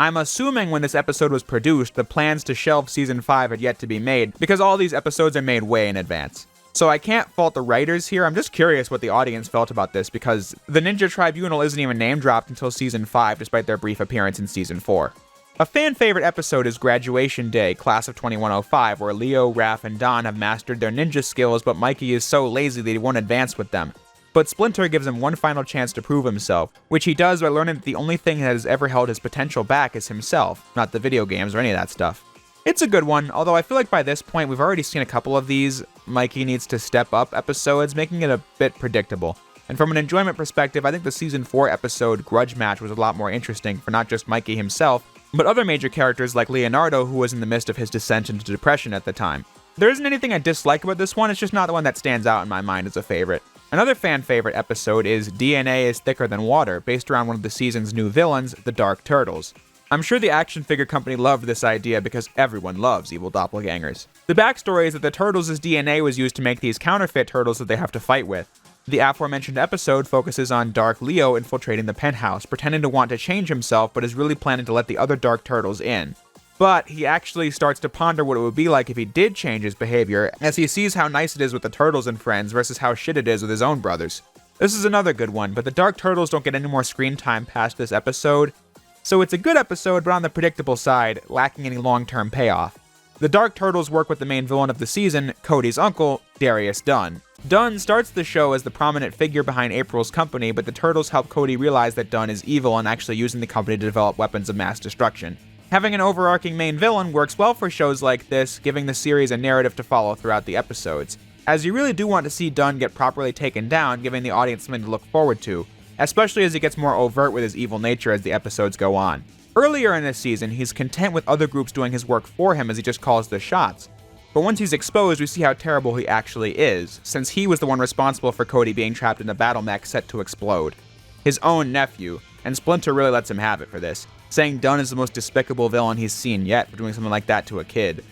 I'm assuming when this episode was produced, the plans to shelve Season 5 had yet to be made, because all these episodes are made way in advance. So I can't fault the writers here, I'm just curious what the audience felt about this, because the Ninja Tribunal isn't even name-dropped until Season 5, despite their brief appearance in Season 4. A fan-favorite episode is Graduation Day, Class of 2105, where Leo, Raph, and Don have mastered their ninja skills, but Mikey is so lazy that he won't advance with them. But Splinter gives him one final chance to prove himself, which he does by learning that the only thing that has ever held his potential back is himself, not the video games or any of that stuff. It's a good one, although I feel like by this point we've already seen a couple of these Mikey needs to step up episodes, making it a bit predictable. And from an enjoyment perspective, I think the Season 4 episode Grudge Match was a lot more interesting for not just Mikey himself, but other major characters like Leonardo, who was in the midst of his descent into depression at the time. There isn't anything I dislike about this one, it's just not the one that stands out in my mind as a favorite. Another fan-favorite episode is DNA is Thicker Than Water, based around one of the season's new villains, the Dark Turtles. I'm sure the action figure company loved this idea because everyone loves evil doppelgangers. The backstory is that the Turtles' DNA was used to make these counterfeit turtles that they have to fight with. The aforementioned episode focuses on Dark Leo infiltrating the penthouse, pretending to want to change himself but is really planning to let the other Dark Turtles in. But he actually starts to ponder what it would be like if he did change his behavior, as he sees how nice it is with the Turtles and friends versus how shit it is with his own brothers. This is another good one, but the Dark Turtles don't get any more screen time past this episode, so it's a good episode but on the predictable side, lacking any long-term payoff. The Dark Turtles work with the main villain of the season, Cody's uncle, Darius Dunn. Dunn starts the show as the prominent figure behind April's company, but the Turtles help Cody realize that Dunn is evil and actually using the company to develop weapons of mass destruction. Having an overarching main villain works well for shows like this, giving the series a narrative to follow throughout the episodes, as you really do want to see Dunn get properly taken down, giving the audience something to look forward to, especially as he gets more overt with his evil nature as the episodes go on. Earlier in this season, he's content with other groups doing his work for him as he just calls the shots, but once he's exposed, we see how terrible he actually is, since he was the one responsible for Cody being trapped in a battle mech set to explode. His own nephew, and Splinter really lets him have it for this, saying Dunn is the most despicable villain he's seen yet for doing something like that to a kid.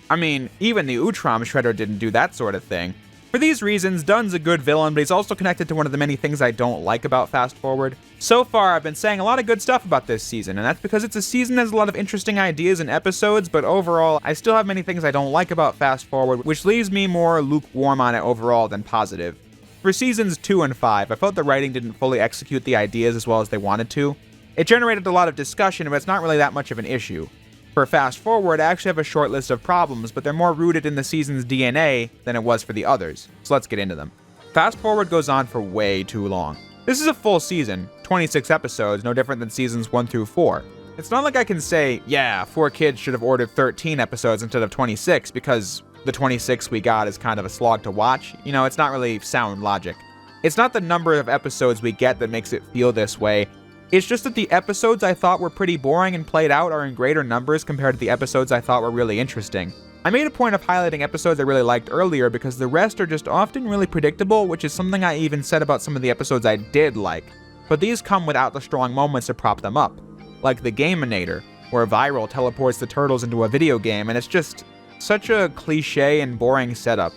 I mean, even the Utrom Shredder didn't do that sort of thing. For these reasons, Dunn's a good villain, but he's also connected to one of the many things I don't like about Fast Forward. So far, I've been saying a lot of good stuff about this season, and that's because it's a season that has a lot of interesting ideas and episodes, but overall, I still have many things I don't like about Fast Forward, which leaves me more lukewarm on it overall than positive. For seasons 2 and 5, I felt the writing didn't fully execute the ideas as well as they wanted to. It generated a lot of discussion, but it's not really that much of an issue. For Fast Forward, I actually have a short list of problems, but they're more rooted in the season's DNA than it was for the others, so let's get into them. Fast Forward goes on for way too long. This is a full season, 26 episodes, no different than seasons 1 through 4. It's not like I can say, yeah, 4 kids should have ordered 13 episodes instead of 26, because the 26 we got is kind of a slog to watch. You know, it's not really sound logic. It's not the number of episodes we get that makes it feel this way. It's just that the episodes I thought were pretty boring and played out are in greater numbers compared to the episodes I thought were really interesting. I made a point of highlighting episodes I really liked earlier because the rest are just often really predictable, which is something I even said about some of the episodes I did like. But these come without the strong moments to prop them up. Like the Gaminator, where Viral teleports the Turtles into a video game and it's just such a cliche and boring setup.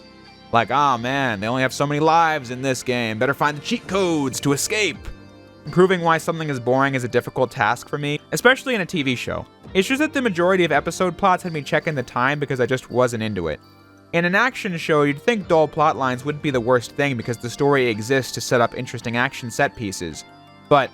Like, ah man, they only have so many lives in this game, better find the cheat codes to escape. Proving why something is boring is a difficult task for me, especially in a TV show. It's just that the majority of episode plots had me checking the time because I just wasn't into it. In an action show, you'd think dull plot lines wouldn't be the worst thing because the story exists to set up interesting action set pieces. But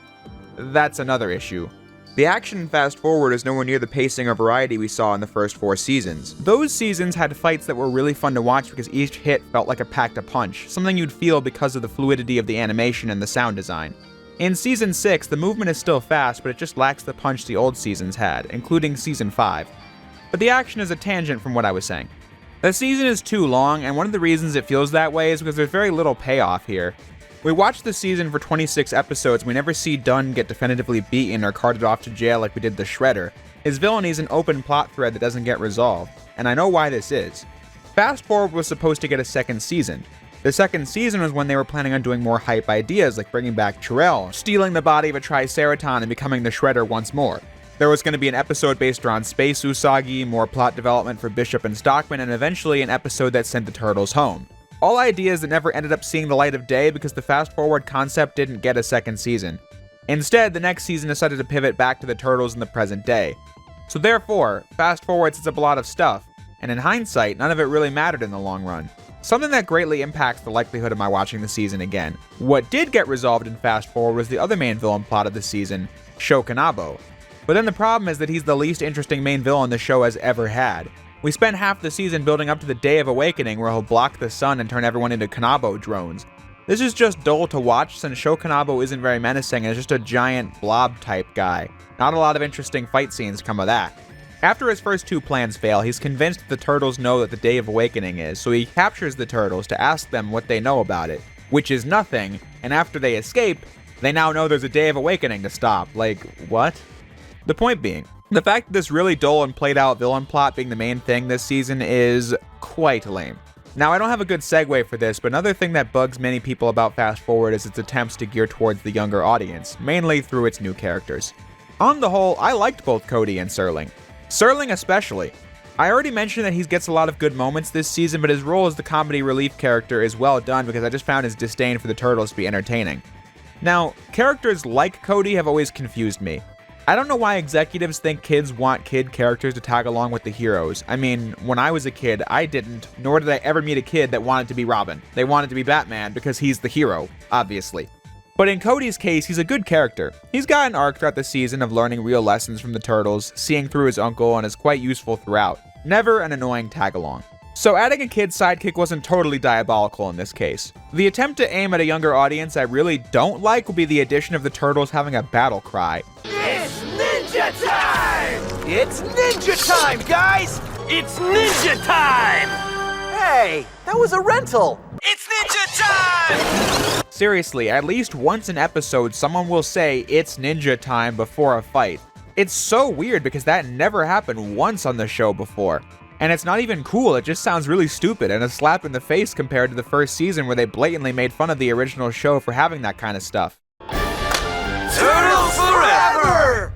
that's another issue. The action in Fast Forward is nowhere near the pacing or variety we saw in the first 4 seasons. Those seasons had fights that were really fun to watch because each hit felt like a packed a punch, something you'd feel because of the fluidity of the animation and the sound design. In Season 6, the movement is still fast, but it just lacks the punch the old seasons had, including Season 5. But the action is a tangent from what I was saying. The season is too long, and one of the reasons it feels that way is because there's very little payoff here. We watched the season for 26 episodes, and we never see Dunn get definitively beaten or carted off to jail like we did the Shredder. His villainy is an open plot thread that doesn't get resolved, and I know why this is. Fast Forward was supposed to get a second season. The second season was when they were planning on doing more hype ideas like bringing back Chirel, stealing the body of a Triceraton and becoming the Shredder once more. There was going to be an episode based around Space Usagi, more plot development for Bishop and Stockman, and eventually an episode that sent the Turtles home. All ideas that never ended up seeing the light of day because the Fast Forward concept didn't get a second season. Instead, the next season decided to pivot back to the Turtles in the present day. So therefore, Fast Forward sets up a lot of stuff, and in hindsight, none of it really mattered in the long run. Something that greatly impacts the likelihood of my watching the season again. What did get resolved in Fast Forward was the other main villain plot of the season, Shokanabo. But then the problem is that he's the least interesting main villain the show has ever had. We spent half the season building up to the Day of Awakening where he'll block the sun and turn everyone into Kanabo drones. This is just dull to watch since Shokanabo isn't very menacing and is just a giant blob type guy. Not a lot of interesting fight scenes come of that. After his first two plans fail, he's convinced the Turtles know that the Day of Awakening is, so he captures the Turtles to ask them what they know about it, which is nothing, and after they escape, they now know there's a Day of Awakening to stop. Like, what? The point being, the fact that this really dull and played out villain plot being the main thing this season is quite lame. Now, I don't have a good segue for this, but another thing that bugs many people about Fast Forward is its attempts to gear towards the younger audience, mainly through its new characters. On the whole, I liked both Cody and Serling. Serling especially. I already mentioned that he gets a lot of good moments this season, but his role as the comedy relief character is well done because I just found his disdain for the Turtles to be entertaining. Now, characters like Cody have always confused me. I don't know why executives think kids want kid characters to tag along with the heroes. I mean, when I was a kid, I didn't, nor did I ever meet a kid that wanted to be Robin. They wanted to be Batman because he's the hero, obviously. But in Cody's case, he's a good character. He's got an arc throughout the season of learning real lessons from the Turtles, seeing through his uncle, and is quite useful throughout. Never an annoying tag-along. So adding a kid sidekick wasn't totally diabolical in this case. The attempt to aim at a younger audience I really don't like would be the addition of the Turtles having a battle cry. It's ninja time! It's ninja time, guys! It's ninja time! Hey, that was a rental! It's ninja time! Seriously, at least once an episode, someone will say, "It's ninja time" before a fight. It's so weird because that never happened once on the show before. And it's not even cool, it just sounds really stupid and a slap in the face compared to the first season where they blatantly made fun of the original show for having that kind of stuff. Turtles forever!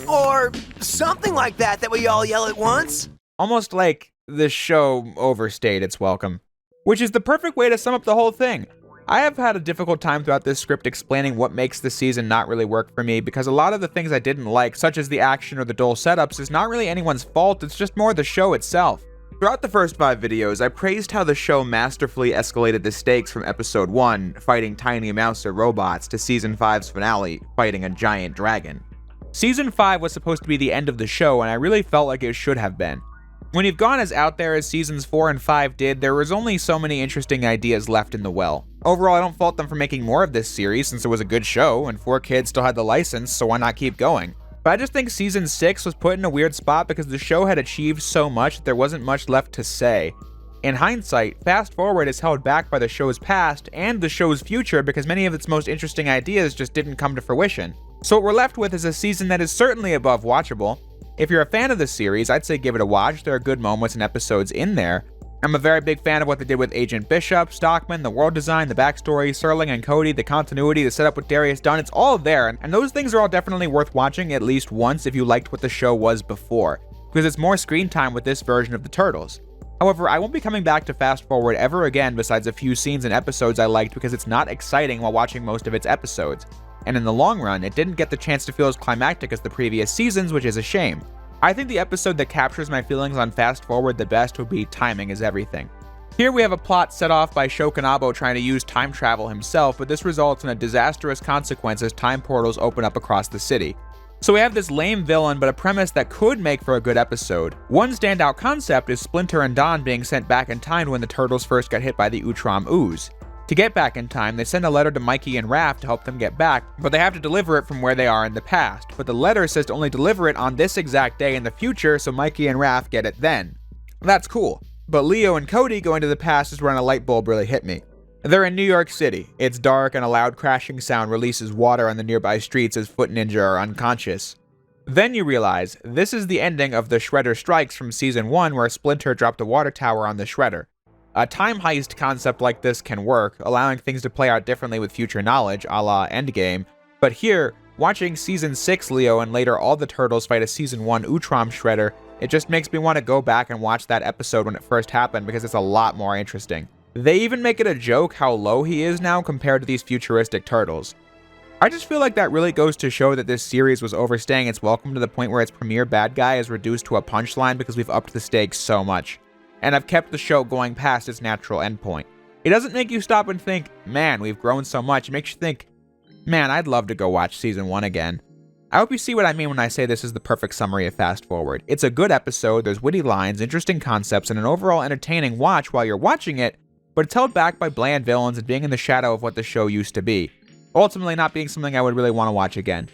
Or something like that we all yell at once. Almost like the show overstayed its welcome. Which is the perfect way to sum up the whole thing. I have had a difficult time throughout this script explaining what makes the season not really work for me because a lot of the things I didn't like, such as the action or the dull setups, is not really anyone's fault, it's just more the show itself. Throughout the first 5 videos, I praised how the show masterfully escalated the stakes from episode 1, fighting tiny mouser robots, to season 5's finale, fighting a giant dragon. Season 5 was supposed to be the end of the show, and I really felt like it should have been. When you've gone as out there as seasons 4 and 5 did, there was only so many interesting ideas left in the well. Overall, I don't fault them for making more of this series since it was a good show, and 4Kids still had the license, so why not keep going? But I just think season 6 was put in a weird spot because the show had achieved so much that there wasn't much left to say. In hindsight, Fast Forward is held back by the show's past and the show's future because many of its most interesting ideas just didn't come to fruition. So what we're left with is a season that is certainly above watchable. If you're a fan of the series, I'd say give it a watch. There are good moments and episodes in there. I'm a very big fan of what they did with Agent Bishop, Stockman, the world design, the backstory, Serling and Cody, the continuity, the setup with Darius Dunn. It's all there, and those things are all definitely worth watching at least once if you liked what the show was before, because it's more screen time with this version of the Turtles. However, I won't be coming back to Fast Forward ever again besides a few scenes and episodes I liked because it's not exciting while watching most of its episodes. And in the long run, it didn't get the chance to feel as climactic as the previous seasons, which is a shame. I think the episode that captures my feelings on Fast Forward the best would be Timing is Everything. Here we have a plot set off by Shokanabo trying to use time travel himself, but this results in a disastrous consequence as time portals open up across the city. So we have this lame villain, but a premise that could make for a good episode. One standout concept is Splinter and Don being sent back in time when the Turtles first got hit by the Utrom ooze. To get back in time, they send a letter to Mikey and Raph to help them get back, but they have to deliver it from where they are in the past. But the letter says to only deliver it on this exact day in the future, so Mikey and Raph get it then. That's cool. But Leo and Cody going to the past is where a light bulb really hit me. They're in New York City. It's dark and a loud crashing sound releases water on the nearby streets as Foot Ninja are unconscious. Then you realize this is the ending of the Shredder Strikes from Season 1 where Splinter dropped a water tower on the Shredder. A time heist concept like this can work, allowing things to play out differently with future knowledge, a la Endgame, but here, watching Season 6 Leo and later all the Turtles fight a Season 1 Utrom Shredder, it just makes me want to go back and watch that episode when it first happened because it's a lot more interesting. They even make it a joke how low he is now compared to these futuristic turtles. I just feel like that really goes to show that this series was overstaying its welcome to the point where its premier bad guy is reduced to a punchline because we've upped the stakes so much, and have kept the show going past its natural endpoint. It doesn't make you stop and think, man, we've grown so much. It makes you think, man, I'd love to go watch Season 1 again. I hope you see what I mean when I say this is the perfect summary of Fast Forward. It's a good episode, there's witty lines, interesting concepts, and an overall entertaining watch while you're watching it, but it's held back by bland villains and being in the shadow of what the show used to be, ultimately not being something I would really want to watch again.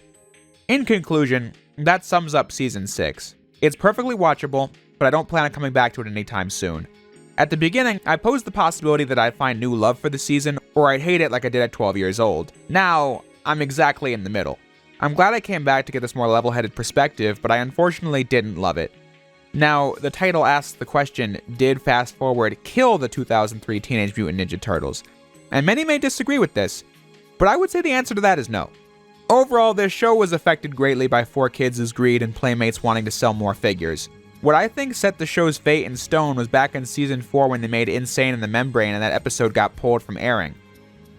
In conclusion, that sums up Season 6. It's perfectly watchable, but I don't plan on coming back to it anytime soon. At the beginning, I posed the possibility that I'd find new love for the season, or I'd hate it like I did at 12 years old. Now, I'm exactly in the middle. I'm glad I came back to get this more level-headed perspective, but I unfortunately didn't love it. Now, the title asks the question, did Fast Forward kill the 2003 Teenage Mutant Ninja Turtles? And many may disagree with this, but I would say the answer to that is no. Overall, this show was affected greatly by 4Kids' greed and Playmates wanting to sell more figures. What I think set the show's fate in stone was back in Season 4 when they made Insane in the Membrane and that episode got pulled from airing.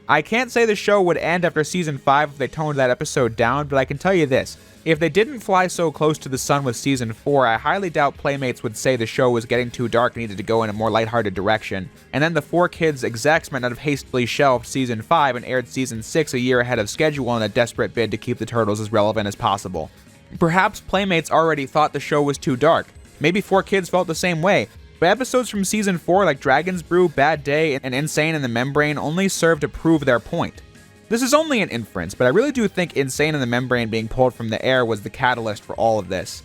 I can't say the show would end after Season 5 if they toned that episode down, but I can tell you this. If they didn't fly so close to the sun with Season 4, I highly doubt Playmates would say the show was getting too dark and needed to go in a more lighthearted direction, and then the 4Kids execs might not have hastily shelved Season 5 and aired Season 6 a year ahead of schedule in a desperate bid to keep the Turtles as relevant as possible. Perhaps Playmates already thought the show was too dark. Maybe 4Kids felt the same way, but episodes from Season 4 like Dragon's Brew, Bad Day, and Insane in the Membrane only serve to prove their point. This is only an inference, but I really do think Insane in the Membrane being pulled from the air was the catalyst for all of this.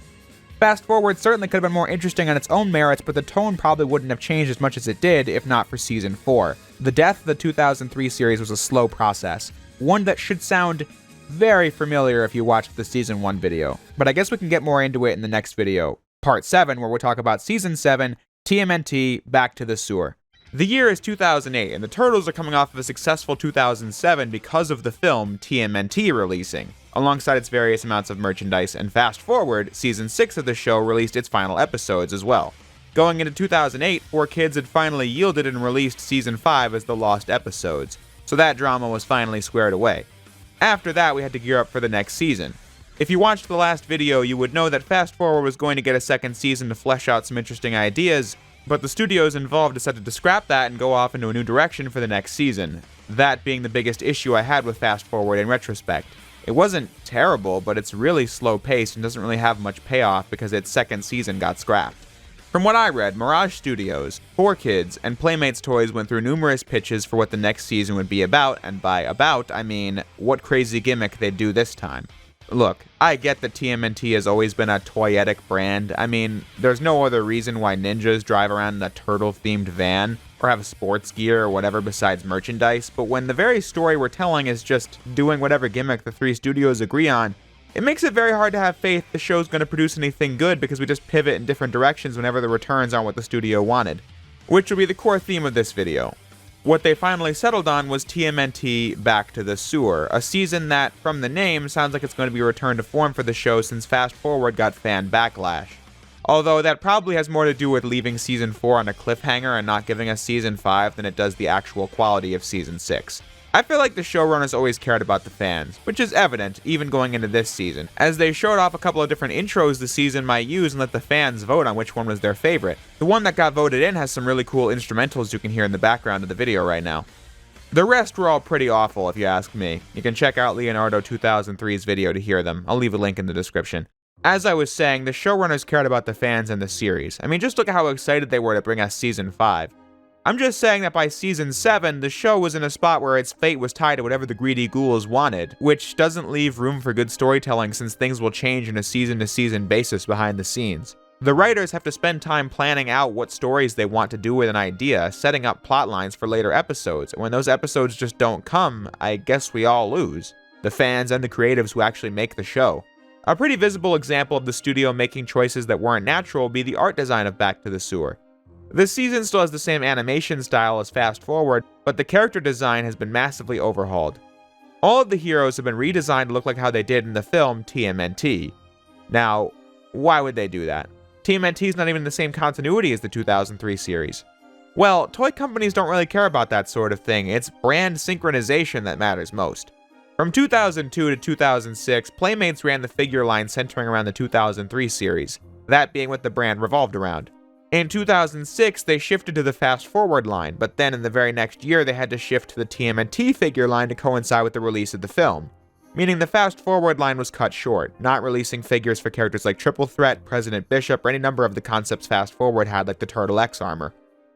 Fast Forward certainly could have been more interesting on its own merits, but the tone probably wouldn't have changed as much as it did if not for Season 4. The death of the 2003 series was a slow process, one that should sound very familiar if you watched the Season 1 video, but I guess we can get more into it in the next video, Part 7, where we'll talk about Season 7, TMNT, Back to the Sewer. The year is 2008, and the Turtles are coming off of a successful 2007 because of the film TMNT releasing, alongside its various amounts of merchandise, and fast forward, Season 6 of the show released its final episodes as well. Going into 2008, 4Kids had finally yielded and released Season 5 as the lost episodes, so that drama was finally squared away. After that, we had to gear up for the next season. If you watched the last video, you would know that Fast Forward was going to get a second season to flesh out some interesting ideas, but the studios involved decided to scrap that and go off into a new direction for the next season, that being the biggest issue I had with Fast Forward in retrospect. It wasn't terrible, but it's really slow-paced and doesn't really have much payoff because its second season got scrapped. From what I read, Mirage Studios, 4Kids, and Playmates Toys went through numerous pitches for what the next season would be about, and by about, I mean what crazy gimmick they'd do this time. Look, I get that TMNT has always been a toyetic brand. I mean, there's no other reason why ninjas drive around in a turtle-themed van, or have sports gear or whatever besides merchandise, but when the very story we're telling is just doing whatever gimmick the three studios agree on, it makes it very hard to have faith the show's going to produce anything good because we just pivot in different directions whenever the returns aren't what the studio wanted. Which will be the core theme of this video. What they finally settled on was TMNT Back to the Sewer, a season that, from the name, sounds like it's going to be a return to form for the show since Fast Forward got fan backlash. Although that probably has more to do with leaving Season 4 on a cliffhanger and not giving us Season 5 than it does the actual quality of Season 6. I feel like the showrunners always cared about the fans, which is evident even going into this season, as they showed off a couple of different intros the season might use and let the fans vote on which one was their favorite. The one that got voted in has some really cool instrumentals you can hear in the background of the video right now. The rest were all pretty awful if you ask me. You can check out Leonardo 2003's video to hear them. I'll leave a link in the description. As I was saying, the showrunners cared about the fans and the series. I mean, just look at how excited they were to bring us Season 5. I'm just saying that by Season 7, the show was in a spot where its fate was tied to whatever the greedy ghouls wanted, which doesn't leave room for good storytelling since things will change on a season-to-season basis behind the scenes. The writers have to spend time planning out what stories they want to do with an idea, setting up plot lines for later episodes, and when those episodes just don't come, I guess we all lose. The fans and the creatives who actually make the show. A pretty visible example of the studio making choices that weren't natural would be the art design of Back to the Sewer. This season still has the same animation style as Fast Forward, but the character design has been massively overhauled. All of the heroes have been redesigned to look like how they did in the film TMNT. Now, why would they do that? TMNT is not even in the same continuity as the 2003 series. Well, toy companies don't really care about that sort of thing, it's brand synchronization that matters most. From 2002 to 2006, Playmates ran the figure line centering around the 2003 series, that being what the brand revolved around. In 2006, they shifted to the Fast Forward line, but then in the very next year they had to shift to the TMNT figure line to coincide with the release of the film. Meaning the Fast Forward line was cut short, not releasing figures for characters like Triple Threat, President Bishop, or any number of the concepts Fast Forward had like the Turtle X armor.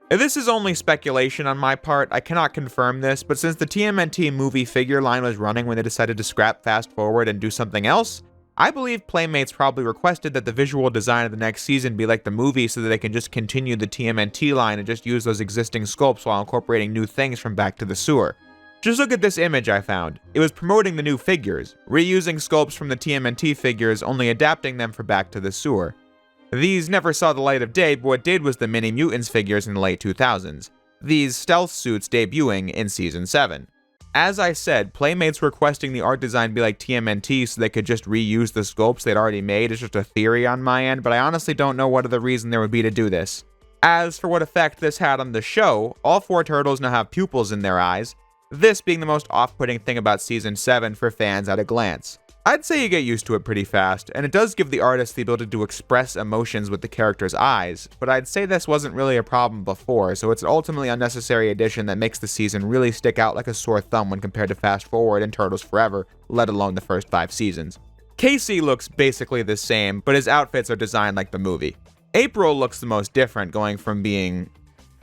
This is only speculation on my part, I cannot confirm this, but since the TMNT movie figure line was running when they decided to scrap Fast Forward and do something else, I believe Playmates probably requested that the visual design of the next season be like the movie so that they can just continue the TMNT line and just use those existing sculpts while incorporating new things from Back to the Sewer. Just look at this image I found. It was promoting the new figures, reusing sculpts from the TMNT figures, only adapting them for Back to the Sewer. These never saw the light of day, but what did was the Mini Mutants figures in the late 2000s. These stealth suits debuting in Season 7. As I said, Playmates requesting the art design be like TMNT so they could just reuse the sculpts they'd already made is just a theory on my end, but I honestly don't know what other reason there would be to do this. As for what effect this had on the show, all 4 turtles now have pupils in their eyes, this being the most off-putting thing about Season 7 for fans at a glance. I'd say you get used to it pretty fast, and it does give the artist the ability to express emotions with the character's eyes, but I'd say this wasn't really a problem before, so it's an ultimately unnecessary addition that makes the season really stick out like a sore thumb when compared to Fast Forward and Turtles Forever, let alone the first 5 seasons. Casey looks basically the same, but his outfits are designed like the movie. April looks the most different, going from being,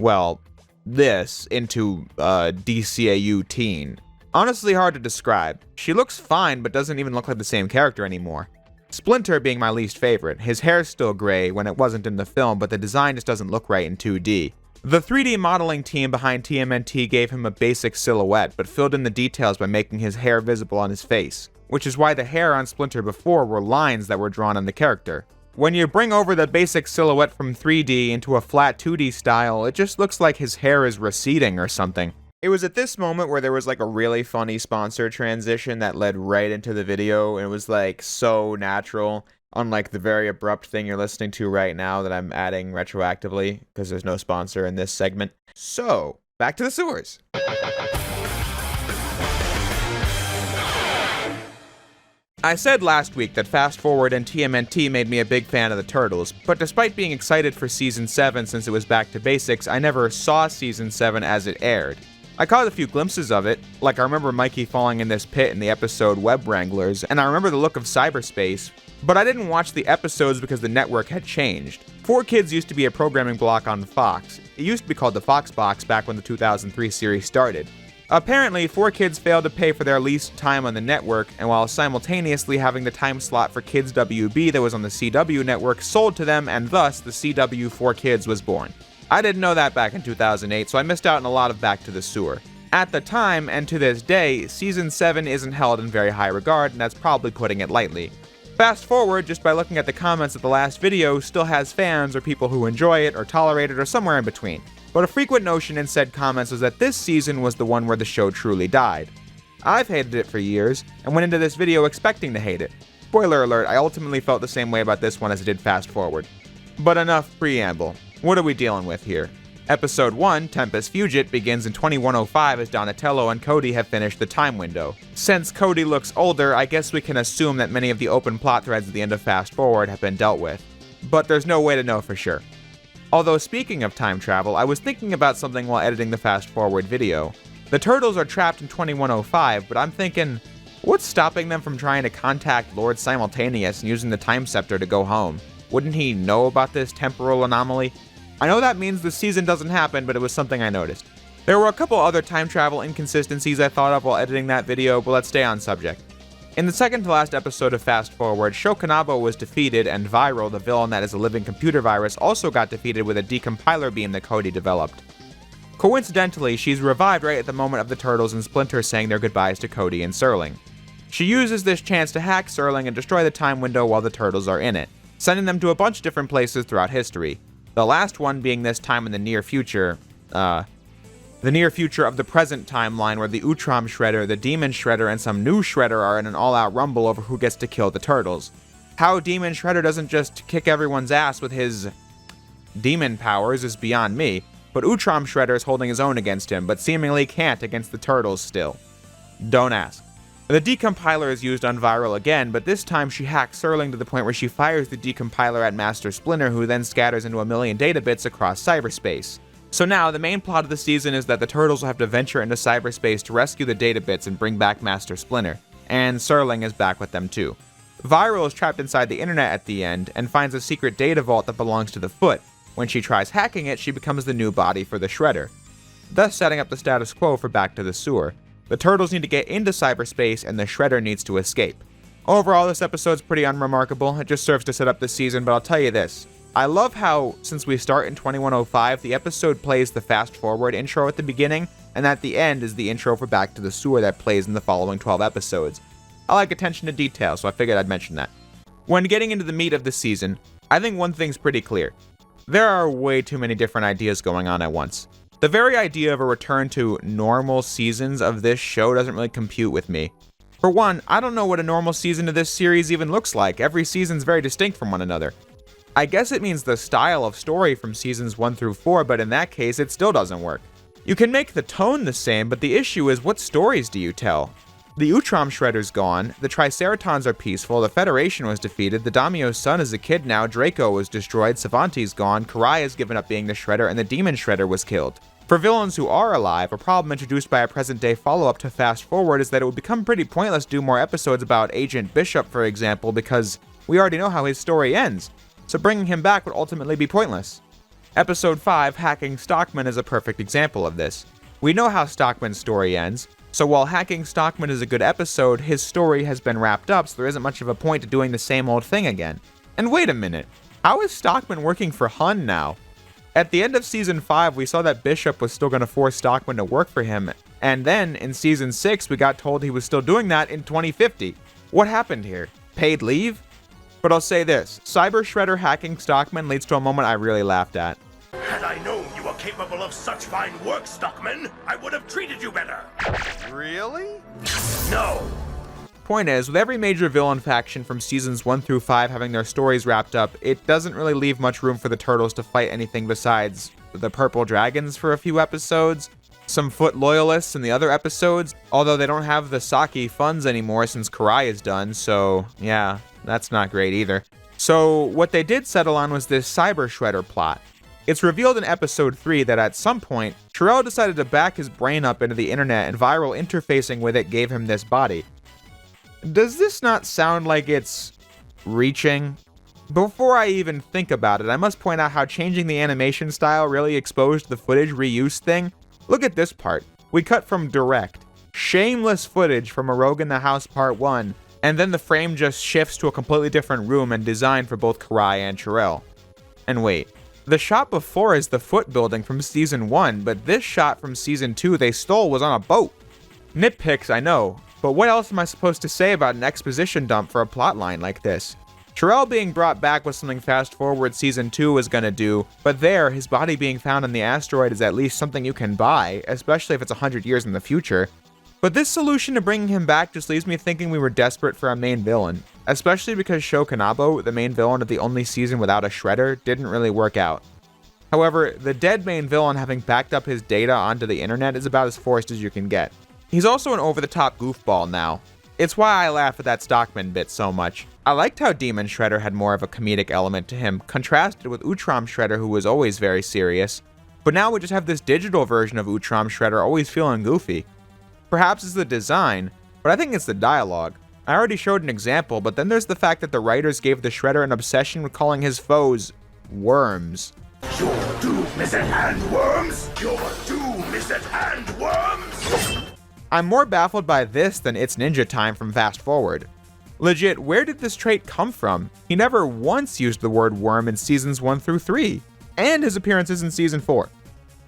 well, this into DCAU teen. Honestly hard to describe. She looks fine but doesn't even look like the same character anymore. Splinter being my least favorite. His hair's still gray when it wasn't in the film, but the design just doesn't look right in 2D. The 3D modeling team behind TMNT gave him a basic silhouette, but filled in the details by making his hair visible on his face, which is why the hair on Splinter before were lines that were drawn on the character. When you bring over the basic silhouette from 3D into a flat 2D style, it just looks like his hair is receding or something. It was at this moment where there was like a really funny sponsor transition that led right into the video, and it was like so natural, unlike the very abrupt thing you're listening to right now that I'm adding retroactively, because there's no sponsor in this segment. So, back to the sewers. I said last week that Fast Forward and TMNT made me a big fan of the Turtles, but despite being excited for Season 7 since it was back to basics, I never saw Season 7 as it aired. I caught a few glimpses of it, like I remember Mikey falling in this pit in the episode Web Wranglers, and I remember the look of cyberspace, but I didn't watch the episodes because the network had changed. 4Kids used to be a programming block on Fox. It used to be called the Fox Box back when the 2003 series started. Apparently, 4Kids failed to pay for their leased time on the network, and while simultaneously having the time slot for Kids WB that was on the CW network sold to them, and thus the CW 4Kids was born. I didn't know that back in 2008, so I missed out on a lot of Back to the Sewer. At the time, and to this day, Season 7 isn't held in very high regard, and that's probably putting it lightly. Fast Forward, just by looking at the comments of the last video, still has fans or people who enjoy it or tolerate it or somewhere in between. But a frequent notion in said comments was that this season was the one where the show truly died. I've hated it for years, and went into this video expecting to hate it. Spoiler alert, I ultimately felt the same way about this one as I did Fast Forward. But enough preamble. What are we dealing with here? Episode 1, Tempest Fugit, begins in 2105 as Donatello and Cody have finished the time window. Since Cody looks older, I guess we can assume that many of the open plot threads at the end of Fast Forward have been dealt with. But there's no way to know for sure. Although speaking of time travel, I was thinking about something while editing the Fast Forward video. The Turtles are trapped in 2105, but I'm thinking, what's stopping them from trying to contact Lord Simultaneous and using the Time Scepter to go home? Wouldn't he know about this temporal anomaly? I know that means the season doesn't happen, but it was something I noticed. There were a couple other time travel inconsistencies I thought of while editing that video, but let's stay on subject. In the second to last episode of Fast Forward, Shokanabo was defeated, and Viral, the villain that is a living computer virus, also got defeated with a decompiler beam that Cody developed. Coincidentally, she's revived right at the moment of the Turtles and Splinter saying their goodbyes to Cody and Serling. She uses this chance to hack Serling and destroy the time window while the Turtles are in it, sending them to a bunch of different places throughout history. The last one being this time in the near future, the near future of the present timeline where the Utrom Shredder, the Demon Shredder, and some new Shredder are in an all-out rumble over who gets to kill the Turtles. How Demon Shredder doesn't just kick everyone's ass with his demon powers is beyond me, but Utrom Shredder is holding his own against him, but seemingly can't against the Turtles still. Don't ask. The decompiler is used on Viral again, but this time she hacks Serling to the point where she fires the decompiler at Master Splinter, who then scatters into 1,000,000 data bits across cyberspace. So now, the main plot of the season is that the Turtles will have to venture into cyberspace to rescue the data bits and bring back Master Splinter, and Serling is back with them too. Viral is trapped inside the internet at the end, and finds a secret data vault that belongs to the Foot. When she tries hacking it, she becomes the new body for the Shredder, thus setting up the status quo for Back to the Sewer. The Turtles need to get into cyberspace, and the Shredder needs to escape. Overall, this episode's pretty unremarkable. It just serves to set up the season, but I'll tell you this. I love how, since we start in 2105, the episode plays the Fast Forward intro at the beginning, and at the end is the intro for Back to the Sewer that plays in the following 12 episodes. I like attention to detail, so I figured I'd mention that. When getting into the meat of the season, I think one thing's pretty clear. There are way too many different ideas going on at once. The very idea of a return to normal seasons of this show doesn't really compute with me. For one, I don't know what a normal season of this series even looks like. Every season's very distinct from one another. I guess it means the style of story from seasons 1 through 4, but in that case, it still doesn't work. You can make the tone the same, but the issue is what stories do you tell? The Utrom Shredder's gone, the Triceratons are peaceful, the Federation was defeated, the Daimyo's son is a kid now, Draco was destroyed, Savanti's gone, Karai's given up being the Shredder, and the Demon Shredder was killed. For villains who are alive, a problem introduced by a present-day follow-up to Fast Forward is that it would become pretty pointless to do more episodes about Agent Bishop, for example, because we already know how his story ends. So bringing him back would ultimately be pointless. Episode 5, Hacking Stockman, is a perfect example of this. We know how Stockman's story ends, so while Hacking Stockman is a good episode, his story has been wrapped up, so there isn't much of a point to doing the same old thing again. And wait a minute, how is Stockman working for Hun now? At the end of Season 5, we saw that Bishop was still going to force Stockman to work for him, and then, in Season 6, we got told he was still doing that in 2050. What happened here? Paid leave? But I'll say this, Cyber Shredder hacking Stockman leads to a moment I really laughed at. Had I known you were capable of such fine work, Stockman, I would have treated you better. Really? No. Point is, with every major villain faction from seasons 1 through 5 having their stories wrapped up, it doesn't really leave much room for the Turtles to fight anything besides the Purple Dragons for a few episodes, some Foot Loyalists in the other episodes, although they don't have the Saki funds anymore since Karai is done, so yeah, that's not great either. So what they did settle on was this Cyber Shredder plot. It's revealed in episode 3 that at some point, Terrell decided to back his brain up into the internet and Viral interfacing with it gave him this body. Does this not sound like it's reaching? Before I even think about it, I must point out how changing the animation style really exposed the footage reuse thing. Look at this part. We cut from direct, shameless footage from A Rogue in the House Part 1, and then the frame just shifts to a completely different room and designed for both Karai and Terrell. And wait, the shot before is the Foot building from Season 1, but this shot from Season 2 they stole was on a boat. Nitpicks, I know, but what else am I supposed to say about an exposition dump for a plotline like this? Terrell being brought back was something Fast Forward Season 2 was gonna do, but there, his body being found on the asteroid is at least something you can buy, especially if it's 100 years in the future. But this solution to bringing him back just leaves me thinking we were desperate for a main villain, especially because Shokanabo, the main villain of the only season without a Shredder, didn't really work out. However, the dead main villain having backed up his data onto the internet is about as forced as you can get. He's also an over-the-top goofball now. It's why I laugh at that Stockman bit so much. I liked how Demon Shredder had more of a comedic element to him, contrasted with Utrom Shredder, who was always very serious. But now we just have this digital version of Utrom Shredder always feeling goofy. Perhaps it's the design, but I think it's the dialogue. I already showed an example, but then there's the fact that the writers gave the Shredder an obsession with calling his foes worms. Your doom is at hand, worms! Your doom is at hand, worms! I'm more baffled by this than It's Ninja Time from Fast Forward. Legit, where did this trait come from? He never once used the word worm in seasons 1 through 3, and his appearances in season 4.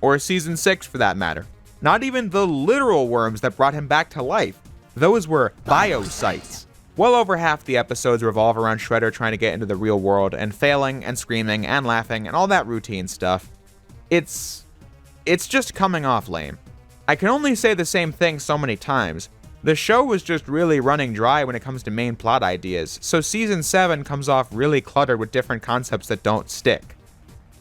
Or season 6 for that matter. Not even the literal worms that brought him back to life. Those were biosites. Well over half the episodes revolve around Shredder trying to get into the real world and failing and screaming and laughing and all that routine stuff. It's just coming off lame. I can only say the same thing so many times. The show was just really running dry when it comes to main plot ideas, so season 7 comes off really cluttered with different concepts that don't stick.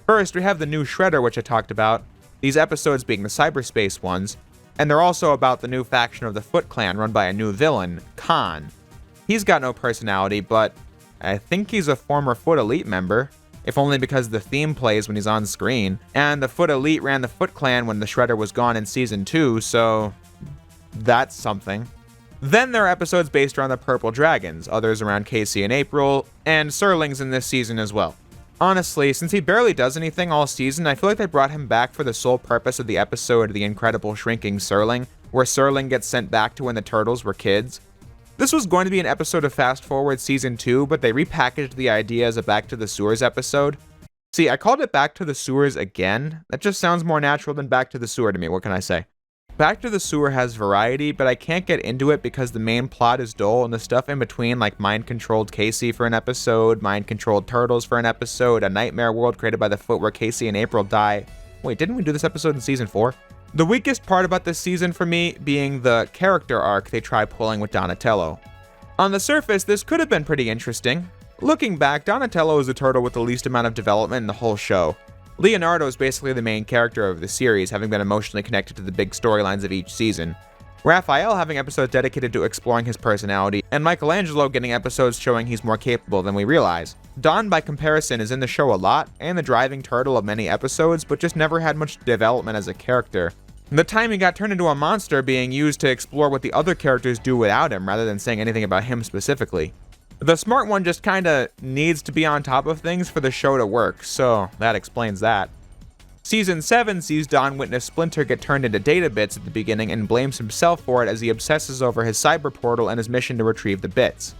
First, we have the new Shredder, which I talked about, these episodes being the cyberspace ones, and they're also about the new faction of the Foot Clan run by a new villain, Khan. He's got no personality, but I think he's a former Foot Elite member, if only because the theme plays when he's on screen, and the Foot Elite ran the Foot Clan when the Shredder was gone in season 2, so that's something. Then there are episodes based around the Purple Dragons, others around Casey and April, and Serling's in this season as well. Honestly, since he barely does anything all season, I feel like they brought him back for the sole purpose of the episode The Incredible Shrinking Serling, where Serling gets sent back to when the Turtles were kids. This was going to be an episode of Fast Forward Season 2, but they repackaged the idea as a Back to the Sewers episode. See, I called it Back to the Sewers again. That just sounds more natural than Back to the Sewer to me, what can I say? Back to the Sewer has variety, but I can't get into it because the main plot is dull and the stuff in between, like mind-controlled Casey for an episode, mind-controlled Turtles for an episode, a nightmare world created by the Foot where Casey and April die. Wait, didn't we do this episode in season 4? The weakest part about this season for me being the character arc they try pulling with Donatello. On the surface, this could have been pretty interesting. Looking back, Donatello is the turtle with the least amount of development in the whole show. Leonardo is basically the main character of the series, having been emotionally connected to the big storylines of each season. Raphael having episodes dedicated to exploring his personality, and Michelangelo getting episodes showing he's more capable than we realize. Don, by comparison, is in the show a lot, and the driving turtle of many episodes, but just never had much development as a character. The time he got turned into a monster being used to explore what the other characters do without him, rather than saying anything about him specifically. The smart one just kinda needs to be on top of things for the show to work, so that explains that. Season 7 sees Don witness Splinter get turned into data bits at the beginning and blames himself for it as he obsesses over his cyber portal and his mission to retrieve the bits.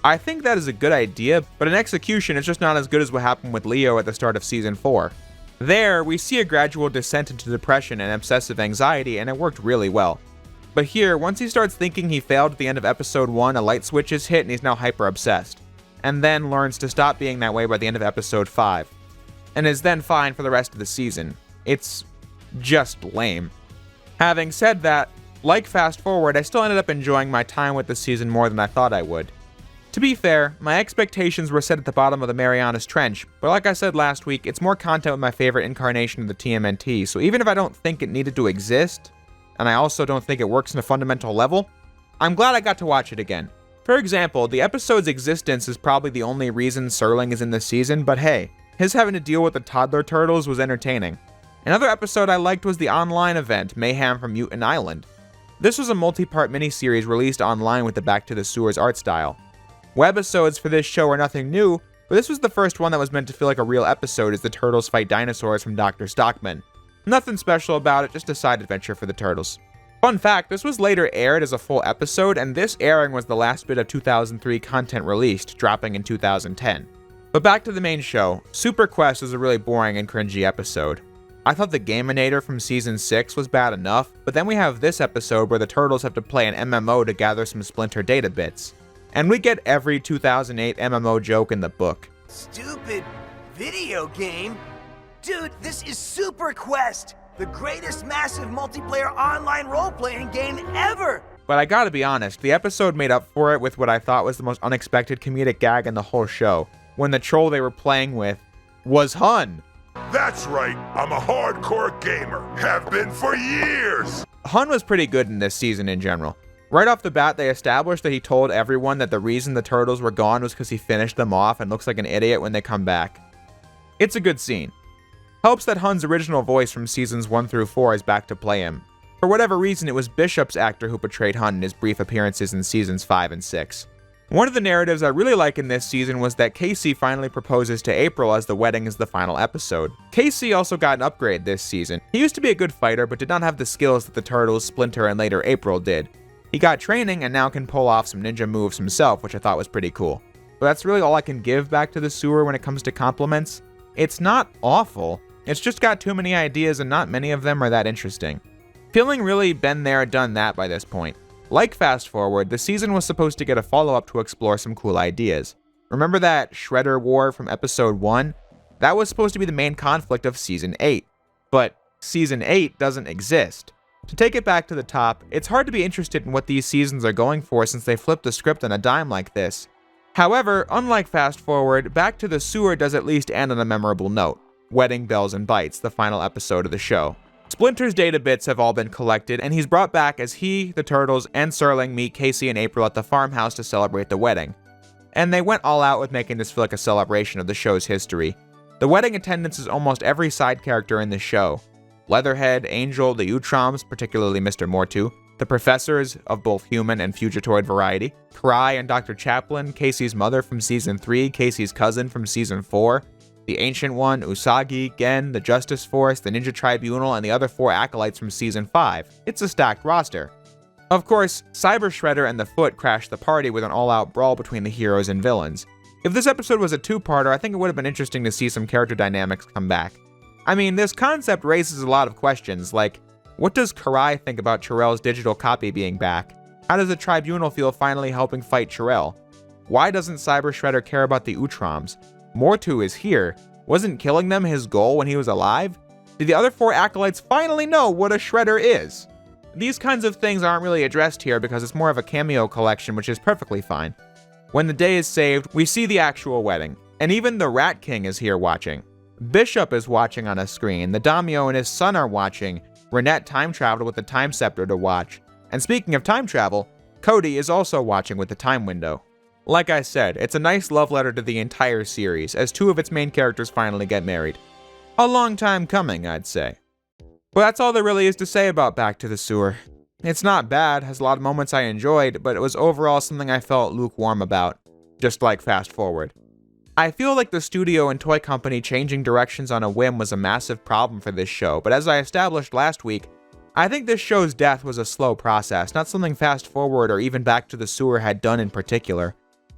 I think that is a good idea, but in execution it's just not as good as what happened with Leo at the start of season 4. There, we see a gradual descent into depression and obsessive anxiety, and it worked really well. But here, once he starts thinking he failed at the end of episode 1, a light switch is hit and he's now hyper-obsessed, and then learns to stop being that way by the end of episode 5, and is then fine for the rest of the season. It's just lame. Having said that, like Fast Forward, I still ended up enjoying my time with the season more than I thought I would. To be fair, my expectations were set at the bottom of the Marianas Trench, but like I said last week, it's more content with my favorite incarnation of the TMNT, so even if I don't think it needed to exist, and I also don't think it works on a fundamental level, I'm glad I got to watch it again. For example, the episode's existence is probably the only reason Serling is in this season, but hey, his having to deal with the toddler turtles was entertaining. Another episode I liked was the online event, Mayhem from Mutant Island. This was a multi-part miniseries released online with the Back to the Sewers art style. Webisodes for this show are nothing new, but this was the first one that was meant to feel like a real episode as the Turtles fight dinosaurs from Dr. Stockman. Nothing special about it, just a side adventure for the Turtles. Fun fact, this was later aired as a full episode, and this airing was the last bit of 2003 content released, dropping in 2010. But back to the main show, Super Quest is a really boring and cringy episode. I thought the Gaminator from Season 6 was bad enough, but then we have this episode where the Turtles have to play an MMO to gather some Splinter data bits. And we get every 2008 MMO joke in the book. Stupid video game? Dude, this is Super Quest, the greatest massive multiplayer online role-playing game ever! But I gotta be honest, the episode made up for it with what I thought was the most unexpected comedic gag in the whole show, when the troll they were playing with was Hun. That's right, I'm a hardcore gamer, have been for years! Hun was pretty good in this season in general. Right off the bat, they established that he told everyone that the reason the turtles were gone was because he finished them off and looks like an idiot when they come back. It's a good scene. Helps that Hun's original voice from seasons 1 through 4 is back to play him. For whatever reason, it was Bishop's actor who portrayed Hun in his brief appearances in seasons 5 and 6. One of the narratives I really like in this season was that Casey finally proposes to April as the wedding is the final episode. Casey also got an upgrade this season. He used to be a good fighter, but did not have the skills that the Turtles, Splinter, and later April did. He got training and now can pull off some ninja moves himself, which I thought was pretty cool. But that's really all I can give Back to the Sewer when it comes to compliments. It's not awful, it's just got too many ideas and not many of them are that interesting. Feeling really been there, done that by this point. Like Fast Forward, the season was supposed to get a follow-up to explore some cool ideas. Remember that Shredder War from episode 1? That was supposed to be the main conflict of season 8. But season 8 doesn't exist. To take it back to the top, it's hard to be interested in what these seasons are going for since they flipped the script on a dime like this. However, unlike Fast Forward, Back to the Sewer does at least end on a memorable note. Wedding Bells and Bites, the final episode of the show. Splinter's data bits have all been collected, and he's brought back as he, the Turtles, and Serling meet Casey and April at the farmhouse to celebrate the wedding. And they went all out with making this feel like a celebration of the show's history. The wedding attendance is almost every side character in the show. Leatherhead, Angel, the Utroms, particularly Mr. Mortu, the professors of both human and Fugitoid variety, Karai and Dr. Chaplin, Casey's mother from Season 3, Casey's cousin from Season 4, the Ancient One, Usagi, Gen, the Justice Force, the Ninja Tribunal, and the other 4 acolytes from Season 5. It's a stacked roster. Of course, Cyber Shredder and the Foot crashed the party with an all-out brawl between the heroes and villains. If this episode was a two-parter, I think it would have been interesting to see some character dynamics come back. I mean, this concept raises a lot of questions, like, what does Karai think about Chirell's digital copy being back? How does the Tribunal feel finally helping fight Chirell? Why doesn't Cyber Shredder care about the Utroms? Mortu is here. Wasn't killing them his goal when he was alive? Did the other 4 acolytes finally know what a Shredder is? These kinds of things aren't really addressed here because it's more of a cameo collection, which is perfectly fine. When the day is saved, we see the actual wedding, and even the Rat King is here watching. Bishop is watching on a screen, the Daimyo and his son are watching, Renette time traveled with the Time Scepter to watch, and speaking of time travel, Cody is also watching with the Time Window. Like I said, it's a nice love letter to the entire series, as 2 of its main characters finally get married. A long time coming, I'd say. But that's all there really is to say about Back to the Sewer. It's not bad, has a lot of moments I enjoyed, but it was overall something I felt lukewarm about, just like Fast Forward. I feel like the studio and toy company changing directions on a whim was a massive problem for this show, but as I established last week, I think this show's death was a slow process, not something Fast Forward or even Back to the Sewer had done in particular.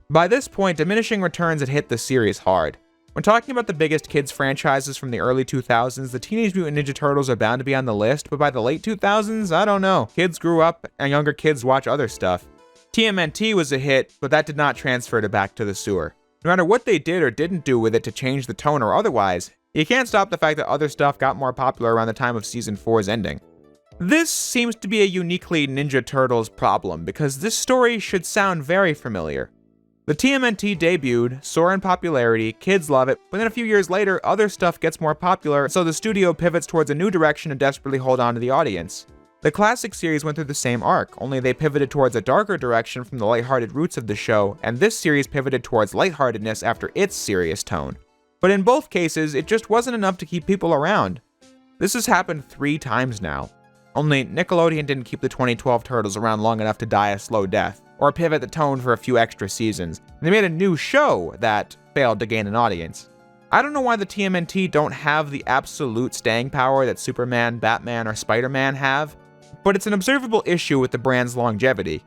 By this point, diminishing returns had hit the series hard. When talking about the biggest kids franchises from the early 2000s, the Teenage Mutant Ninja Turtles are bound to be on the list, but by the late 2000s, I don't know. Kids grew up, and younger kids watch other stuff. TMNT was a hit, but that did not transfer to Back to the Sewer. No matter what they did or didn't do with it to change the tone or otherwise, you can't stop the fact that other stuff got more popular around the time of Season 4's ending. This seems to be a uniquely Ninja Turtles problem, because this story should sound very familiar. The TMNT debuted, soar in popularity, kids love it, but then a few years later, other stuff gets more popular, so the studio pivots towards a new direction to desperately hold on to the audience. The classic series went through the same arc, only they pivoted towards a darker direction from the lighthearted roots of the show, and this series pivoted towards lightheartedness after its serious tone. But in both cases, it just wasn't enough to keep people around. This has happened 3 times now. Only Nickelodeon didn't keep the 2012 Turtles around long enough to die a slow death, or pivot the tone for a few extra seasons. They made a new show that failed to gain an audience. I don't know why the TMNT don't have the absolute staying power that Superman, Batman, or Spider-Man have, but it's an observable issue with the brand's longevity.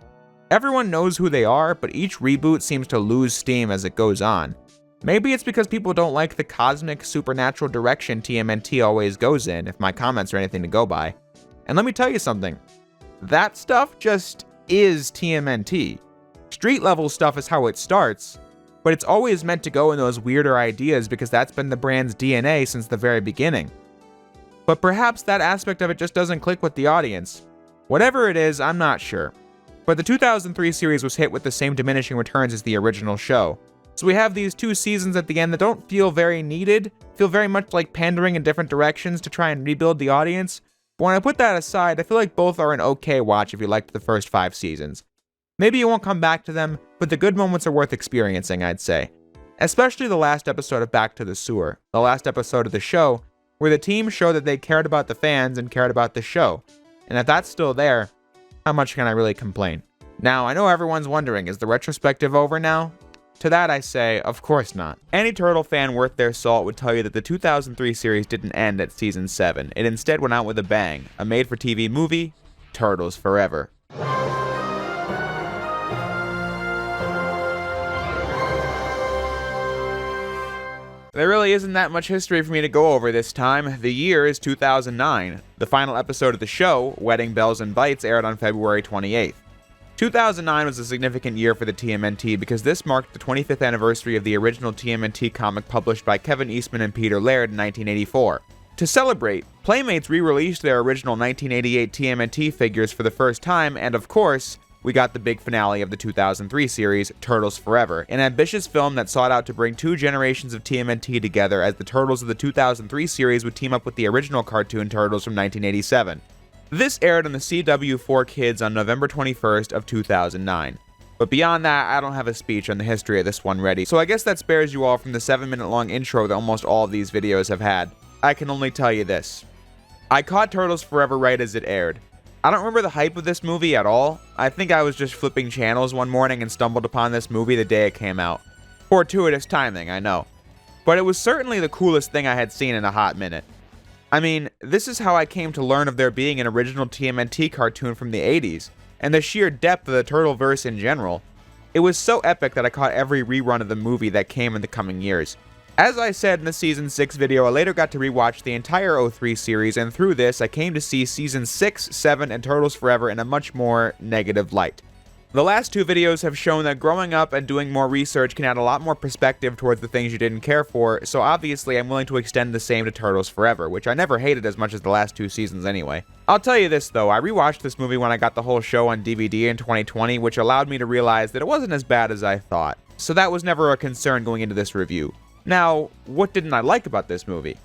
Everyone knows who they are, but each reboot seems to lose steam as it goes on. Maybe it's because people don't like the cosmic, supernatural direction TMNT always goes in, if my comments are anything to go by. And let me tell you something, that stuff just is TMNT. Street level stuff is how it starts, but it's always meant to go in those weirder ideas because that's been the brand's DNA since the very beginning. But perhaps that aspect of it just doesn't click with the audience. Whatever it is, I'm not sure. But the 2003 series was hit with the same diminishing returns as the original show. So we have these 2 seasons at the end that don't feel very needed, feel very much like pandering in different directions to try and rebuild the audience. But when I put that aside, I feel like both are an okay watch if you liked the first 5 seasons. Maybe you won't come back to them, but the good moments are worth experiencing, I'd say. Especially the last episode of Back to the Sewer, the last episode of the show, where the team showed that they cared about the fans and cared about the show. And if that's still there, how much can I really complain? Now, I know everyone's wondering, is the retrospective over now? To that I say, of course not. Any Turtle fan worth their salt would tell you that the 2003 series didn't end at Season 7. It instead went out with a bang. A made-for-TV movie, Turtles Forever. There really isn't that much history for me to go over this time. The year is 2009. The final episode of the show, Wedding Bells and Bites, aired on February 28th. 2009 was a significant year for the TMNT because this marked the 25th anniversary of the original TMNT comic published by Kevin Eastman and Peter Laird in 1984. To celebrate, Playmates re-released their original 1988 TMNT figures for the first time, and of course, we got the big finale of the 2003 series, Turtles Forever, an ambitious film that sought out to bring two generations of TMNT together as the Turtles of the 2003 series would team up with the original cartoon Turtles from 1987. This aired on the CW4 Kids on November 21st of 2009. But beyond that, I don't have a speech on the history of this one ready, so I guess that spares you all from the 7-minute long intro that almost all of these videos have had. I can only tell you this. I caught Turtles Forever right as it aired. I don't remember the hype of this movie at all. I think I was just flipping channels one morning and stumbled upon this movie the day it came out. Fortuitous timing, I know. But it was certainly the coolest thing I had seen in a hot minute. I mean, this is how I came to learn of there being an original TMNT cartoon from the 80s, and the sheer depth of the Turtleverse in general. It was so epic that I caught every rerun of the movie that came in the coming years. As I said in the Season 6 video, I later got to rewatch the entire 03 series, and through this, I came to see Season 6, 7, and Turtles Forever in a much more negative light. The last two videos have shown that growing up and doing more research can add a lot more perspective towards the things you didn't care for, so obviously I'm willing to extend the same to Turtles Forever, which I never hated as much as the last two seasons anyway. I'll tell you this though, I rewatched this movie when I got the whole show on DVD in 2020, which allowed me to realize that it wasn't as bad as I thought, so that was never a concern going into this review. Now, what didn't I like about this movie?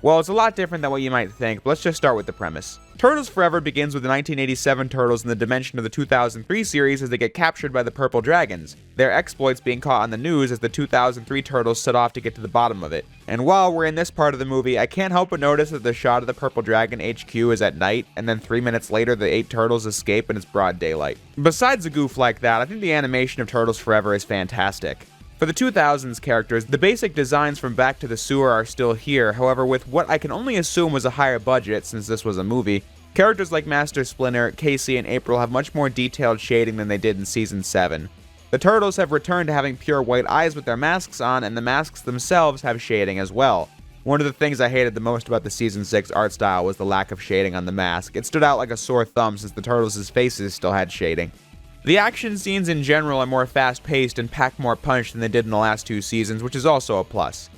Well, it's a lot different than what you might think, but let's just start with the premise. Turtles Forever begins with the 1987 Turtles in the dimension of the 2003 series as they get captured by the Purple Dragons, their exploits being caught on the news as the 2003 Turtles set off to get to the bottom of it. And while we're in this part of the movie, I can't help but notice that the shot of the Purple Dragon HQ is at night, and then 3 minutes later the 8 Turtles escape and it's broad daylight. Besides a goof like that, I think the animation of Turtles Forever is fantastic. For the 2000s characters, the basic designs from Back to the Sewer are still here, however with what I can only assume was a higher budget since this was a movie, characters like Master Splinter, Casey, and April have much more detailed shading than they did in Season 7. The Turtles have returned to having pure white eyes with their masks on, and the masks themselves have shading as well. One of the things I hated the most about the Season 6 art style was the lack of shading on the mask. It stood out like a sore thumb since the Turtles' faces still had shading. The action scenes in general are more fast-paced and pack more punch than they did in the last two seasons, which is also a plus.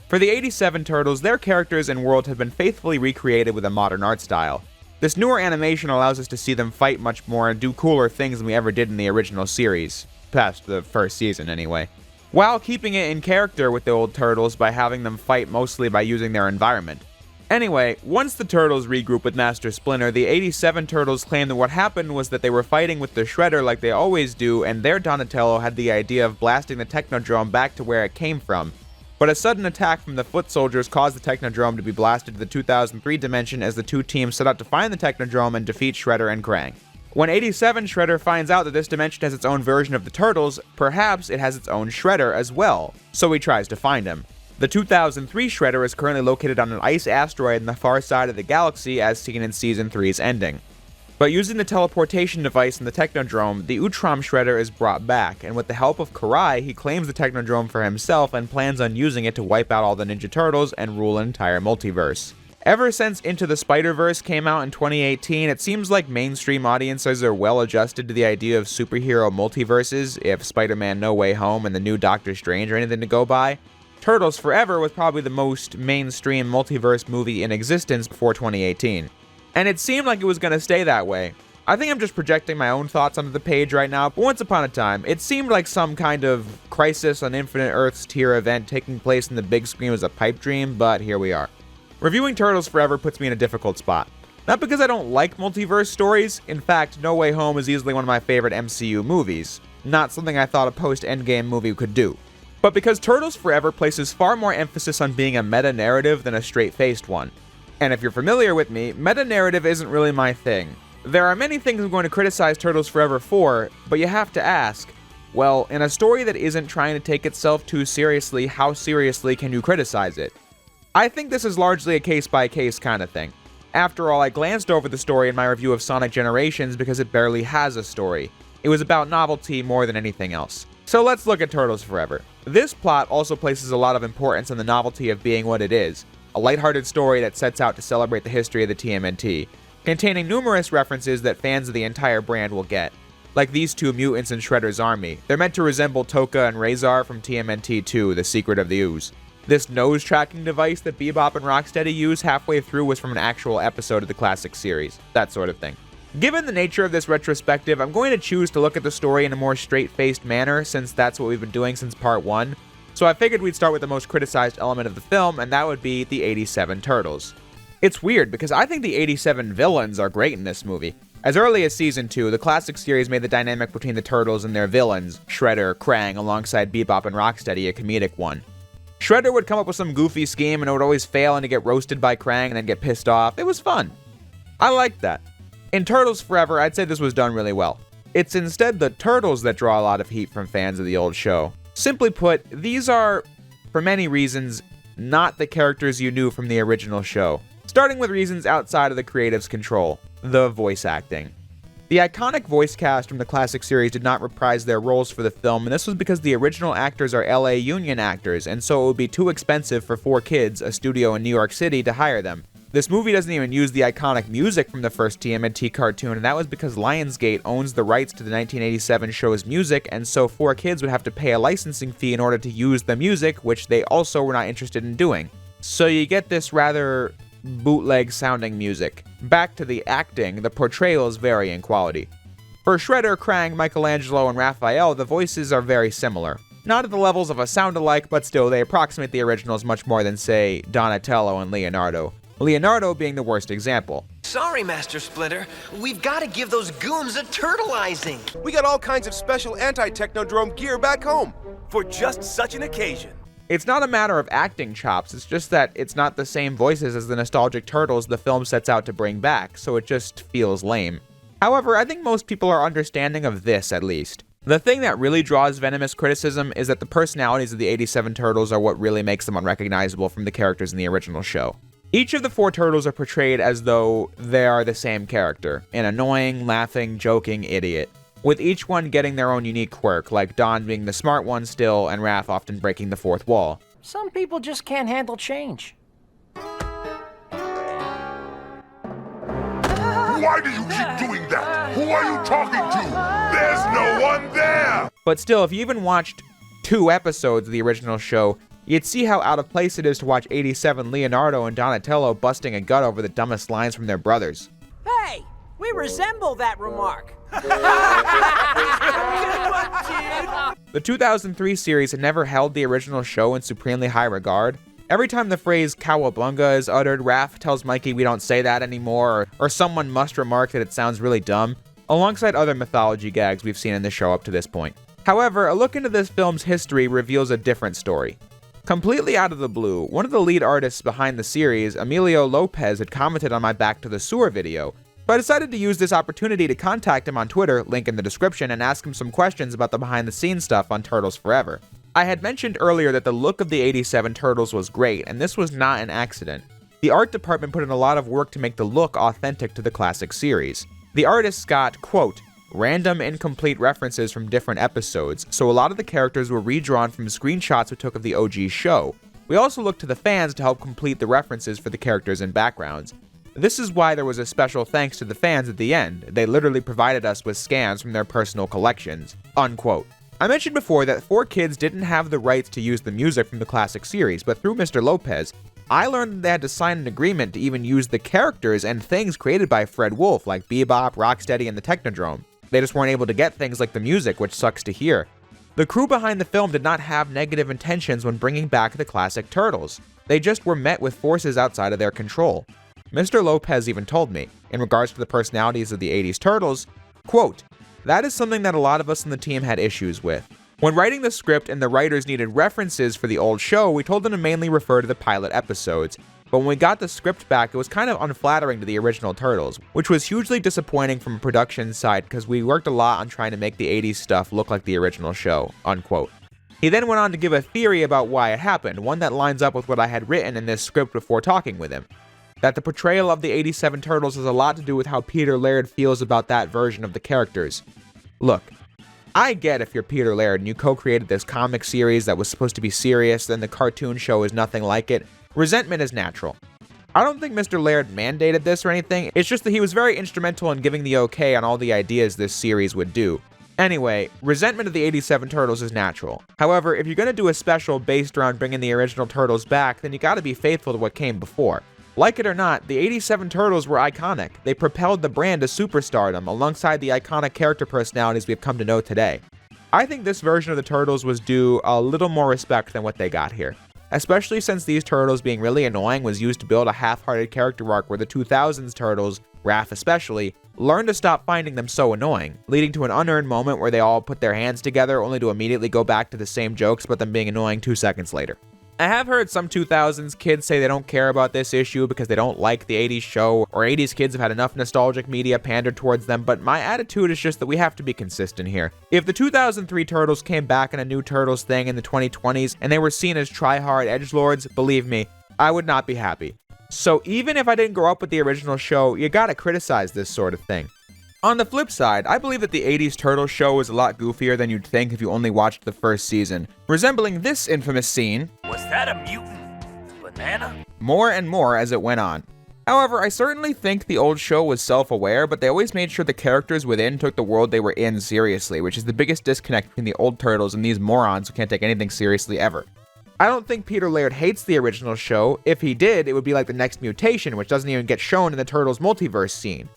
For the 87 Turtles, their characters and world have been faithfully recreated with a modern art style. This newer animation allows us to see them fight much more and do cooler things than we ever did in the original series, past the first season anyway, while keeping it in character with the old Turtles by having them fight mostly by using their environment. Anyway, once the Turtles regroup with Master Splinter, the 87 Turtles claim that what happened was that they were fighting with the Shredder like they always do, and their Donatello had the idea of blasting the Technodrome back to where it came from. But a sudden attack from the Foot Soldiers caused the Technodrome to be blasted to the 2003 dimension as the two teams set out to find the Technodrome and defeat Shredder and Krang. When 87 Shredder finds out that this dimension has its own version of the Turtles, perhaps it has its own Shredder as well, so he tries to find him. The 2003 Shredder is currently located on an ice asteroid in the far side of the galaxy as seen in Season 3's ending. But using the teleportation device in the Technodrome, the Utrom Shredder is brought back, and with the help of Karai, he claims the Technodrome for himself and plans on using it to wipe out all the Ninja Turtles and rule an entire multiverse. Ever since Into the Spider-Verse came out in 2018, it seems like mainstream audiences are well adjusted to the idea of superhero multiverses, if Spider-Man No Way Home and the new Doctor Strange are anything to go by. Turtles Forever was probably the most mainstream multiverse movie in existence before 2018. And it seemed like it was going to stay that way. I think I'm just projecting my own thoughts onto the page right now, but once upon a time, it seemed like some kind of Crisis on Infinite Earths tier event taking place in the big screen was a pipe dream, but here we are. Reviewing Turtles Forever puts me in a difficult spot. Not because I don't like multiverse stories, in fact, No Way Home is easily one of my favorite MCU movies. Not something I thought a post-Endgame movie could do. But because Turtles Forever places far more emphasis on being a meta-narrative than a straight-faced one. And if you're familiar with me, meta-narrative isn't really my thing. There are many things I'm going to criticize Turtles Forever for, but you have to ask, well, in a story that isn't trying to take itself too seriously, how seriously can you criticize it? I think this is largely a case-by-case kind of thing. After all, I glanced over the story in my review of Sonic Generations because it barely has a story. It was about novelty more than anything else. So let's look at Turtles Forever. This plot also places a lot of importance on the novelty of being what it is, a lighthearted story that sets out to celebrate the history of the TMNT, containing numerous references that fans of the entire brand will get. Like these two mutants in Shredder's army. They're meant to resemble Tokka and Razor from TMNT 2, The Secret of the Ooze. This nose-tracking device that Bebop and Rocksteady use halfway through was from an actual episode of the classic series. That sort of thing. Given the nature of this retrospective, I'm going to choose to look at the story in a more straight-faced manner, since that's what we've been doing since part 1. So I figured we'd start with the most criticized element of the film, and that would be the 87 Turtles. It's weird, because I think the 87 villains are great in this movie. As early as Season 2, the classic series made the dynamic between the Turtles and their villains, Shredder, Krang, alongside Bebop and Rocksteady, a comedic one. Shredder would come up with some goofy scheme and it would always fail and he'd get roasted by Krang and then get pissed off. It was fun. I liked that. In Turtles Forever, I'd say this was done really well. It's instead the Turtles that draw a lot of heat from fans of the old show. Simply put, these are, for many reasons, not the characters you knew from the original show. Starting with reasons outside of the creative's control. The voice acting. The iconic voice cast from the classic series did not reprise their roles for the film, and this was because the original actors are LA Union actors, and so it would be too expensive for 4Kids, a studio in New York City, to hire them. This movie doesn't even use the iconic music from the first TMNT cartoon, and that was because Lionsgate owns the rights to the 1987 show's music, and so 4Kids would have to pay a licensing fee in order to use the music, which they also were not interested in doing. So you get this rather bootleg sounding music. Back to the acting, the portrayals vary in quality. For Shredder, Krang, Michelangelo, and Raphael, the voices are very similar. Not at the levels of a sound-alike, but still they approximate the originals much more than, say, Donatello and Leonardo. Leonardo being the worst example. Sorry, Master Splinter. We've got to give those goons a turtleizing. We got all kinds of special anti-technodrome gear back home for just such an occasion. It's not a matter of acting chops, it's just that it's not the same voices as the nostalgic Turtles the film sets out to bring back, so it just feels lame. However, I think most people are understanding of this, at least. The thing that really draws venomous criticism is that the personalities of the 87 Turtles are what really makes them unrecognizable from the characters in the original show. Each of the 4 Turtles are portrayed as though they are the same character, an annoying, laughing, joking idiot, with each one getting their own unique quirk, like Don being the smart one still, and Raph often breaking the fourth wall. Some people just can't handle change. Why do you keep doing that? Who are you talking to? There's no one there! But still, if you even watched 2 episodes of the original show, you'd see how out of place it is to watch 87 Leonardo and Donatello busting a gut over the dumbest lines from their brothers. Hey, we resemble that remark. The 2003 series had never held the original show in supremely high regard. Every time the phrase cowabunga is uttered, Raph tells Mikey we don't say that anymore, or someone must remark that it sounds really dumb, alongside other mythology gags we've seen in the show up to this point. However, a look into this film's history reveals a different story. Completely out of the blue, one of the lead artists behind the series, Emilio Lopez, had commented on my Back to the Sewer video, so I decided to use this opportunity to contact him on Twitter, link in the description, and ask him some questions about the behind-the-scenes stuff on Turtles Forever. I had mentioned earlier that the look of the 87 Turtles was great, and this was not an accident. The art department put in a lot of work to make the look authentic to the classic series. The artists got, quote, random incomplete references from different episodes, so a lot of the characters were redrawn from screenshots we took of the OG show. We also looked to the fans to help complete the references for the characters and backgrounds. This is why there was a special thanks to the fans at the end. They literally provided us with scans from their personal collections. Unquote. I mentioned before that 4Kids didn't have the rights to use the music from the classic series, but through Mr. Lopez, I learned that they had to sign an agreement to even use the characters and things created by Fred Wolf, like Bebop, Rocksteady, and the Technodrome. They just weren't able to get things like the music, which sucks to hear. The crew behind the film did not have negative intentions when bringing back the classic Turtles. They just were met with forces outside of their control. Mr. Lopez even told me, in regards to the personalities of the 80s Turtles, quote, that is something that a lot of us in the team had issues with. When writing the script and the writers needed references for the old show, we told them to mainly refer to the pilot episodes. but when we got the script back, it was kind of unflattering to the original Turtles, which was hugely disappointing from a production side because we worked a lot on trying to make the 80s stuff look like the original show, unquote. He then went on to give a theory about why it happened, one that lines up with what I had written in this script before talking with him. That the portrayal of the 87 Turtles has a lot to do with how Peter Laird feels about that version of the characters. Look, I get if you're Peter Laird and you co-created this comic series that was supposed to be serious, then the cartoon show is nothing like it. Resentment is natural. I don't think Mr. Laird mandated this or anything, it's just that he was very instrumental in giving the okay on all the ideas this series would do. Anyway, resentment of the 87 Turtles is natural. However, if you're going to do a special based around bringing the original Turtles back, then you gotta be faithful to what came before. Like it or not, the 87 Turtles were iconic. They propelled the brand to superstardom alongside the iconic character personalities we've come to know today. I think this version of the Turtles was due a little more respect than what they got here. Especially since these Turtles being really annoying was used to build a half-hearted character arc where the 2000s Turtles, Raph especially, learned to stop finding them so annoying, leading to an unearned moment where they all put their hands together only to immediately go back to the same jokes about them being annoying 2 seconds later. I have heard some 2000s kids say they don't care about this issue because they don't like the 80s show, or 80s kids have had enough nostalgic media pandered towards them, but my attitude is just that we have to be consistent here. If the 2003 Turtles came back in a new Turtles thing in the 2020s and they were seen as try-hard edgelords, believe me, I would not be happy. So even if I didn't grow up with the original show, you gotta criticize this sort of thing. On the flip side, I believe that the 80s Turtles show is a lot goofier than you'd think if you only watched the first season, resembling this infamous scene, Was that a mutant banana? more and more as it went on. However, I certainly think the old show was self-aware, but they always made sure the characters within took the world they were in seriously, which is the biggest disconnect between the old Turtles and these morons who can't take anything seriously ever. I don't think Peter Laird hates the original show. If he did, it would be like the Next Mutation, which doesn't even get shown in the Turtles multiverse scene.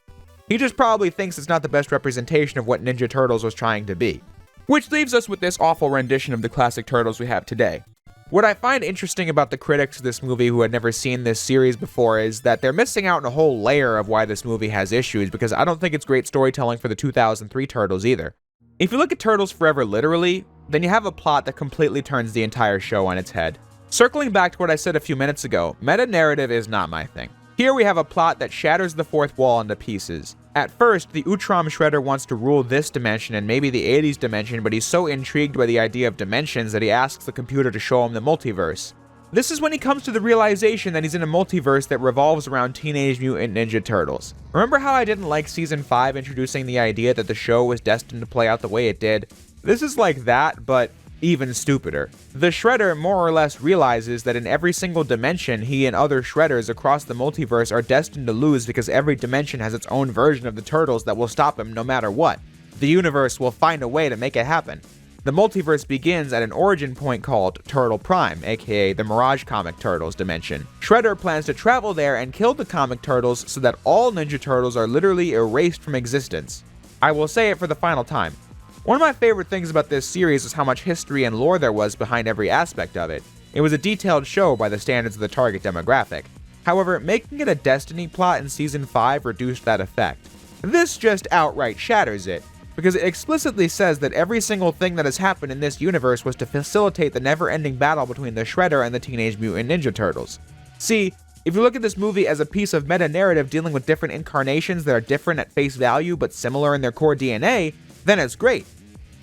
He just probably thinks it's not the best representation of what Ninja Turtles was trying to be. Which leaves us with this awful rendition of the classic Turtles we have today. What I find interesting about the critics of this movie who had never seen this series before is that they're missing out on a whole layer of why this movie has issues, because I don't think it's great storytelling for the 2003 Turtles either. If you look at Turtles Forever literally, then you have a plot that completely turns the entire show on its head. Circling back to what I said a few minutes ago, meta-narrative is not my thing. Here we have a plot that shatters the fourth wall into pieces. At first, the Utrom Shredder wants to rule this dimension and maybe the 80s dimension, but he's so intrigued by the idea of dimensions that he asks the computer to show him the multiverse. This is when he comes to the realization that he's in a multiverse that revolves around Teenage Mutant Ninja Turtles. Remember how I didn't like Season 5 introducing the idea that the show was destined to play out the way it did? This is like that, but even stupider. The Shredder more or less realizes that in every single dimension, he and other Shredders across the multiverse are destined to lose because every dimension has its own version of the Turtles that will stop him no matter what. The universe will find a way to make it happen. The multiverse begins at an origin point called Turtle Prime, aka the Mirage Comic Turtles dimension. Shredder plans to travel there and kill the comic turtles so that all Ninja Turtles are literally erased from existence. I will say it for the final time. One of my favorite things about this series was how much history and lore there was behind every aspect of it. It was a detailed show by the standards of the target demographic. However, making it a Destiny plot in Season 5 reduced that effect. This just outright shatters it, because it explicitly says that every single thing that has happened in this universe was to facilitate the never-ending battle between the Shredder and the Teenage Mutant Ninja Turtles. See, if you look at this movie as a piece of meta-narrative dealing with different incarnations that are different at face value but similar in their core DNA, then it's great.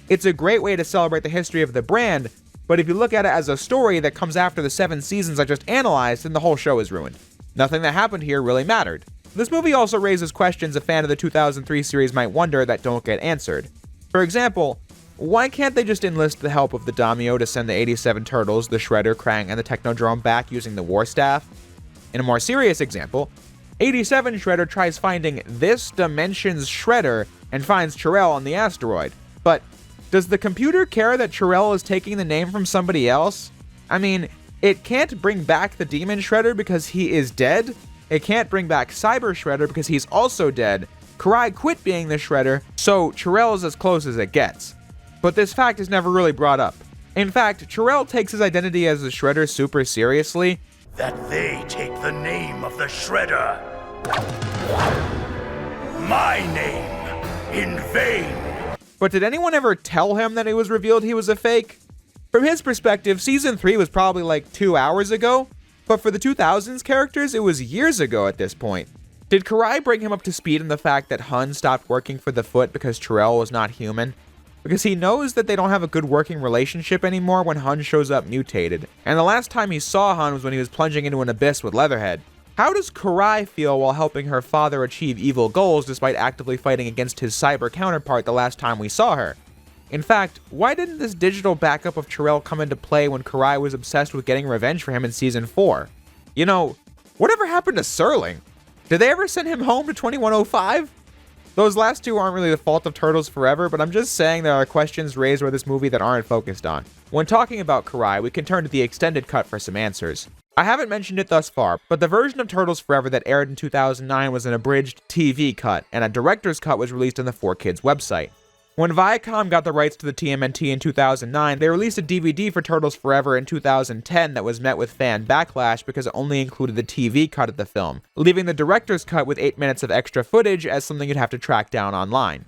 It's a great way to celebrate the history of the brand, but if you look at it as a story that comes after the 7 seasons I just analyzed, then the whole show is ruined. Nothing that happened here really mattered. This movie also raises questions a fan of the 2003 series might wonder that don't get answered. For example, why can't they just enlist the help of the Daimyo to send the 87 Turtles, the Shredder, Krang, and the Technodrome back using the War Staff? In a more serious example, 87 Shredder tries finding this dimension's Shredder and finds Chirel on the asteroid. But does the computer care that Chirel is taking the name from somebody else? I mean, it can't bring back the Demon Shredder because he is dead. It can't bring back Cyber Shredder because he's also dead. Karai quit being the Shredder, so Chirel is as close as it gets. But this fact is never really brought up. In fact, Chirel takes his identity as the Shredder super seriously. That they take the name of the Shredder. My name in vain. But did anyone ever tell him that it was revealed he was a fake? From his perspective, Season 3 was probably like 2 hours ago, But for the 2000s characters, it was years ago at this point. Did Karai bring him up to speed in the fact that Hun stopped working for the Foot because Terrell was not human? Because he knows that they don't have a good working relationship anymore when Hun shows up mutated, and the last time he saw Hun was when he was plunging into an abyss with Leatherhead. How does Karai feel while helping her father achieve evil goals despite actively fighting against his cyber counterpart the last time we saw her? In fact, why didn't this digital backup of Terrell come into play when Karai was obsessed with getting revenge for him in Season 4? You know, whatever happened to Serling? Did they ever send him home to 2105? Those last two aren't really the fault of Turtles Forever, but I'm just saying there are questions raised by this movie that aren't focused on. When talking about Karai, we can turn to the extended cut for some answers. I haven't mentioned it thus far, but the version of Turtles Forever that aired in 2009 was an abridged TV cut, and a director's cut was released on the 4Kids website. When Viacom got the rights to the TMNT in 2009, they released a DVD for Turtles Forever in 2010 that was met with fan backlash because it only included the TV cut of the film, leaving the director's cut with 8 minutes of extra footage as something you'd have to track down online.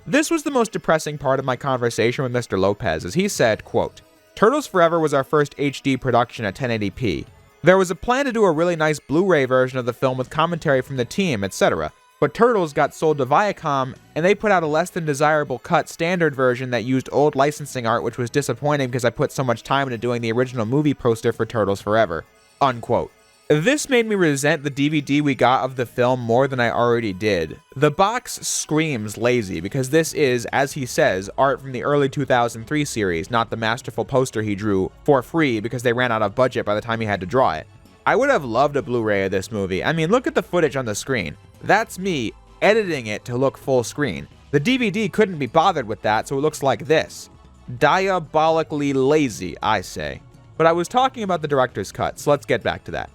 This was the most depressing part of my conversation with Mr. Lopez, as he said, quote, "Turtles Forever was our first HD production at 1080p. There was a plan to do a really nice Blu-ray version of the film with commentary from the team, etc., but Turtles got sold to Viacom, and they put out a less than desirable cut standard version that used old licensing art, which was disappointing because I put so much time into doing the original movie poster for Turtles Forever." Unquote. This made me resent the DVD we got of the film more than I already did. The box screams lazy because this is, as he says, art from the early 2003 series, not the masterful poster he drew for free because they ran out of budget by the time he had to draw it. I would have loved a Blu-ray of this movie. I mean, look at the footage on the screen. That's me editing it to look full screen. The DVD couldn't be bothered with that, so it looks like this. Diabolically lazy, I say. But I was talking about the director's cut, so let's get back to that.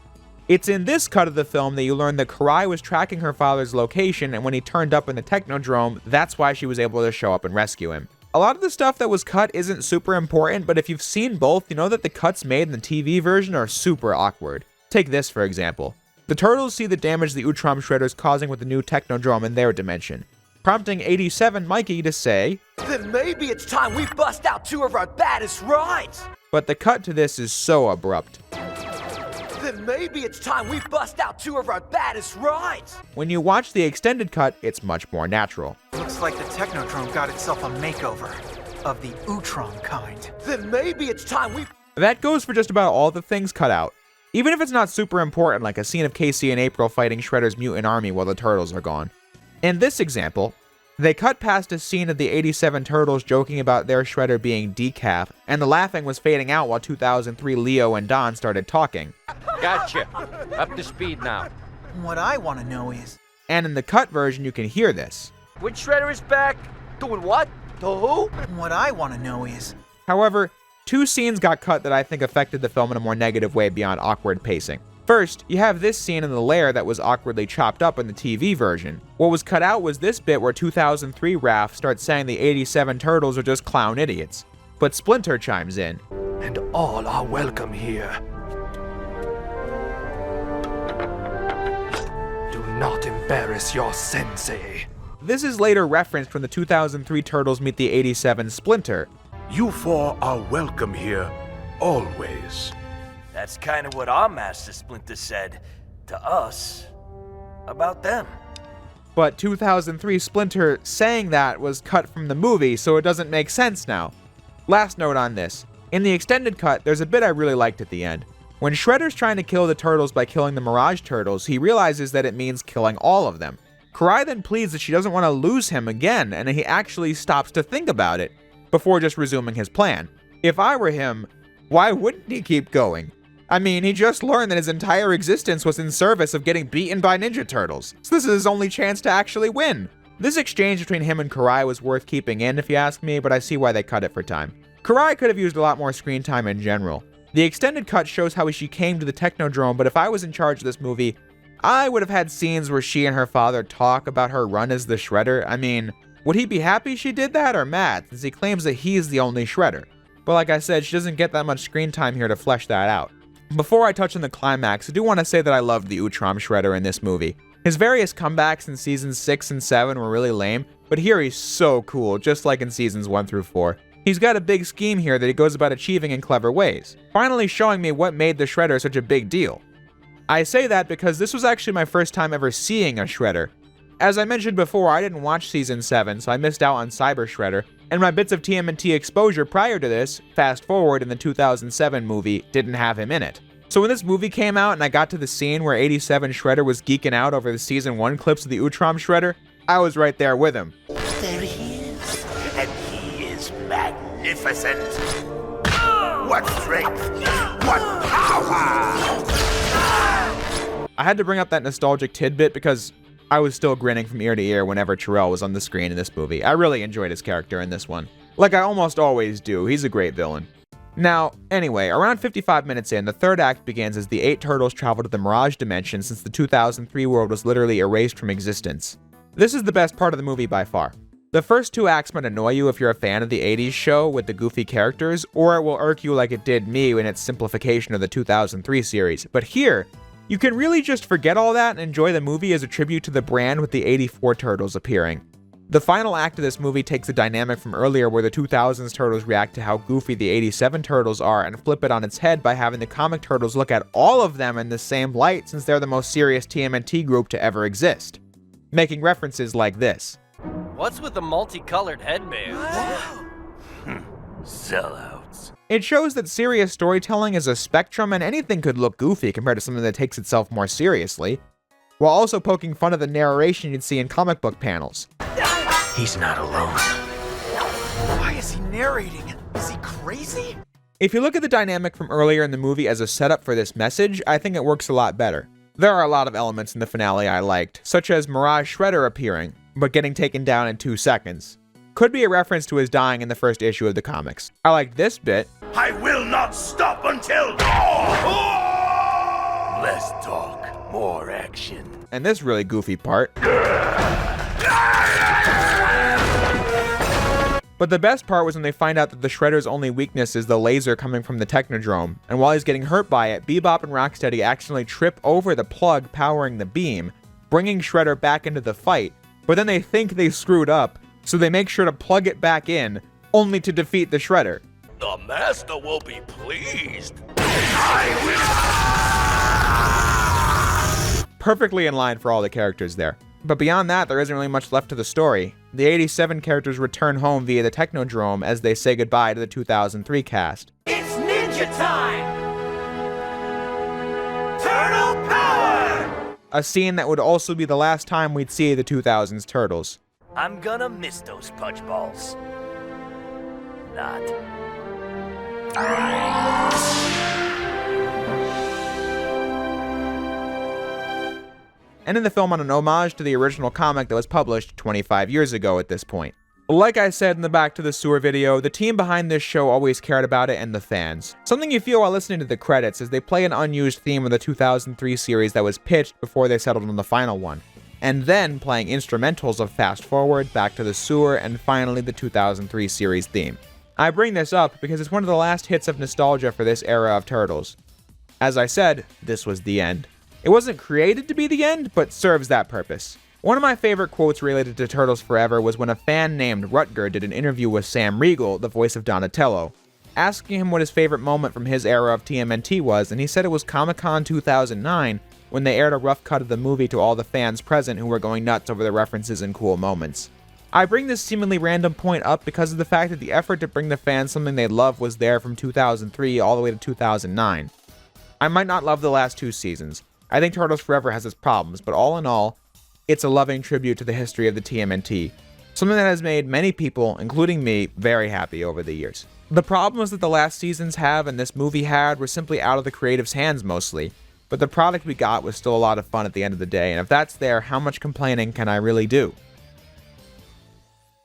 It's in this cut of the film that you learn that Karai was tracking her father's location, and when he turned up in the Technodrome, that's why she was able to show up and rescue him. A lot of the stuff that was cut isn't super important, but if you've seen both, you know that the cuts made in the TV version are super awkward. Take this, for example. The Turtles see the damage the Utrom Shredder's causing with the new Technodrome in their dimension, prompting 87 Mikey to say, "Then maybe it's time we bust out two of our baddest rides!" But the cut to this is so abrupt. "Then maybe it's time we bust out two of our baddest rides!" When you watch the extended cut, it's much more natural. Looks like the Technodrome got itself a makeover. Of the Utrom kind. "Then maybe it's time we..." That goes for just about all the things cut out. Even if it's not super important, like a scene of Casey and April fighting Shredder's mutant army while the Turtles are gone. In this example, they cut past a scene of the 87 Turtles joking about their Shredder being decaf, and the laughing was fading out while 2003 Leo and Don started talking. Gotcha. Up to speed now. What I want to know is... And in the cut version, you can hear this. Which Shredder is back? Doing what? To who? What I want to know is... However, two scenes got cut that I think affected the film in a more negative way beyond awkward pacing. First, you have this scene in the lair that was awkwardly chopped up in the TV version. What was cut out was this bit where 2003 Raph starts saying the 87 Turtles are just clown idiots. But Splinter chimes in. "And all are welcome here. Do not embarrass your sensei." This is later referenced when the 2003 Turtles meet the 87 Splinter. "You four are welcome here, always." That's kind of what our Master Splinter said to us about them. But 2003 Splinter saying that was cut from the movie, so it doesn't make sense now. Last note on this. In the extended cut, there's a bit I really liked at the end. When Shredder's trying to kill the Turtles by killing the Mirage Turtles, he realizes that it means killing all of them. Karai then pleads that she doesn't want to lose him again, and he actually stops to think about it, before just resuming his plan. If I were him, why wouldn't he keep going? I mean, he just learned that his entire existence was in service of getting beaten by Ninja Turtles, so this is his only chance to actually win. This exchange between him and Karai was worth keeping in if you ask me, but I see why they cut it for time. Karai could have used a lot more screen time in general. The extended cut shows how she came to the Technodrome, but if I was in charge of this movie, I would have had scenes where she and her father talk about her run as the Shredder. I mean, would he be happy she did that or mad, since he claims that he's the only Shredder? But like I said, she doesn't get that much screen time here to flesh that out. Before I touch on the climax, I do want to say that I loved the Utrom Shredder in this movie. His various comebacks in seasons 6 and 7 were really lame, but here he's so cool, just like in seasons 1 through 4. He's got a big scheme here that he goes about achieving in clever ways, finally showing me what made the Shredder such a big deal. I say that because this was actually my first time ever seeing a Shredder. As I mentioned before, I didn't watch Season 7, so I missed out on Cyber Shredder, and my bits of TMNT exposure prior to this, fast forward in the 2007 movie, didn't have him in it. So when this movie came out and I got to the scene where 87 Shredder was geeking out over the Season 1 clips of the Utrom Shredder, I was right there with him. There he is, and he is magnificent. What strength! What power! I had to bring up that nostalgic tidbit because I was still grinning from ear to ear whenever Terrell was on the screen in this movie. I really enjoyed his character in this one. Like I almost always do, he's a great villain. Now, anyway, around 55 minutes in, the third act begins as the 8 turtles travel to the Mirage Dimension since the 2003 world was literally erased from existence. This is the best part of the movie by far. The first 2 acts might annoy you if you're a fan of the 80s show with the goofy characters, or it will irk you like it did me in its simplification of the 2003 series, but here, you can really just forget all that and enjoy the movie as a tribute to the brand with the 84 turtles appearing. The final act of this movie takes the dynamic from earlier where the 2000s turtles react to how goofy the 87 turtles are and flip it on its head by having the comic turtles look at all of them in the same light since they're the most serious TMNT group to ever exist, making references like this. What's with the multicolored headbands? Sellouts. It shows that serious storytelling is a spectrum and anything could look goofy compared to something that takes itself more seriously, while also poking fun of the narration you'd see in comic book panels. He's not alone. Why is he narrating? Is he crazy? If you look at the dynamic from earlier in the movie as a setup for this message, I think it works a lot better. There are a lot of elements in the finale I liked, such as Mirage Shredder appearing, but getting taken down in 2 seconds. Could be a reference to his dying in the first issue of the comics. I like this bit. I will not stop until... Less talk, more action. And this really goofy part. But the best part was when they find out that the Shredder's only weakness is the laser coming from the Technodrome, and while he's getting hurt by it, Bebop and Rocksteady accidentally trip over the plug powering the beam, bringing Shredder back into the fight, but then they think they screwed up, so they make sure to plug it back in, only to defeat the Shredder. The master will be pleased. Perfectly in line for all the characters there. But beyond that, there isn't really much left to the story. The 87 characters return home via the Technodrome as they say goodbye to the 2003 cast. It's ninja time! Turtle power! A scene that would also be the last time we'd see the 2000s Turtles. I'm gonna miss those punch balls. Not. And in the film on an homage to the original comic that was published 25 years ago at this point. Like I said in the Back to the Sewer video, the team behind this show always cared about it and the fans. Something you feel while listening to the credits is they play an unused theme of the 2003 series that was pitched before they settled on the final one, and then playing instrumentals of Fast Forward, Back to the Sewer, and finally the 2003 series theme. I bring this up because it's one of the last hits of nostalgia for this era of Turtles. As I said, this was the end. It wasn't created to be the end, but serves that purpose. One of my favorite quotes related to Turtles Forever was when a fan named Rutger did an interview with Sam Riegel, the voice of Donatello, asking him what his favorite moment from his era of TMNT was, and he said it was Comic-Con 2009 when they aired a rough cut of the movie to all the fans present who were going nuts over the references and cool moments. I bring this seemingly random point up because of the fact that the effort to bring the fans something they love was there from 2003 all the way to 2009. I might not love the last 2 seasons. I think Turtles Forever has its problems, but all in all, it's a loving tribute to the history of the TMNT. Something that has made many people, including me, very happy over the years. The problems that the last seasons have and this movie had were simply out of the creative's hands mostly, but the product we got was still a lot of fun at the end of the day, and if that's there, how much complaining can I really do?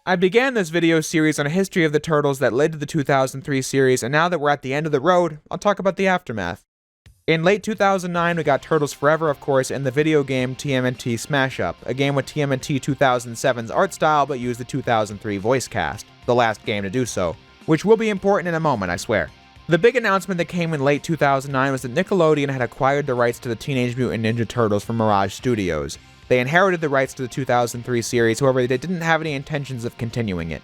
I began this video series on a history of the Turtles that led to the 2003 series, and now that we're at the end of the road, I'll talk about the aftermath. In late 2009, we got Turtles Forever, of course, and the video game TMNT Smash Up, a game with TMNT 2007's art style but used the 2003 voice cast, the last game to do so, which will be important in a moment, I swear. The big announcement that came in late 2009 was that Nickelodeon had acquired the rights to the Teenage Mutant Ninja Turtles from Mirage Studios. They inherited the rights to the 2003 series, however they didn't have any intentions of continuing it.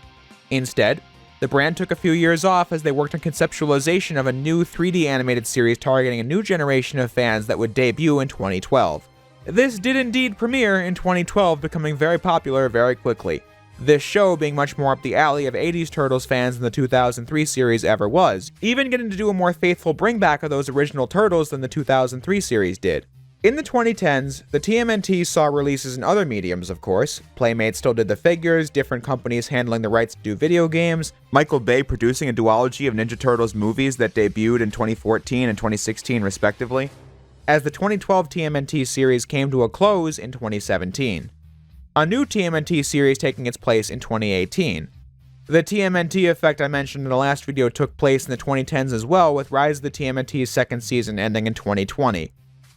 Instead, The brand took a few years off as they worked on conceptualization of a new 3D animated series targeting a new generation of fans that would debut in 2012. This did indeed premiere in 2012, becoming very popular very quickly. This show being much more up the alley of 80s Turtles fans than the 2003 series ever was, even getting to do a more faithful bringback of those original Turtles than the 2003 series did. In the 2010s, the TMNT saw releases in other mediums, of course. Playmates still did the figures, different companies handling the rights to do video games, Michael Bay producing a duology of Ninja Turtles movies that debuted in 2014 and 2016 respectively, as the 2012 TMNT series came to a close in 2017. A new TMNT series taking its place in 2018. The TMNT effect I mentioned in the last video took place in the 2010s as well, with Rise of the TMNT's second season ending in 2020.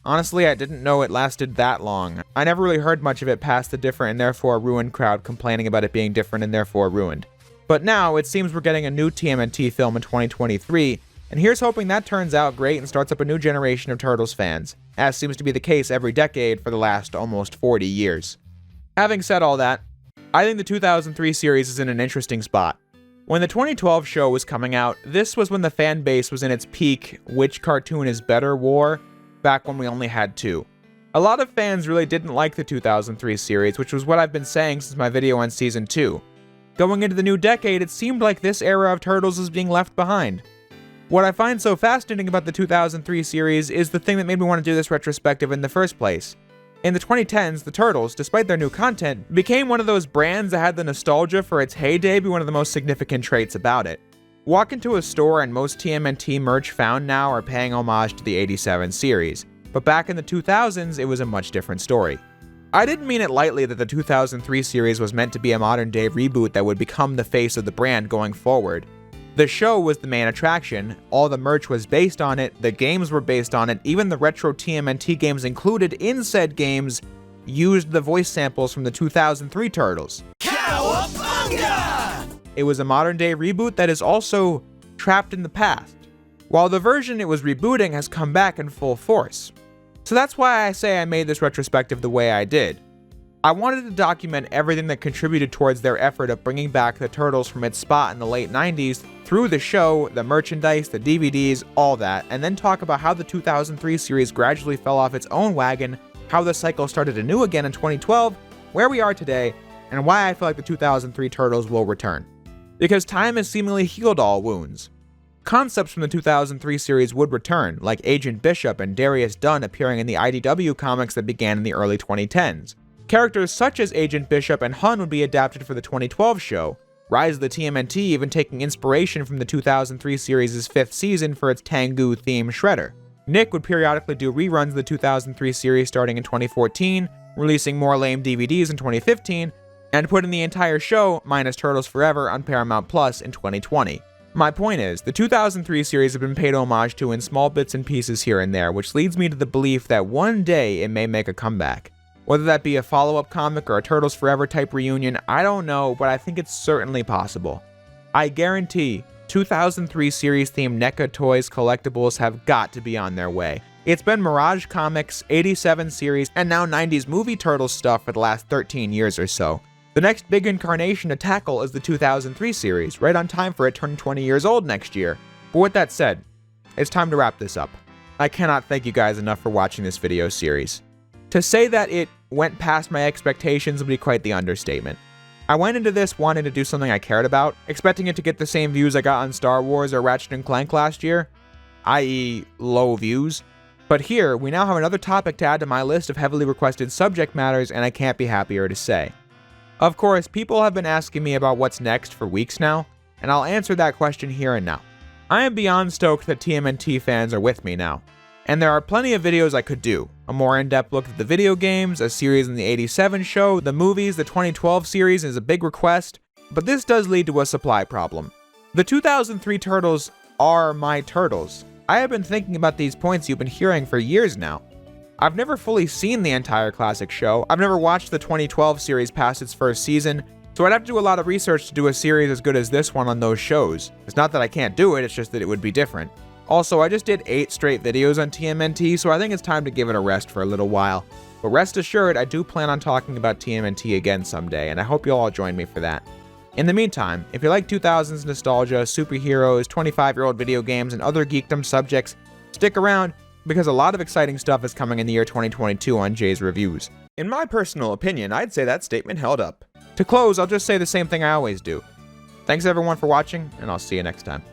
Honestly, I didn't know it lasted that long. I never really heard much of it past the different and therefore ruined crowd complaining about it being different and therefore ruined. But now, it seems we're getting a new TMNT film in 2023, and here's hoping that turns out great and starts up a new generation of Turtles fans, as seems to be the case every decade for the last almost 40 years. Having said all that, I think the 2003 series is in an interesting spot. When the 2012 show was coming out, this was when the fan base was in its peak which cartoon is better war, back when we only had two. A lot of fans really didn't like the 2003 series, which was what I've been saying since my video on Season 2. Going into the new decade, it seemed like this era of Turtles was being left behind. What I find so fascinating about the 2003 series is the thing that made me want to do this retrospective in the first place. In the 2010s, the Turtles, despite their new content, became one of those brands that had the nostalgia for its heyday be one of the most significant traits about it. Walk into a store and most TMNT merch found now are paying homage to the 87 series, but back in the 2000s it was a much different story. I didn't mean it lightly that the 2003 series was meant to be a modern day reboot that would become the face of the brand going forward. The show was the main attraction, all the merch was based on it, the games were based on it, even the retro TMNT games included in said games used the voice samples from the 2003 Turtles. Cowabunga! It was a modern day reboot that is also trapped in the past, while the version it was rebooting has come back in full force. So that's why I say I made this retrospective the way I did. I wanted to document everything that contributed towards their effort of bringing back the Turtles from its spot in the late 90s through the show, the merchandise, the DVDs, all that, and then talk about how the 2003 series gradually fell off its own wagon, how the cycle started anew again in 2012, where we are today, and why I feel like the 2003 Turtles will return. Because time has seemingly healed all wounds. Concepts from the 2003 series would return, like Agent Bishop and Darius Dunn appearing in the IDW comics that began in the early 2010s. Characters such as Agent Bishop and Hun would be adapted for the 2012 show, Rise of the TMNT even taking inspiration from the 2003 series' 5th season for its Tengu theme Shredder. Nick would periodically do reruns of the 2003 series starting in 2014, releasing more lame DVDs in 2015, and putting the entire show, minus Turtles Forever, on Paramount Plus in 2020. My point is, the 2003 series have been paid homage to in small bits and pieces here and there, which leads me to the belief that one day it may make a comeback. Whether that be a follow-up comic or a Turtles Forever type reunion, I don't know, but I think it's certainly possible. I guarantee 2003 series themed NECA toys collectibles have got to be on their way. It's been Mirage Comics, 87 series, and now 90s movie Turtles stuff for the last 13 years or so. The next big incarnation to tackle is the 2003 series, right on time for it turning 20 years old next year. But with that said, it's time to wrap this up. I cannot thank you guys enough for watching this video series. To say that it went past my expectations would be quite the understatement. I went into this wanting to do something I cared about, expecting it to get the same views I got on Star Wars or Ratchet & Clank last year, i.e. low views. But here, we now have another topic to add to my list of heavily requested subject matters, and I can't be happier to say. Of course, people have been asking me about what's next for weeks now, and I'll answer that question here and now. I am beyond stoked that TMNT fans are with me now, and there are plenty of videos I could do. A more in-depth look at the video games, a series in the 87 show, the movies, the 2012 series is a big request, but this does lead to a supply problem. The 2003 Turtles are my Turtles. I have been thinking about these points you've been hearing for years now. I've never fully seen the entire classic show, I've never watched the 2012 series past its first season, so I'd have to do a lot of research to do a series as good as this one on those shows. It's not that I can't do it, it's just that it would be different. Also, I just did 8 straight videos on TMNT, so I think it's time to give it a rest for a little while. But rest assured, I do plan on talking about TMNT again someday, and I hope you'll all join me for that. In the meantime, if you like 2000s nostalgia, superheroes, 25-year-old video games, and other geekdom subjects, stick around because a lot of exciting stuff is coming in the year 2022 on Jay's Reviews. In my personal opinion, I'd say that statement held up. To close, I'll just say the same thing I always do. Thanks everyone for watching, and I'll see you next time.